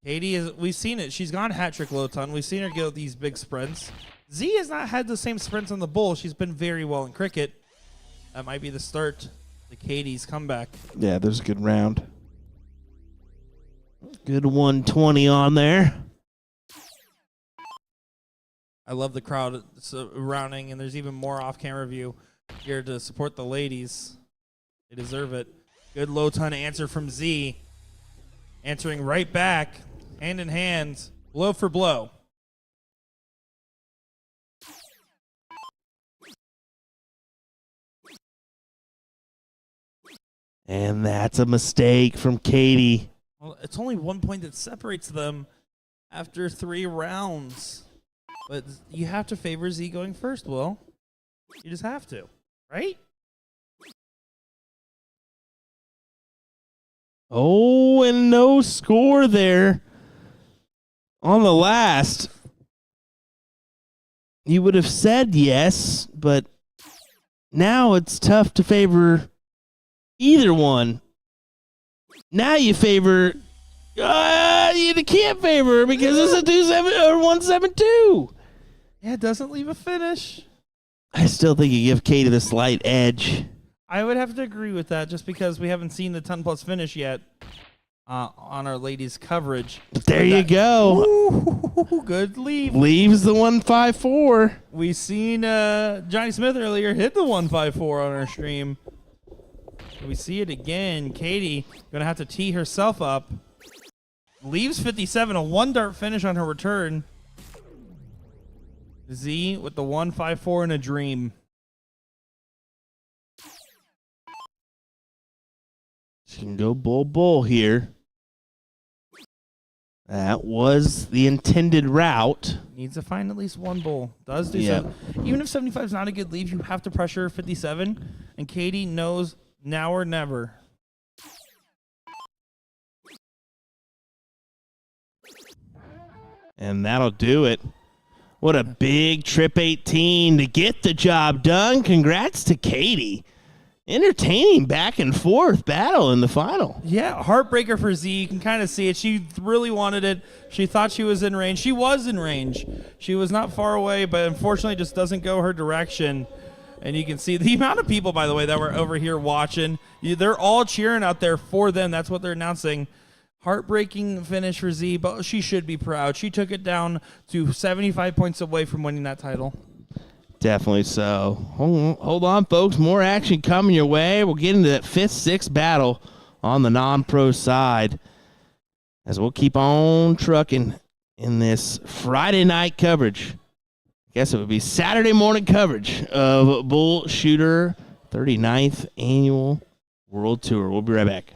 Katie, we've seen it. She's gone hat trick low ton. We've seen her go these big sprints. Z has not had the same sprints on the bull. She's been very well in cricket. That might be the start to Katie's comeback. Yeah, there's a good round. Good 120 on there. I love the crowd surrounding, and there's even more off-camera view here to support the ladies. They deserve it. Good low ton answer from Z. Answering right back, hand in hand, blow for blow. And that's a mistake from Katie. Well, it's only 1 point that separates them after 3 rounds. But you have to favor Z going first, Will. You just have to, right? Oh, and no score there on the last. You would have said yes, but now it's tough to favor either one. Now you favor. You can't favor because it's a 2-7 or 1-7-2. Yeah, it doesn't leave a finish. I still think you give Katie the slight edge. I would have to agree with that just because we haven't seen the 10-plus finish yet on our ladies' coverage. But there you go. Ooh, good leave. Leaves the 154. We seen Johnny Smith earlier hit the 154 on our stream. We see it again. Katie going to have to tee herself up. Leaves 57, a 1-dart finish on her return. Z with the 154 in a dream. She can go bull here. That was the intended route. Needs to find at least one bull. Does do so. Even if 75 is not a good leave, you have to pressure 57. And Katie knows now or never. And that'll do it. What a big trip 18 to get the job done. Congrats to Katie. Entertaining back and forth battle in the final. Yeah, heartbreaker for Z. You can kind of see it. She really wanted it. She thought she was in range. She was in range. She was not far away, but unfortunately just doesn't go her direction. And you can see the amount of people, by the way, that were over here watching. They're all cheering out there for them. That's what they're announcing. Heartbreaking finish for Z, but she should be proud. She took it down to 75 points away from winning that title. Definitely so. Hold on, folks. More action coming your way. We'll get into that 5th, 6th battle on the non-pro side as we'll keep on trucking in this Friday night coverage. I guess it would be Saturday morning coverage of BullShooter 39th Annual World Tour. We'll be right back.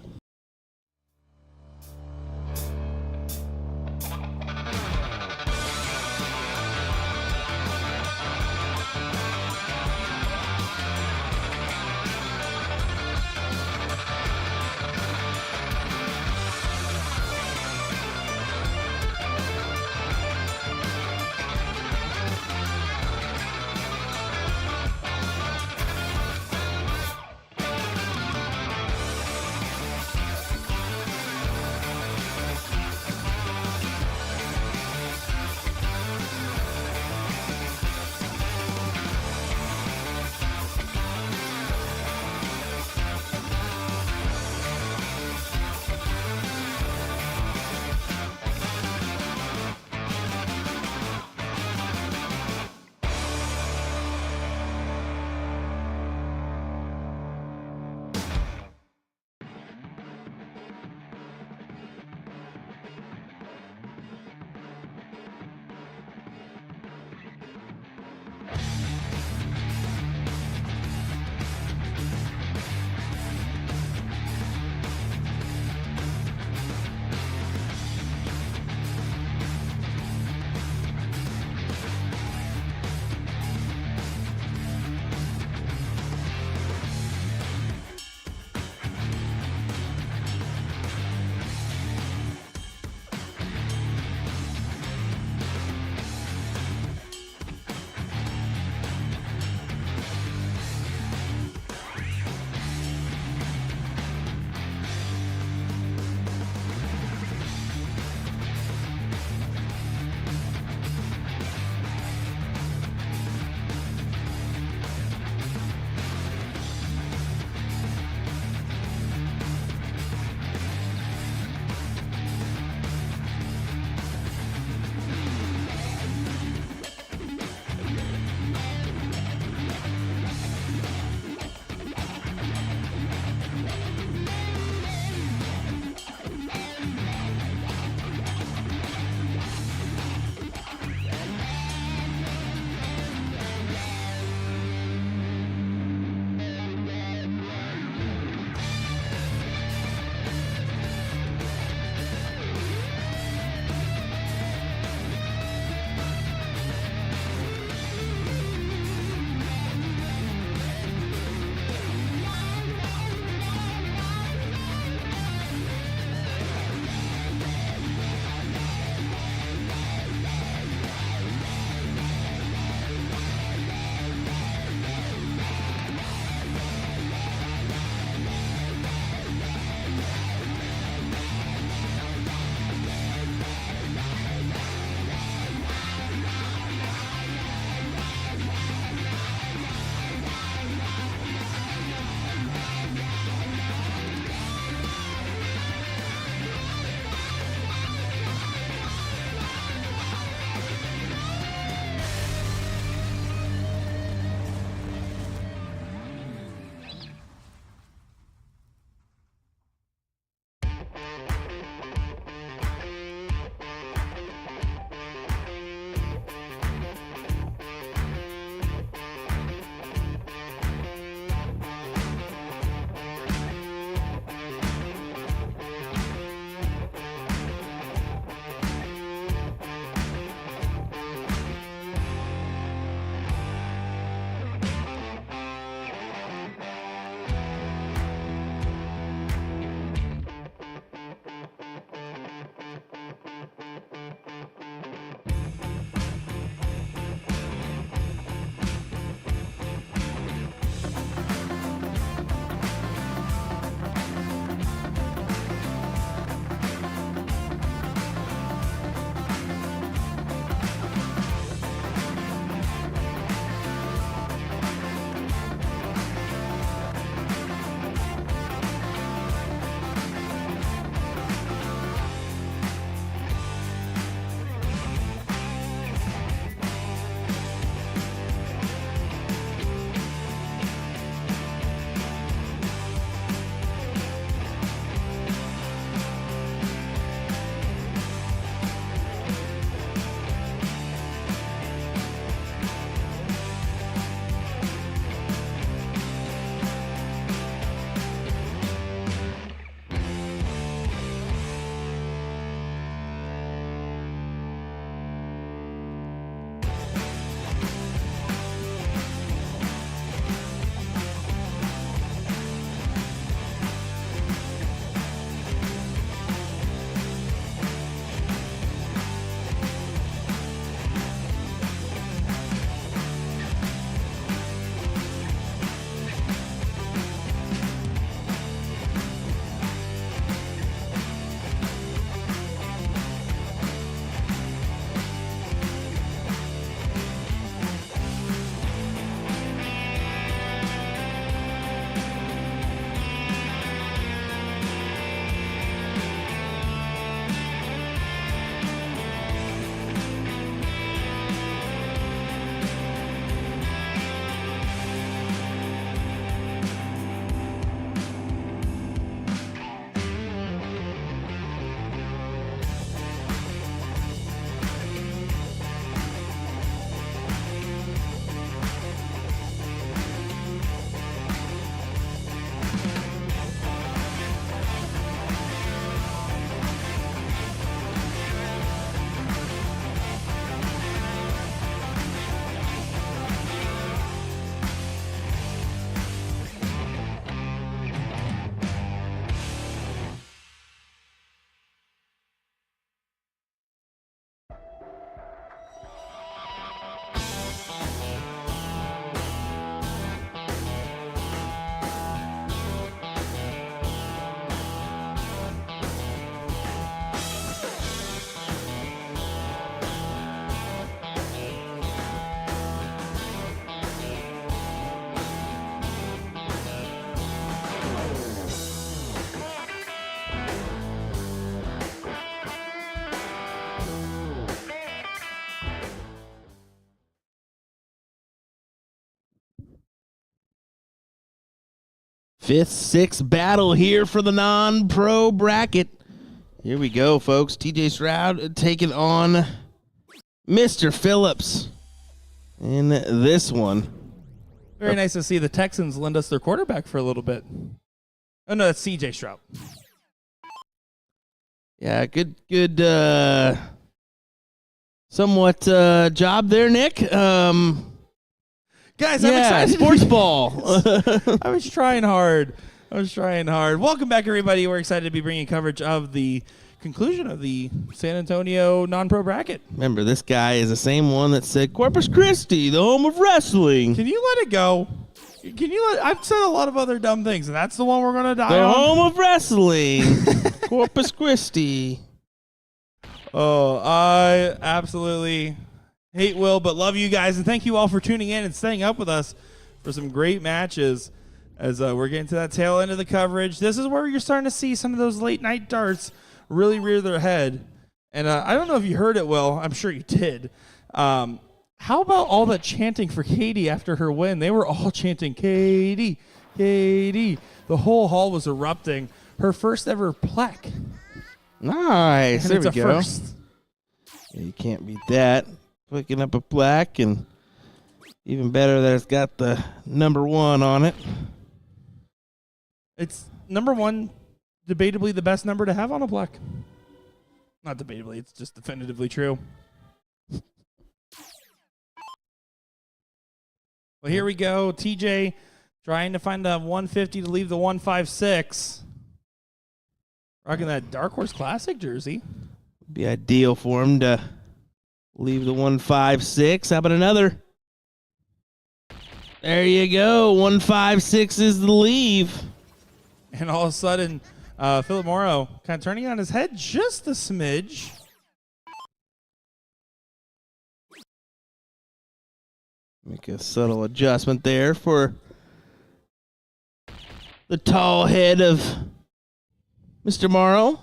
Fifth, sixth battle here for the non-pro bracket. Here we go, folks. TJ Stroud taking on Mr. Phillips in this one. Very nice to see the Texans lend us their quarterback for a little bit. Oh, no, that's CJ Stroud. Yeah, good, somewhat job there, Nick. Guys, I'm excited. Sports ball. I was trying hard. Welcome back, everybody. We're excited to be bringing coverage of the conclusion of the San Antonio non-pro bracket. Remember, this guy is the same one that said Corpus Christi, the home of wrestling. Can you let it go? I've said a lot of other dumb things, and that's the one we're going to die The on. home of wrestling. Corpus Christi. Oh, I absolutely hate Will, but love you guys, and thank you all for tuning in and staying up with us for some great matches as we're getting to that tail end of the coverage. This is where you're starting to see some of those late-night darts really rear their head. And I don't know if you heard it, Will. I'm sure you did. How about all that chanting for Katie after her win? They were all chanting, Katie, Katie. The whole hall was erupting. Her first ever plaque. Nice. And There it's we a go. first. Yeah, you can't beat that. Picking up a plaque, and even better that it's got the number 1 on it. It's number 1, debatably the best number to have on a plaque. Not debatably, it's just definitively true. Well, here we go. TJ trying to find a 150 to leave the 156. Rocking that Dark Horse Classic jersey. Be ideal for him to leave the 156. How about another? There you go. 156 is the leave. And all of a sudden, Philip Morrow kind of turning on his head just a smidge. Make a subtle adjustment there for the tall head of Mr. Morrow.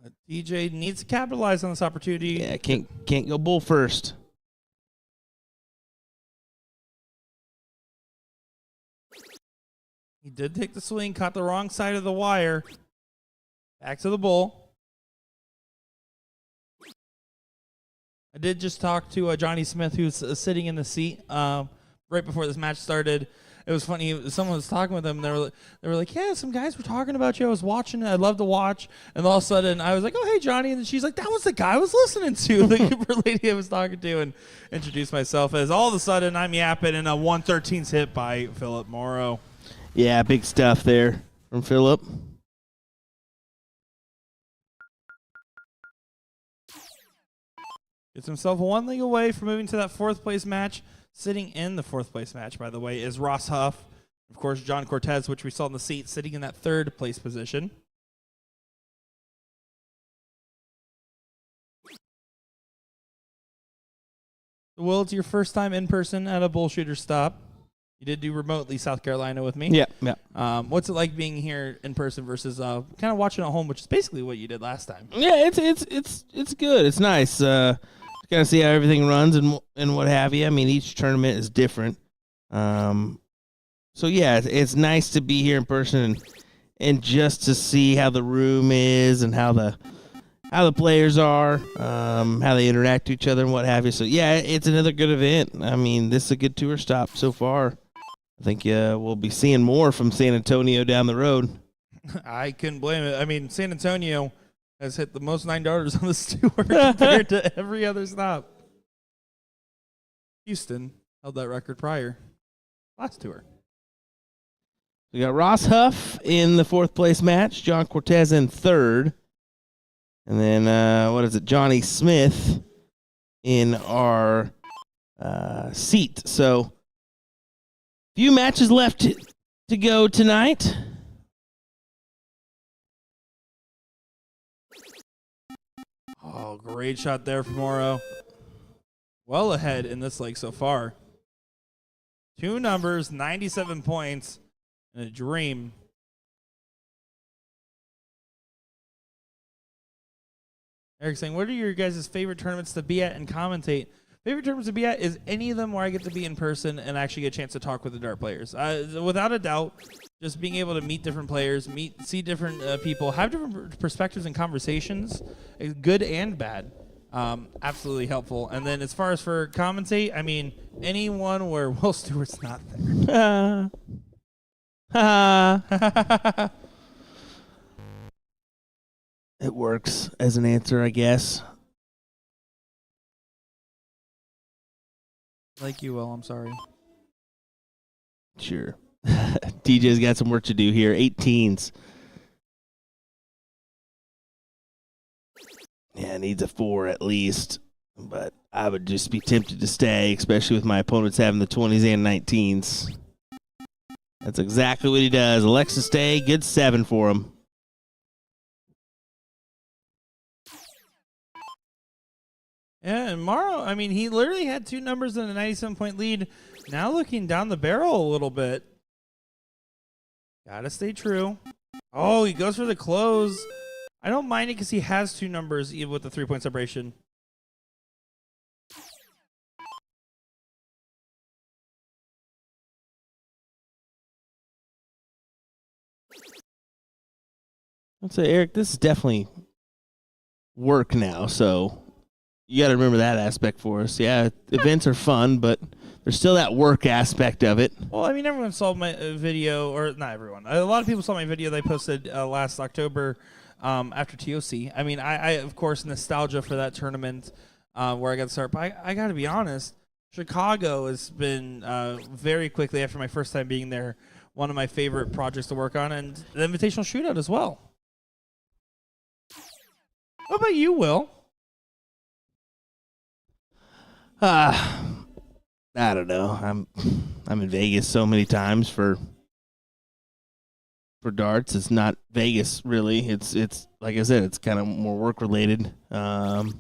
But DJ needs to capitalize on this opportunity. Yeah, can't go bull first. He did take the swing, caught the wrong side of the wire. Back to the bull. I did just talk to Johnny Smith, who's sitting in the seat right before this match started. It was funny. Someone was talking with him. They were like, yeah, some guys were talking about you. I was watching it. I'd love to watch. And all of a sudden, I was like, oh, hey, Johnny. And then she's like, that was the guy I was listening to, the Cooper lady I was talking to, and introduced myself as all of a sudden I'm yapping, and a 113's hit by Philip Morrow. Yeah, big stuff there from Philip. Gets himself one leg away from moving to that 4th place match. Sitting in the 4th place match, by the way, is Ross Huff. Of course, John Cortez, which we saw in the seat, sitting in that 3rd place position. Will, it's your first time in person at a BullShooter stop. You did do remotely South Carolina with me. Yeah. What's it like being here in person versus kind of watching at home, which is basically what you did last time? Yeah, it's good. It's nice. Kind of see how everything runs and what have you. I mean, each tournament is different. So yeah, it's nice to be here in person and just to see how the room is and how the players are, how they interact to each other and what have you. So yeah, it's another good event. I mean, this is a good tour stop so far. I think we'll be seeing more from San Antonio down the road. I couldn't blame it. I mean, San Antonio has hit the most 9-darters on this tour compared to every other stop. Houston held that record prior. Last tour. We got Ross Huff in the 4th place match, John Cortez in 3rd. And then, Johnny Smith in our seat. So, few matches left to go tonight. Oh, great shot there from Morrow. Well ahead in this leg so far. 2 numbers, 97 points, and a dream. Eric saying, what are your guys' favorite tournaments to be at and commentate? Favorite tournaments to be at is any of them where I get to be in person and actually get a chance to talk with the dart players. Without a doubt, just being able to meet different players, see different people, have different perspectives and conversations, good and bad. Absolutely helpful. And then as far as for commentate, I mean, anyone where Will Stewart's not there. It works as an answer, I guess. Like you, Will. I'm sorry. Sure. DJ's got some work to do here. 18s. Yeah, needs a 4 at least. But I would just be tempted to stay, especially with my opponents having the 20s and 19s. That's exactly what he does. Alexa stay. Good 7 for him. Yeah, and Morrow, I mean, he literally had 2 numbers and a 97-point lead. Now looking down the barrel a little bit. Gotta stay true. Oh, he goes for the close. I don't mind it because he has 2 numbers even with the 3-point separation. I'd say, Eric, this is definitely work now, so you got to remember that aspect for us. Yeah, events are fun, but there's still that work aspect of it. Well, I mean, everyone saw my video, or not everyone. A lot of people saw my video they posted last October after TOC. I mean, I of course, nostalgia for that tournament where I got to start. But I got to be honest, Chicago has been very quickly after my first time being there, one of my favorite projects to work on, and the Invitational Shootout as well. What about you, Will? I don't know. I'm in Vegas so many times for darts. It's not Vegas really. It's like I said, it's kind of more work related. New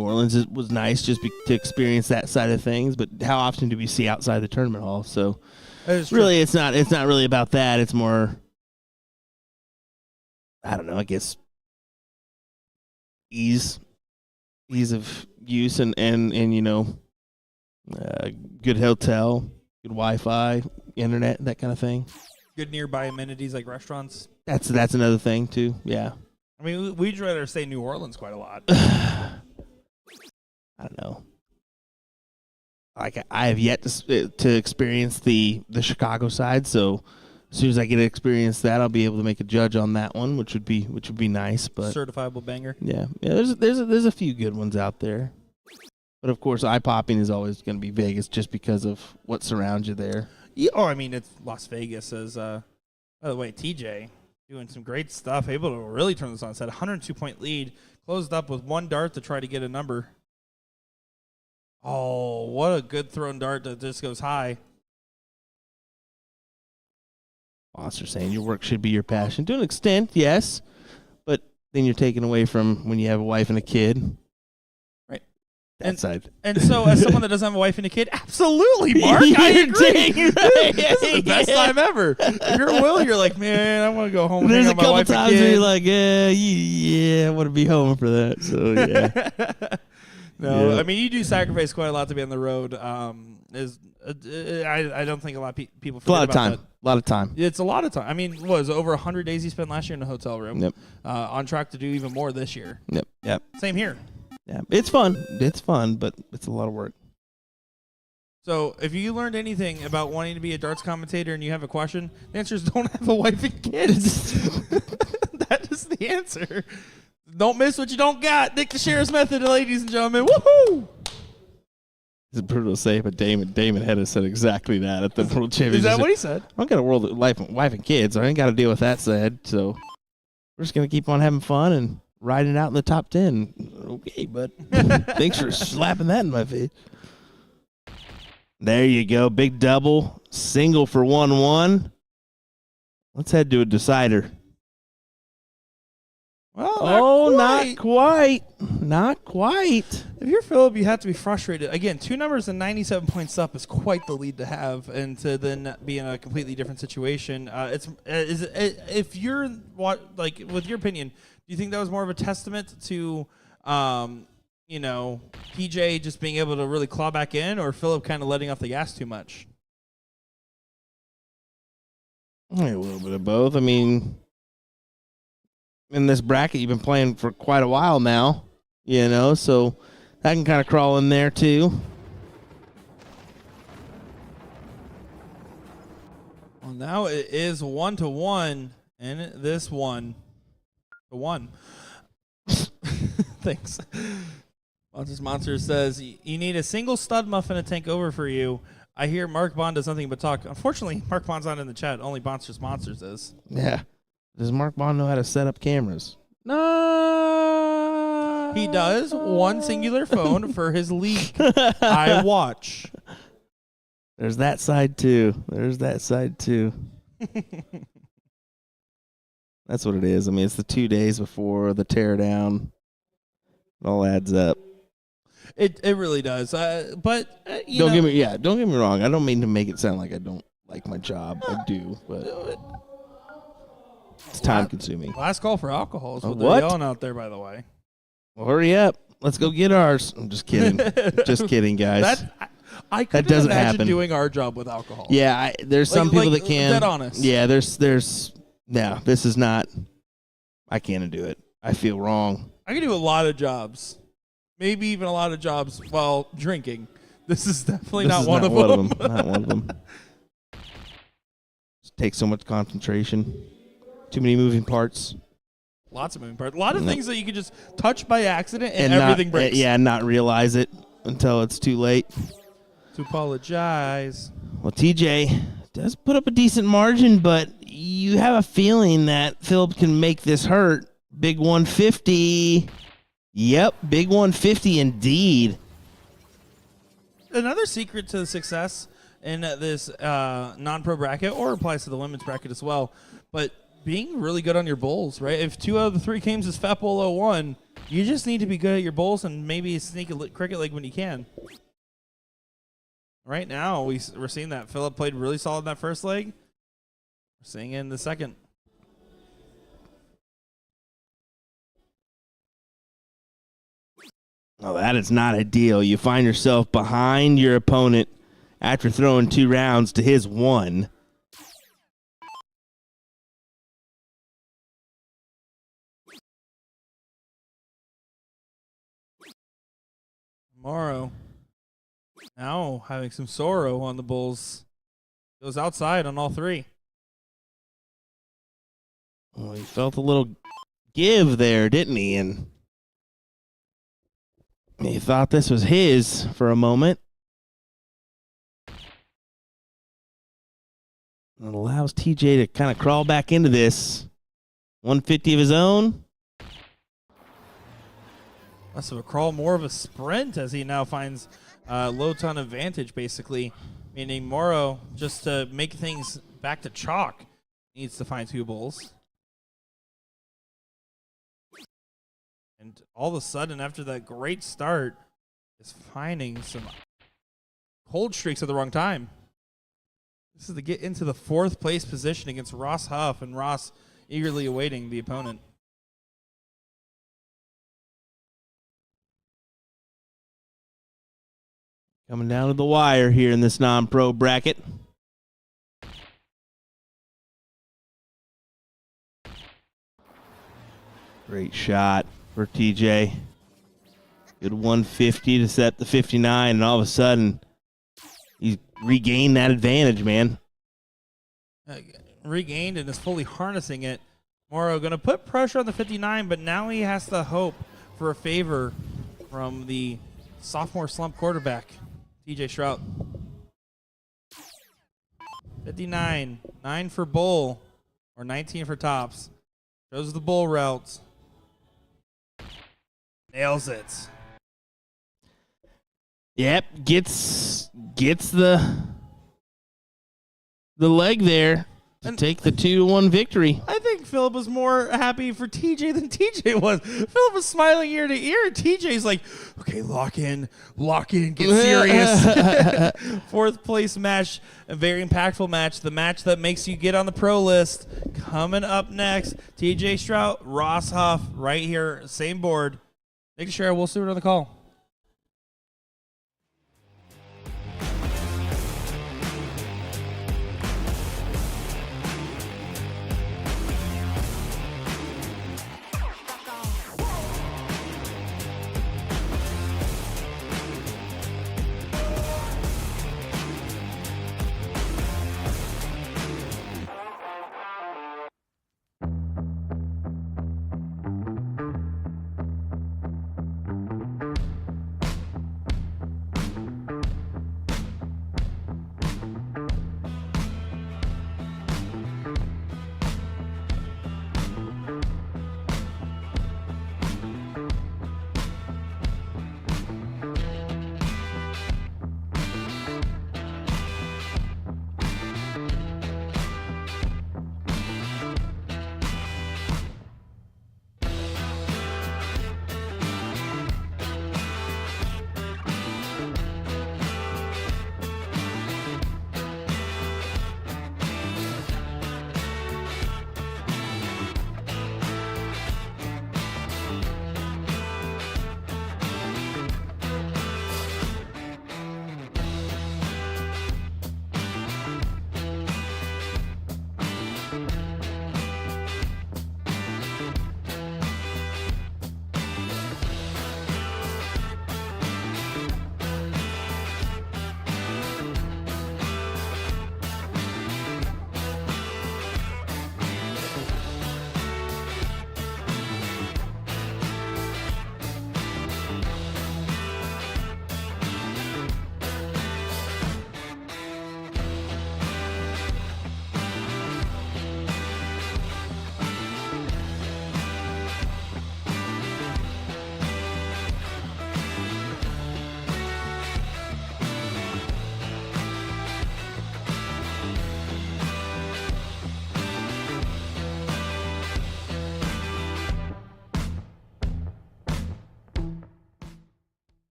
Orleans was nice just to experience that side of things, but how often do we see outside the tournament hall? So really, it's not really about that. It's more, I don't know. I guess ease of use and you know, good hotel, good Wi-Fi, internet, that kind of thing. Good nearby amenities like restaurants. That's another thing too. Yeah. I mean, we'd rather stay in New Orleans quite a lot. I don't know. Like I have yet to experience the Chicago side, so as soon as I get to experience that, I'll be able to make a judge on that one, which would be nice. But certifiable banger. Yeah. There's a few good ones out there, but of course, eye popping is always going to be Vegas just because of what surrounds you there. Yeah, I mean, it's Las Vegas. As by the way, TJ doing some great stuff, able to really turn this on. Set 102-point lead, closed up with 1 dart to try to get a number. Oh, what a good thrown dart that just goes high. Monster saying your work should be your passion. To an extent, yes. But then you're taken away from when you have a wife and a kid. Right. That side. And so as someone that doesn't have a wife and a kid, absolutely, Mark, I agree. This is the best time ever. If you're Will, you're like, man, I want to go home and hang out with my wife and kid. There's a couple times where you're like, yeah, I want to be home for that. So, yeah. No, yeah. I mean, you do sacrifice quite a lot to be on the road. I don't think a lot of people forget about that. A lot of time. It's a lot of time. I mean, what was it, over 100 days you spent last year in a hotel room? Yep. On track to do even more this year. Yep. Same here. Yeah, it's fun. It's fun, but it's a lot of work. So if you learned anything about wanting to be a darts commentator and you have a question, the answer is don't have a wife and kids. That is the answer. Don't miss what you don't got. Nick the Sheriff's method, ladies and gentlemen. Woohoo! It's brutal to say, but Damon Hedda said exactly that at the World Championship. Is that what he said? I don't got a wife and kids, so I ain't got to deal with that said. So we're just going to keep on having fun and riding out in the top 10. Okay, but thanks for slapping that in my face. There you go. Big double. Single for 1-1. Let's head to a decider. Well, not quite. Not quite. If you're Philip, you have to be frustrated. Again, 2 numbers and 97 points up is quite the lead to have, and to then be in a completely different situation. If you're with your opinion, do you think that was more of a testament to PJ just being able to really claw back in, or Philip kind of letting off the gas too much? A little bit of both. I mean, in this bracket, you've been playing for quite a while now, so that can kind of crawl in there too. Well, now it is 1-1, and this 1-1. Thanks. Monster says, you need a single stud muffin to tank over for you. I hear Mark Bond does nothing but talk. Unfortunately, Mark Bond's not in the chat. Only Monsters is. Yeah. Does Mark Bond know how to set up cameras? No. He does. One singular phone for his league. I watch. There's that side, too. That's what it is. I mean, it's the 2 days before the teardown. It all adds up. It really does. But don't get me wrong. I don't mean to make it sound like I don't like my job. I do, but it's time consuming. Last call for alcohol is what What? they're yelling out there, by the way. Well, hurry up. Let's go get ours. I'm just kidding. Just kidding, guys. I couldn't doesn't imagine happen. doing our job with alcohol. Yeah, there's some people that can. Dead honest. Yeah, there's no, this is not. I can't do it. I feel wrong. I can do a lot of jobs. Maybe even a lot of jobs while drinking. This is definitely not one of them. Not one of them. It takes so much concentration. Too many moving parts. Lots of moving parts. A lot of things that you can just touch by accident and everything breaks. Yeah, and not realize it until it's too late. To apologize. Well, TJ does put up a decent margin, but you have a feeling that Philip can make this hurt. Big 150. Yep, big 150 indeed. Another secret to the success in this non-pro bracket, or applies to the women's bracket as well, but being really good on your bowls, right? If 2 out of the 3 games is Fat Bowl 01, you just need to be good at your bowls and maybe sneak a cricket leg when you can. Right now, we're seeing that Philip played really solid in that first leg. We're seeing it in the second. Oh, that is not ideal. You find yourself behind your opponent after throwing 2 rounds to his 1. Morrow now having some sorrow on the Bulls. Goes outside on all 3. Well, he felt a little give there, didn't he? And he thought this was his for a moment. It allows TJ to kind of crawl back into this. 150 of his own. Less of a crawl, more of a sprint, as he now finds low ton advantage, basically. Meaning Morrow, just to make things back to chalk, needs to find 2 bulls. And all of a sudden, after that great start, is finding some cold streaks at the wrong time. This is to get into the 4th place position against Ross Huff, and Ross eagerly awaiting the opponent. Coming down to the wire here in this non-pro bracket. Great shot for TJ. Good 150 to set the 59, and all of a sudden, he's regained that advantage, man. Regained and is fully harnessing it. Morrow going to put pressure on the 59, but now he has to hope for a favor from the sophomore slump quarterback, TJ Strout. 59, 9 for Bull, or 19 for Tops. Shows the Bull route. Nails it. Yep, gets the leg there to take the 2-1 victory. I think Philip was more happy for TJ than TJ was. Philip was smiling ear to ear. TJ's like, okay, lock in, get serious. 4th place match, a very impactful match, the match that makes you get on the pro list. Coming up next, TJ Strout, Ross Huff, right here, same board. Nick Shara, we'll see you on the call.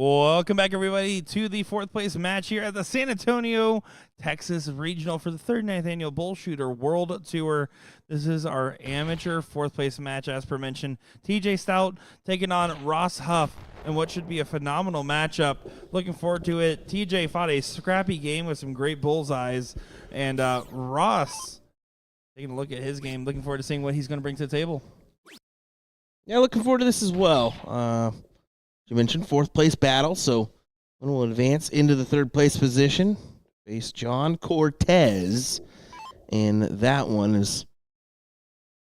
Welcome back, everybody, to the fourth place match here at the San Antonio, Texas Regional for the 39th Annual BullShooter World Tour. This is our amateur fourth place match, as per mentioned. TJ Stout taking on Ross Huff in what should be a phenomenal matchup. Looking forward to it. TJ fought a scrappy game with some great bullseyes, and Ross taking a look at his game. Looking forward to seeing what he's going to bring to the table. Yeah, looking forward to this as well. You mentioned fourth place battle, so one will advance into the third place position. Face John Cortez, and that one is,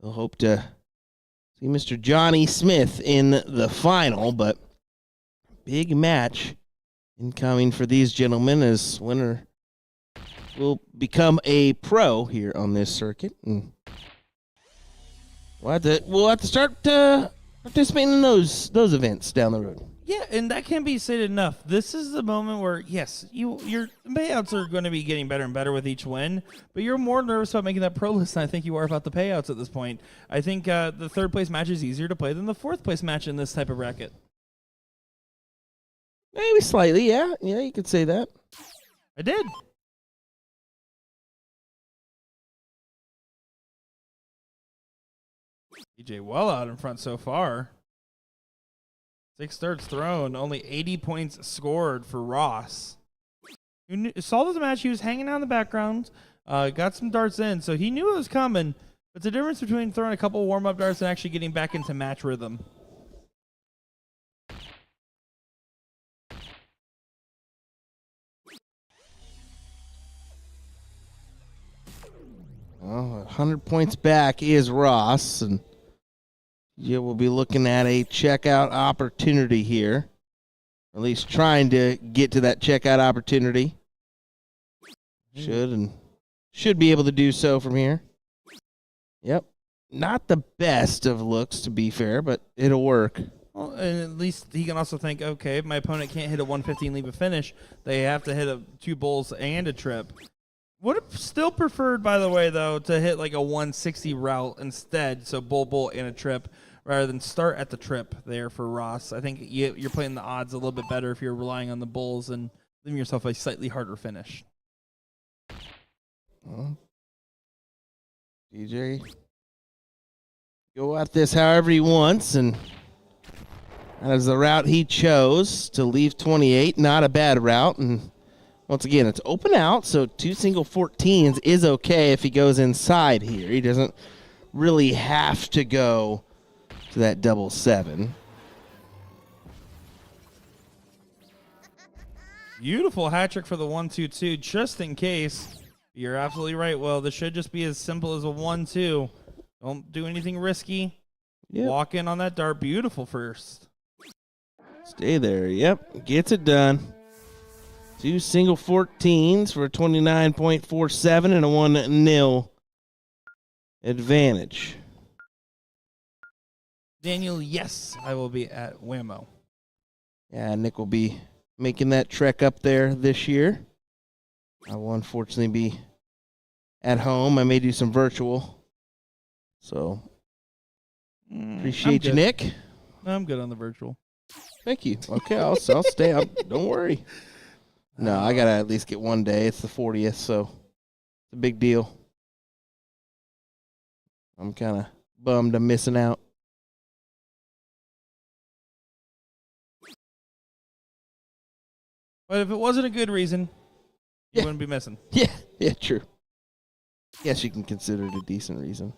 we'll hope to see Mr. Johnny Smith in the final, but big match incoming for these gentlemen as winner will become a pro here on this circuit. And we'll have to start participating in those events down the road. Yeah, and that can't be said enough. This is the moment where, yes, your payouts are going to be getting better and better with each win, but you're more nervous about making that pro list than I think you are about the payouts at this point. I think the third place match is easier to play than the fourth place match in this type of bracket. Maybe slightly, yeah. Yeah, you could say that. I did. DJ well out in front so far. 6 darts thrown, only 80 points scored for Ross. You saw this match, he was hanging out in the background, got some darts in, so he knew it was coming. It's the difference between throwing a couple warm-up darts and actually getting back into match rhythm. Well, 100 points back is Ross, and yeah, we'll be looking at a checkout opportunity here. Or at least trying to get to that checkout opportunity. Should be able to do so from here. Yep. Not the best of looks, to be fair, but it'll work. Well, and at least he can also think, okay, if my opponent can't hit a 150 and leave a finish, they have to hit 2 bulls and a trip. Would have still preferred, by the way, though, to hit like a 160 route instead, so bull and a trip, rather than start at the trip there for Ross. I think you're playing the odds a little bit better if you're relying on the bulls and leaving yourself a slightly harder finish. Well, DJ, go at this however he wants, and that is the route he chose to leave 28. Not a bad route, and once again, it's open out, so 2 single 14s is okay if he goes inside here. He doesn't really have to go to that double 7. Beautiful hat trick for the 1-2-2, just in case. You're absolutely right, Will. This should just be as simple as a 1-2. Don't do anything risky. Yep. Walk in on that dart. Beautiful first. Stay there. Yep. Gets it done. 2 single 14s for a 29.47 and a 1-0 advantage. Daniel, yes, I will be at Whammo. Yeah, Nick will be making that trek up there this year. I will unfortunately be at home. I may do some virtual. So, appreciate you, Nick. I'm good on the virtual. Thank you. Okay, I'll stay up. Don't worry. No, I got to at least get one day. It's the 40th, so it's a big deal. I'm kind of bummed I'm missing out. But if it wasn't a good reason, you wouldn't be missing. Yeah, true. Guess you can consider it a decent reason.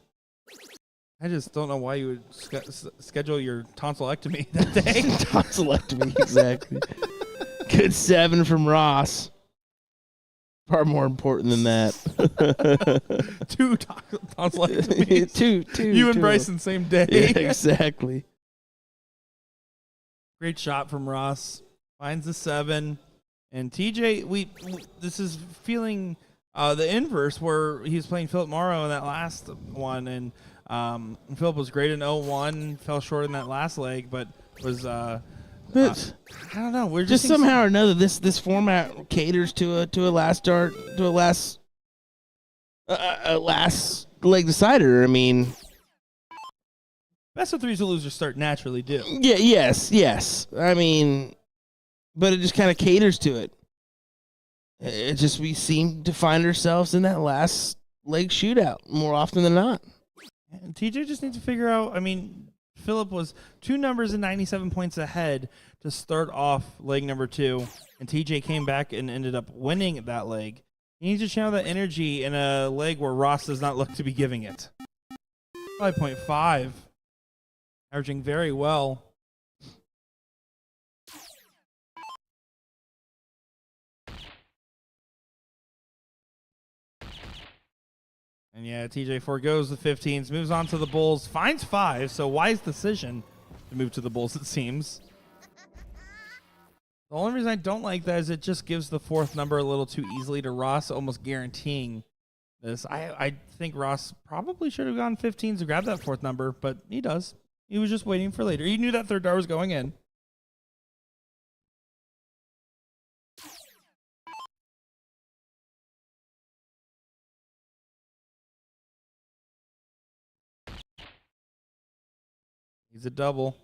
I just don't know why you would schedule your tonsillectomy that day. Tonsillectomy, exactly. Good 7 from Ross. Far more important than that. 2 tonsillectomies. two. You and Bryson same day. Yeah, exactly. Great shot from Ross. Finds the 7. And TJ, this is feeling the inverse where he was playing Philip Morrow in that last one, and Philip was great in 0-1, fell short in that last leg, but was I don't know. We're just somehow or another this format caters to a last start, to a last leg decider. I mean, best of 3s to losers start naturally do. Yeah. Yes. I mean, but it just kind of caters to it. It just, we seem to find ourselves in that last leg shootout more often than not. And TJ just needs to figure out, I mean, Philip was 2 numbers and 97 points ahead to start off leg number 2, and TJ came back and ended up winning that leg. He needs to channel that energy in a leg where Ross does not look to be giving it. 5.5. Averaging very well. And yeah, TJ forgoes the 15s, moves on to the Bulls, finds 5, so wise decision to move to the Bulls, it seems. The only reason I don't like that is it just gives the 4th number a little too easily to Ross, almost guaranteeing this. I think Ross probably should have gone 15s to grab that 4th number, but he does. He was just waiting for later. He knew that 3rd dart was going in. He's a double.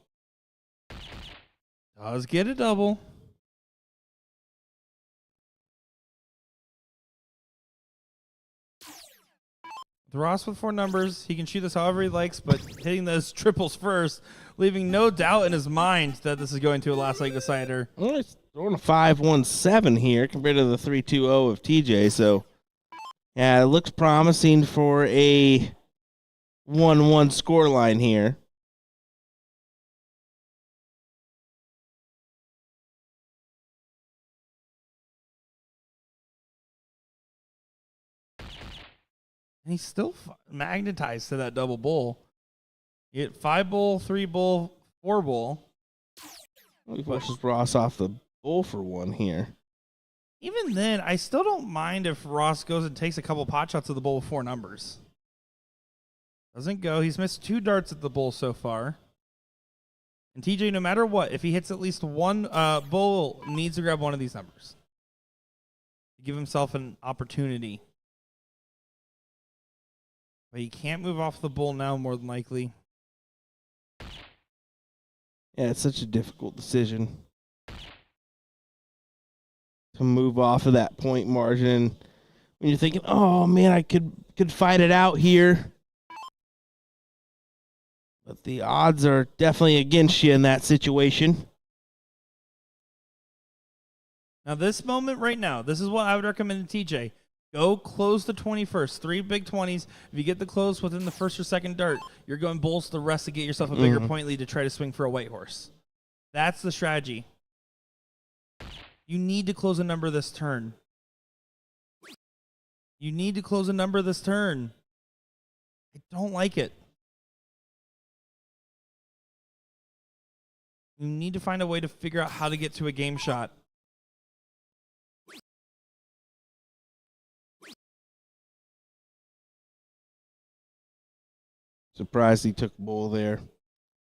Does get a double. With Ross with 4 numbers, he can shoot this however he likes, but hitting those triples first, leaving no doubt in his mind that this is going to a last leg decider. Well, it's throwing a 5-1-7 here compared to the 3-2-0 of TJ, so yeah, it looks promising for a 1-1 score line here. And he's still magnetized to that double bull. You get 5 bull, 3 bull, 4 bull. He pushes Ross off the bull for 1 here. Even then, I still don't mind if Ross goes and takes a couple pot shots of the bull with 4 numbers. Doesn't go. He's missed 2 darts at the bull so far. And TJ, no matter what, if he hits at least 1 bull, needs to grab one of these numbers. Give himself an opportunity. But he can't move off the bull now, more than likely. Yeah, it's such a difficult decision to move off of that point margin. When you're thinking, oh man, I could fight it out here. But the odds are definitely against you in that situation. Now, this moment right now, this is what I would recommend to TJ. Go close the 20 first. 3 big 20s. If you get the close within the 1st or 2nd dart, you're going bulls the rest to get yourself a bigger point lead to try to swing for a white horse. That's the strategy. You need to close a number this turn. You need to close a number this turn. I don't like it. You need to find a way to figure out how to get to a game shot. Surprised he took bull there.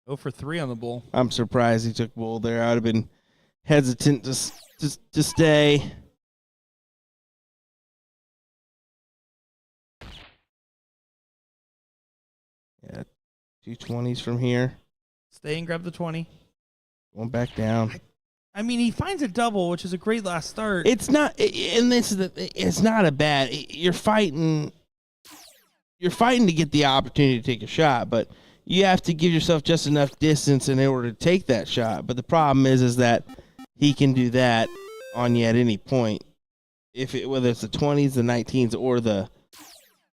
0 for 3 on the bull. I'm surprised he took bull there. I would have been hesitant to stay. Yeah, 2 20s from here. Stay and grab the 20. Going back down. I mean, he finds a double, which is a great last start. It's not, and this is it's not a bad. You're fighting to get the opportunity to take a shot, but you have to give yourself just enough distance in order to take that shot. But the problem is that he can do that on you at any point, whether it's the 20s, the 19s, or the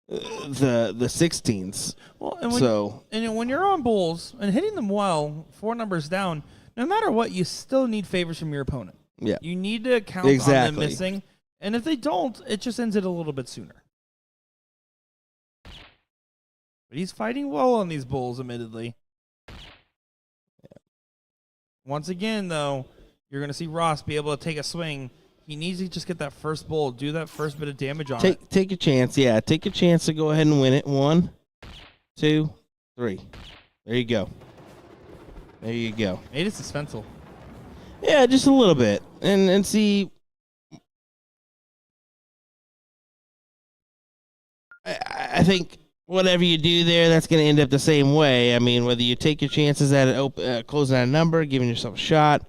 16s. Well, and when you're on bulls and hitting them well, 4 numbers down, no matter what, you still need favors from your opponent. Yeah, you need to count on them missing, and if they don't, it just ends it a little bit sooner. But he's fighting well on these bulls, admittedly. Yeah. Once again, though, you're going to see Ross be able to take a swing. He needs to just get that first bull, do that first bit of damage on it. Take a chance, yeah. Take a chance to go ahead and win it. 1, 2, 3. There you go. There you go. Made it suspenseful. Yeah, just a little bit. And see, I think whatever you do there, that's going to end up the same way. I mean, whether you take your chances at closing out a number, giving yourself a shot,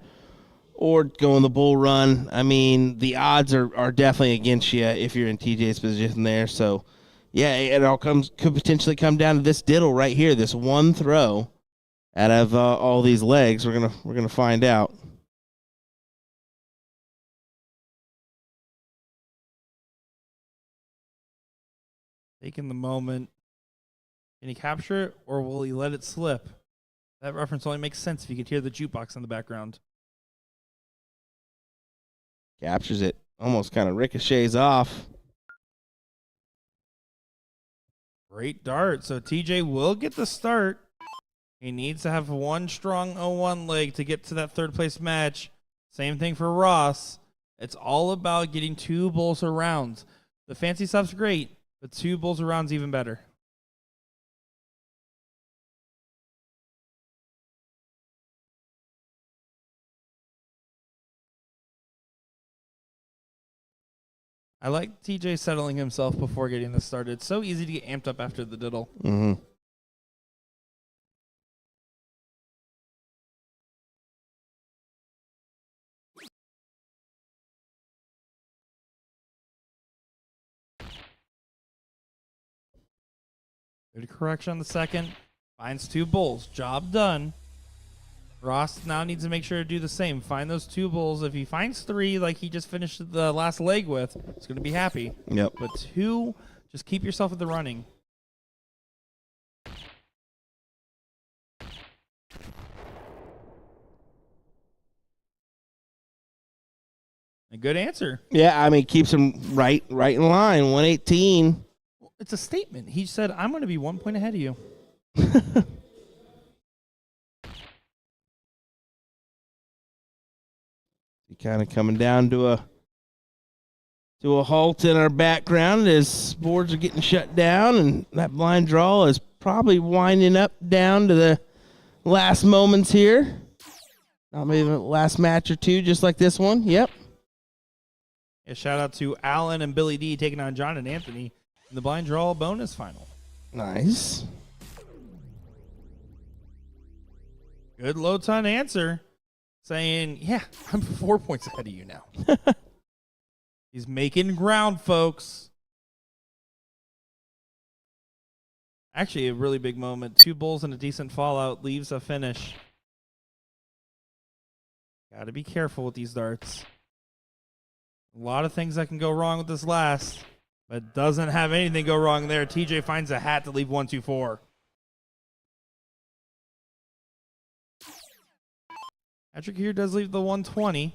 or go in the bull run. I mean, the odds are definitely against you if you're in TJ's position there. So, yeah, it all could potentially come down to this diddle right here, this one throw out of all these legs. We're gonna find out. Taking the moment. Can he capture it, or will he let it slip? That reference only makes sense if you could hear the jukebox in the background. Captures it. Almost kind of ricochets off. Great dart. So TJ will get the start. He needs to have one strong 0-1 leg to get to that third place match. Same thing for Ross. It's all about getting 2 bulls or rounds. The fancy stuff's great, but 2 bulls or rounds even better. I like TJ settling himself before getting this started. It's so easy to get amped up after the diddle. Mm-hmm. Good correction on the second. Finds 2 bulls. Job done. Ross now needs to make sure to do the same. Find those 2 bulls. If he finds 3 like he just finished the last leg with, he's going to be happy. Yep. But 2, just keep yourself at the running. A good answer. Yeah, I mean, keeps him right in line. 118. It's a statement. He said, I'm going to be 1 point ahead of you. Kind of coming down to a halt in our background as boards are getting shut down, and that blind draw is probably winding up down to the last moments here. Not maybe the last match or 2, just like this one. Yep. A shout out to Alan and Billy D taking on John and Anthony in the blind draw bonus final. Nice. Good low ton answer. Saying, yeah, I'm 4 points ahead of you now. He's making ground, folks. Actually, a really big moment. 2 bulls and a decent fallout leaves a finish. Got to be careful with these darts. A lot of things that can go wrong with this last, but doesn't have anything go wrong there. TJ finds a hat to leave 1, 2, 4. Patrick here does leave the 120.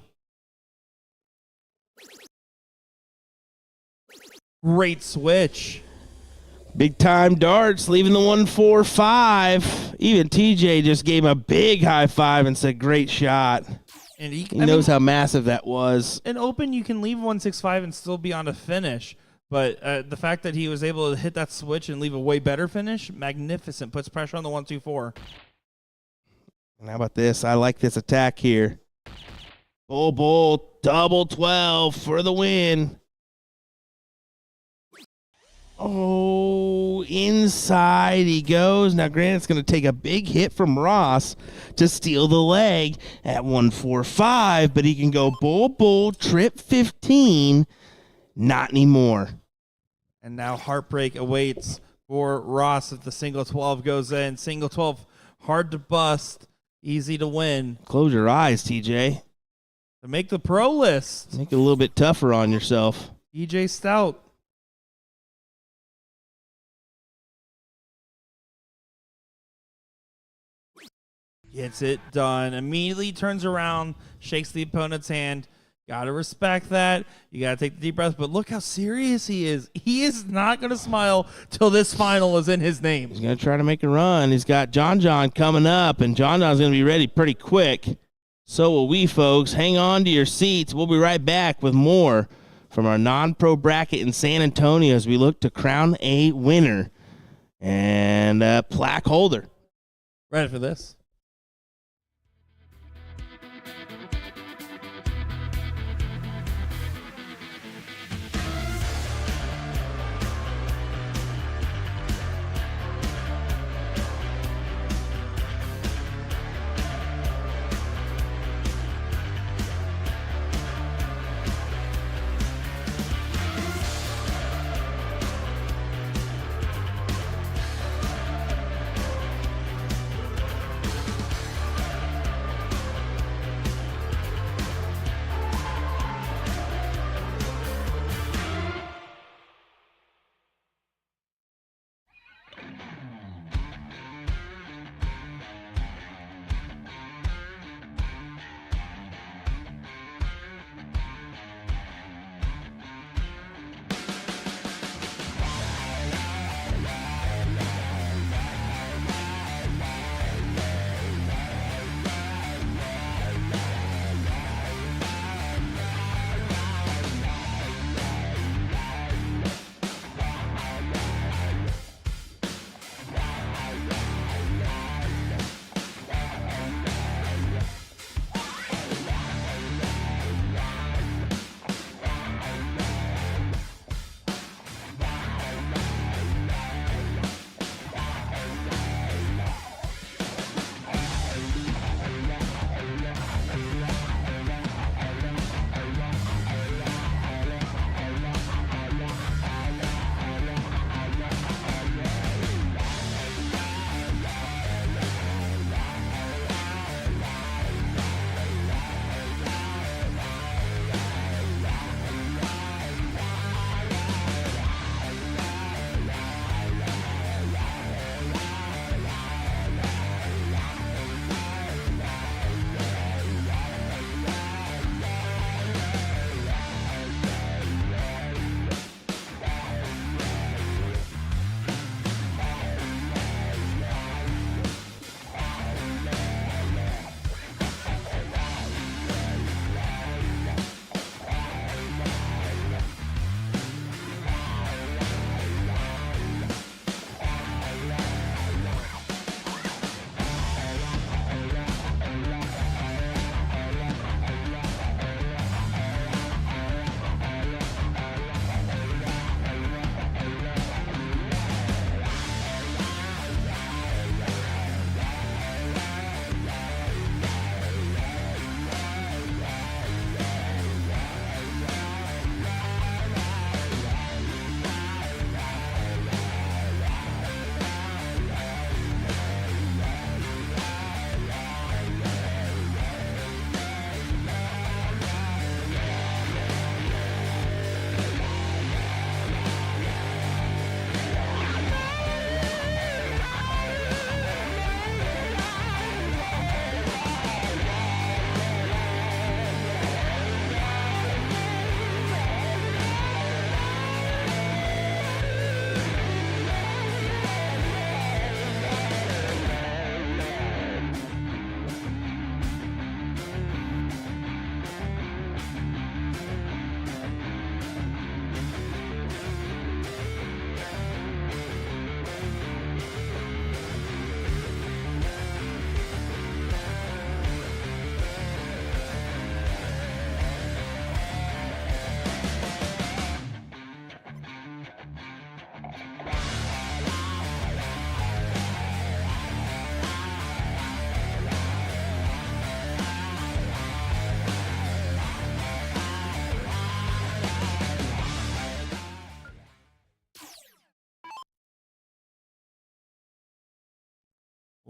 Great switch. Big time darts, leaving the 145. Even TJ just gave him a big high five and said, great shot. And he knows how massive that was. In open, you can leave 165 and still be on a finish. But the fact that he was able to hit that switch and leave a way better finish, magnificent. Puts pressure on the 1, 2, 4. And how about this? I like this attack here. Bull, double 12 for the win. Oh, inside he goes. Now, granted, it's going to take a big hit from Ross to steal the leg at 145, but he can go bull, trip 15. Not anymore. And now heartbreak awaits for Ross if the single 12 goes in. Single 12, hard to bust. Easy to win. Close your eyes, TJ. To make the pro list. Make it a little bit tougher on yourself. TJ Stout. Gets it done. Immediately turns around, shakes the opponent's hand. Got to respect that. You got to take the deep breath. But look how serious he is. He is not going to smile till this final is in his name. He's going to try to make a run. He's got John coming up, and John's going to be ready pretty quick. So will we, folks. Hang on to your seats. We'll be right back with more from our non-pro bracket in San Antonio as we look to crown a winner and a plaque holder. Ready for this?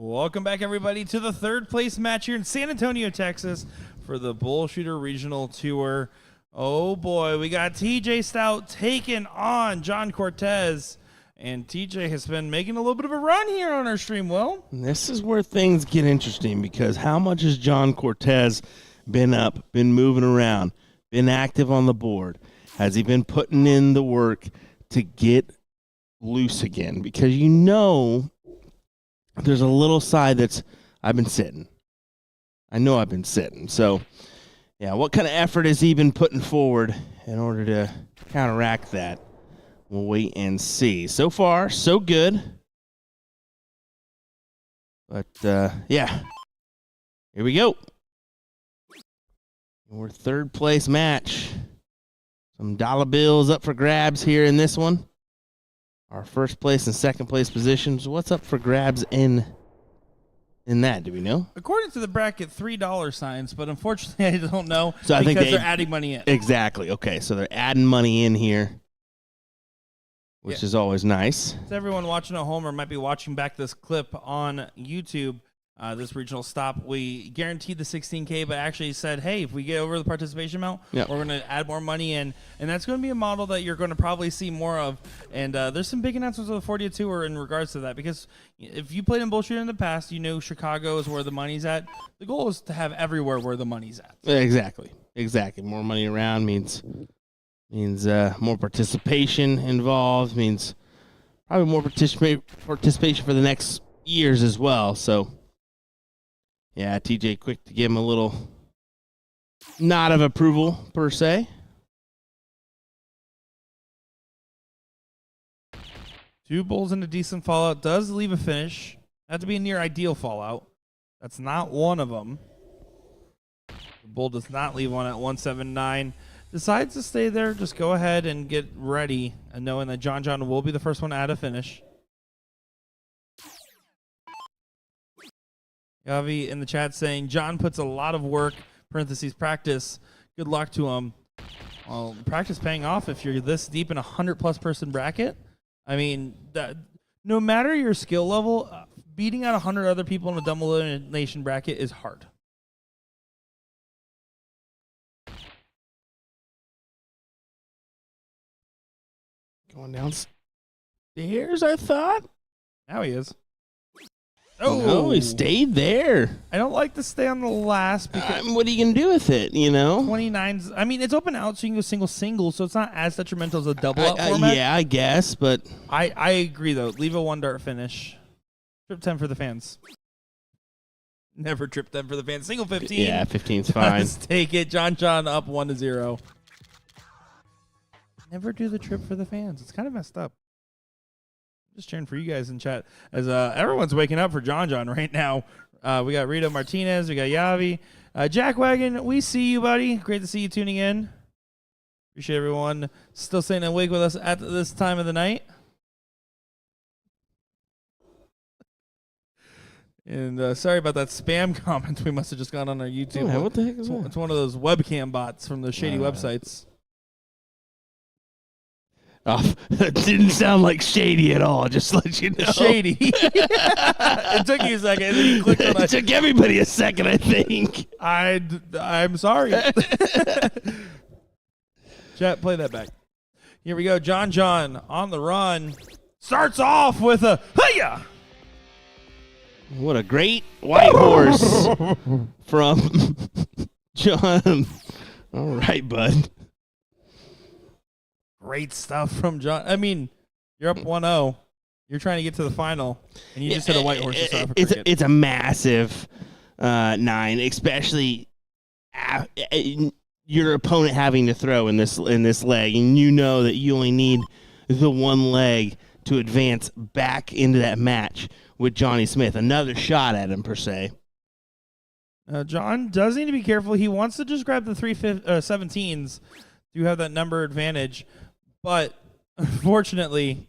Welcome back, everybody, to the third place match here in San Antonio, Texas for the BullShooter Regional Tour. Oh, boy, we got TJ Stout taking on John Cortez. And TJ has been making a little bit of a run here on our stream, Will. This is where things get interesting because how much has John Cortez been up, been moving around, been active on the board? Has he been putting in the work to get loose again? Because you know there's a little side that's I've been sitting. I know I've been sitting. So, yeah, what kind of effort has he been putting forward in order to counteract that? We'll wait and see. So far, so good. But, yeah, here we go. Our third place match. Some dollar bills up for grabs here in this one. Our first place and second place positions. What's up for grabs in that? Do we know? According to the bracket, $3 signs, but unfortunately I don't know So I think because they're adding money in. Exactly. Okay, so they're adding money in here, which is always nice. To everyone watching at home or might be watching back this clip on YouTube, this regional stop, we guaranteed the 16K, but actually said, hey, if we get over the participation amount, we're going to add more money in. And that's going to be a model that you're going to probably see more of. And there's some big announcements with the 40 Tour in regards to that, because if you played in BullShooter in the past, you know Chicago is where the money's at. The goal is to have everywhere where the money's at. Exactly. More money around means more participation involved, means probably more participation for the next years as well. So, yeah, TJ quick to give him a little nod of approval, per se. Two bulls and a decent fallout does leave a finish. Had to be a near ideal fallout. That's not one of them. The bull does not leave one at 179. Decides to stay there. Just go ahead and get ready, and knowing that John will be the first one to add a finish. Yavi in the chat saying John puts a lot of work, parentheses practice. Good luck to him. Well, practice paying off if you're this deep in a 100-plus person bracket. I mean, no matter your skill level, beating out 100 other people in a double elimination bracket is hard. Going downstairs, I thought. Now he is. Oh, no, he stayed there. I don't like to stay on the last because What are you going to do with it, you know? 29's, I mean, it's open out, so you can go single, so it's not as detrimental as a double out format. Yeah, I guess, but I agree, though. Leave a 1 dart finish. Trip 10 for the fans. Never trip 10 for the fans. Single 15. Yeah, 15's fine. Let's take it. John up 1-0. Never do the trip for the fans. It's kind of messed up. Just cheering for you guys in chat as everyone's waking up for John right now. We got Rito Martinez. We got Yavi. Jack Wagon, we see you, buddy. Great to see you tuning in. Appreciate everyone still staying awake with us at this time of the night. And sorry about that spam comment we must have just got on our YouTube. Yeah, what the heck is that? It's one of those webcam bots from the shady websites. Oh, that didn't sound like shady at all, just to let you know. Shady. It took you a second, and then you clicked on it. Took everybody a second, I think. I'm sorry. Chat, play that back. Here we go. John on the run. Starts off with a hiya. What a great white horse from John. All right, bud. Great stuff from John. I mean, you're up 1-0. You're trying to get to the final, and you just hit a white horse. It's a massive 9, especially your opponent having to throw in this leg, and you know that you only need the one leg to advance back into that match with Johnny Smith. Another shot at him, per se. John does need to be careful. He wants to just grab the 17s to have that number advantage. But unfortunately,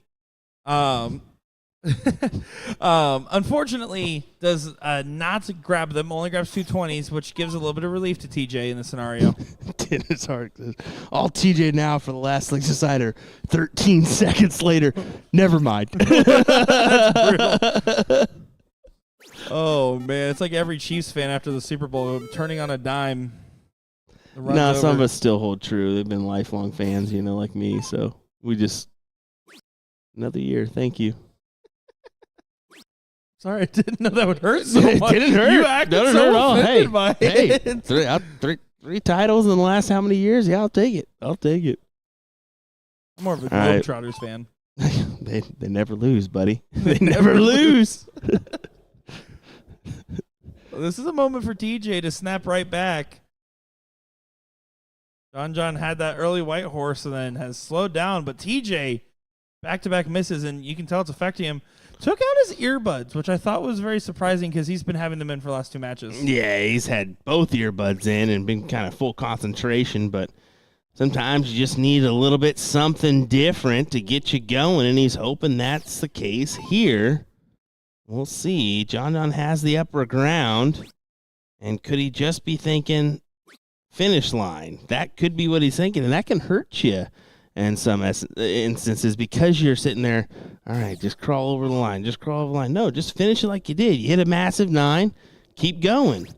unfortunately, does not grab them. Only grabs 220s, which gives a little bit of relief to TJ in the scenario. Dennis Hart says, all TJ now for the last Slings Decider. 13 seconds later, never mind. That's brutal. Oh, man. It's like every Chiefs fan after the Super Bowl turning on a dime. No, some of us still hold true. They've been lifelong fans, like me. So we just another year. Thank you. Sorry, I didn't know that would hurt so It much. didn't hurt. You acted Didn't so hurt at all. offended by it. Three titles in the last how many years? Yeah, I'll take it. I'm more of a All right. Globetrotters fan. They never lose, buddy. They never lose. Well, this is a moment for TJ to snap right back. John had that early white horse and then has slowed down, but TJ back-to-back misses, and you can tell it's affecting him. Took out his earbuds, which I thought was very surprising because he's been having them in for the last 2 matches. Yeah, he's had both earbuds in and been kind of full concentration, but sometimes you just need a little bit something different to get you going, and he's hoping that's the case here. We'll see. John has the upper ground, and could he just be thinking finish line? That could be what he's thinking, and that can hurt you in some instances because you're sitting there, all right, just crawl over the line, No, just finish it like you did. You hit a massive 9, keep going.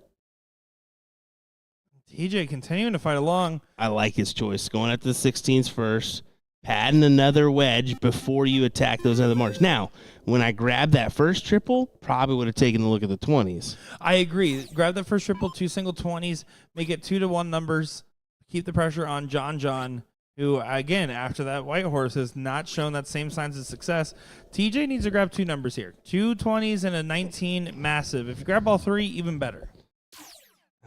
TJ continuing to fight along. I like his choice, going at the 16s first, padding another wedge before you attack those other marks. Now, when I grabbed that first triple, probably would have taken a look at the 20s. I agree. Grab that first triple, 2 single 20s, make it 2-1 numbers, keep the pressure on John, who, again, after that white horse has not shown that same signs of success. TJ needs to grab 2 numbers here. 2 20s and a 19, massive. If you grab all 3, even better.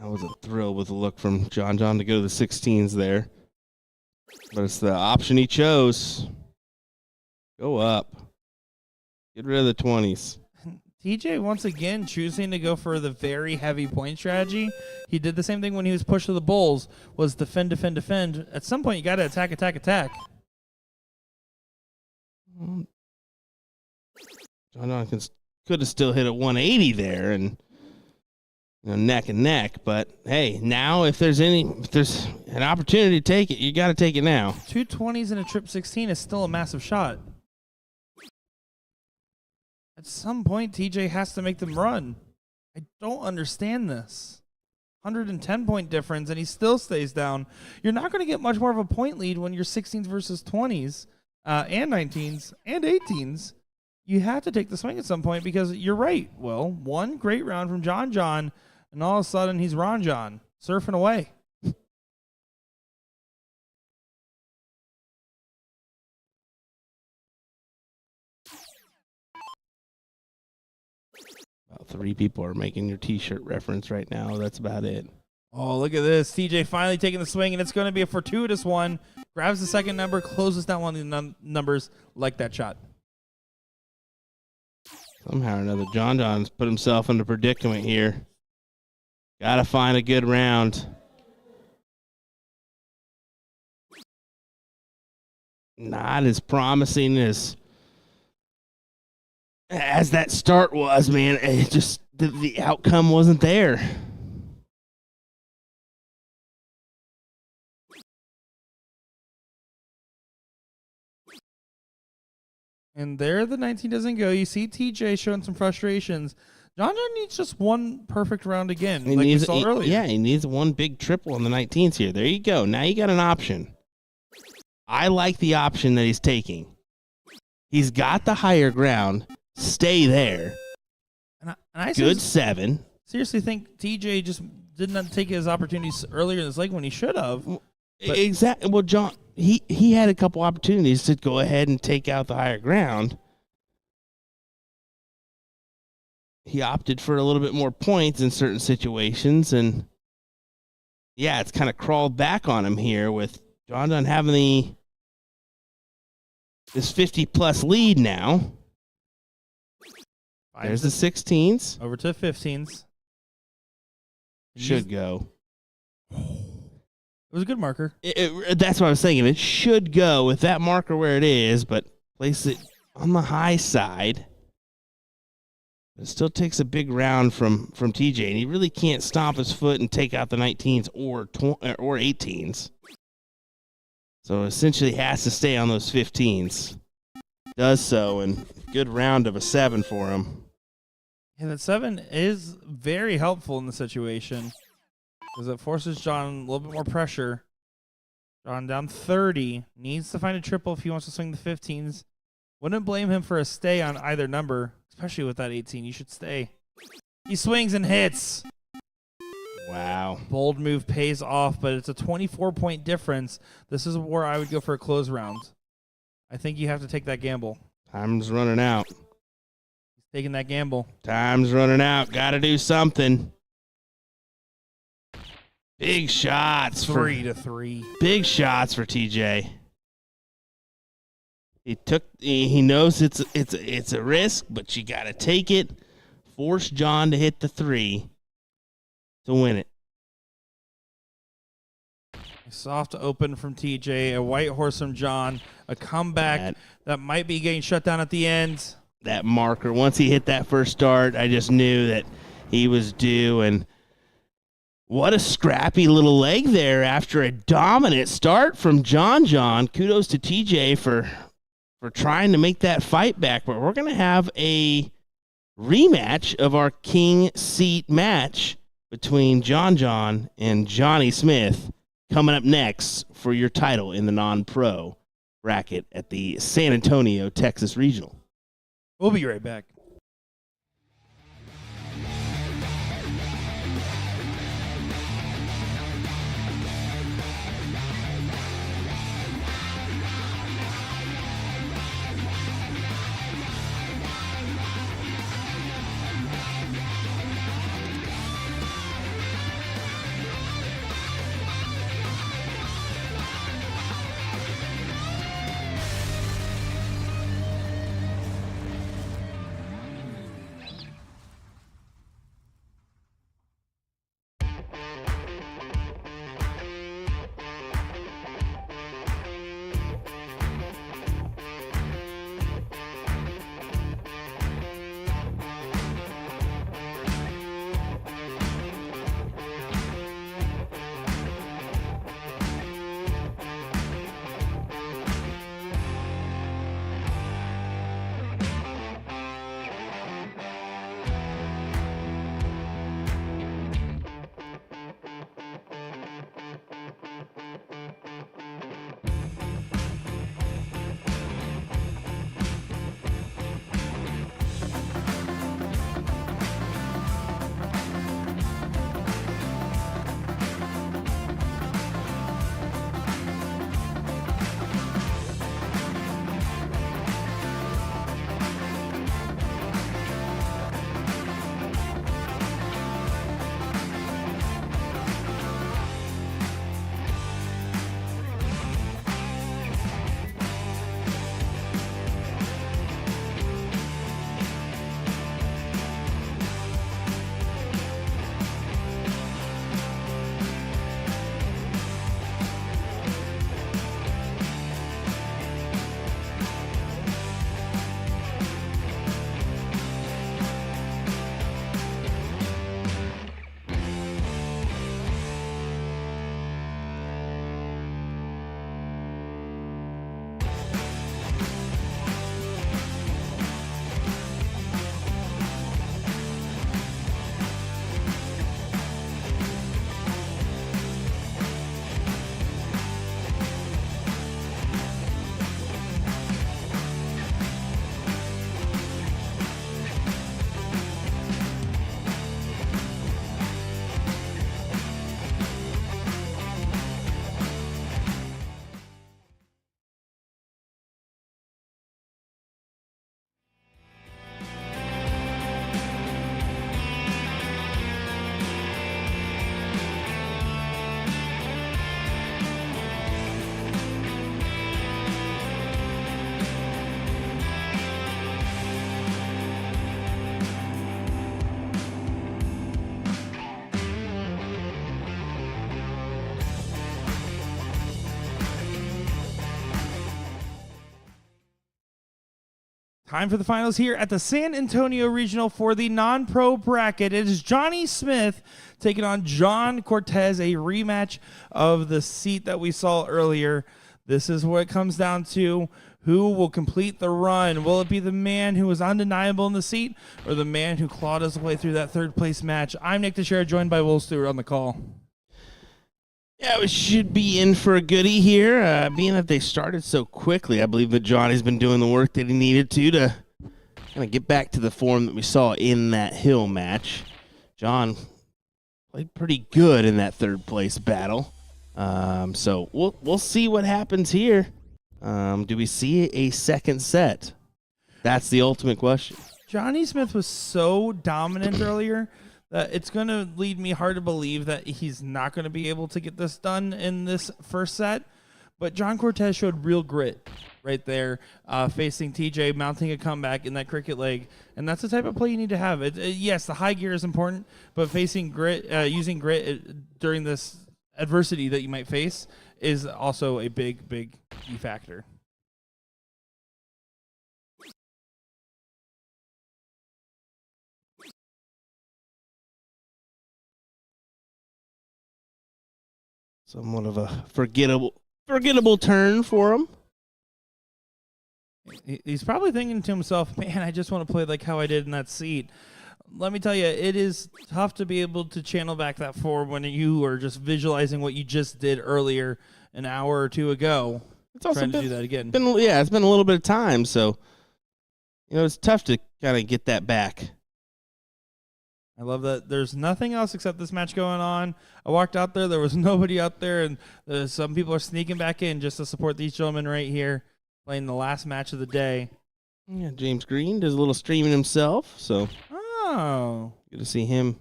I was thrilled with the look from John to go to the 16s there. But it's the option he chose. Go up. Get rid of the 20s. TJ, once again, choosing to go for the very heavy point strategy. He did the same thing when he was pushed to the Bulls, was defend. At some point, you got to attack. John could have still hit a 180 there and neck and neck. But, hey, now if there's an opportunity to take it, you got to take it now. 2 20s and a trip 16 is still a massive shot. At some point, TJ has to make them run. I don't understand this. 110-point difference, and he still stays down. You're not going to get much more of a point lead when you're 16s versus 20s and 19s and 18s. You have to take the swing at some point because you're right. Well, one great round from John, and all of a sudden he's Ron John, surfing away. About 3 people are making your T-shirt reference right now. That's about it. Oh, look at this. TJ finally taking the swing, and it's going to be a fortuitous one. Grabs the second number, closes down one of the numbers like that shot. Somehow or another, John's put himself in a predicament here. Got to find a good round. Not as promising as that start was, man. It just the outcome wasn't there. And there the 19 doesn't go. You see TJ showing some frustrations. John needs just one perfect round again, like we saw earlier. Yeah, he needs one big triple on the 19s here. There you go. Now you got an option. I like the option that he's taking. He's got the higher ground. Stay there. And I Good 7. Seriously think TJ just did not take his opportunities earlier in his leg when he should have. Exactly. Well, John, he had a couple opportunities to go ahead and take out the higher ground. He opted for a little bit more points in certain situations, and yeah, it's kind of crawled back on him here with John having this 50-plus lead now. There's the 16s. Over to 15s. Should go. It was a good marker. That's what I was thinking. It should go with that marker where it is, but place it on the high side. It still takes a big round from TJ, and he really can't stomp his foot and take out the 19s or 18s. So essentially has to stay on those 15s. Does so, and good round of a 7 for him. Yeah, that 7 is very helpful in the situation because it forces John a little bit more pressure. John down 30, needs to find a triple if he wants to swing the 15s. Wouldn't blame him for a stay on either number, especially with that 18. You should stay. He swings and hits. Wow. Bold move pays off, but it's a 24-point difference. This is where I would go for a close round. I think you have to take that gamble. Time's running out. He's taking that gamble. Time's running out. Got to do something. Big shots. 3-3. Big shots for TJ. He knows it's a risk, but you got to take it. Force John to hit the 3 to win it. A soft open from TJ, a white horse from John, a comeback that might be getting shut down at the end. That marker, once he hit that first start, I just knew that he was due. And what a scrappy little leg there after a dominant start from John. Kudos to TJ for trying to make that fight back. But we're going to have a rematch of our King Seat match between John and Johnny Smith coming up next for your title in the non-pro bracket at the San Antonio, Texas Regional. We'll be right back. Time for the finals here at the San Antonio Regional for the non-pro bracket. It is Johnny Smith taking on John Cortez, a rematch of the seat that we saw earlier. This is what it comes down to. Who will complete the run? Will it be the man who was undeniable in the seat or the man who clawed his way through that third place match? I'm Nick Teixeira, joined by BullShooter on the call. Yeah, we should be in for a goodie here. Being that they started so quickly, I believe that Johnny's been doing the work that he needed to kind of get back to the form that we saw in that hill match. John played pretty good in that third place battle. So we'll see what happens here. Do we see a second set? That's the ultimate question. Johnny Smith was so dominant earlier that it's going to lead me hard to believe that he's not going to be able to get this done in this first set. But John Cortez showed real grit right there, facing TJ, mounting a comeback in that cricket leg. And that's the type of play you need to have. Yes, the high gear is important, but facing grit, using grit during this adversity that you might face is also a big key factor. Somewhat of a forgettable turn for him. He's probably thinking to himself, man, I just want to play like how I did in that seat. Let me tell you, it is tough to be able to channel back that forward when you are just visualizing what you just did earlier an hour or two ago. It's also trying to do that again. It's been a little bit of time, so it's tough to kind of get that back. I love that there's nothing else except this match going on. I walked out there was nobody out there, and some people are sneaking back in just to support these gentlemen right here, playing the last match of the day. Yeah, James Green does a little streaming himself, so good to see him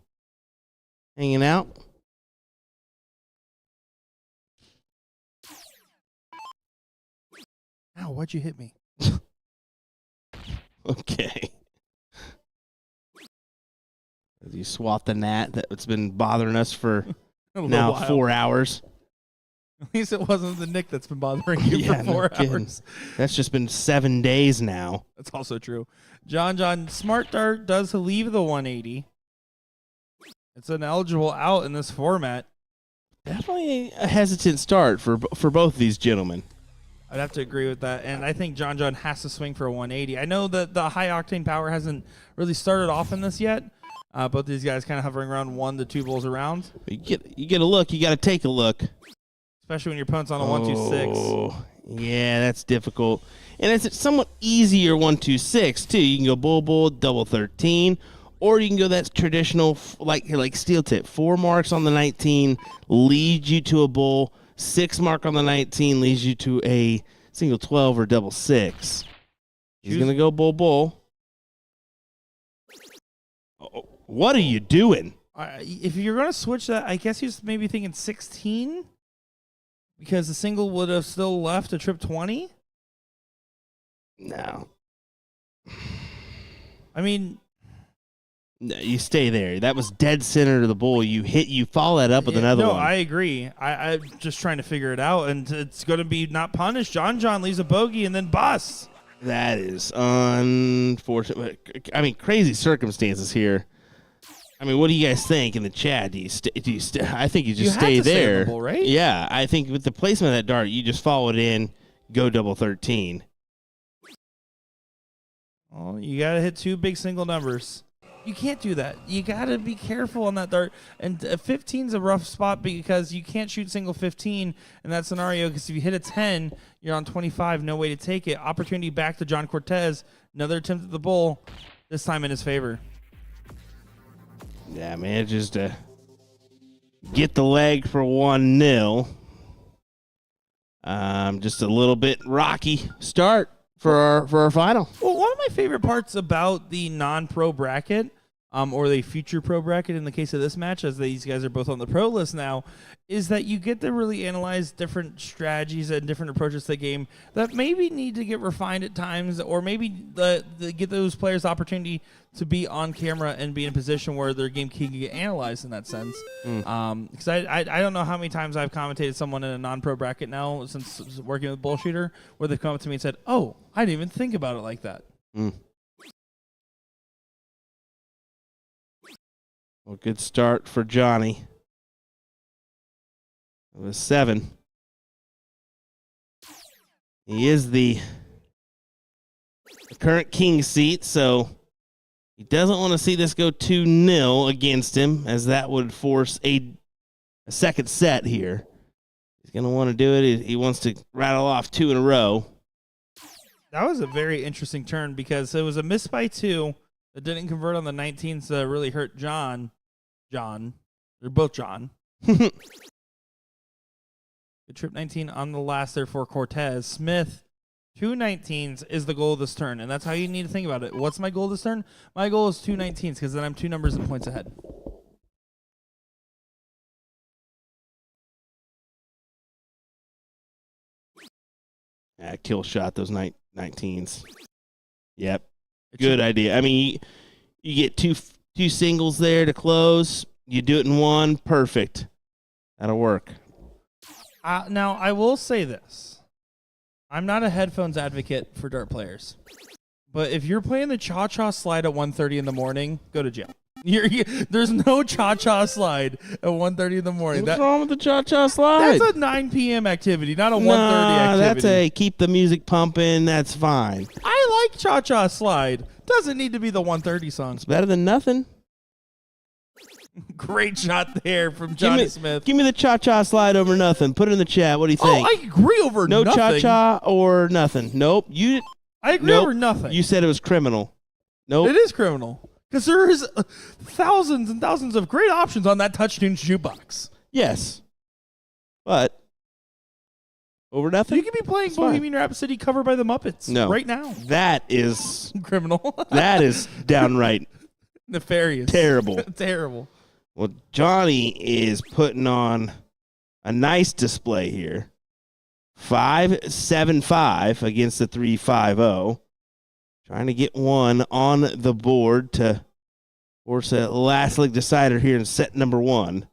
hanging out. Ow, why'd you hit me? Okay. As you swat the gnat that's been bothering us for now 4 hours. At least it wasn't the Nick that's been bothering you for 4 hours. That's just been 7 days now. That's also true. John, Smart Dart does leave the 180. It's an eligible out in this format. Definitely a hesitant start for both of these gentlemen. I'd have to agree with that, and I think John has to swing for a 180. I know that the high octane power hasn't really started off in this yet. Both these guys kind of hovering around 1 to 2 bowls around. You get a look. You got to take a look. Especially when your opponent's on a 1-2-6. Oh, yeah, that's difficult. And it's a somewhat easier 1-2-6 too. You can go bull, double 13, or you can go that traditional like steel tip. 4 marks on the 19 leads you to a bull. 6 mark on the 19 leads you to a single 12 or double 6. He's gonna go bull. Oh, what are you doing? If you're gonna switch that, I guess he's maybe thinking 16. Because the single would have still left a trip 20? No. I mean... No, you stay there. That was dead center to the bowl. You follow that up with another one. No, I agree. I'm just trying to figure it out, and it's going to be not punished. John leaves a bogey and then busts. That is unfortunate. I mean, crazy circumstances here. I mean, what do you guys think in the chat? I think you just stay there. Stay on the bowl, right? Yeah, I think with the placement of that dart, you just follow it in, go double 13. Well, you got to hit 2 big single numbers. You can't do that. You got to be careful on that dart. And 15's a rough spot because you can't shoot single 15 in that scenario because if you hit a 10, you're on 25, no way to take it. Opportunity back to John Cortez. Another attempt at the bowl, this time in his favor. Yeah, man, just get the leg for 1-0. Just a little bit rocky start for our final. Well, one of my favorite parts about the non-pro bracket, or the future pro bracket in the case of this match, as these guys are both on the pro list now, is that you get to really analyze different strategies and different approaches to the game that maybe need to get refined at times, or maybe get those players the opportunity to be on camera and be in a position where their game can get analyzed in that sense. Because I don't know how many times I've commentated someone in a non-pro bracket now since working with BullShooter where they've come up to me and said, oh, I didn't even think about it like that. Well, good start for Johnny. It was 7. He is the current king seat, so he doesn't want to see this go 2-0 against him, as that would force a second set here. He's going to want to do it. He wants to rattle off 2 in a row. That was a very interesting turn because it was a miss by 2 that didn't convert on the 19th that really hurt John. They're both John. Good trip 19 on the last there for Cortez. Smith, 2 19s is the goal of this turn, and that's how you need to think about it. What's my goal this turn? My goal is 2 19s because then I'm 2 numbers and points ahead. Kill shot those 19s. Yep. Good idea. I mean, you get two singles there to close. You do it in one. Perfect. That'll work. Now, I will say this. I'm not a headphones advocate for dart players. But if you're playing the cha-cha slide at 1:30 in the morning, go to jail. There's no cha-cha slide at 1:30 in the morning. What's wrong with the cha-cha slide? That's a 9 p.m. activity, not a 1:30 activity. That's a keep the music pumping. That's fine. I like cha-cha slide. Doesn't need to be the 1:30 song. It's better than nothing. Great shot there from Johnny Smith. Give me the cha-cha slide over nothing. Put it in the chat. What do you think? Oh, I agree over no nothing. No cha-cha or nothing. Nope. I agree over nothing. You said it was criminal. Nope. It is criminal. Because there is thousands and thousands of great options on that TouchTunes jukebox. Yes. But over nothing? You could be playing Bohemian Rhapsody covered by the Muppets right now. That is criminal. That is downright nefarious. Terrible. Terrible. Well, Johnny is putting on a nice display here. 5-7-5 against the 3-5-0. Trying to get one on the board to force a last leg decider here in set number 1.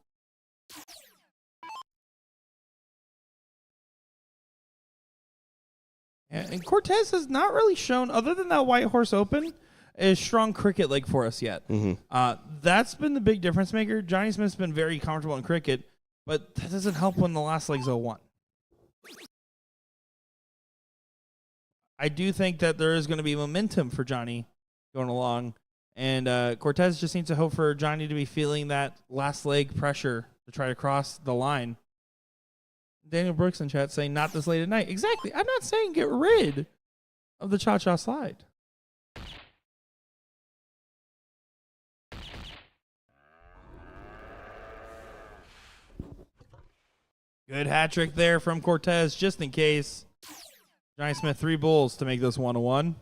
And Cortez has not really shown, other than that White Horse Open, a strong cricket leg for us yet. That's been the big difference maker. Johnny Smith's been very comfortable in cricket, but that doesn't help when the last leg's 0-1. I do think that there is going to be momentum for Johnny going along, and Cortez just needs to hope for Johnny to be feeling that last leg pressure to try to cross the line. Daniel Brooks in chat saying, not this late at night. Exactly. I'm not saying get rid of the cha-cha slide. Good hat trick there from Cortez, just in case. Johnny Smith, 3 bulls to make this 1-1.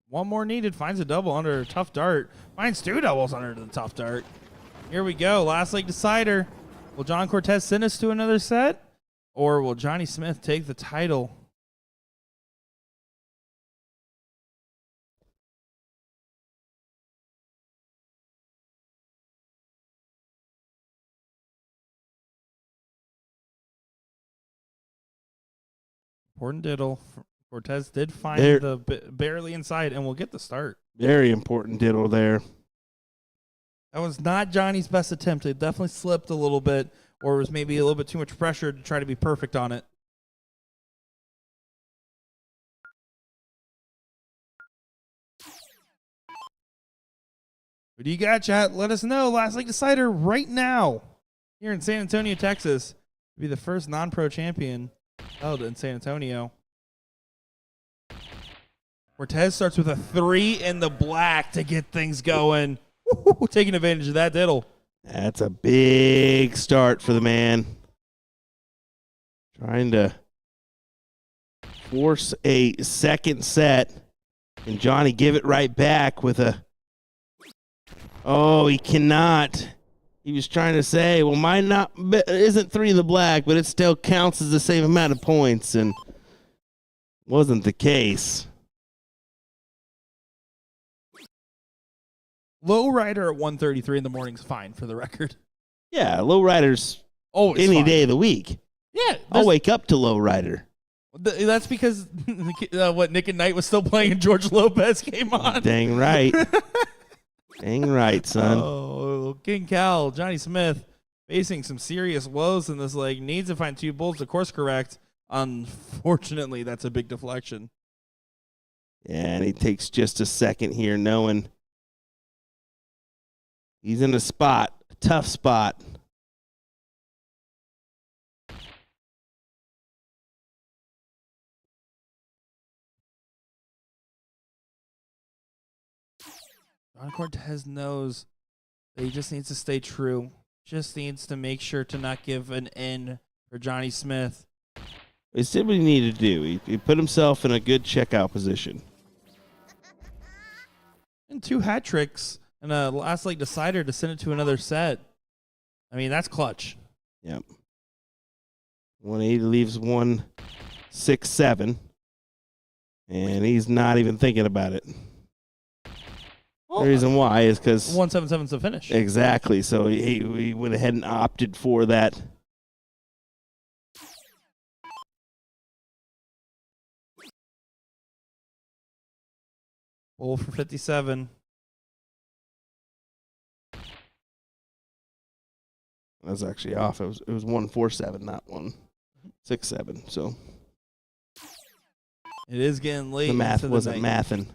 One more needed. Finds a double under a tough dart. Finds 2 doubles under the tough dart. Here we go. Last leg decider. Will John Cortez send us to another set? Or will Johnny Smith take the title? Important diddle. Cortez did find the barely inside, and we'll get the start. Very important diddle there. That was not Johnny's best attempt. It definitely slipped a little bit, or was maybe a little bit too much pressure to try to be perfect on it. What do you got, chat? Let us know. Last leg decider right now here in San Antonio, Texas. Be the first non-pro champion held in San Antonio. Cortez starts with a 3 in the black to get things going. Woo-hoo, taking advantage of that diddle. That's a big start for the man. Trying to force a second set. And Johnny give it right back with a... Oh, he cannot. He was trying to say, well, mine isn't 3 in the black, but it still counts as the same amount of points, and wasn't the case. Low rider at 1:33 in the morning is fine, for the record. Yeah, low riders any day of the week. Yeah. I'll wake up to low rider. That's because Nick and Knight was still playing and George Lopez came on. Dang right. Dang right, son. Oh, King Cal, Johnny Smith facing some serious woes in this leg. Needs to find 2 bulls to course correct. Unfortunately, that's a big deflection. Yeah, and he takes just a second here, knowing he's in a spot, a tough spot. John Cortez knows that he just needs to stay true. Just needs to make sure to not give an in for Johnny Smith. He did what he needed to do. He put himself in a good checkout position. And 2 hat tricks and a last leg decider to send it to another set. I mean, that's clutch. Yep. 180 leaves 167. And he's not even thinking about it. Well, the reason why is because 177 is the finish. Exactly. So he went ahead and opted for that. Bull for 57. That's actually off. It was 147, not 167. So It is getting late. the math into wasn't night. mathing.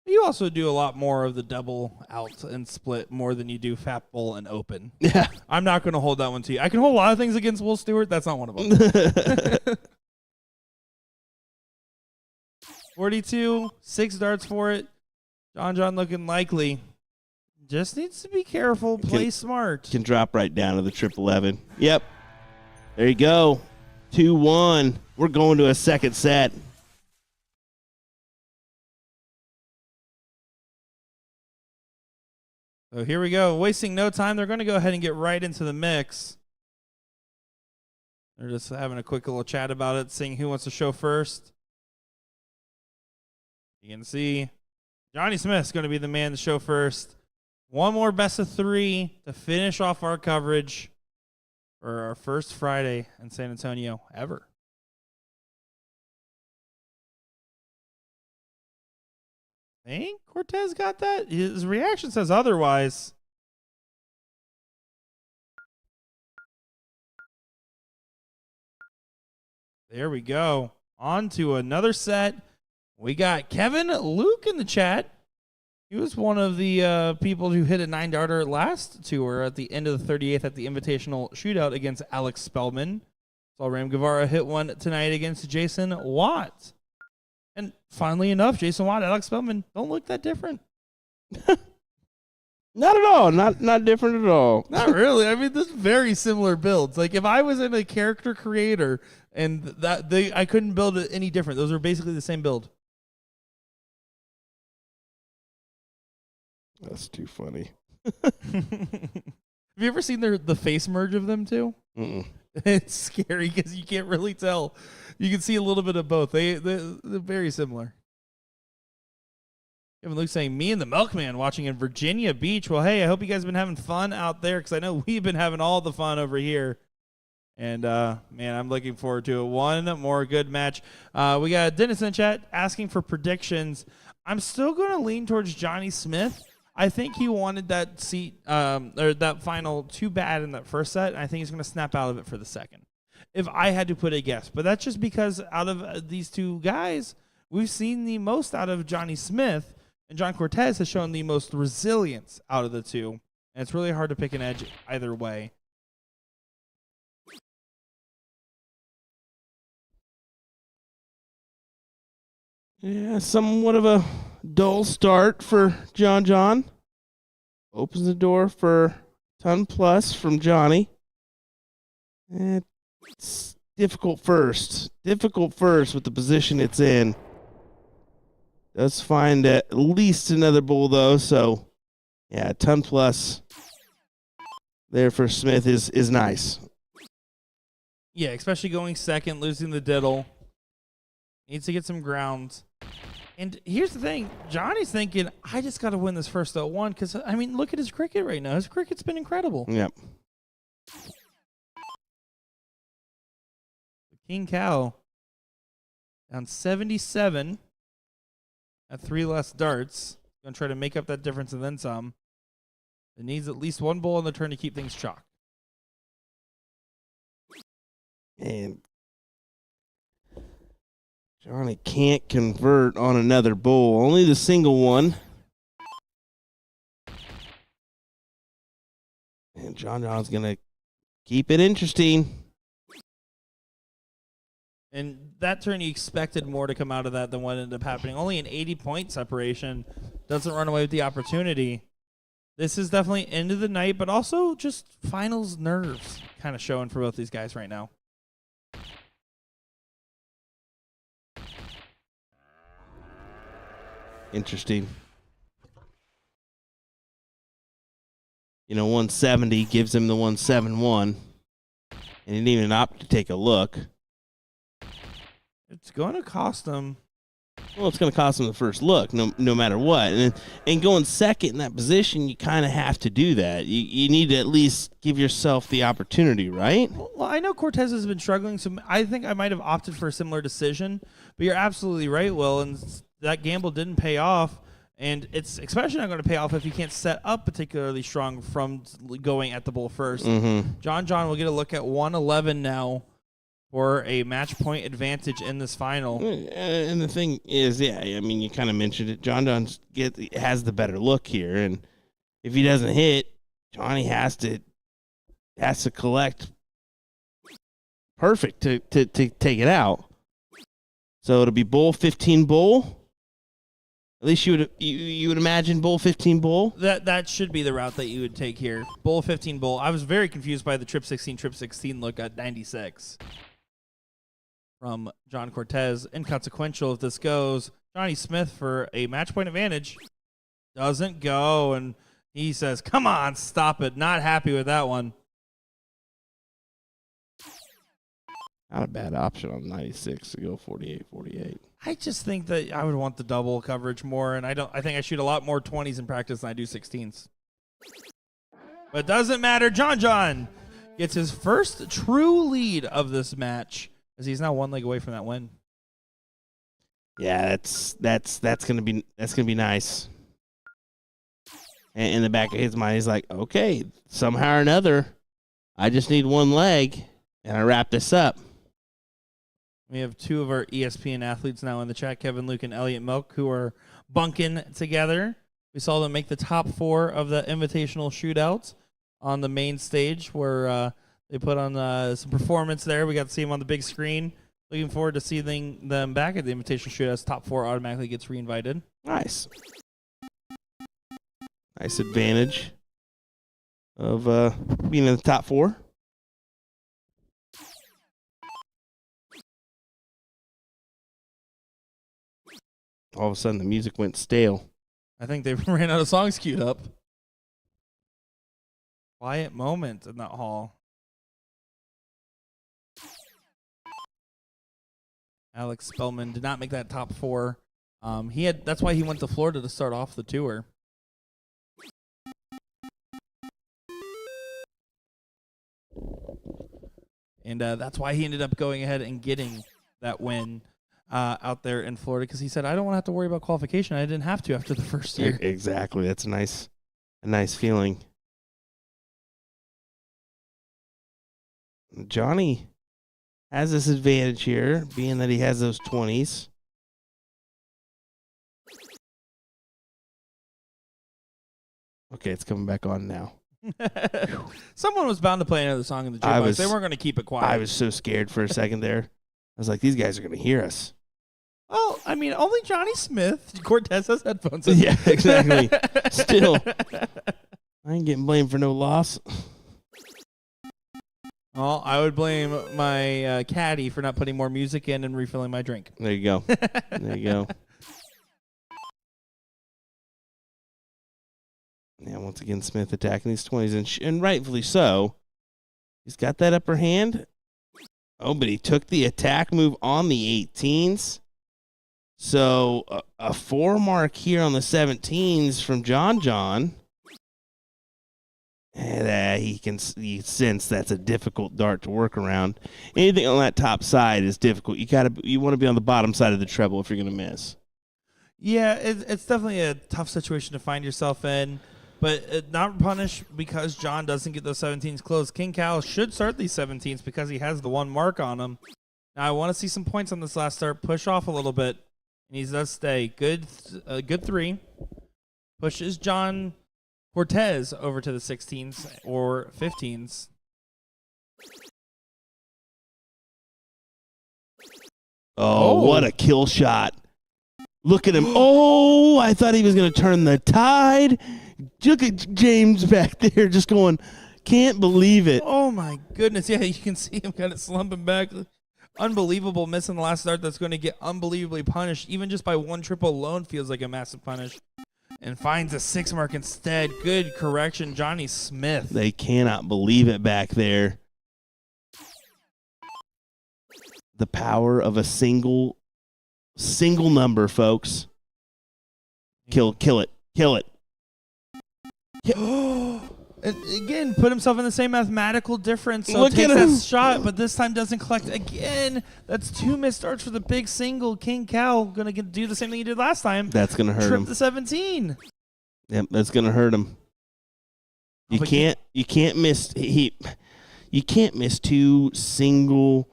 You also do a lot more of the double out and split more than you do fat bull and open. Yeah. I'm not going to hold that one to you. I can hold a lot of things against Will Stewart. That's not one of them. 42, 6 darts for it. John looking likely. Just needs to be careful. Play smart. Can drop right down to the 11. Yep. There you go. 2-1. We're going to a second set. So here we go. Wasting no time. They're going to go ahead and get right into the mix. They're just having a quick little chat about it, seeing who wants to show first. You can see Johnny Smith's going to be the man to show first. One more best of 3 to finish off our coverage for our first Friday in San Antonio ever. I think Cortez got that. His reaction says otherwise. There we go. On to another set. We got Kevin Luke in the chat. He was one of the people who hit a 9-darter last tour at the end of the 38th at the Invitational shootout against Alex Spellman. Saw Ram Guevara hit one tonight against Jason Watt. And finally enough, Jason Watt, Alex Spellman don't look that different. Not at all. Not different at all. Not really. I mean, this is very similar builds. Like if I was in a character creator and I couldn't build it any different. Those are basically the same build. That's too funny. Have you ever seen the face merge of them two? Mm-mm. It's scary because you can't really tell. You can see a little bit of both. They're very similar. Kevin Luke saying, me and the Milkman watching in Virginia Beach. Well, hey, I hope you guys have been having fun out there because I know we've been having all the fun over here. And, man, I'm looking forward to it. One more good match. We got Dennis in chat asking for predictions. I'm still going to lean towards Johnny Smith. I think he wanted that seat or that final too bad in that first set, and I think he's going to snap out of it for the second. If I had to put a guess, but that's just because out of these two guys, we've seen the most out of Johnny Smith, and John Cortez has shown the most resilience out of the two, and it's really hard to pick an edge either way. Yeah, somewhat of a dull start for John. Opens the door for ton plus from Johnny. It's difficult first. Difficult first with the position it's in. Does find at least another bull though, so yeah, ton plus there for Smith is nice. Yeah, especially going second, losing the diddle. Needs to get some ground. And here's the thing. Johnny's thinking, I just got to win this first 0-1 because, I mean, look at his cricket right now. His cricket's been incredible. Yep. King Cow down 77 at 3 less darts. Going to try to make up that difference and then some. It needs at least one bull on the turn to keep things chalk. And Johnny can't convert on another bowl, only the single one. And John's going to keep it interesting. And that turn, you expected more to come out of that than what ended up happening. Only an 80-point separation. Doesn't run away with the opportunity. This is definitely end of the night, but also just finals nerves kind of showing for both these guys right now. Interesting. 170 gives him the 171. And he didn't even opt to take a look. It's going to cost him. Well, it's going to cost him the first look, no matter what. And going second in that position, you kind of have to do that. You need to at least give yourself the opportunity, right? Well, I know Cortez has been struggling, so I think I might have opted for a similar decision. But you're absolutely right, Will, and that gamble didn't pay off. And it's especially not going to pay off if you can't set up particularly strong from going at the bull first. Mm-hmm. John will get a look at 111 now for a match point advantage in this final. And the thing is, you kind of mentioned it. John has the better look here, and if he doesn't hit, Johnny has to collect perfect to take it out. So it'll be bull 15 bull. At least you would imagine bull 15 bull. That should be the route that you would take here. Bull 15 bull. I was very confused by the trip 16 look at 96 from John Cortez. Inconsequential if this goes. Johnny Smith for a match point advantage. Doesn't go, and he says, come on, stop it. Not happy with that one. Not a bad option on 96 to go 48-48. I just think that I would want the double coverage more, and I think I shoot a lot more 20s in practice than I do 16s. But it doesn't matter. John gets his first true lead of this match, as he's now one leg away from that win. Yeah, that's gonna be nice. And in the back of his mind, he's like, okay, somehow or another, I just need one leg, and I wrap this up. We have two of our ESPN athletes now in the chat, Kevin Luke and Elliot Milk, who are bunking together. We saw them make the top 4 of the Invitational shootouts on the main stage, where they put on some performance there. We got to see them on the big screen. Looking forward to seeing them back at the Invitational shootouts. Top 4 automatically gets reinvited. Nice advantage of being in the top 4. All of a sudden, the music went stale. I think they ran out of songs queued up. Quiet moment in that hall. Alex Spellman did not make that top 4. That's why he went to Florida to start off the tour. And that's why he ended up going ahead and getting that win out there in Florida, because he said, I don't want to have to worry about qualification. I didn't have to after the first year. Exactly. That's a nice feeling. Johnny has this advantage here, being that he has those 20s. Okay, it's coming back on now. Someone was bound to play another song in the jukebox. They weren't going to keep it quiet. I was so scared for a second there. I was like, these guys are going to hear us. Well, I mean, only Johnny Smith. Cortez has headphones in. Yeah, exactly. Still, I ain't getting blamed for no loss. Well, I would blame my caddy for not putting more music in and refilling my drink. There you go. There you go. Yeah, once again, Smith attacking these 20s, and rightfully so. He's got that upper hand. Oh, but he took the attack move on the 18s. So a 4 mark here on the 17s from John. And he sense that's a difficult dart to work around. Anything on that top side is difficult. You want to be on the bottom side of the treble if you're going to miss. Yeah, it's definitely a tough situation to find yourself in. but not punish because John doesn't get those 17s close. King Cal should start these 17s because he has the one mark on him. Now I want to see some points on this last start. Push off a little bit. And he does stay. Good 3. Pushes John Cortez over to the 16s or 15s. Oh, what a kill shot. Look at him. Oh, I thought he was going to turn the tide. Look at James back there just going, can't believe it. Oh, my goodness. Yeah, you can see him kind of slumping back. Unbelievable miss in the last start that's going to get unbelievably punished. Even just by one triple alone feels like a massive punish. And finds a 6 mark instead. Good correction, Johnny Smith. They cannot believe it back there. The power of a single number, folks. Kill it. And again, put himself in the same mathematical difference. So Look takes at him. that shot, but this time doesn't collect again. That's 2 missed starts for the big single. King Cal going to do the same thing he did last time. That's going to hurt Trip him. the 17. Yep, that's going to hurt him. You can't miss you can't miss 2 single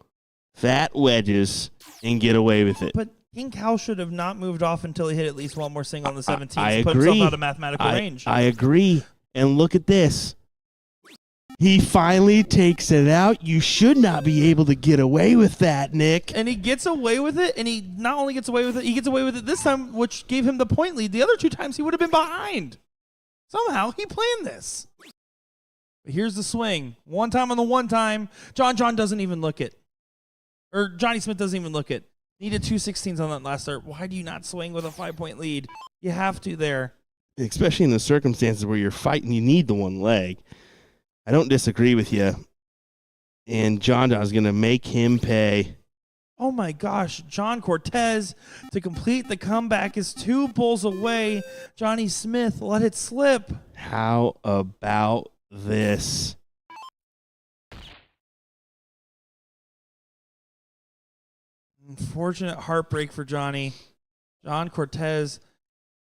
fat wedges and get away with it. But King Cal should have not moved off until he hit at least one more single on the 17. I Put agree. himself out of mathematical range. I agree. And look at this. He finally takes it out. You should not be able to get away with that, Nick. And he gets away with it, and he not only gets away with it, he gets away with it this time, which gave him the point lead. The other 2 times he would have been behind. Somehow he planned this. But here's the swing. One time on the one time. John doesn't even look it. Or Johnny Smith doesn't even look it. Needed 2 16s on that last start. Why do you not swing with a 5-point lead? You have to there. Especially in the circumstances where you're fighting, you need the one leg. I don't disagree with you. And John's going to make him pay. Oh my gosh, John Cortez to complete the comeback is 2 bulls away. Johnny Smith let it slip. How about this? Unfortunate heartbreak for Johnny. John Cortez,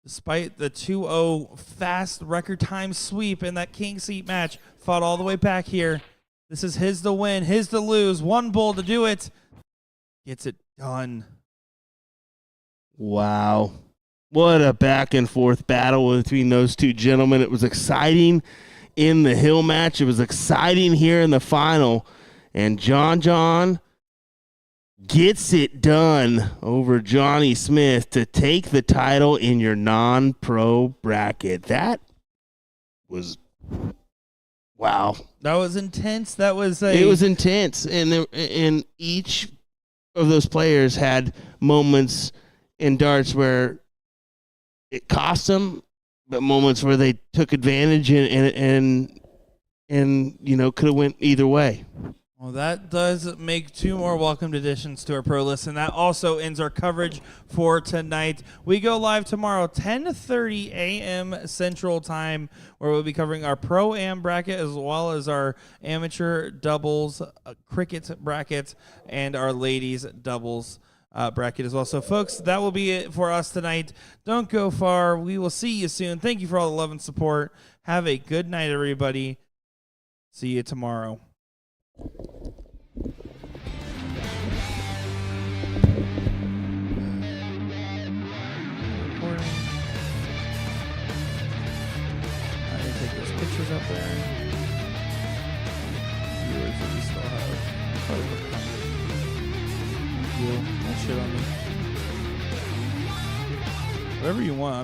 despite the 2-0 fast record time sweep in that King Seat match, fought all the way back here. This is his to win, his to lose. 1 bull to do it. Gets it done. Wow. What a back and forth battle between those 2 gentlemen. It was exciting in the Hill match. It was exciting here in the final. And John gets it done over Johnny Smith to take the title in your non-pro bracket. That was wow. That was intense. It was intense, and each of those players had moments in darts where it cost them, but moments where they took advantage and could have went either way. Well, that does make 2 more welcomed additions to our pro list, and that also ends our coverage for tonight. We go live tomorrow, 10:30 a.m. Central Time, where we'll be covering our Pro-Am bracket as well as our amateur doubles cricket bracket and our ladies doubles bracket as well. So, folks, that will be it for us tonight. Don't go far. We will see you soon. Thank you for all the love and support. Have a good night, everybody. See you tomorrow. Pictures up there. Viewers that we still have. That shit on me. Whatever you want.